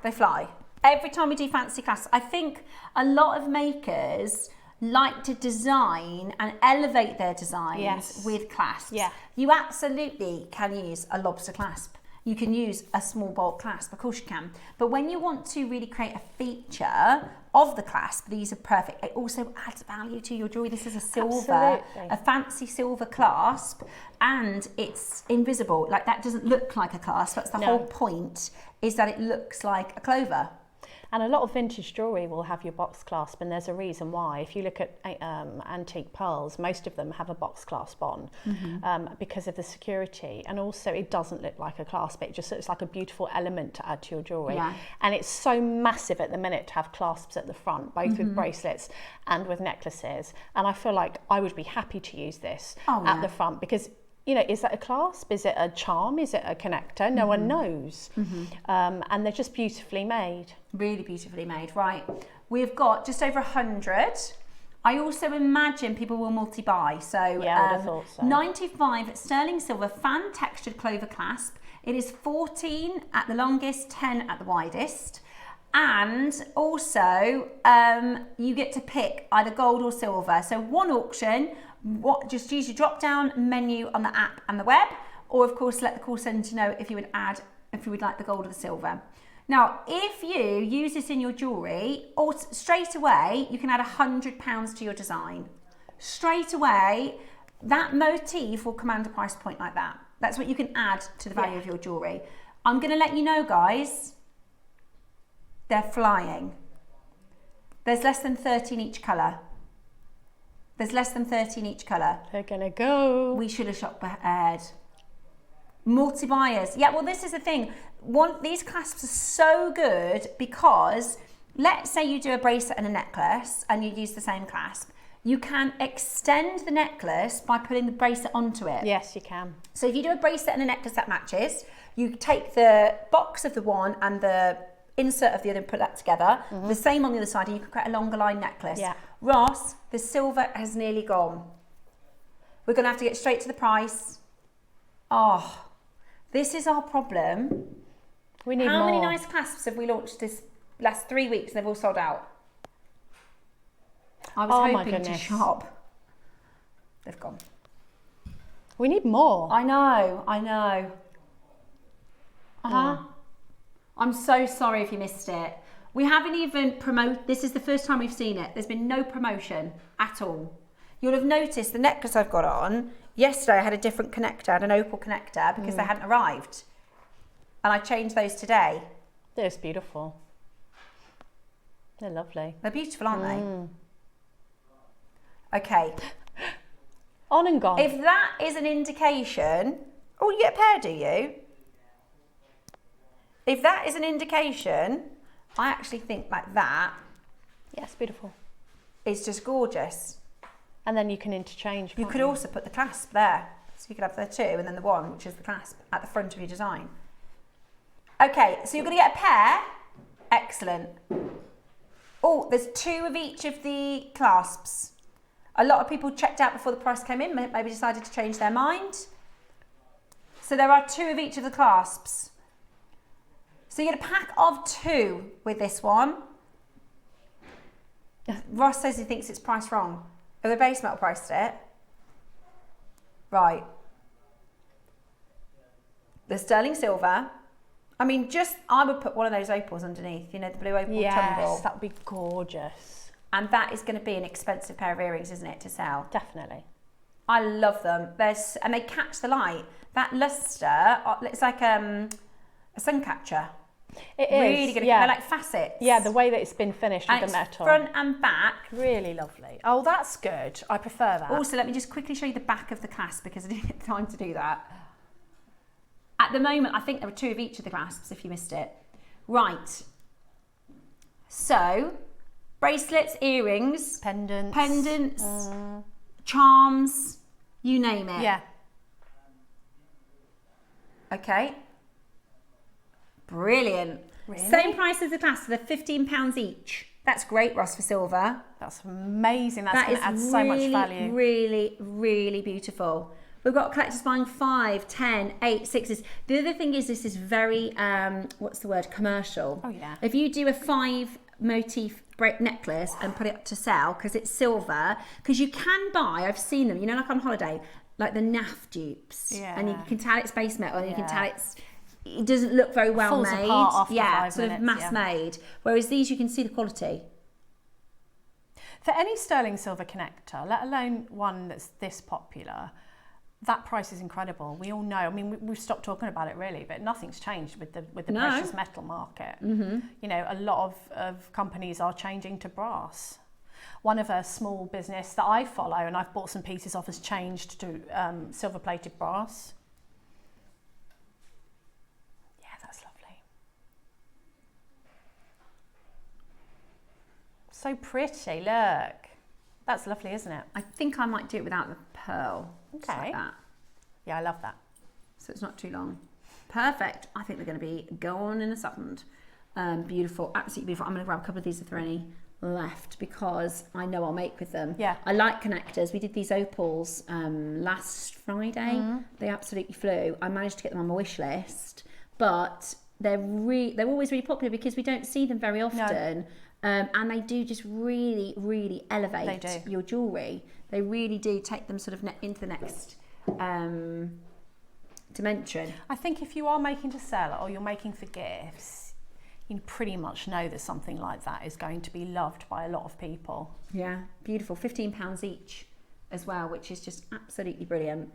they fly. Every time we do fancy clasps, I think a lot of makers like to design and elevate their designs with clasps. Yeah. You absolutely can use a lobster clasp. You can use a small bolt clasp, of course you can. But when you want to really create a feature of the clasp, these are perfect. It also adds value to your jewellery. This is a silver, Absolutely. a fancy silver clasp, and it's invisible. Like, that doesn't look like a clasp. That's the whole point, is that it looks like a clover. And a lot of vintage jewellery will have your box clasp, and there's a reason why. If you look at antique pearls, most of them have a box clasp on because of the security. And also, it doesn't look like a clasp, it just looks like a beautiful element to add to your jewellery. Yeah. And it's so massive at the minute to have clasps at the front, both with bracelets and with necklaces. And I feel like I would be happy to use this at the front, because, you know, is that a clasp? Is it a charm? Is it a connector? No one knows. And they're just beautifully made. Really beautifully made. Right. We've got just over 100. I also imagine people will multi-buy. So, Yeah, I would have thought so. 95 sterling silver fan textured clover clasp. It is 14 at the longest, 10 at the widest. And also, you get to pick either gold or silver. So one auction, just use your drop-down menu on the app and the web, or of course let the call centre know if you would like the gold or the silver. Now, if you use this in your jewellery, or straight away, you can add £100 to your design. Straight away, that motif will command a price point like that. That's what you can add to the value of your jewellery. I'm going to let you know, guys, they're flying. There's less than 13 each colour. There's less than 13 each colour. They're gonna go. We should have shopped ahead. Multi-buyers. Yeah, well, this is the thing. These clasps are so good because, let's say you do a bracelet and a necklace and you use the same clasp. You can extend the necklace by putting the bracelet onto it. Yes, you can. So if you do a bracelet and a necklace that matches, you take the box of the one and the insert of the other and put that together. The same on the other side, and you can create a longer line necklace. Yeah. Ross, the silver has nearly gone. We're going to have to get straight to the price. Oh, this is our problem. We need How more. many nice clasps have we launched this last 3 weeks and they've all sold out? I was Oh my hoping to goodness. shop. They've gone. We need more. I know. I'm so sorry if you missed it. We haven't even this is the first time we've seen it. There's been no promotion at all. You'll have noticed the necklace I've got on. Yesterday I had a different connector, I had an opal connector because they hadn't arrived. And I changed those today. They're beautiful. They're lovely. They're beautiful, aren't they? Okay. On and gone. If that is an indication, oh, you get a pair, do you? If that is an indication, I actually think like that Yes, beautiful. is just gorgeous. And then you can interchange. You can't could also put the clasp there. So you could have the 2 and then the 1, which is the clasp at the front of your design. Okay, so you're going to get a pair. Excellent. Oh, there's 2 of each of the clasps. A lot of people checked out before the price came in, maybe decided to change their mind. So there are 2 of each of the clasps. So you get a pack of 2 with this one. Ross says he thinks it's priced wrong. Oh, the base metal priced it. Right. The sterling silver. I mean, I would put one of those opals underneath, you know, the blue opal tumble. Yes, that would be gorgeous. And that is going to be an expensive pair of earrings, isn't it, to sell? Definitely. I love them. And they catch the light. That luster, it's like a sun catcher. It really is, good. yeah. They're like facets. Yeah, the way that it's been finished with and the metal. Front and back. Really lovely. Oh, that's good. I prefer that. Also, let me just quickly show you the back of the clasp because I didn't get time to do that. At the moment, I think there are 2 of each of the clasps if you missed it. Right. So, bracelets, earrings, pendants, charms, you name it. Yeah. Okay. Brilliant. Really? Same price as the clasp, so they're £15 each. That's great, Ross, for silver. That's amazing. That's going to add so much value. Really, really beautiful. We've got collectors buying 5, 10, 8, 6s. The other thing is this is very, what's the word, commercial. Oh, yeah. If you do a 5 motif necklace and put it up to sell because it's silver, because you can buy, I've seen them, you know, like on holiday, like the NAF dupes. Yeah. And you can tell it's base metal and you can tell it doesn't look very well falls made. apart after 5 sort minutes, of mass made. Whereas these, you can see the quality. For any sterling silver connector, let alone one that's this popular, that price is incredible. We all know. I mean, we've stopped talking about it really, but nothing's changed with the precious metal market. You know, a lot of companies are changing to brass. One of a small business that I follow and I've bought some pieces off has changed to silver-plated brass. Yeah, that's lovely. So pretty, look. That's lovely, isn't it? I think I might do it without the pearl. Just Okay. like that. Yeah, I love that. So it's not too long. Perfect. I think they're going to be gone in a second. Beautiful, absolutely beautiful. I'm going to grab a couple of these if there are any left because I know I'll make with them. Yeah. I like connectors. We did these opals last Friday. They absolutely flew. I managed to get them on my wish list, but they're always really popular because we don't see them very often. No. And they do just really, really elevate your jewellery. They really do take them sort of into the next dimension. I think if you are making to sell or you're making for gifts, you pretty much know that something like that is going to be loved by a lot of people. Yeah, beautiful. £15 each as well, which is just absolutely brilliant,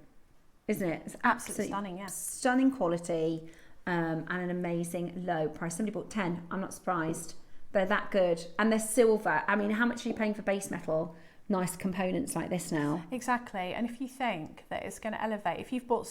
isn't it? It's Absolutely stunning, yeah. Stunning quality and an amazing low price. Somebody bought 10. I'm not surprised. They're that good. And they're silver. I mean, how much are you paying for base metal? Nice components like this now. Exactly. And if you think that it's going to elevate, if you've got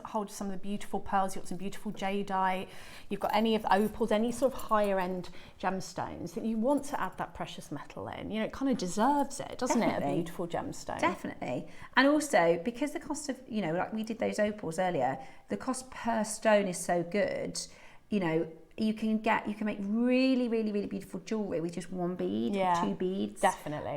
hold of some of the beautiful pearls, you've got some beautiful jadeite, you've got any of the opals, any sort of higher end gemstones, that you want to add that precious metal in, you know, it kind of deserves it, doesn't it? A beautiful gemstone. Definitely. And also, because the cost of, you know, like we did those opals earlier, the cost per stone is so good, you know, you can make really, really, really beautiful jewellery with just 1 bead or 2 beads. Definitely.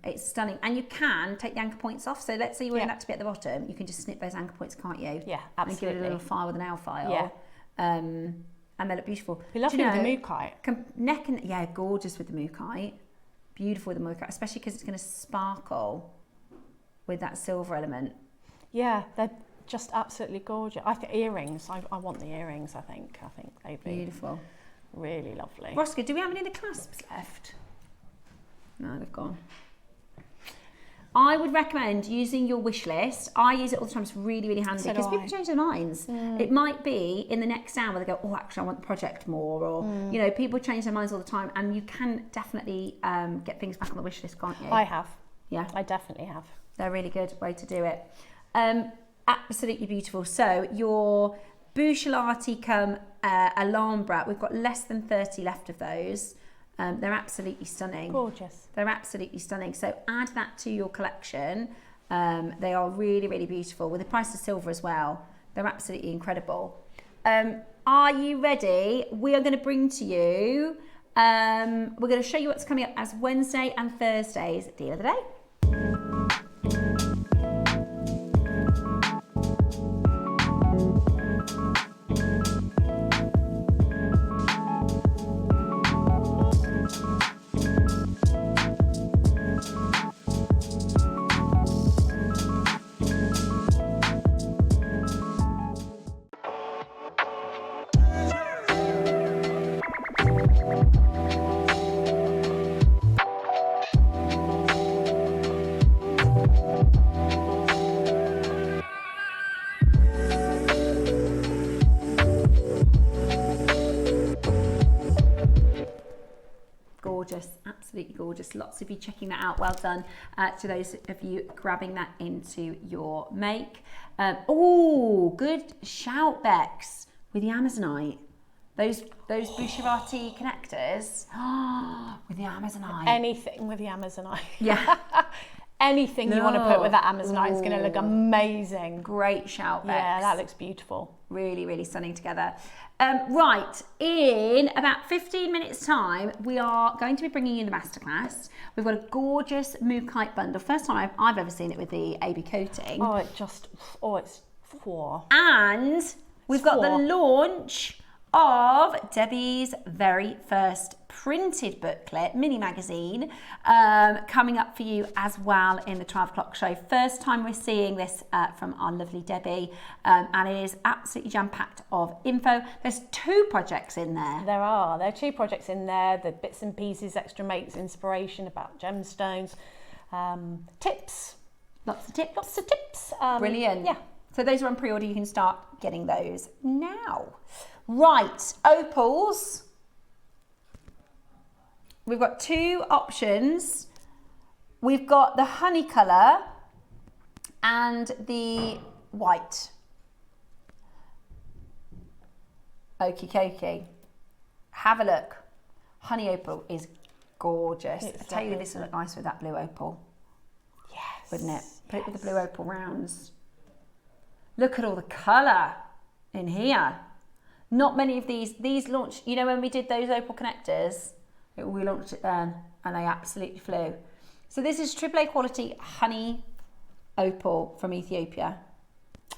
It's stunning. And you can take the anchor points off. So let's say you want that to be at the bottom, you can just snip those anchor points, can't you? Yeah, absolutely. And give it a little file with a nail file. Yeah. And they look beautiful. Be lovely with the Mookaite. Neck and, yeah, gorgeous with the Mookaite. Beautiful with the Mookaite, especially because it's going to sparkle with that silver element. Yeah, they're just absolutely gorgeous. I think earrings. I want the earrings. I think they'd be beautiful, really lovely. Roscoe, do we have any of the clasps left? No, they've gone. I would recommend using your wish list. I use it all the time. It's really, really handy because people change their minds. It might be in the next hour they go, oh, actually, I want the project more, or you know, people change their minds all the time, and you can definitely get things back on the wish list, can't you? I have. Yeah. I definitely have. They're a really good way to do it. Absolutely beautiful. So your Bucciolati come Alhambra, we've got less than 30 left of those. They're absolutely stunning. Gorgeous. They're absolutely stunning. So add that to your collection. They are really, really beautiful with the price of silver as well. They're absolutely incredible. Are you ready? We are going to bring to you, we're going to show you what's coming up as Wednesday and Thursday's Deal of the Day. Gorgeous, absolutely gorgeous. Lots of you checking that out. Well done to those of you grabbing that into your make. Oh, good shout, Bex, with the Amazonite. Those Bucciolati connectors with the Amazonite. Anything with the Amazonite. Yeah. Anything you want to put with that Amazonite is going to look amazing. Great shout, Bex. Yeah, that looks beautiful. Really, really stunning together. Right, in about 15 minutes time, we are going to be bringing you the Masterclass. We've got a gorgeous Mookaite bundle. First time I've ever seen it with the AB coating. Oh, it's four. And we've got the launch of Debbie's very first printed booklet, mini magazine, coming up for you as well in the 12 o'clock show. First time we're seeing this from our lovely Debbie, and it is absolutely jam-packed of info. There's 2 projects in there. There are 2 projects in there, the bits and pieces, extra makes, inspiration about gemstones, tips. Lots of tips. Lots of tips. Brilliant. Yeah. So those are on pre-order. You can start getting those now. Right, opals. We've got 2 options. We've got the honey colour and the white. Okie dokie. Have a look. Honey opal is gorgeous. I tell you, this would look nice with that blue opal. Yes. Wouldn't it? Put it with the blue opal rounds. Look at all the colour in here. Not many of these launched, you know, when we did those opal connectors, we launched it then and they absolutely flew. So this is AAA quality honey opal from Ethiopia.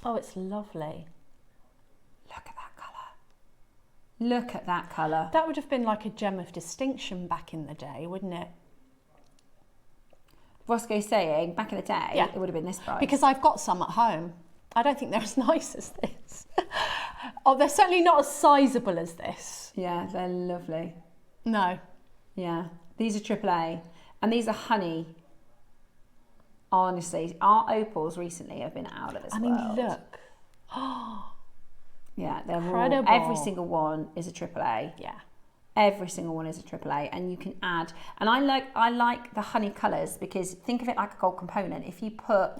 Oh, it's lovely. Look at that colour. Look at that colour. That would have been like a gem of distinction back in the day, wouldn't it? Roscoe's saying back in the day, Yeah. it would have been this price. Because I've got some at home. I don't think they're as nice as this. Oh, they're certainly not as sizable as this. Yeah, they're lovely. No. Yeah, these are AAA and these are honey. Honestly, our opals recently have been out of this world. I mean, look. Yeah, they're all, Incredible. every single one is a AAA. Yeah. Every single one is a AAA, and you can add. And I like the honey colours because think of it like a gold component. If you put,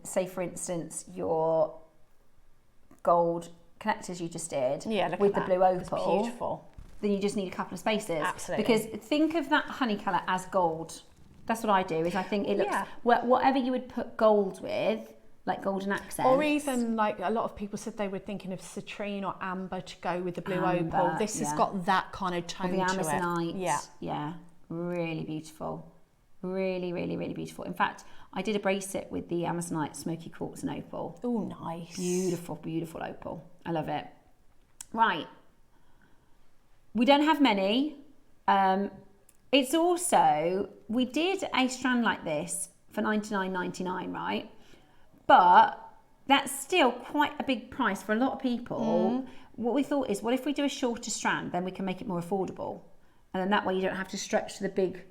say for instance, your gold connectors you just did with the blue opal, it's beautiful. Then you just need a couple of spaces. Absolutely. Because think of that honey colour as gold. That's what I do. Is I think it looks whatever you would put gold with. Like golden accents. Or even like a lot of people said they were thinking of citrine or amber to go with the blue opal. This has got that kind of tone the to Amazonite. it. Yeah, really beautiful. Really, really, really beautiful. In fact, I did a bracelet with the Amazonite smoky quartz and opal. Oh, nice. Beautiful, beautiful opal. I love it. Right. We don't have many. It's also, we did a strand like this for $99.99, right? But that's still quite a big price for a lot of people. What we thought is, what if we do a shorter strand, then we can make it more affordable. And then that way you don't have to stretch to the big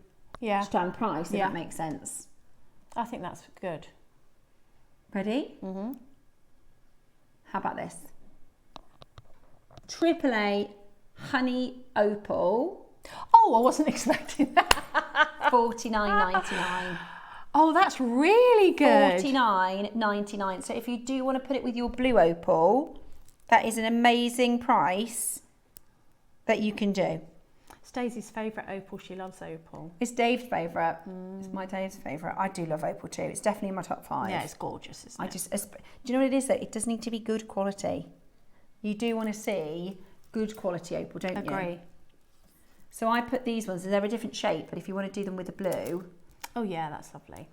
strand price, if that makes sense. I think that's good. Ready? How about this? AAA honey opal. Oh, I wasn't expecting that. $49.99. Oh, that's really good. $49.99. So if you do want to put it with your blue opal, that is an amazing price that you can do. It's Daisy's favourite opal. She loves opal. It's Dave's favourite. It's my Dave's favourite. I do love opal too. It's definitely in my top 5. Yeah, it's gorgeous, isn't it? Do you know what it is though? It does need to be good quality. You do want to see good quality opal, don't you? Agree. So I put these ones, they're a different shape, but if you want to do them with the blue, Oh yeah, that's lovely.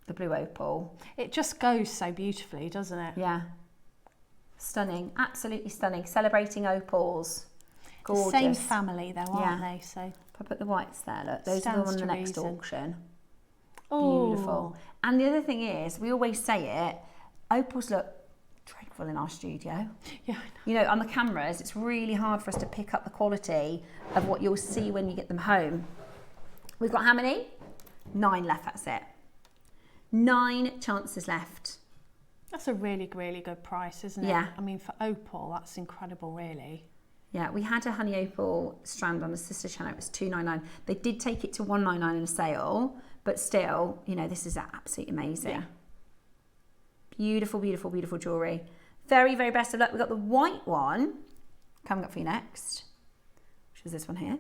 the blue opal, It just goes so beautifully, doesn't it? yeah. Stunning, absolutely stunning. Celebrating opals. Gorgeous. Same family though, aren't Yeah. they? So If I put the whites there, look, those are the Stands ones on to the next reason. auction. oh, Beautiful. And the other thing is, we always say it, opals look dreadful in our studio. Yeah, You know, on the cameras, it's really hard for us to pick up the quality of what you'll see when you get them home. We've got how many? 9 left, that's it. 9 chances left. that's a really, really good price, isn't it? Yeah. I mean, for opal, that's incredible, really. Yeah, we had a honey opal strand on a sister channel. It was $2.99. They did take it to $1.99 in a sale, but still, you know, this is absolutely amazing. Yeah. Beautiful, beautiful, beautiful jewellery. Very, very best of luck. We've got the white one coming up for you next, which is this one here.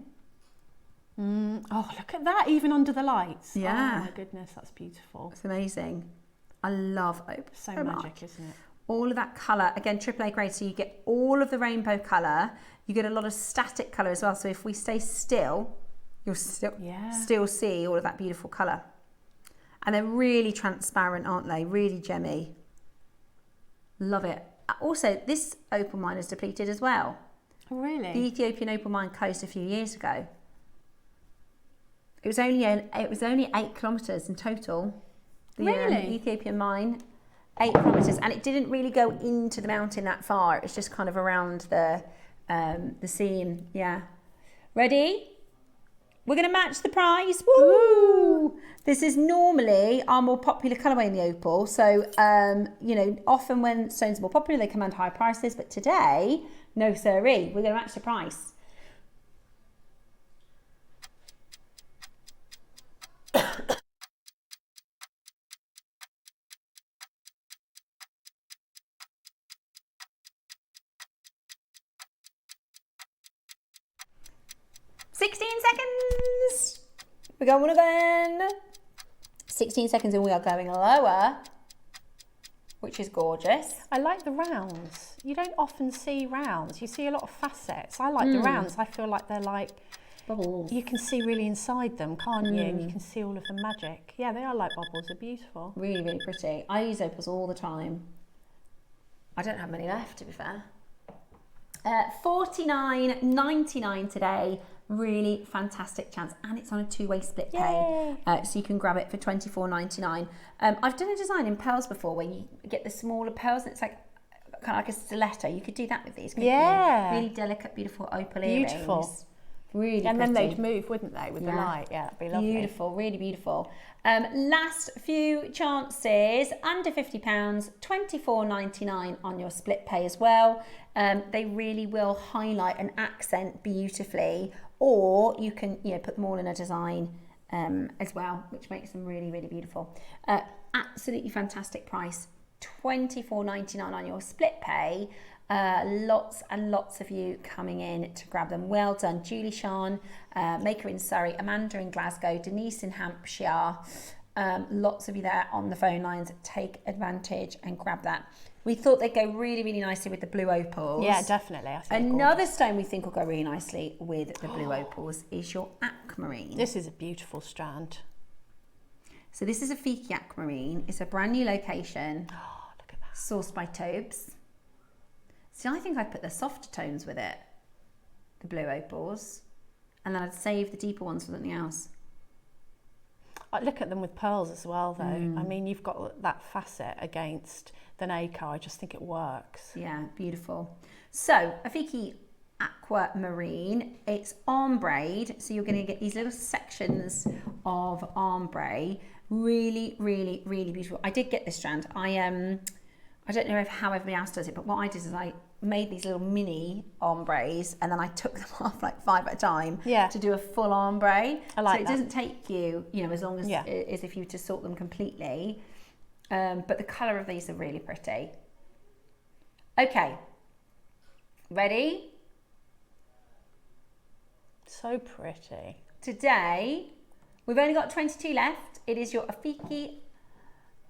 Oh, look at that, even under the lights. Yeah. Oh my goodness, that's beautiful. It's amazing. I love opal So so magic, much. isn't it? All of that colour, again, AAA grade, so you get all of the rainbow colour. You get a lot of static colour as well. So if we stay still, you'll still see all of that beautiful colour. And they're really transparent, aren't they? Really gemmy. Love it. Also, this opal mine is depleted as well. Oh, really? The Ethiopian opal mine closed a few years ago. It was only 8 kilometres in total. The Really? Ethiopian mine, 8 kilometres, and it didn't really go into the mountain that far. It was just kind of around the scene. Yeah. Ready? We're going to match the price. Woo! This is normally our more popular colourway in the opal. So, you know, often when stones are more popular, they command higher prices. But today, no siree. We're going to match the price. Seconds. We're going again. 16 seconds and we are going lower, which is gorgeous. I like the rounds. You don't often see rounds. You see a lot of facets. I like the rounds. I feel like they're like Bubbles. you can see really inside them, can't you? And you can see all of the magic. Yeah, they are like bubbles. They're beautiful. Really, really pretty. I use opals all the time. I don't have many left, to be fair. $49.99 today. Really fantastic chance, and it's on a 2-way split pay, so you can grab it for $24.99. I've done a design in pearls before where you get the smaller pearls and it's like kind of like a stiletto. You could do that with these, couldn't you? Really delicate, beautiful opal earrings. Beautiful. Really And pretty. then they'd move, wouldn't they, with the light? Yeah, that'd be lovely. Beautiful, really beautiful. Last few chances, under £50, $24.99 on your split pay as well. They really will highlight and accent beautifully, or you can, you know, put them all in a design as well, which makes them really, really beautiful. Absolutely fantastic price, $24.99 on your split pay. Lots and lots of you coming in to grab them. Well done. Julie Sean, Maker in Surrey, Amanda in Glasgow, Denise in Hampshire. Lots of you there on the phone lines. Take advantage and grab that. We thought they'd go really, really nicely with the blue opals. Yeah, definitely. I think Another stone we think will go really nicely with the blue opals is your aquamarine. this is a beautiful strand. So this is a Fiki aquamarine. It's a brand new location. Oh, look at that. Sourced by Tobes. See, I think I'd put the softer tones with it, the blue opals, and then I'd save the deeper ones for something else. I look at them with pearls as well, though. I mean, you've got that facet against the nacre. I just think it works. Yeah, beautiful. So, a Fiki aquamarine, it's ombre, so you're going to get these little sections of ombre. Really, really, really beautiful. I did get this strand. I don't know how everybody else does it, but what I did is I made these little mini ombres, and then I took them off like 5 at a time Yeah. to do a full ombre. I like so it that. doesn't take you, you know, as long as as if you were to sort them completely. But the colour of these are really pretty. Okay, ready? So pretty. Today, we've only got 22 left. It is your Afiki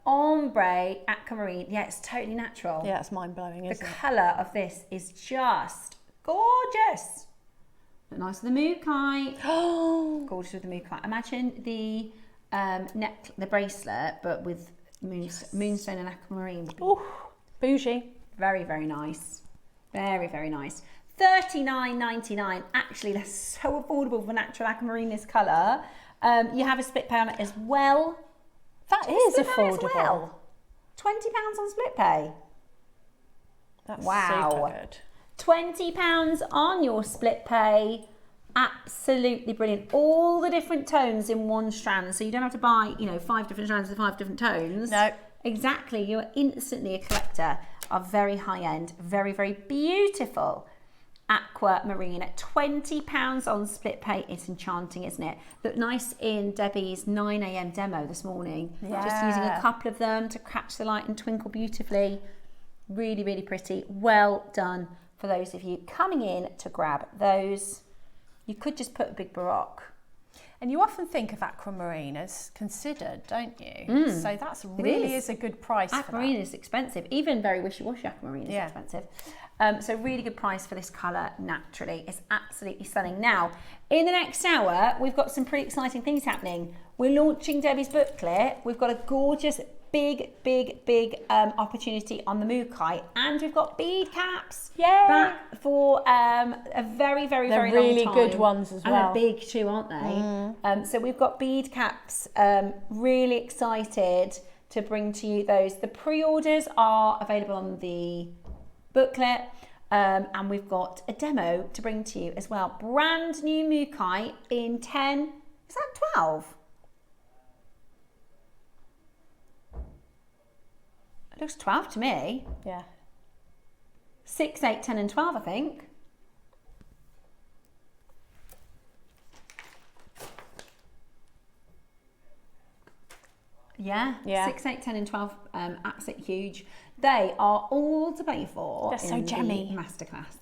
Ombre Aquamarine. Yeah, it's totally natural. Yeah, it's mind-blowing, The isn't it? colour of this is just gorgeous. Nice with the Mookaite. Oh, Gorgeous with the Mookaite. Imagine the the bracelet, but with moonstone and aquamarine. Would be bougie. very, very nice. Very, very nice. $39.99. Actually, that's so affordable for natural aquamarine, this colour. You have a split pay on it as well. That is Split pay as affordable. well. £20 on split pay. That's Wow. super good. £20 on your split pay. Absolutely brilliant. All the different tones in one strand, so you don't have to buy, you know, 5 different strands with 5 different tones. No. Exactly. You're instantly a collector of very high end, very, very beautiful aquamarine at £20 on split pay. It's enchanting, isn't it? Looked nice in Debbie's 9 a.m. demo this morning. Just using a couple of them to catch the light and twinkle beautifully. Really, really pretty. Well done for those of you coming in to grab those. You could just put a big baroque. And you often think of aquamarine as considered, don't you? So that's really is a good price Aquamarine for that. is expensive. Even very wishy-washy aquamarine is expensive. So really good price for this colour naturally. It's absolutely stunning. Now, in the next hour, we've got some pretty exciting things happening. We're launching Debbie's booklet. We've got a gorgeous big opportunity on the Mookaite, and we've got bead caps back for a very They're long really time. good ones as And well. they're big too, aren't they? So we've got bead caps. Really excited to bring to you those. The pre-orders are available on the booklet, and we've got a demo to bring to you as well. Brand new Mookaite in 10, is that 12? It looks 12 to me. Yeah. 6, 8, 10 and 12, I think. Yeah. 6, 8, 10 and 12, absolutely huge. They are all to play for. They're so in gemmy. the Masterclass.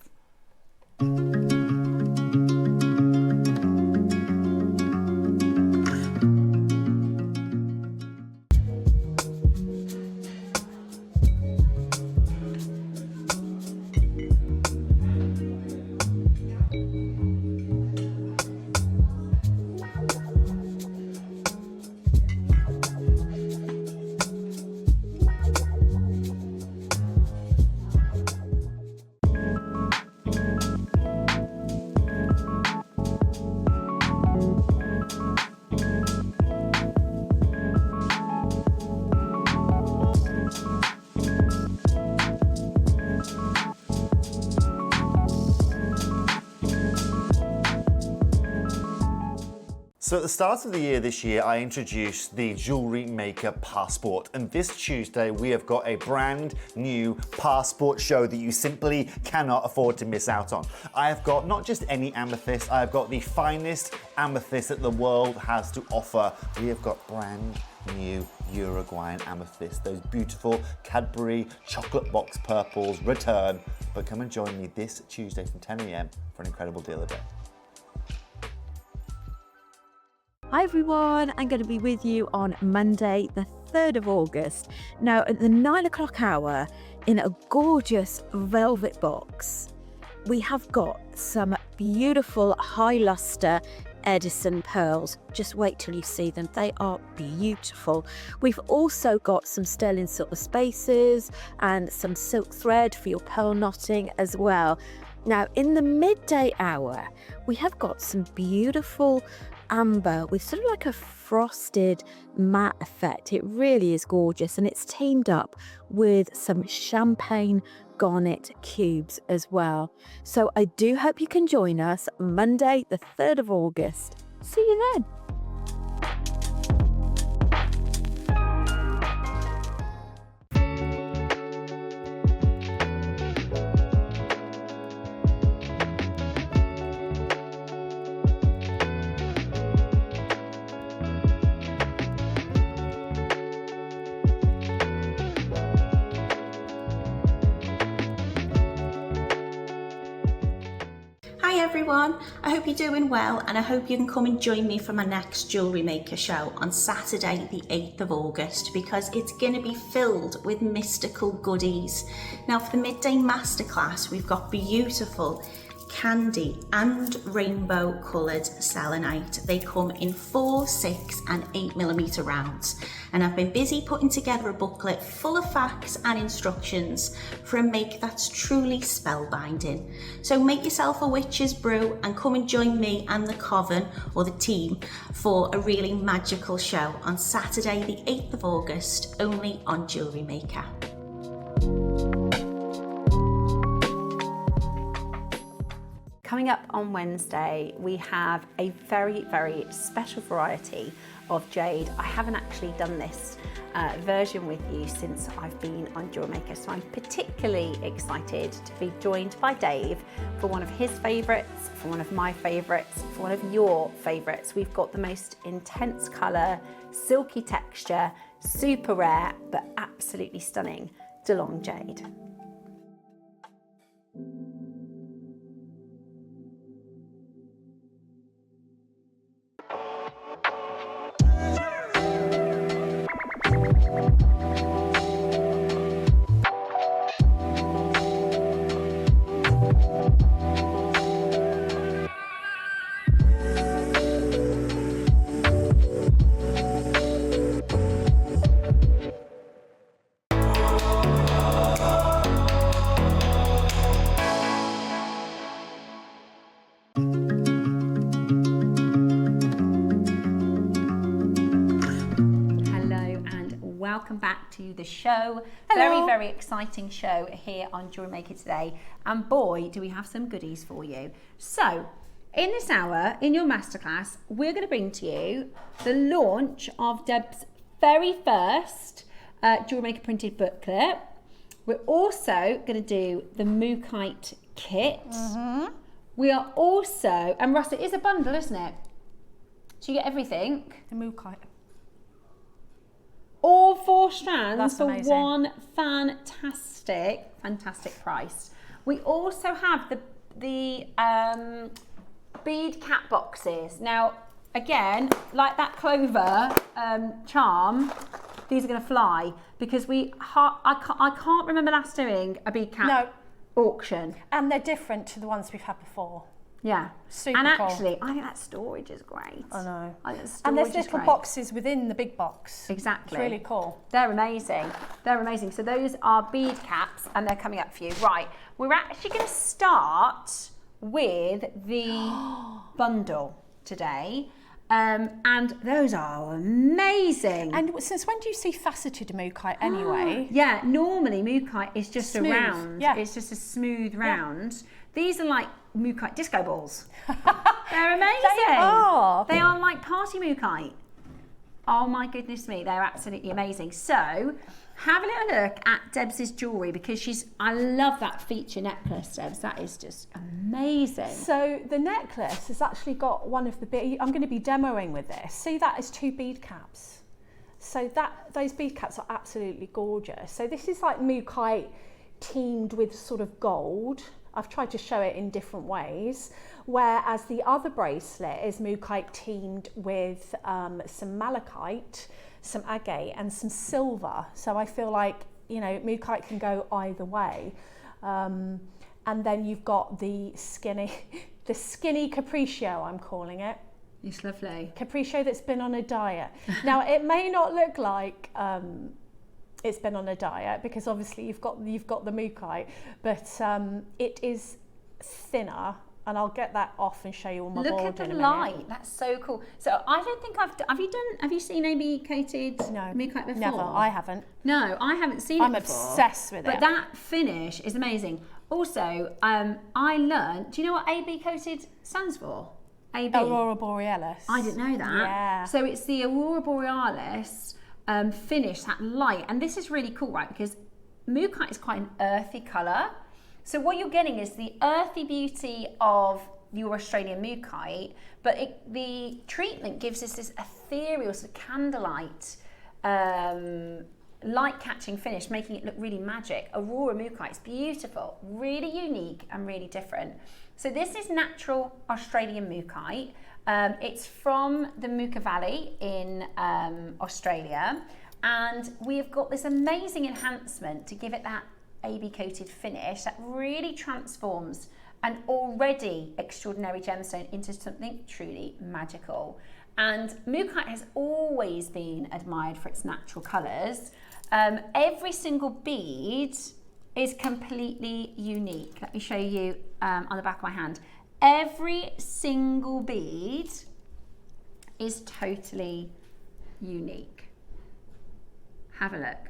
So at the start of the year this year, I introduced the Jewellery Maker Passport. And this Tuesday, we have got a brand new passport show that you simply cannot afford to miss out on. I have got not just any amethyst, I have got the finest amethyst that the world has to offer. We have got brand new Uruguayan amethyst, those beautiful Cadbury chocolate box purples return. But come and join me this Tuesday from 10 a.m. for an incredible deal of the day. Hi everyone, I'm going to be with you on Monday, the 3rd of August. Now at the 9 o'clock hour, in a gorgeous velvet box, we have got some beautiful high luster Edison pearls. Just wait till you see them, they are beautiful. We've also got some sterling silver spaces and some silk thread for your pearl knotting as well. Now in the midday hour, we have got some beautiful amber with sort of like a frosted matte effect. It really is gorgeous, and it's teamed up with some champagne garnet cubes as well. So I do hope you can join us Monday the 3rd of August. See you then. everyone, I hope you're doing well and I hope you can come and join me for my next Jewellery Maker show on Saturday the 8th of August because it's going to be filled with mystical goodies. Now for the midday masterclass we've got beautiful candy and rainbow coloured selenite. They come in 4, 6 and 8mm rounds, and I've been busy putting together a booklet full of facts and instructions for a make that's truly spellbinding. So make yourself a witch's brew and come and join me and the coven or the team for a really magical show on Saturday the 8th of August only on Jewellery Maker. Coming up on Wednesday, we have a very, very special variety of jade. I haven't actually done this version with you since I've been on JewelleryMaker, so I'm particularly excited to be joined by Dave for one of his favourites, for one of my favourites, for one of your favourites. We've got the most intense colour, silky texture, super rare, but absolutely stunning DeLong jade. Welcome back to the show. Hello. Very exciting show here on JewelleryMaker today. And boy, do we have some goodies for you. So, in this hour, in your masterclass, we're going to bring to you the launch of Deb's very first JewelleryMaker printed booklet. We're also going to do the Mookaite kit. We are also, and Russ, it is a bundle, isn't it? So you get everything. The Mookaite. All 4 strands That's for amazing. one fantastic price. We also have the bead cap boxes. Now, again, like that Clover charm, these are going to fly because I can't remember last doing a bead cap auction. And they're different to the ones we've had before. Yeah, Super and cool. actually, I think that storage is great. I know. I think the storage And there's is little great. boxes within the big box. Exactly. It's really cool. They're amazing. They're amazing. So those are bead caps and they're coming up for you. Right, we're actually going to start with the bundle today. And those are amazing. And since when do you see faceted Mookaite anyway? Yeah, normally Mookaite is just Smooth, a round. yeah. It's just a smooth round. These are like Mookaite disco balls. They're amazing. They are. They are like party Mookaite. Oh my goodness me, they're absolutely amazing. So have a little look at Debs' jewellery because I love that feature necklace, Debs. That is just amazing. So the necklace has actually got one of the I'm going to be demoing with this. See, that is 2 bead caps. So those bead caps are absolutely gorgeous. So this is like Mookaite teamed with sort of gold. I've tried to show it in different ways, whereas the other bracelet is Mookaite teamed with some malachite, some agate and some silver. So I feel like, you know, Mookaite can go either way. And then you've got the skinny capriccio, I'm calling it. It's lovely. Capriccio that's been on a diet. Now it may not look like it's been on a diet because obviously you've got the Mookaite, but it is thinner, and I'll get that off and show you on my board in a minute. Look at the light. That's so cool. So I don't think have you seen AB coated Mookaite before? Never. I haven't. No, I haven't seen it before. I'm obsessed with it. But that finish is amazing. Also, I learned. Do you know what AB coated stands for? AB. Aurora Borealis. I didn't know that. Yeah. So it's the Aurora Borealis finish, that light, and this is really cool, right? Because Mookaite is quite an earthy colour. So what you're getting is the earthy beauty of your Australian Mookaite, but the treatment gives us this ethereal sort of candlelight, light-catching finish, making it look really magic. Aurora Mookaite is beautiful, really unique and really different. So this is natural Australian Mookaite. It's from the Mooka Valley in Australia, and we have got this amazing enhancement to give it that AB coated finish that really transforms an already extraordinary gemstone into something truly magical. And Mookaite has always been admired for its natural colours. Every single bead is completely unique. Let me show you on the back of my hand. Every single bead is totally unique. Have a look.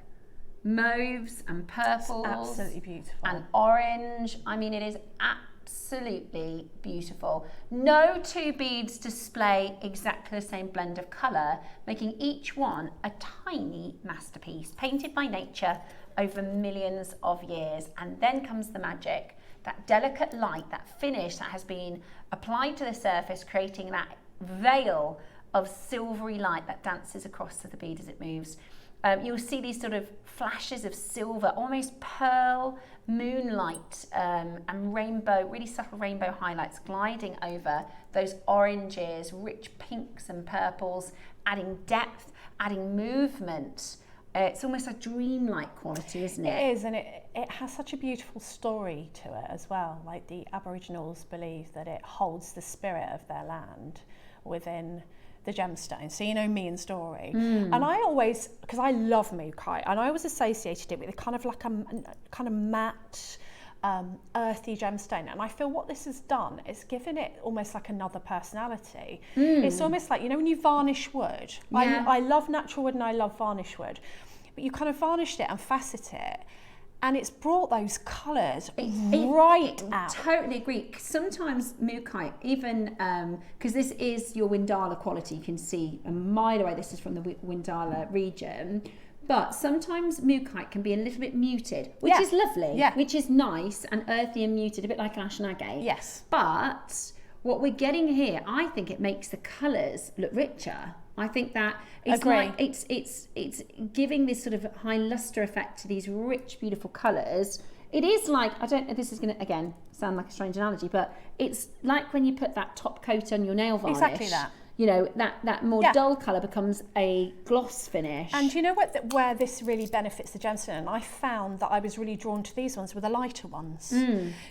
Mauves and purples. It's absolutely beautiful. And orange. I mean, it is absolutely beautiful. No two beads display exactly the same blend of colour, making each one a tiny masterpiece, painted by nature over millions of years. And then comes the magic, that delicate light, that finish that has been applied to the surface, creating that veil of silvery light that dances across to the bead as it moves. You'll see these sort of flashes of silver, almost pearl, moonlight, and rainbow, really subtle rainbow highlights gliding over those oranges, rich pinks and purples, adding depth, adding movement. It's almost a dreamlike quality, isn't it? It is, and it has such a beautiful story to it as well. Like the Aboriginals believe that it holds the spirit of their land within the gemstone. So you know me and story. And I always, because I love Mookaite, and I always associated it with a kind of like a kind of matte, earthy gemstone. And I feel what this has done is given it almost like another personality. It's almost like, you know, when you varnish wood. Yeah. I love natural wood and I love varnish wood, but you kind of varnished it and facet it, and it's brought those colours right out. Totally agree. Sometimes Mookaite, even because this is your Windala quality, you can see a mile away this is from the Windala region, but sometimes Mookaite can be a little bit muted, which is lovely, which is nice and earthy and muted, a bit like ash and agate. Yes. But what we're getting here, I think it makes the colours look richer. I think that it's like it's giving this sort of high luster effect to these rich, beautiful colours. It is like, I don't know, this is going to again sound like a strange analogy, but it's like when you put that top coat on your nail varnish. Exactly that. You know, that more dull colour becomes a gloss finish. And you know what? Where this really benefits the gemstone, and I found that I was really drawn to these ones were the lighter ones.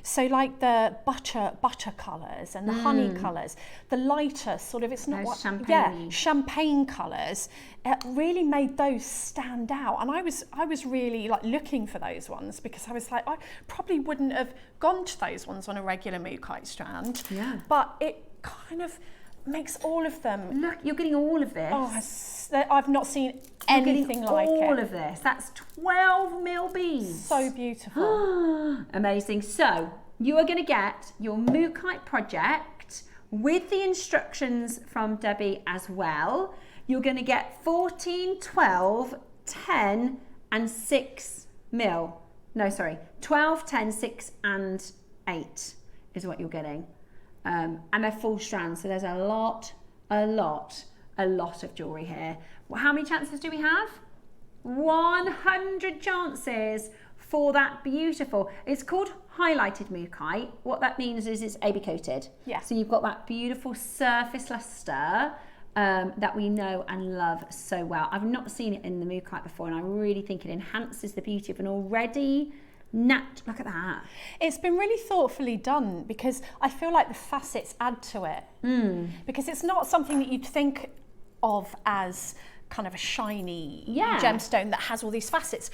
So like the butter colours and the honey colours, the lighter sort of, it's not those what, champagne-y. champagne colours. It really made those stand out, and I was really like looking for those ones, because I was like, I probably wouldn't have gone to those ones on a regular Mookaite strand. Yeah. But it kind of makes all of them. Look, you're getting all of this. Oh, I've not seen anything like it. All of this. That's 12 mil beads. So beautiful. Amazing. So you are going to get your Mookaite project with the instructions from Debbie as well. You're going to get 14, 12, 10 and 6 mil. No, sorry. 12, 10, 6 and 8 is what you're getting. And a full strand. So there's a lot of jewellery here. Well, how many chances do we have? 100 chances for that beautiful. It's called highlighted Mookaite. What that means is it's AB coated. Yeah. So you've got that beautiful surface luster that we know and love so well. I've not seen it in the Mookaite before, and I really think it enhances the beauty of an already look at that. It's been really thoughtfully done, because I feel like the facets add to it. Because it's not something that you'd think of as kind of a shiny gemstone that has all these facets,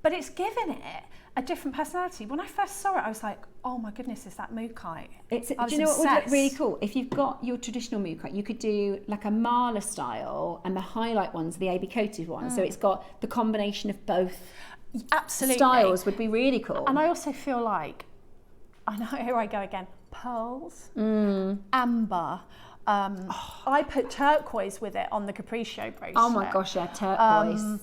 but it's given it a different personality. When I first saw it, I was like, oh my goodness, is that Mookaite? Do you know what would look really cool? If you've got your traditional Mookaite, you could do like a Marla style, and the highlight ones, the AB coated ones. So it's got the combination of both. Absolutely. Styles would be really cool. And I also feel like, I know, here I go again, pearls, amber. I put turquoise with it on the Capriccio bracelet. Oh my gosh, yeah, turquoise.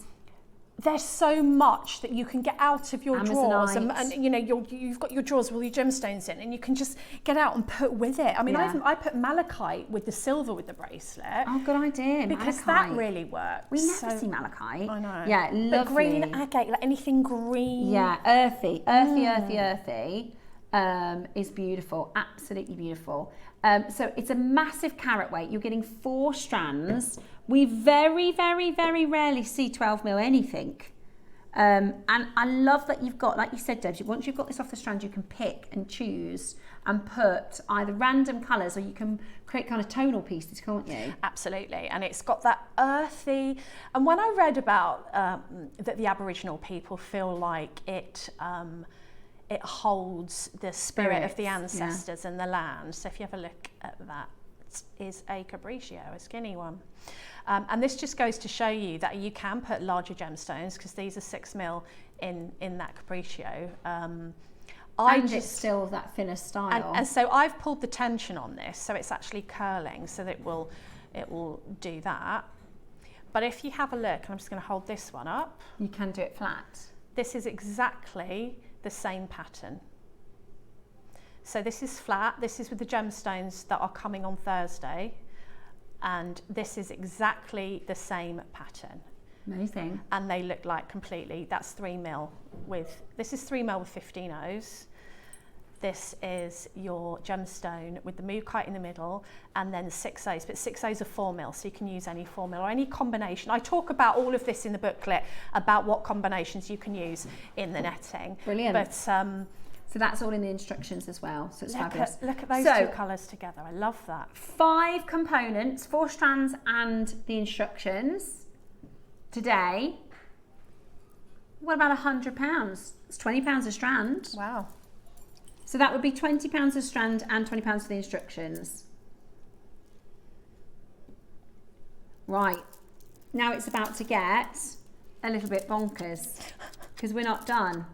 There's so much that you can get out of your drawers, and you know, you've got your drawers with all your gemstones in, and you can just get out and put with it. I mean, I put malachite with the silver with the bracelet. Oh, good idea. Because malachite. that really works. We never see malachite. I know. Yeah, lovely. But green agate, like anything green. Yeah, earthy. is beautiful, absolutely beautiful. So it's a massive carat weight. You're getting 4 strands. We very, very, very rarely see 12 mil anything. And I love that you've got, like you said, Deb, once you've got this off the strand, you can pick and choose and put either random colours, or you can create kind of tonal pieces, can't you? Absolutely, and it's got that earthy, and when I read about that the Aboriginal people feel like it holds the spirit of the ancestors and the land. So if you have a look at that, is a capriccio, a skinny one. And this just goes to show you that you can put larger gemstones, because these are 6 mil in that capriccio. It's still that thinner style. And so I've pulled the tension on this, so it's actually curling, so that it will do that. But if you have a look, and I'm just going to hold this one up. You can do it flat. This is exactly the same pattern. So this is flat, this is with the gemstones that are coming on Thursday, and this is exactly the same pattern. Amazing. And they look like completely, that's 3 mil with, this is 3 mil with 15 O's. This is your gemstone with the Mookaite in the middle, and then 6 O's, but 6 O's are 4 mil, so you can use any 4 mil or any combination. I talk about all of this in the booklet, about what combinations you can use in the netting. Brilliant. But so that's all in the instructions as well, so it's fabulous. Look at those 2 colours together, I love that. 5 components, 4 strands and the instructions. Today, what about £100? It's £20 a strand. Wow. So that would be £20 a strand and £20 for the instructions. Right, now it's about to get a little bit bonkers, because we're not done.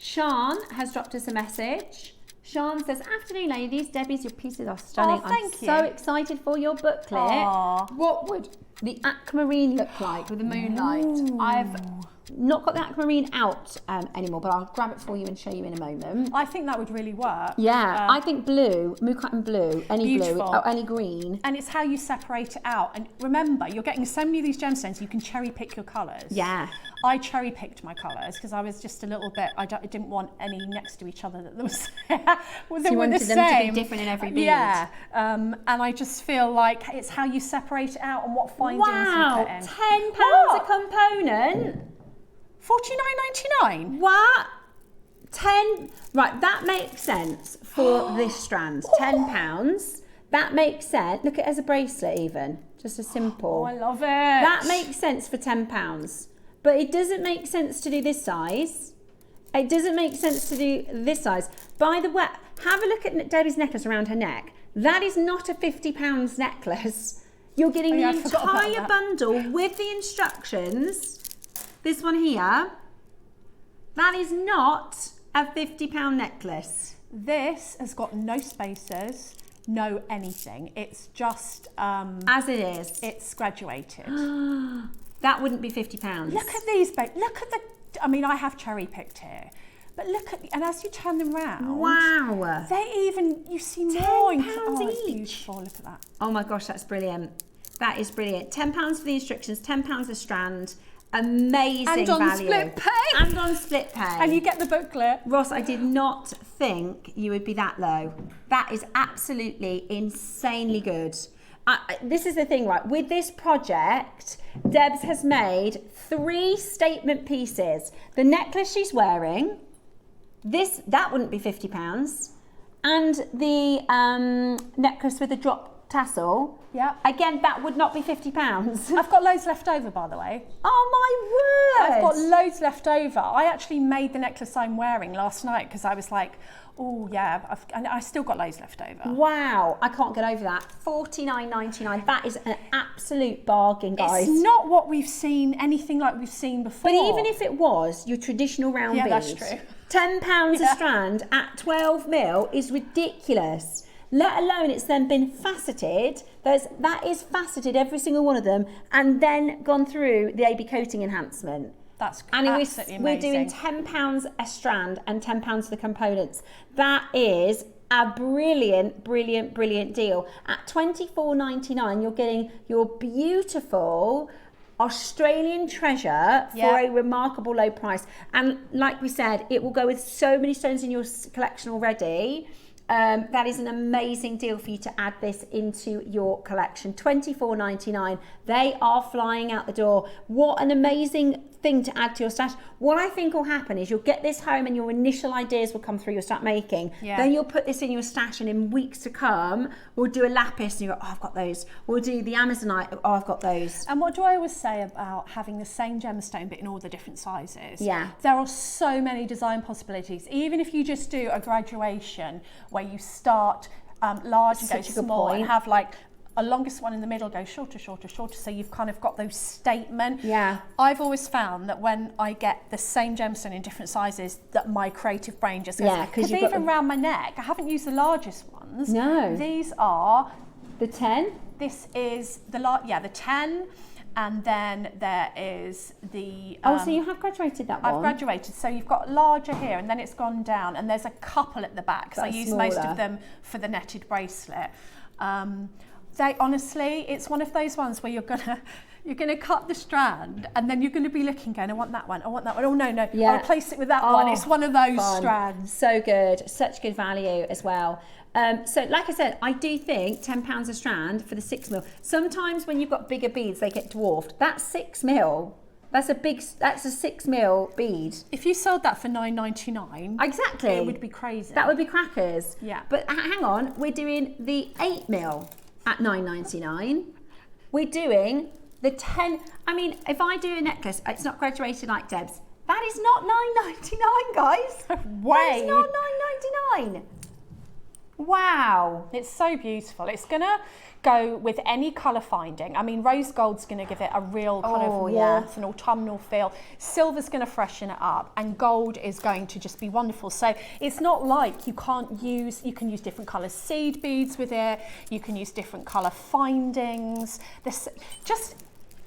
Sean has dropped us a message. Sean says, "Afternoon, ladies. Debbie's, your pieces are stunning. Thank you. I'm so excited for your booklet. Aww. What would the aquamarine look like with the moonlight?" Ooh. I've not got the aquamarine out anymore, but I'll grab it for you and show you in a moment. I think that would really work. Yeah, I think blue, Mookaite and blue, any Beautiful. blue, or any green. And it's how you separate it out. And remember, you're getting so many of these gemstones, you can cherry pick your colours. Yeah. I cherry picked my colours because I was just a little bit, I didn't want any next to each other that was that So you were wanted the them same. to be different in every bead. Yeah, and I just feel like it's how you separate it out and what findings Wow, you put in. £10 a component. $49.99. What? 10, right, that makes sense for this strand. £10. That makes sense. Look at it as a bracelet even. Just a simple. Oh, I love it. That makes sense for £10. But it doesn't make sense to do this size. It doesn't make sense to do this size. By the way, have a look at Debbie's necklace around her neck. That is not a £50 necklace. You're getting the entire bundle with the instructions. This one here, that is not a £50 necklace. This has got no spacers, no anything. It's just as it is. It's graduated. That wouldn't be £50. Look at these, babe. Look at the. I mean, I have cherry picked here, but look at and as you turn them round, wow, they even you see more. £10 it's each. beautiful. Look at that. Oh my gosh, that's brilliant. That is brilliant. £10 for the instructions, £10 a strand. Amazing and on value. split pay. And on split pay. And you get the booklet. Ross, I did not think you would be that low. That is absolutely insanely good. This is the thing, right? With this project, Debs has made 3 statement pieces. The necklace she's wearing, that wouldn't be £50. And the necklace with the drop tassel. Yeah. Again, that would not be £50. I've got loads left over, by the way. Oh my word! I've got loads left over. I actually made the necklace I'm wearing last night because I was like, oh yeah, and I still got loads left over. Wow, I can't get over that. £49.99. That is an absolute bargain, guys. It's not what we've seen, anything like we've seen before. But even if it was your traditional round bead, that's true. £10 a strand at 12 mil is ridiculous. Let alone it's then been faceted. That is faceted, every single one of them, and then gone through the AB coating enhancement. That's absolutely amazing. We're doing £10 a strand and £10 for the components. That is a brilliant, brilliant, brilliant deal. At £24.99, you're getting your beautiful Australian treasure for a remarkable low price. And like we said, it will go with so many stones in your collection already. That is an amazing deal for you to add this into your collection. $24.99. They are flying out the door. What an amazing thing to add to your stash. What I think will happen is you'll get this home and your initial ideas will come through, you'll start making. Then you'll put this in your stash, and in weeks to come, we'll do a lapis and you go, oh, I've got those. We'll do the Amazonite, oh, I've got those. And what do I always say about having the same gemstone but in all the different sizes? Yeah. There are so many design possibilities. Even if you just do a graduation where you start large and go small and have like a longest one in the middle, go shorter, shorter, shorter, so you've kind of got those statement. Yeah. I've always found that when I get the same gemstone in different sizes, that my creative brain just goes, because even around my neck, I haven't used the largest ones. No. These are the 10. This is the the 10, and then there is the so you have graduated that one. I've graduated, so you've got larger here, and then it's gone down, and there's a couple at the back, so I use most of them for the netted bracelet. They honestly, it's one of those ones where you're gonna cut the strand, and then you're gonna be looking, going, I want that one, I want that one. Oh no, I'll replace it with that one. It's one of those strands. So good, such good value as well. So like I said, I do think £10 a strand for the 6mm. Sometimes when you've got bigger beads, they get dwarfed. That's 6mm. That's a 6mm bead. If you sold that for $9.99, exactly, it would be crazy. That would be crackers. Yeah. But hang on, we're doing the 8mm at $9.99. We're doing the 10. I mean, if I do a necklace, it's not graduated like Deb's. That is not $9.99, guys. That is not $9.99. Wow. It's so beautiful. It's gonna go with any colour finding. I mean, rose gold's gonna give it a real kind of warmth and autumnal feel. Silver's gonna freshen it up, and gold is going to just be wonderful. So it's not like you can use different colour seed beads with it. You can use different colour findings.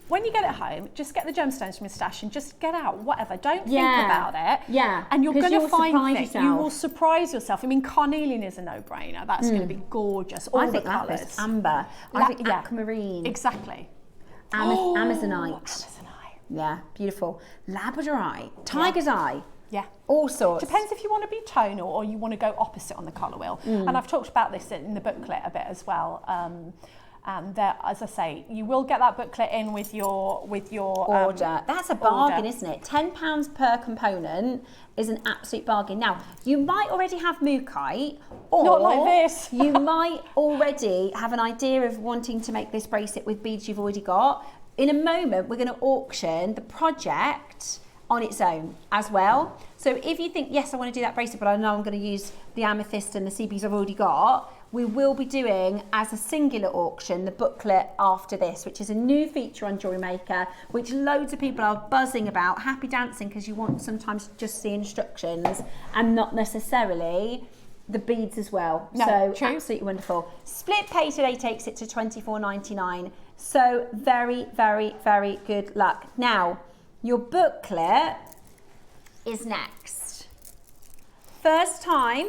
When you get it home, just get the gemstones from your stash and just get out whatever. Don't think about it. Yeah. And you're going to find things. You will surprise yourself. I mean, carnelian is a no-brainer. That's going to be gorgeous. All the colours. Amber. I think aquamarine. Exactly. Amazonite. Amazonite. Yeah, beautiful. Labradorite. Tiger's eye. Yeah. All sorts. Depends if you want to be tonal or you want to go opposite on the colour wheel. And I've talked about this in the booklet a bit as well. And there, as I say, you will get that booklet in with your order. That's a bargain, isn't it? £10 per component is an absolute bargain. Now, you might already have Mookaite, or not like this. You might already have an idea of wanting to make this bracelet with beads you've already got. In a moment, we're going to auction the project on its own as well. So if you think, yes, I want to do that bracelet, but I know I'm going to use the amethyst and the sea beads I've already got, we will be doing as a singular auction the booklet after this, which is a new feature on Jewellery Maker, which loads of people are buzzing about, happy dancing, because you want sometimes just the instructions and not necessarily the beads as well. No, so true. Absolutely wonderful. Split pay today takes it to $24.99. So very, very, very good luck. Now, your booklet is next. First time.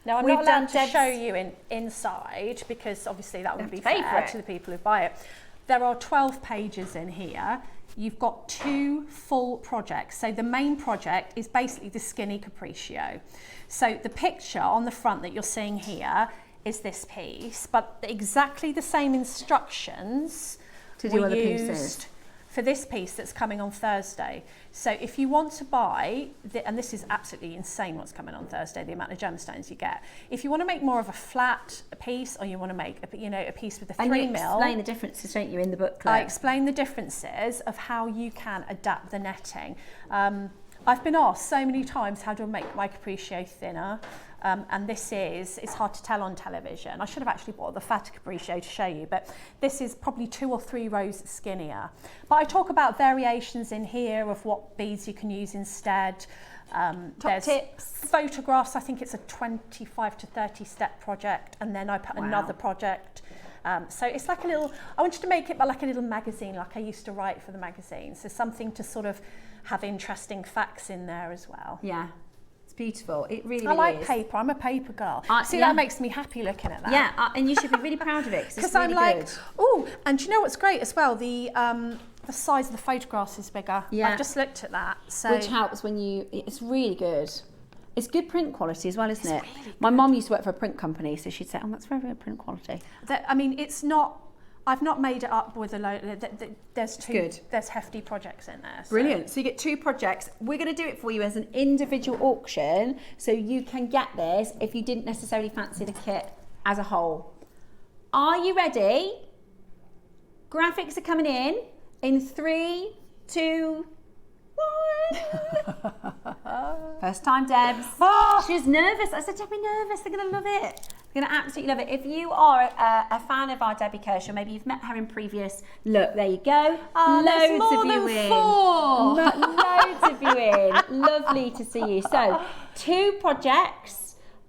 Now, I'm not allowed to show you inside because obviously that would be fair to the people who buy it. There are 12 pages in here. You've got 2 full projects. So the main project is basically the skinny capriccio. So the picture on the front that you're seeing here is this piece, but exactly the same instructions to do other pieces for this piece that's coming on Thursday. So if you want to buy, and this is absolutely insane what's coming on Thursday, the amount of gemstones you get. If you want to make more of a flat piece, or you want to make a piece with a 3mm. And you explain the differences, don't you, in the booklet? I explain the differences of how you can adapt the netting. I've been asked so many times, how do I make my capriccio thinner? And it's hard to tell on television. I should have actually bought the fatter capriccio to show you, but this is probably 2 or 3 rows skinnier. But I talk about variations in here of what beads you can use instead. Top tips. Photographs, I think it's a 25 to 30 step project, and then I put another project. So it's like I wanted to make it like a little magazine, like I used to write for the magazine. So something to sort of have interesting facts in there as well. Yeah. Beautiful. It really, I like is. paper. I'm a paper girl. See, yeah. that makes me happy looking at that. Yeah, and you should be really proud of it because I'm really like, good. oh, and do you know what's great as well? The the size of the photographs is bigger. Yeah. I've just looked at that. So Which helps when it's really good. It's good print quality as well, isn't it? Really My mum used to work for a print company, so she'd say, oh, that's very good print quality. it's not, I've not made it up with a load, there's hefty projects in there. So. Brilliant. So you get 2 projects. We're going to do it for you as an individual auction, so you can get this if you didn't necessarily fancy the kit as a whole. Are you ready? Graphics are coming in 3, 2, 1. First time, Debs. She's nervous. I said, don't be nervous. They're going to love it. They're going to absolutely love it. If you are a fan of our Debbie Kershaw, maybe you've met her in previous. Look, there you go. Loads of you in. Loads of you in. Lovely to see you. So, 2 projects.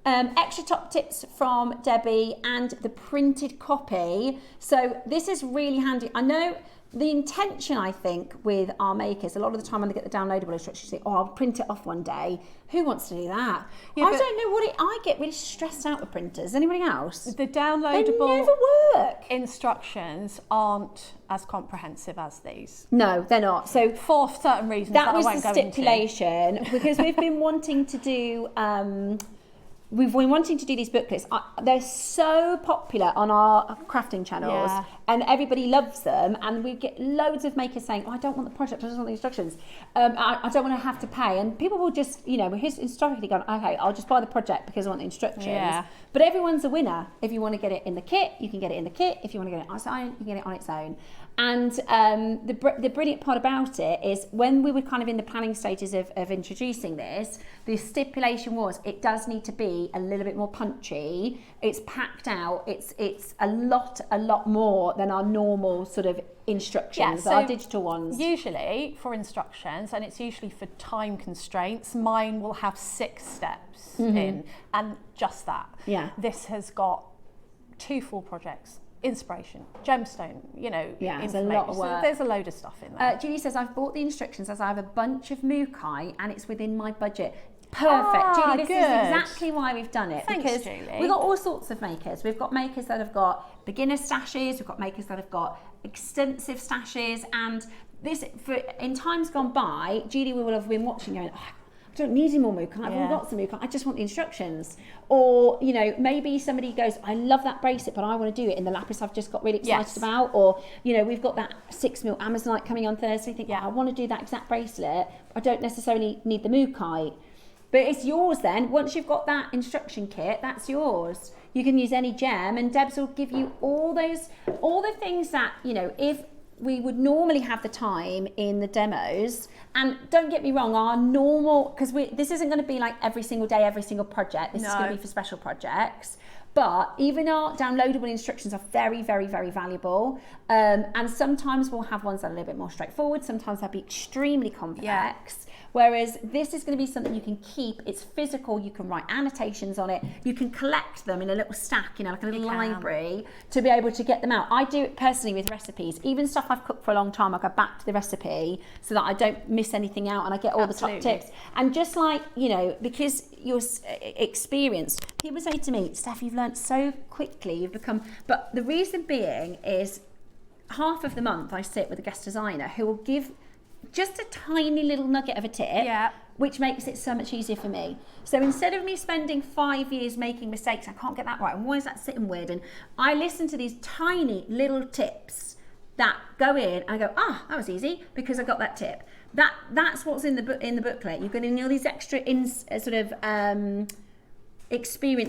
Extra top tips from Debbie and the printed copy. So this is really handy. I know the intention, I think, with our makers, a lot of the time when they get the downloadable instructions, they say, oh, I'll print it off one day. Who wants to do that? Yeah, I don't know I get really stressed out with printers. Anybody else? The downloadable they never work. Instructions aren't as comprehensive as these. No, they're not. So for certain reasons that was the stipulation, because we've been wanting to do these booklets. They're so popular on our crafting channels, and everybody loves them, and we get loads of makers saying, oh, I don't want the project, I just want the instructions. I don't want to have to pay, and people will just, here's historically gone, okay, I'll just buy the project because I want the instructions. But everyone's a winner. If you want to get it in the kit, you can get it in the kit. If you want to get it on its own, you can get it on its own. And the brilliant part about it is when we were kind of in the planning stages of introducing this, the stipulation was it does need to be a little bit more punchy. It's packed out. It's a lot more than our normal sort of instructions, so our digital ones. Usually for instructions, and it's usually for time constraints, mine will have 6 steps in, and just that. Yeah. This has got 2 full projects. Inspiration, gemstone, it's a lot of work. So there's a load of stuff in there. Julie says, I've bought the instructions as I have a bunch of Mookaite and it's within my budget. Perfect. Julie, this is exactly why we've done it. Thanks, because Julie. we've got all sorts of makers. We've got makers that have got beginner stashes, we've got makers that have got extensive stashes, and this, in times gone by, Julie will have been watching going, oh, I don't need any more Mookaite, I've already got some Mookaite, I just want the instructions. Or, maybe somebody goes, I love that bracelet, but I want to do it in the lapis I've just got really excited about. Or, we've got that 6mm Amazonite coming on Thursday, think, I want to do that exact bracelet, I don't necessarily need the Mookaite. But it's yours then. Once you've got that instruction kit, that's yours. You can use any gem, and Debs will give you all the things that, if we would normally have the time in the demos. And don't get me wrong, our normal, because this isn't going to be like every single day, every single project. This is going to be for special projects. But even our downloadable instructions are very, very, very valuable. And sometimes we'll have ones that are a little bit more straightforward. Sometimes they'll be extremely complex. Whereas this is going to be something you can keep. It's physical. You can write annotations on it. You can collect them in a little stack, like a little library, to be able to get them out. I do it personally with recipes. Even stuff I've cooked for a long time, I go back to the recipe so that I don't miss anything out and I get all the top tips. And just like, because you're experienced, people say to me, Steph, you've learned so quickly. You've become... But the reason being is half of the month I sit with a guest designer who will give just a tiny little nugget of a tip, which makes it so much easier for me. So instead of me spending 5 years making mistakes, I can't get that right, and why is that sitting weird? And I listen to these tiny little tips that go in, and I go, that was easy because I got that tip. That's what's in the booklet. You're getting all these extra experience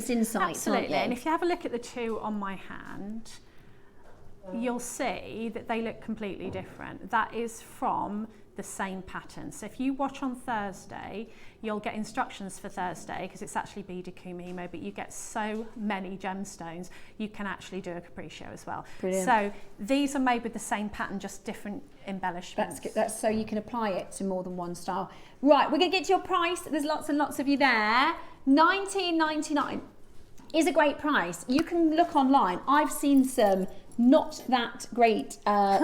insights. Absolutely. And if you have a look at the 2 on my hand, you'll see that they look completely different. That is from the same pattern. So if you watch on Thursday, you'll get instructions for Thursday because it's actually beaded kumimo, but you get so many gemstones, you can actually do a capriccio as well. Brilliant. So these are made with the same pattern, just different embellishments. That's so you can apply it to more than one style. Right, we're going to get to your price. There's lots and lots of you there. $19.99 is a great price. You can look online. I've seen some not that great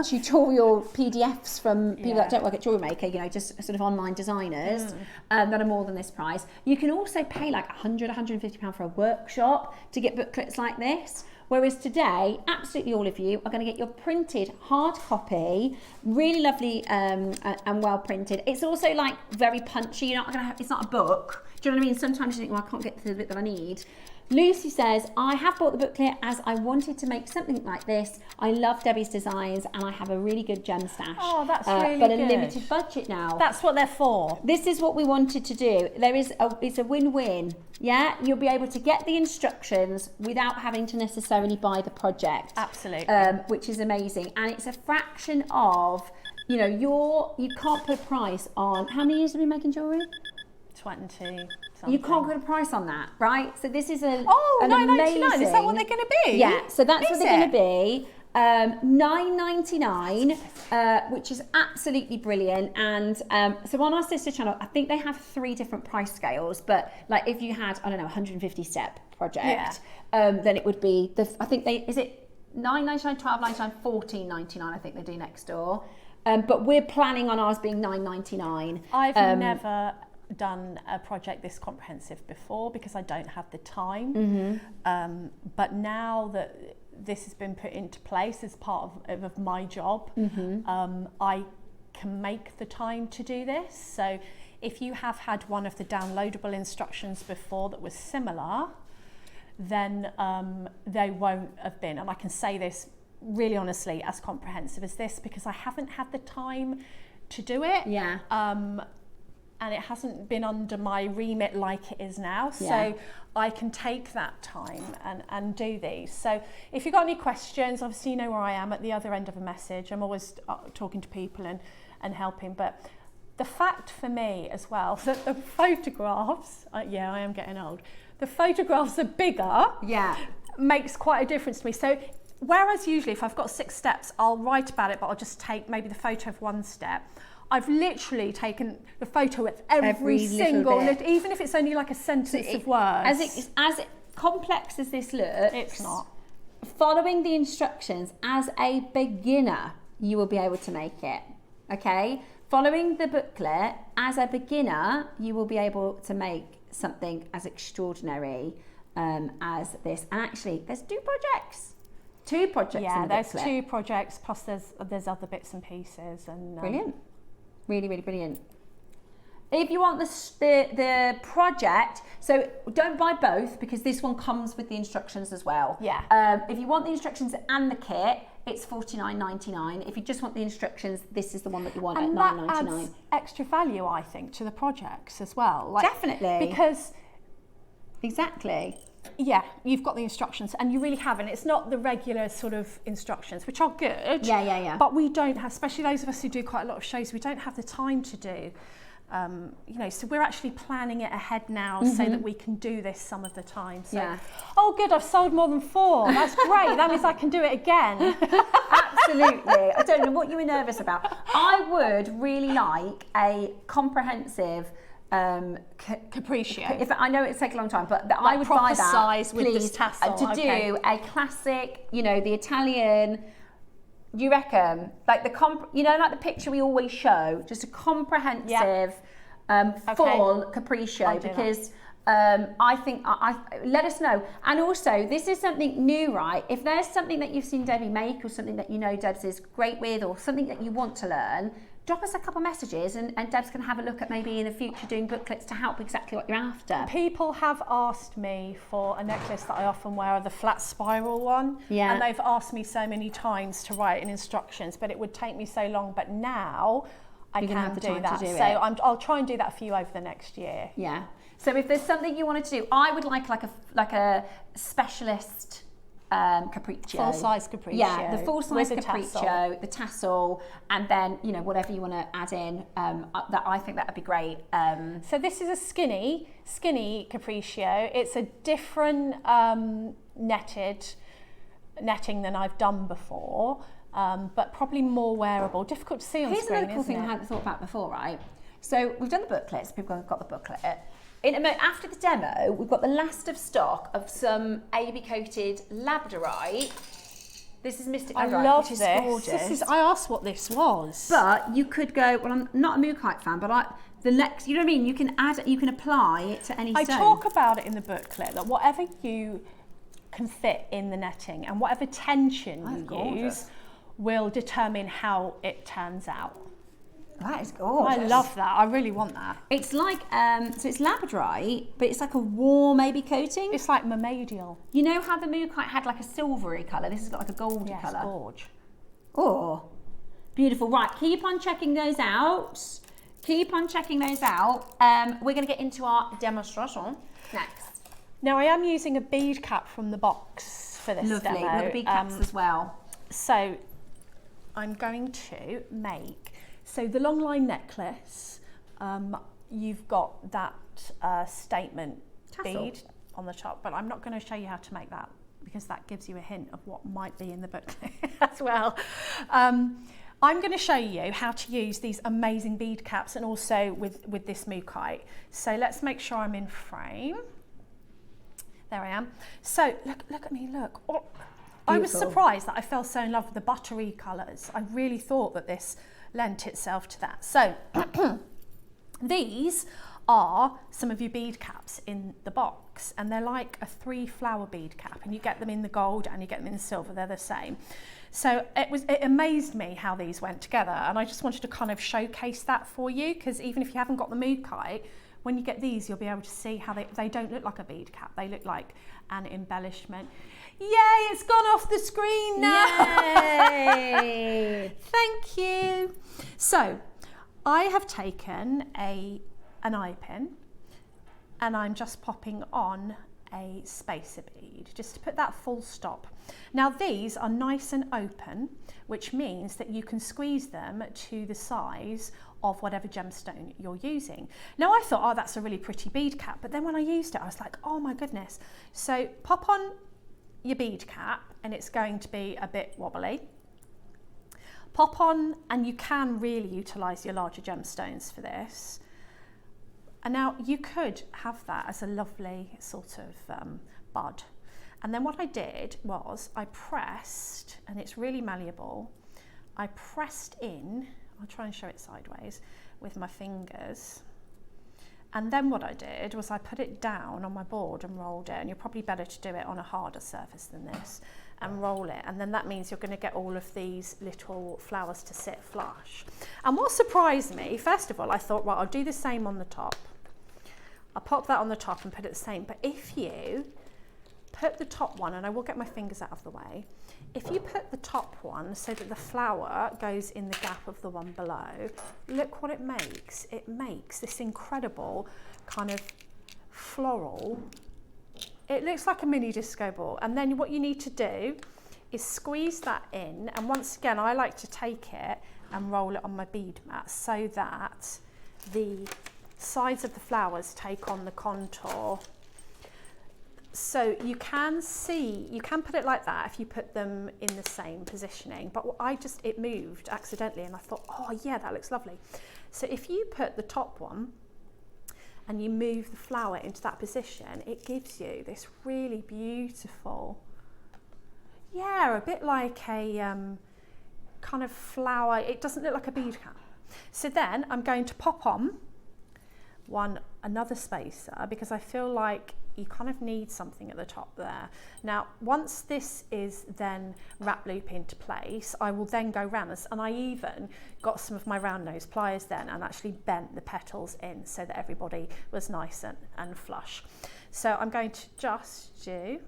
tutorial PDFs from people that don't work at JewelleryMaker, just sort of online designers that are more than this price. You can also pay like £100, £150 for a workshop to get booklets like this. Whereas today, absolutely all of you are going to get your printed hard copy, really lovely and well printed. It's also like very punchy. You're not going to have, it's not a book. Do you know what I mean? Sometimes you think, well, I can't get to the bit that I need. Lucy says, I have bought the booklet as I wanted to make something like this. I love Debbie's designs and I have a really good gem stash. Oh, that's really but good. a limited budget now. That's what they're for. This is what we wanted to do. It's a win-win. Yeah, you'll be able to get the instructions without having to necessarily buy the project. Absolutely. Which is amazing. And it's a fraction of, you know, you can't put a price on, how many years have you been making jewellery? 20 something. You can't put a price on that, right? So this is an $9.99. Is that what they're going to be? Yeah, so that's what they're going to be. $9.99, which is absolutely brilliant. And so on our sister channel, I think they have 3 different price scales. But like if you had, I don't know, 150 step project, then it would be I think is it $9.99, $12.99, $14.99? I think they do next door. But we're planning on ours being $9.99. I've never done a project this comprehensive before because I don't have the time. But now that this has been put into place as part of my job, I can make the time to do this. So if you have had one of the downloadable instructions before that was similar, then they won't have been, and I can say this really honestly, as comprehensive as this because I haven't had the time to do it. And it hasn't been under my remit like it is now. So I can take that time and do these. So if you've got any questions, obviously you know where I am at the other end of a message. I'm always talking to people and helping. But the fact for me as well, that the photographs, I am getting old, the photographs are bigger, makes quite a difference to me. So whereas usually if I've got 6 steps, I'll write about it, but I'll just take maybe the photo of one step. I've literally taken the photo of every single little, even if it's only like a sentence of words. As complex as this looks, it's not. Following the instructions as a beginner, you will be able to make it. Okay? Following the booklet as a beginner, you will be able to make something as extraordinary as this. And actually, there's 2 projects. 2 projects. Yeah, in the there's booklet. 2 projects plus there's other bits and pieces and brilliant. Really, really brilliant. If you want the project, so don't buy both because this one comes with the instructions as well. If you want the instructions and the kit, it's $49.99. If you just want the instructions, this is the one that you want and at $9.99. $9.99. That adds extra value, I think, to the projects as well. Like, definitely. Because exactly. Yeah, you've got the instructions and you really haven't. It's not the regular sort of instructions, which are good. Yeah. But we don't have, especially those of us who do quite a lot of shows, we don't have the time to do. So we're actually planning it ahead now so that we can do this some of the time. So, oh good, I've sold more than 4. That's great. That means I can do it again. Absolutely. I don't know what you were nervous about. I would really like a comprehensive capriccio. If I know it's taken a long time, but like I would buy that size with please, this tassel to do a classic, the Italian. Do you reckon like like the picture we always show, just a comprehensive, full capriccio because. I think let us know. And also, this is something new, right? If there's something that you've seen Debbie make or something that you know Debs is great with or something that you want to learn, drop us a couple of messages and Debs can have a look at maybe in the future doing booklets to help exactly what you're after. People have asked me for a necklace that I often wear, the flat spiral one. And they've asked me so many times to write in instructions, but it would take me so long. But now I can do that. So I'll try and do that for you over the next year. Yeah. So if there's something you wanted to do, I would like a specialist capriccio. Full-size capriccio. Yeah, the full-size capriccio, the tassel, and then, nether you want to add in, that I think that would be great. So this is a skinny capriccio. It's a different netting than I've done before, but probably more wearable. Difficult to see on screen, Here's another cool thing I hadn't thought about before, right? So we've done the booklets, people have got the booklet. After the demo, we've got the last of stock of some AB coated labradorite. This is Mystic Labradorite, I love which is this. gorgeous. I asked what this was. But you could go, well, I'm not a Mookaite fan, but you know what I mean? You can apply it to any stone. I talk about it in the booklet that whatever you can fit in the netting, and whatever tension you use will determine how it turns out. That is gorgeous. I love that. I really want that. It's like, so it's labradorite, but it's like a warm maybe coating. It's like mermaidial. You know how the Mookaite had like a silvery colour? This has got like a goldy Yes, colour. gorge. Oh, beautiful. Right, keep on checking those out. Keep on checking those out. We're going to get into our demonstration next. Now I am using a bead cap from the box for this Lovely. demo. We've got the bead caps as well. So I'm going to make, so the long line necklace, you've got that statement Tassel. bead on the top, but I'm not going to show you how to make that because that gives you a hint of what might be in the booklet as well. I'm going to show you how to use these amazing bead caps and also with this Mookaite. So let's make sure I'm in frame. There I am. So look at me, look. Oh, I was surprised that I fell so in love with the buttery colours. I really thought that this lent itself to that. So these are some of your bead caps in the box, and they're like a 3-flower bead cap, and you get them in the gold and you get them in the silver, they're the same. So it amazed me how these went together, and I just wanted to kind of showcase that for you, because even if you haven't got the Mookaite, when you get these, you'll be able to see how they don't look like a bead cap, they look like an embellishment. Yay, it's gone off the screen now. Yay. Thank you. So I have taken an eye pin and I'm just popping on a spacer bead just to put that full stop. Now these are nice and open, which means that you can squeeze them to the size of whatever gemstone you're using. Now I thought, oh, that's a really pretty bead cap, but then when I used it, I was like, oh my goodness. So pop on your bead cap and it's going to be a bit wobbly. Pop on, and you can really utilise your larger gemstones for this. And now you could have that as a lovely sort of bud. And then what I did was I pressed, and it's really malleable, I pressed in, I'll try and show it sideways, with my fingers. And then what I did was I put it down on my board and rolled it, and you're probably better to do it on a harder surface than this, and roll it, and then that means you're going to get all of these little flowers to sit flush. And what surprised me, first of all, I thought, well, I'll do the same on the top. I'll pop that on the top and put it the same, but if you put the top one, and I will get my fingers out of the way, if you put the top one so that the flower goes in the gap of the one below, look what it makes. It makes this incredible kind of floral. It looks like a mini disco ball. And then what you need to do is squeeze that in. And once again, I like to take it and roll it on my bead mat so that the sides of the flowers take on the contour. So you can see, you can put it like that if you put them in the same positioning, but it moved accidentally and I thought, oh yeah, that looks lovely. So if you put the top one and you move the flower into that position, it gives you this really beautiful, yeah, a bit like a kind of flower. It doesn't look like a bead cap. So then I'm going to pop on another spacer because I feel like you kind of need something at the top there. Now, once this is then wrap loop into place, I will then go round this, and I even got some of my round nose pliers then and actually bent the petals in so that everybody was nice and flush. So I'm going to just do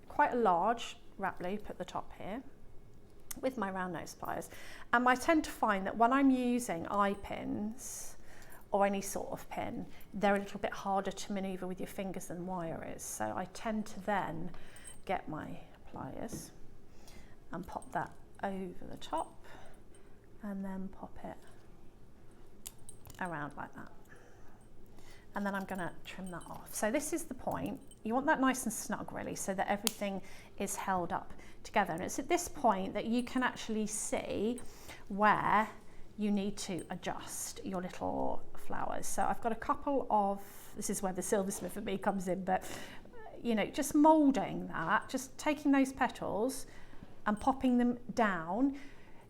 quite a large wrap loop at the top here with my round nose pliers. And I tend to find that when I'm using eye pins or any sort of pin, they're a little bit harder to manoeuvre with your fingers than wire is. So I tend to then get my pliers and pop that over the top and then pop it around like that. And then I'm going to trim that off. So this is the point. You want that nice and snug really so that everything is held up together. And it's at this point that you can actually see where you need to adjust your little flowers. So I've got a couple of, this is where the silversmith of me comes in, but you know, just moulding that, just taking those petals and popping them down.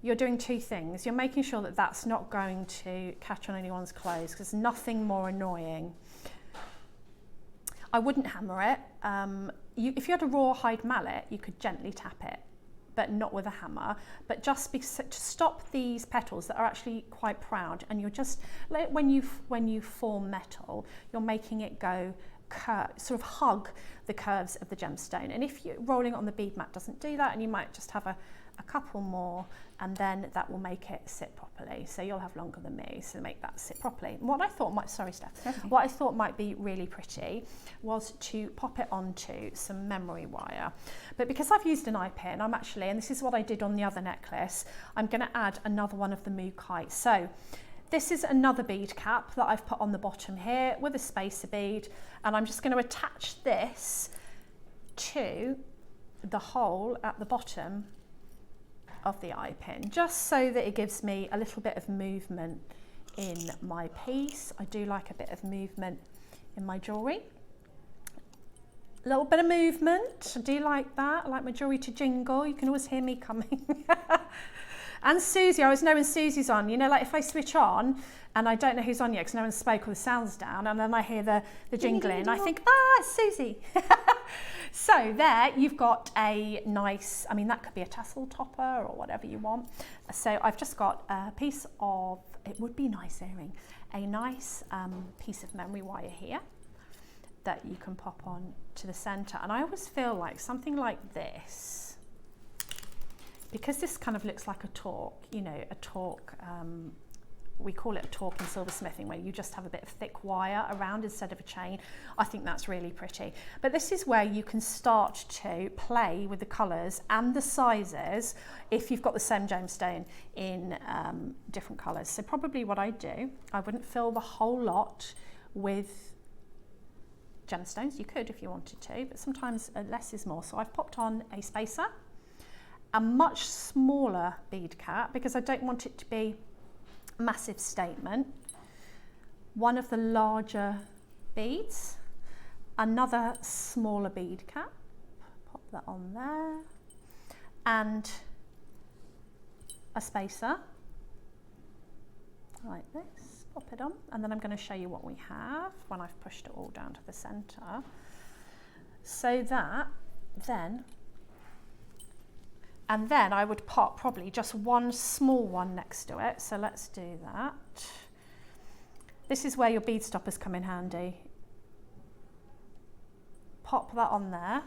You're doing two things. You're making sure that that's not going to catch on anyone's clothes, because there's nothing more annoying. I wouldn't hammer it. if you had a rawhide mallet, you could gently tap it, but not with a hammer, but just to stop these petals that are actually quite proud, and you're just, like when you form metal, you're making it go sort of hug the curves of the gemstone. And if you're rolling it on the bead mat doesn't do that, and you might just have a couple more, and then that will make it sit properly. So you'll have longer than me, so make that sit properly. What I thought might, sorry Steph, what I thought might be really pretty was to pop it onto some memory wire. But because I've used an eye pin, I'm actually, and this is what I did on the other necklace, I'm going to add another one of the Mookaite. So this is another bead cap that I've put on the bottom here with a spacer bead, and I'm just going to attach this to the hole at the bottom of the eye pin, just so that it gives me a little bit of movement in my piece. I do like a bit of movement in my jewellery. A little bit of movement, I do like that. I like my jewellery to jingle. You can always hear me coming. And Susie, I always know when Susie's on, you know, like if I switch on and I don't know who's on yet because no one spoke or the sound's down, and then I hear the jingling, I think, it's Susie. So there you've got a nice, I mean that could be a tassel topper or whatever you want. So I've just got a piece of, it would be nice earring, a nice piece of memory wire here that you can pop on to the centre. And I always feel like something like this, because this kind of looks like a torque, you know, a torque, we call it a torque in silversmithing, where you just have a bit of thick wire around instead of a chain. I think that's really pretty. But this is where you can start to play with the colours and the sizes if you've got the same gemstone in different colours. So probably what I do, I wouldn't fill the whole lot with gemstones. You could if you wanted to, but sometimes less is more. So I've popped on a spacer, a much smaller bead cap, because I don't want it to be a massive statement. One of the larger beads, another smaller bead cap, pop that on there, and a spacer like this, pop it on, and then I'm going to show you what we have when I've pushed it all down to the centre, so that then, and then I would pop probably just one small one next to it. So let's do that. This is where your bead stoppers come in handy. Pop that on there.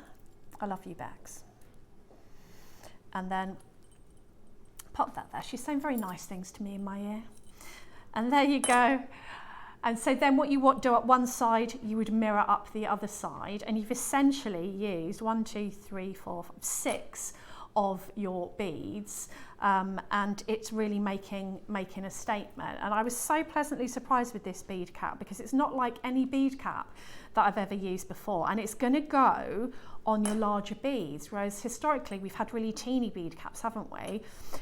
I love you, Bex. And then pop that there. She's saying very nice things to me in my ear. And there you go. And so then what you do at one side, you would mirror up the other side, and you've essentially used 1, 2, 3, 4, 5, 6 of your beads, and it's really making a statement. And I was so pleasantly surprised with this bead cap, because it's not like any bead cap that I've ever used before, and it's going to go on your larger beads, whereas historically we've had really teeny bead caps, haven't we?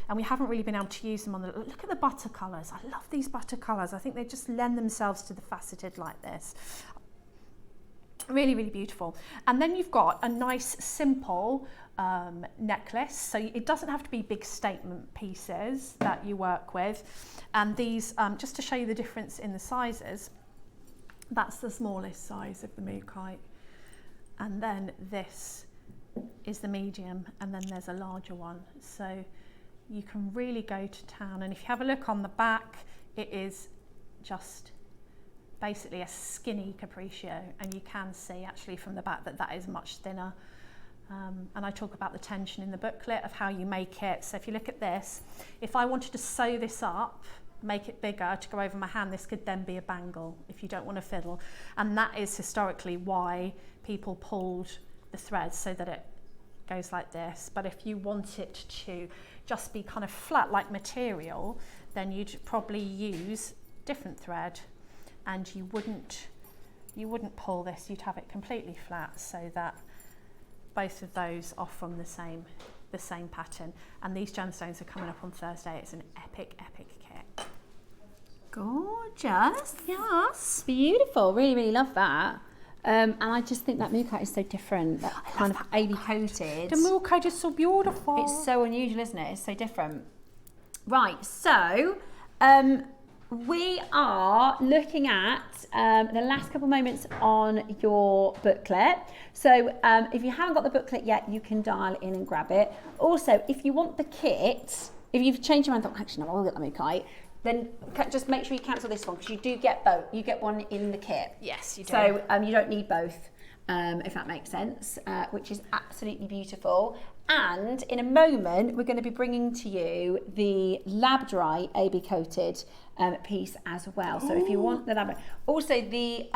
And we haven't really been able to use them on the, look at the butter colours. I love these butter colours. I think they just lend themselves to the faceted like this. Really, really beautiful. And then you've got a nice simple necklace, so it doesn't have to be big statement pieces that you work with. And these, just to show you the difference in the sizes, that's the smallest size of the Mookaite, and then this is the medium, and then there's a larger one. So you can really go to town. And if you have a look on the back, it is just basically a skinny capriccio, and you can see actually from the back that that is much thinner. And I talk about the tension in the booklet of how you make it. So if you look at this, if I wanted to sew this up, make it bigger to go over my hand, this could then be a bangle if you don't want to fiddle. And that is historically why people pulled the threads so that it goes like this. But if you want it to just be kind of flat like material, then you'd probably use different thread, and you wouldn't pull this, you'd have it completely flat, so that both of those are from the same pattern. And these gemstones are coming up on Thursday. It's an epic kit. Gorgeous. Yes. Beautiful. Really, really love that. And I just think that Mookaite is so different. That kind of AB coated. The Mookaite is so beautiful. It's so unusual, isn't it? It's so different. Right, so We are looking at the last couple moments on your booklet. So if you haven't got the booklet yet, you can dial in and grab it. Also, if you want the kit, if you've changed your mind, thought, actually, no, I'll get the Mookaite, then just make sure you cancel this one because you do get both. You get one in the kit. Yes, you do. So you don't need both, if that makes sense, which is absolutely beautiful. And in a moment, we're going to be bringing to you the lab dry AB coated piece as well. So if you want the lab, also the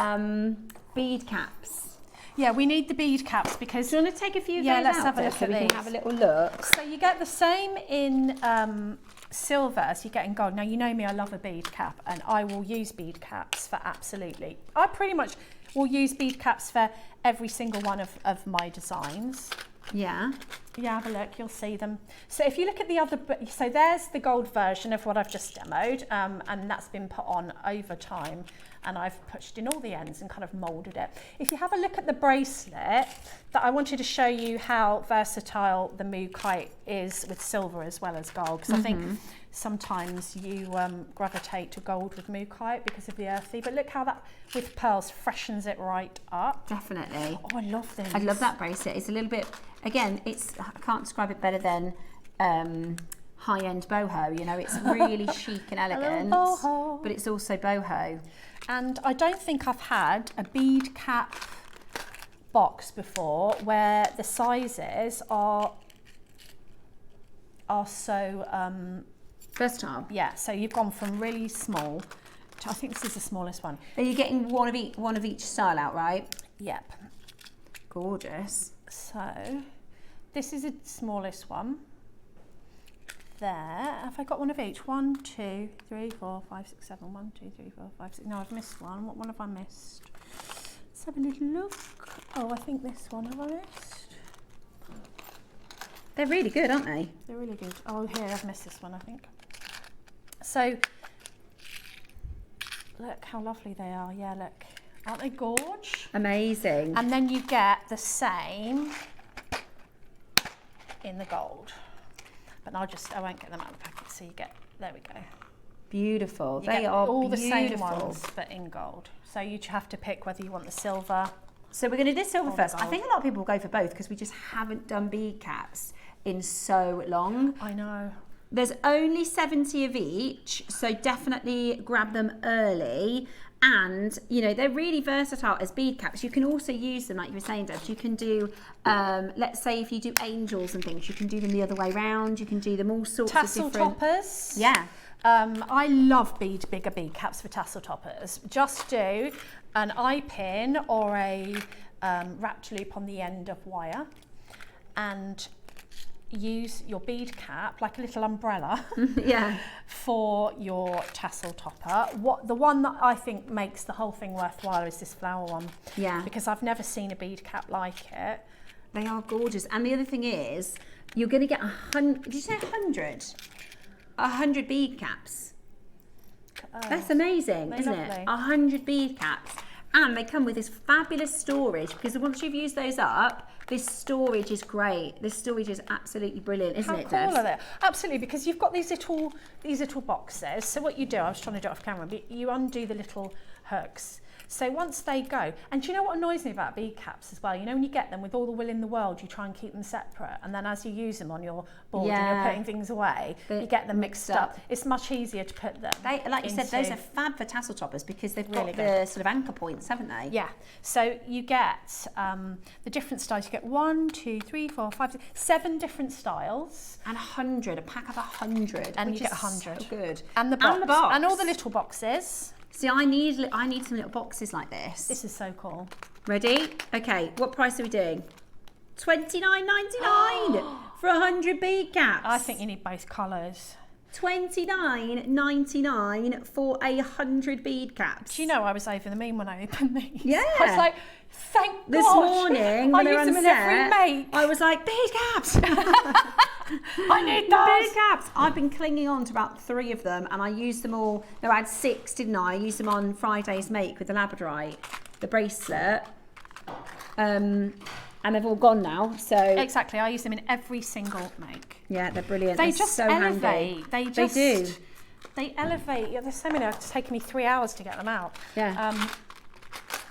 bead caps. Yeah, we need the bead caps because. Do you want to take a few of those let's out have a look so at we these. can have a little look? So you get the same in silver as you get in gold. Now you know me, I love a bead cap, and I will use bead caps for absolutely. I pretty much will use bead caps for every single one of my designs. Yeah. Yeah, have a look, you'll see them. So if you look at the other, so there's the gold version of what I've just demoed, and that's been put on over time, and I've pushed in all the ends and kind of moulded it. If you have a look at the bracelet, that I wanted to show you how versatile the Mookaite is with silver as well as gold, because I think sometimes you gravitate to gold with Mookaite because of the earthy, but look how that with pearls freshens it right up. Definitely. Oh, I love this. I love that bracelet. It's a little bit, again, I can't describe it better than high-end boho. You know, it's really chic and elegant, boho. but it's also boho. And I don't think I've had a bead cap box before where the sizes are so versatile. yeah, so you've gone from really small to, I think this is the smallest one. Are you getting one of each style out, right? Yep. Gorgeous. So this is the smallest one. There, have I got one of each? 1, 2, 3, 4, 5, 6, 7. 1, 2, 3, 4, 5, 6. No, I've missed one. What one have I missed? Let's have a little look. Oh, I think this one have I missed. They're really good, aren't they? They're really good. Oh, here, I've missed this one, I think. So, look how lovely they are. Yeah, look. Aren't they gorge? Amazing. And then you get the same in the gold. But I won't get them out of the packet, so you get, there we go. Beautiful. You They get are all beautiful. the same ones, but in gold. So you have to pick whether you want the silver. So we're going to do silver Or the first. I gold. think a lot of people go for both because we just haven't done bead caps in so long. I know. There's only 70 of each, so definitely grab them early. And, you know, they're really versatile as bead caps. You can also use them, like you were saying, Deb. You can do, let's say if you do angels and things, you can do them the other way round. You can do them all sorts Tassel of different... toppers. Yeah. I love bigger bead caps for tassel toppers. Just do an eye pin or a wrapped loop on the end of wire and use your bead cap like a little umbrella Yeah. for your tassel topper. The one that I think makes the whole thing worthwhile is this flower one. Yeah. Because I've never seen a bead cap like it. They are gorgeous. And the other thing is, you're going to get 100, did you say 100? 100 bead caps. That's amazing, isn't it? lovely? 100 bead caps. And they come with this fabulous storage because once you've used those up, this storage is great. This storage is absolutely brilliant, isn't How it, cool Debs? are they? Absolutely, because you've got these little boxes. So what you do, I was trying to do it off camera, but you undo the little hooks. So once they go, and do you know what annoys me about bead caps as well? You know when you get them with all the will in the world, you try and keep them separate, and then as you use them on your board and Yeah. you're putting things away, They're you get them mixed mixed up. up. It's much easier to put them They, like you said, those into- are fab for tassel toppers because they've Really got the sort of anchor points, haven't they? Yeah, so you get the different styles. You get 1, 2, 3, 4, 5, 6, 7 different styles. And 100, a pack of 100. And which you get is 100. So good. And the box. And the box. And all the little boxes. See, I need some little boxes like this. This is so cool. Ready? Okay, what price are we doing? $29.99 for 100 bead caps. I think you need both colours. $29.99 for 100 bead caps. Do you know I was over the moon when I opened these? Yeah. I was like, thank This God. morning, I when they were use on them in every set, make. I was like, bead caps. I need Bead those. caps. I've been clinging on to about 3 of them, and I used them all. No, I had 6, didn't I? I used them on Friday's make with the labradorite, the bracelet, and they've all gone now. So Exactly. I use them in every single make. yeah, they're brilliant. They They're just so elevate. handy. They just do. They elevate. Yeah, there's so many. It's taken me 3 hours to get them out. Yeah.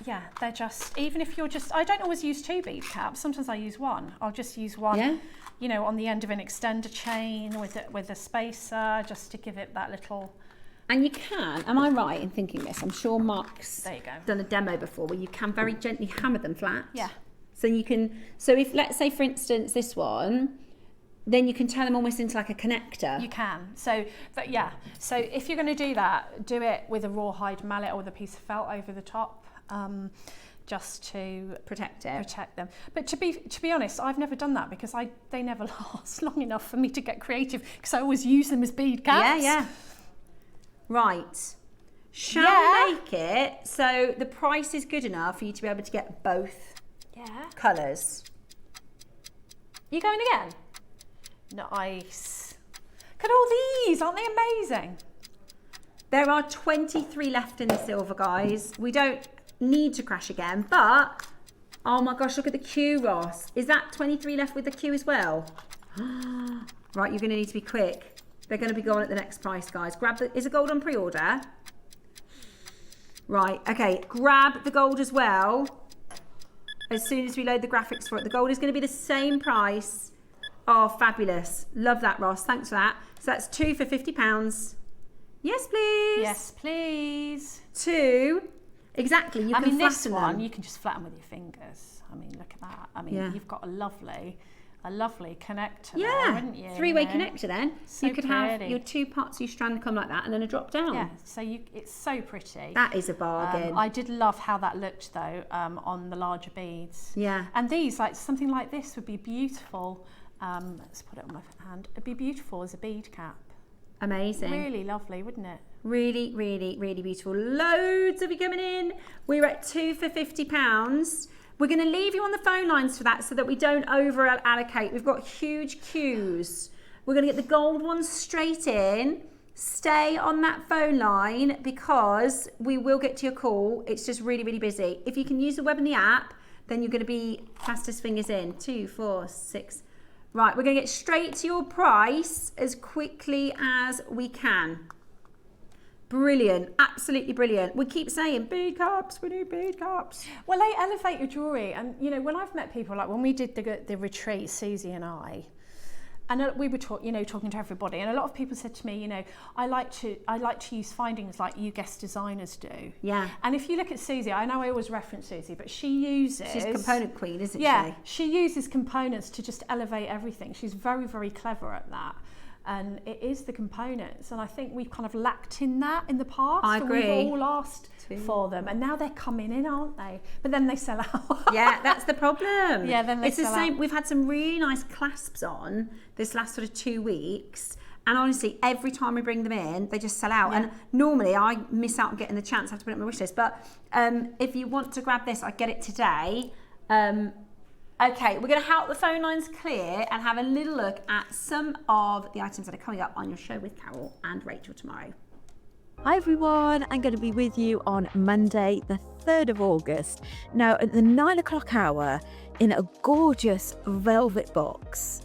Yeah, they're just, even if you're just, I don't always use 2 bead caps. Sometimes I use one. I'll just use one, you know, on the end of an extender chain with a spacer, just to give it that little. And you can, am I right in thinking this? I'm sure Mark's There you go. done a demo before where you can very gently hammer them flat. Yeah. So you can, so if, let's say for instance, this one, then you can turn them almost into like a connector. You can. So, yeah. So if you're going to do that, do it with a rawhide mallet or with a piece of felt over the top. Just to protect them. But to be honest, I've never done that because they never last long enough for me to get creative because I always use them as bead caps. Yeah. Right. Shall we make it so the price is good enough for you to be able to get both colours? You going again? Nice. Look at all these, aren't they amazing? There are 23 left in the silver, guys. We don't need to crash again, but oh my gosh, look at the queue, Ross. Is that 23 left with the queue as well? Right, you're going to need to be quick. They're going to be gone at the next price, guys. Is the gold on pre-order? Right, okay, grab the gold as well as soon as we load the graphics for it. The gold is going to be the same price. Oh, fabulous. Love that, Ross. Thanks for that. So that's 2 for £50. Yes, please. Yes, please. 2. Exactly. You can this flatten one, them. you can just flatten with your fingers. I mean, look at that. I mean, you've got a lovely connector there, wouldn't you? 3-way connector then. So you could have your 2 parts of your strand come like that and then a drop down. Yeah, so it's so pretty. That is a bargain. I did love how that looked though on the larger beads. Yeah. And these, like something like this would be beautiful. Let's put it on my hand. It'd be beautiful as a bead cap. Amazing. Really lovely, wouldn't it? Really, really, really beautiful. Loads of you coming in. We're at 2 for £50. We're going to leave you on the phone lines for that so that we don't over allocate. We've got huge queues. We're going to get the gold ones straight in. Stay on that phone line because we will get to your call. It's just really, really busy. If you can use the web and the app, then you're going to be fastest fingers in. 2, 4, 6. Right, we're going to get straight to your price as quickly as we can. Brilliant, absolutely brilliant. We keep saying bead cups, we need bead cups. Well, they elevate your jewellery, and you know, when I've met people, like when we did the retreat, Susie and I, and we were talking to everybody, and a lot of people said to me, you know, I like to use findings like you guest designers do. Yeah. And if you look at Susie, I know I always reference Susie, but she uses... She's component queen, isn't she? Yeah, she uses components to just elevate everything. She's very, very clever at that. And it is the components, and I think we've kind of lacked in that in the past. I agree. And we've all asked for them, and now they're coming in, aren't they? But then they sell out. Yeah, that's the problem. Yeah, then they it's the sell same. out. We've had some really nice clasps on this last sort of 2 weeks, and honestly, every time we bring them in, they just sell out. Yeah. And normally, I miss out on getting the chance. I have to put it on my wish list. But if you want to grab this, I get it today. Okay, we're going to help the phone lines clear and have a little look at some of the items that are coming up on your show with Carol and Rachel tomorrow. Hi everyone, I'm going to be with you on Monday, the 3rd of August. Now at the 9 o'clock hour, in a gorgeous velvet box,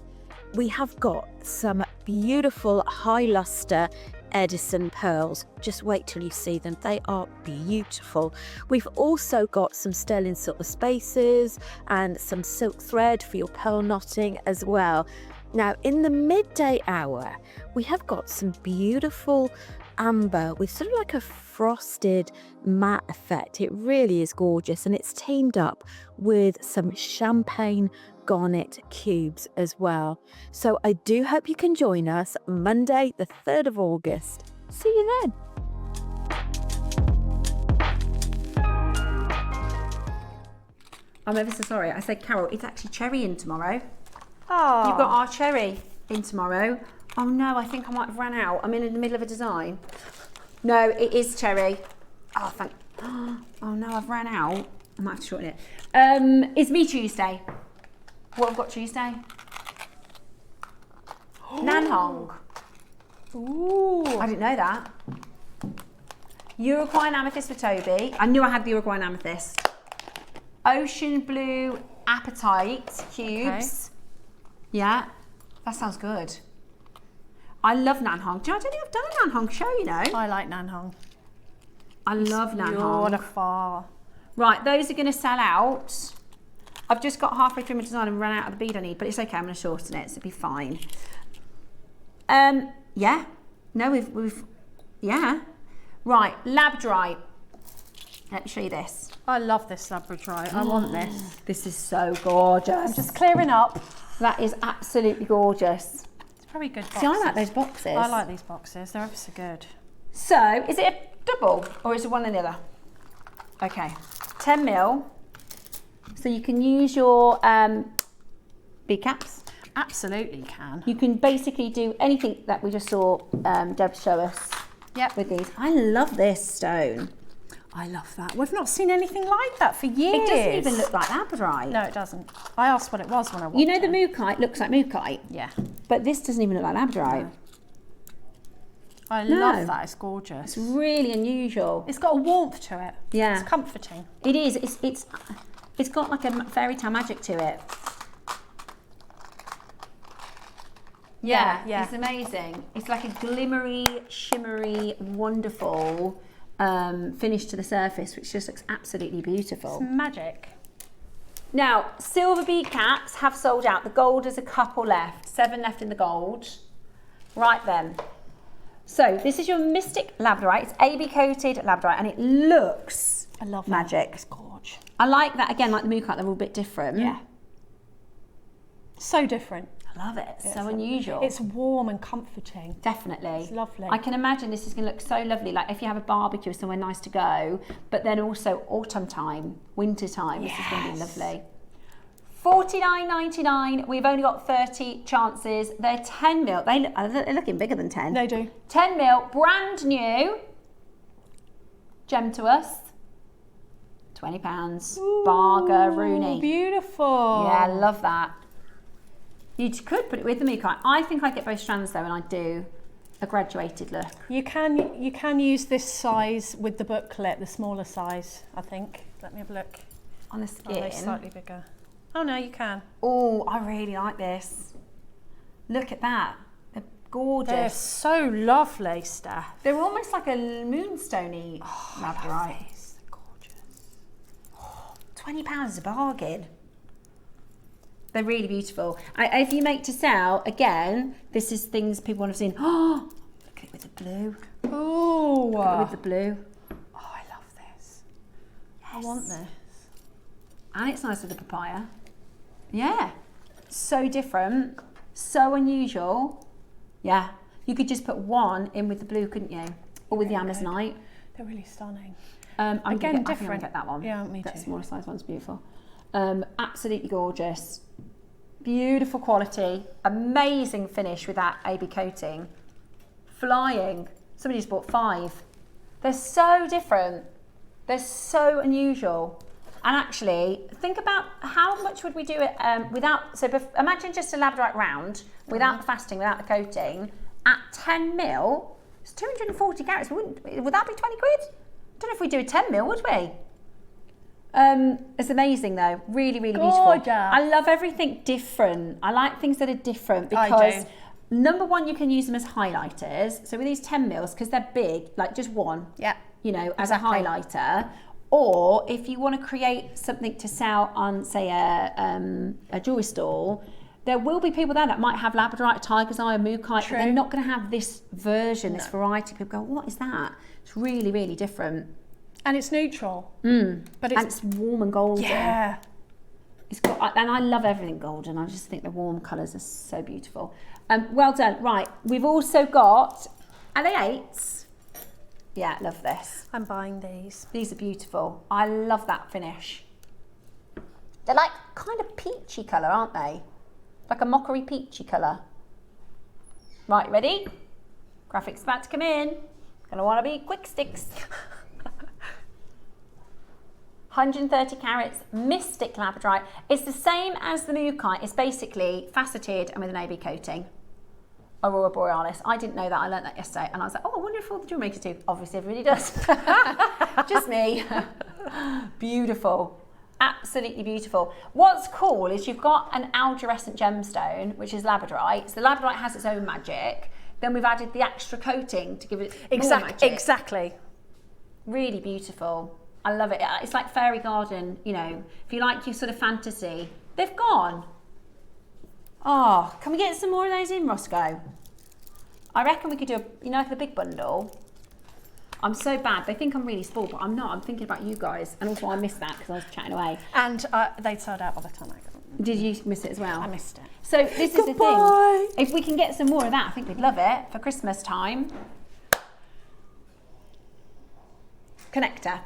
we have got some beautiful high luster Edison pearls. Just wait till you see them. They are beautiful. We've also got some sterling silver spacers and some silk thread for your pearl knotting as well. Now in the midday hour, we have got some beautiful amber with sort of like a frosted matte effect. It really is gorgeous, and it's teamed up with some champagne garnet cubes as well. So I do hope you can join us Monday the 3rd of August. See you then. I'm ever so sorry. I said, Carol, it's actually cherry in tomorrow. Oh. You've got our cherry in tomorrow. Oh no, I think I might have run out. I'm in the middle of a design. No, it is cherry. Oh, thank. Oh no, I've ran out. I might have to shorten it. It's me Tuesday. What have got Tuesday? Nanhong. Ooh. I didn't know that. Uruguayan amethyst for Toby. I knew I had the Uruguayan amethyst. Ocean blue apatite cubes. Okay. Yeah, that sounds good. I love Nanhong. Do you know, I don't think I've done a Nanhong show, you know. I like Nanhong. I love Nanhong. Beautiful. Right, those are going to sell out. I've just got halfway through my design and run out of the bead I need, but it's okay, I'm going to shorten it, so it'll be fine. Yeah. No, yeah. Right, labradorite. Let me show you this. I love this labradorite. I want this. This is so gorgeous. I'm just clearing up. That is absolutely gorgeous. It's very good boxes. See, I like those boxes. I like these boxes. They're ever so good. So, is it a double or is it one and the other? Okay, 10 mil. So you can use your bead caps. Absolutely can. You can basically do anything that we just saw Deb show us with these. I love this stone. I love that. We've not seen anything like that for years. It doesn't even look like labradorite. No, it doesn't. I asked what it was when I walked You know the in. Mookaite looks like Mookaite? Yeah. But this doesn't even look like labradorite. No. I love that. It's gorgeous. It's really unusual. It's got a warmth to it. Yeah. It's comforting. It is. It's got like a fairy tale magic to it. Yeah. It's amazing. It's like a glimmery, shimmery, wonderful finish to the surface, which just looks absolutely beautiful. It's magic. Now, silver bead caps have sold out. The gold, there's a couple left. 7 left in the gold. Right then. So this is your Mystic Labradorite. It's AB coated labradorite, and it looks magic. It's gorgeous. I like that. Again, like the Mookaite, they're all a bit different. Yeah. So different. I love it. It's so unusual. It's warm and comforting. Definitely. It's lovely. I can imagine this is going to look so lovely. Like if you have a barbecue or somewhere nice to go, but then also autumn time, winter time. This is going to be lovely. $49.99. We've only got 30 chances. They're 10 mil. They're looking bigger than 10. They do. 10 mil, brand new. Gem to us. £20. Barger Rooney. Beautiful. Yeah, I love that. You could put it with the Mookaite. I think I get both strands though, and I do a graduated look. You can use this size with the booklet, the smaller size, I think. Let me have a look. On the Oh, skin. they're slightly bigger. Oh no, you can. Oh, I really like this. Look at that. They're gorgeous. They're so lovely, Steph. They're almost like a moonstony labradorite. They're gorgeous. £20 is a bargain. They're really beautiful. If you make to sell, again, this is things people want to have seen. Oh, look at it with the blue. Oh, Look at it with the blue. Oh, I love this. Yes. I want this. And it's nice with the papaya. Yeah. So different. So unusual. Yeah. You could just put one in with the blue, couldn't you? Or with the Amazonite. They're really stunning. Again, Again, I think I'm different. gonna get that one. Yeah, me That too. smaller size one's beautiful. Absolutely gorgeous. Beautiful quality. Amazing finish with that AB coating. Flying. Somebody just bought 5. They're so different. They're so unusual. And actually, think about how much would we do it without, so imagine just a labradorite round, without the fasting, without the coating, at 10 mil, it's 240 carats. Would that be 20 quid? I don't know if we do a 10 mil, would we? It's amazing though, really, really beautiful. Gorgeous. I love everything different. I like things that are different I because do. number one, you can use them as highlighters. So with these 10 mils, because they're big, like just one, Yeah. you know, as a highlighter. Or if you want to create something to sell on, say, a jewellery stall, there will be people there that might have labradorite, tiger's eye, or Mookaite, but they're not going to have this version, this variety. People go, what is that? It's really, really different. And it's neutral. But It's warm and golden. yeah. It's got, and I love everything golden. I just think the warm colours are so beautiful. Well done. Right, we've also got, are they 8s? Yeah, love this. I'm buying these. These are beautiful. I love that finish. They're like kind of peachy colour, aren't they? Like a mockery peachy colour. Right, ready? Graphics about to come in. Gonna want to be quick sticks. 130 carats, Mystic Labradorite. It's the same as the Mookaite. It's basically faceted and with an AB coating. Aurora Borealis. I didn't know that. I learnt that yesterday. And I was like, oh, I wonder if all the jewellery makers do. Obviously, everybody does. Just me. Beautiful. Absolutely beautiful. What's cool is you've got an algerescent gemstone, which is labradorite. So the labradorite has its own magic. then we've added the extra coating to give it more magic. Exactly. Really beautiful. I love it. It's like fairy garden, you know, if you like your sort of fantasy. They've gone. Oh, can we get some more of those in, Roscoe? I reckon we could do, like the big bundle. I'm so bad. They think I'm really spoiled, but I'm not. I'm thinking about you guys. And also I missed that because I was chatting away. And they'd sold out by the time I got. Did you miss it as well? I missed it. So this is the thing. If we can get some more of that, I think we'd love it for Christmas time. Connector.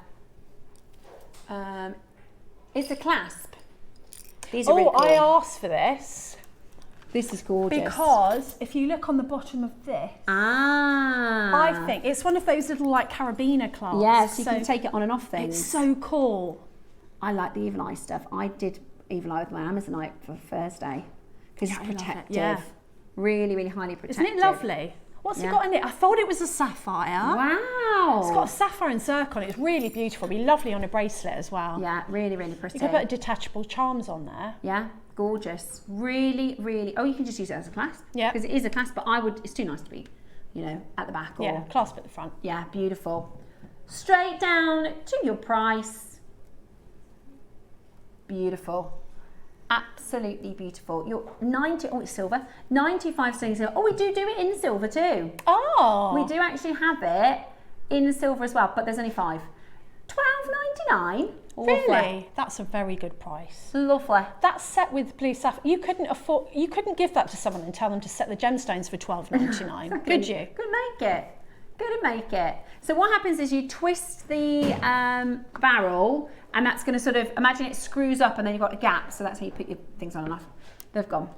It's a clasp. These are really cool. I asked for this. This is gorgeous. Because if you look on the bottom of this, I think it's one of those little like carabiner clasps. Yes, you can take it on and off things. It's so cool. I like the Evil Eye stuff. I did Evil Eye with my Amazonite for Thursday because it's protective. Yeah. Really, really highly protective. Isn't it lovely? What's it got in it? I thought it was a sapphire. Wow. It's got a sapphire and circle on it. It's really beautiful. It'd be lovely on a bracelet as well. Yeah, really, really pretty. You could put detachable charms on there. Yeah, gorgeous. Really, really. Oh, you can just use it as a clasp. Yeah. Because it is a clasp, but it's too nice to be, at the back. Or, clasp at the front. Yeah, beautiful. Straight down to your price. Beautiful. Absolutely beautiful. You're 90, it's silver, 95 sterling silver. Oh, we do it in silver too. Oh. We do actually have it in silver as well, but there's only 5. £12.99. Really? That's a very good price. Lovely. That's set with blue sapphire. You couldn't give that to someone and tell them to set the gemstones for £12.99, could you? Couldn't make it. So what happens is you twist the barrel, and that's going to sort of, imagine it screws up and then you've got a gap, so that's how you put your things on and off. They've gone.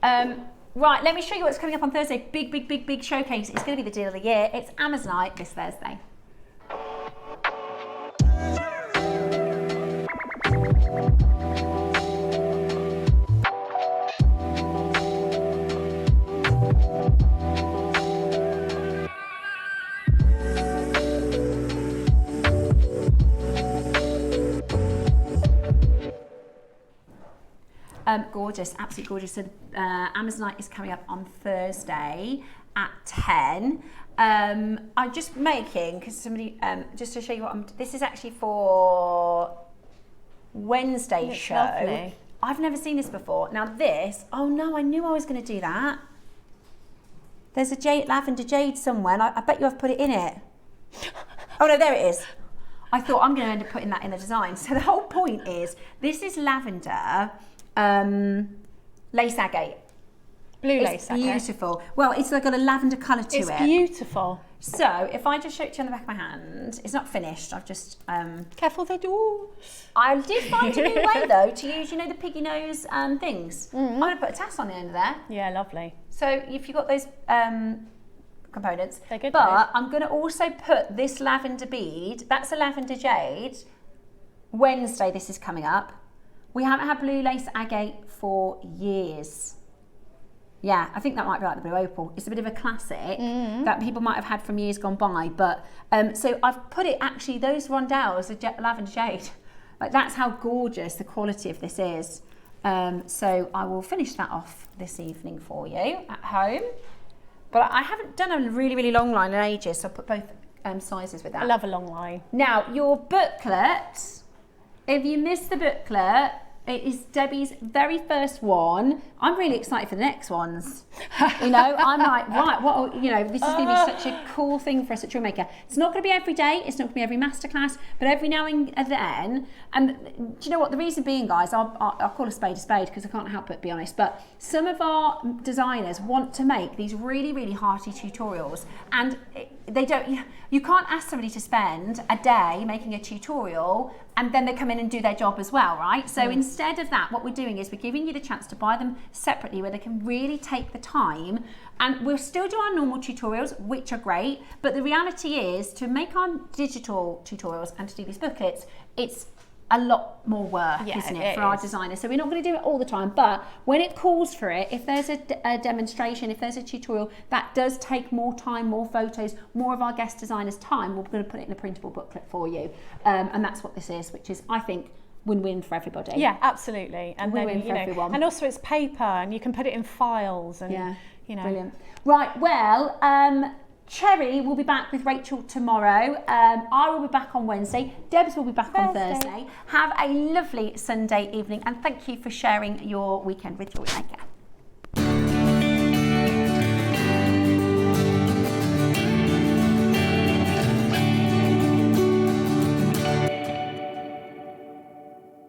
Right, let me show you what's coming up on Thursday. Big showcase. It's going to be the deal of the year. It's Amazonite this Thursday. Gorgeous, absolutely gorgeous. So Amazonite is coming up on Thursday at 10. I'm just making, because somebody, just to show you what this is actually for Wednesday's show. Lovely. I've never seen this before. Now this, oh no, I knew I was going to do that. There's a lavender jade somewhere, and I bet you I've put it in it. Oh no, there it is. I thought I'm going to end up putting that in the design. So the whole point is, this is lavender, lace agate. Blue lace agate. Beautiful. Well, it's got a lavender colour to it. It's beautiful. So if I just show it to you on the back of my hand, it's not finished. I've just careful they do. I did find a new way though to use, the piggy nose things. I'm going to put a tass on the end of there. Yeah, lovely. So if you've got those components, they're good. But I'm going to also put this lavender bead. That's a lavender jade. Wednesday, this is coming up. We haven't had blue lace agate for years. Yeah, I think that might be like the Blue Opal. It's a bit of a classic that people might have had from years gone by. But so I've put it, actually, those rondelles are lavender jade. Like, that's how gorgeous the quality of this is. So I will finish that off this evening for you at home. But I haven't done a really, really long line in ages, so I'll put both sizes with that. I love a long line. Now, your booklet, if you missed the booklet, it is Debbie's very first one. I'm really excited for the next ones. I'm like, right, what? This is going to be such a cool thing for us at JewelleryMaker. It's not going to be every day. It's not going to be every masterclass, but every now and then. And do you know what? The reason being, guys, I'll call a spade because I can't help but be honest. But some of our designers want to make these really, really hearty tutorials, and they don't. You can't ask somebody to spend a day making a tutorial and then they come in and do their job as well, right? So instead of that, what we're doing is we're giving you the chance to buy them separately where they can really take the time, and we'll still do our normal tutorials, which are great, but the reality is to make our digital tutorials and to do these booklets, it's a lot more work, isn't it, for our designers? So we're not going to do it all the time, but when it calls for it, if there's a demonstration, if there's a tutorial, that does take more time, more photos, more of our guest designers' time, we're going to put it in a printable booklet for you. And that's what this is, which is, I think, win-win for everybody. Yeah, absolutely. And win-win for everyone. And also it's paper, and you can put it in files, and you know. Brilliant. Right, well, Cherry will be back with Rachel tomorrow. I will be back on Wednesday. Debs will be back on Thursday. Have a lovely Sunday evening, and thank you for sharing your weekend with JewelleryMaker.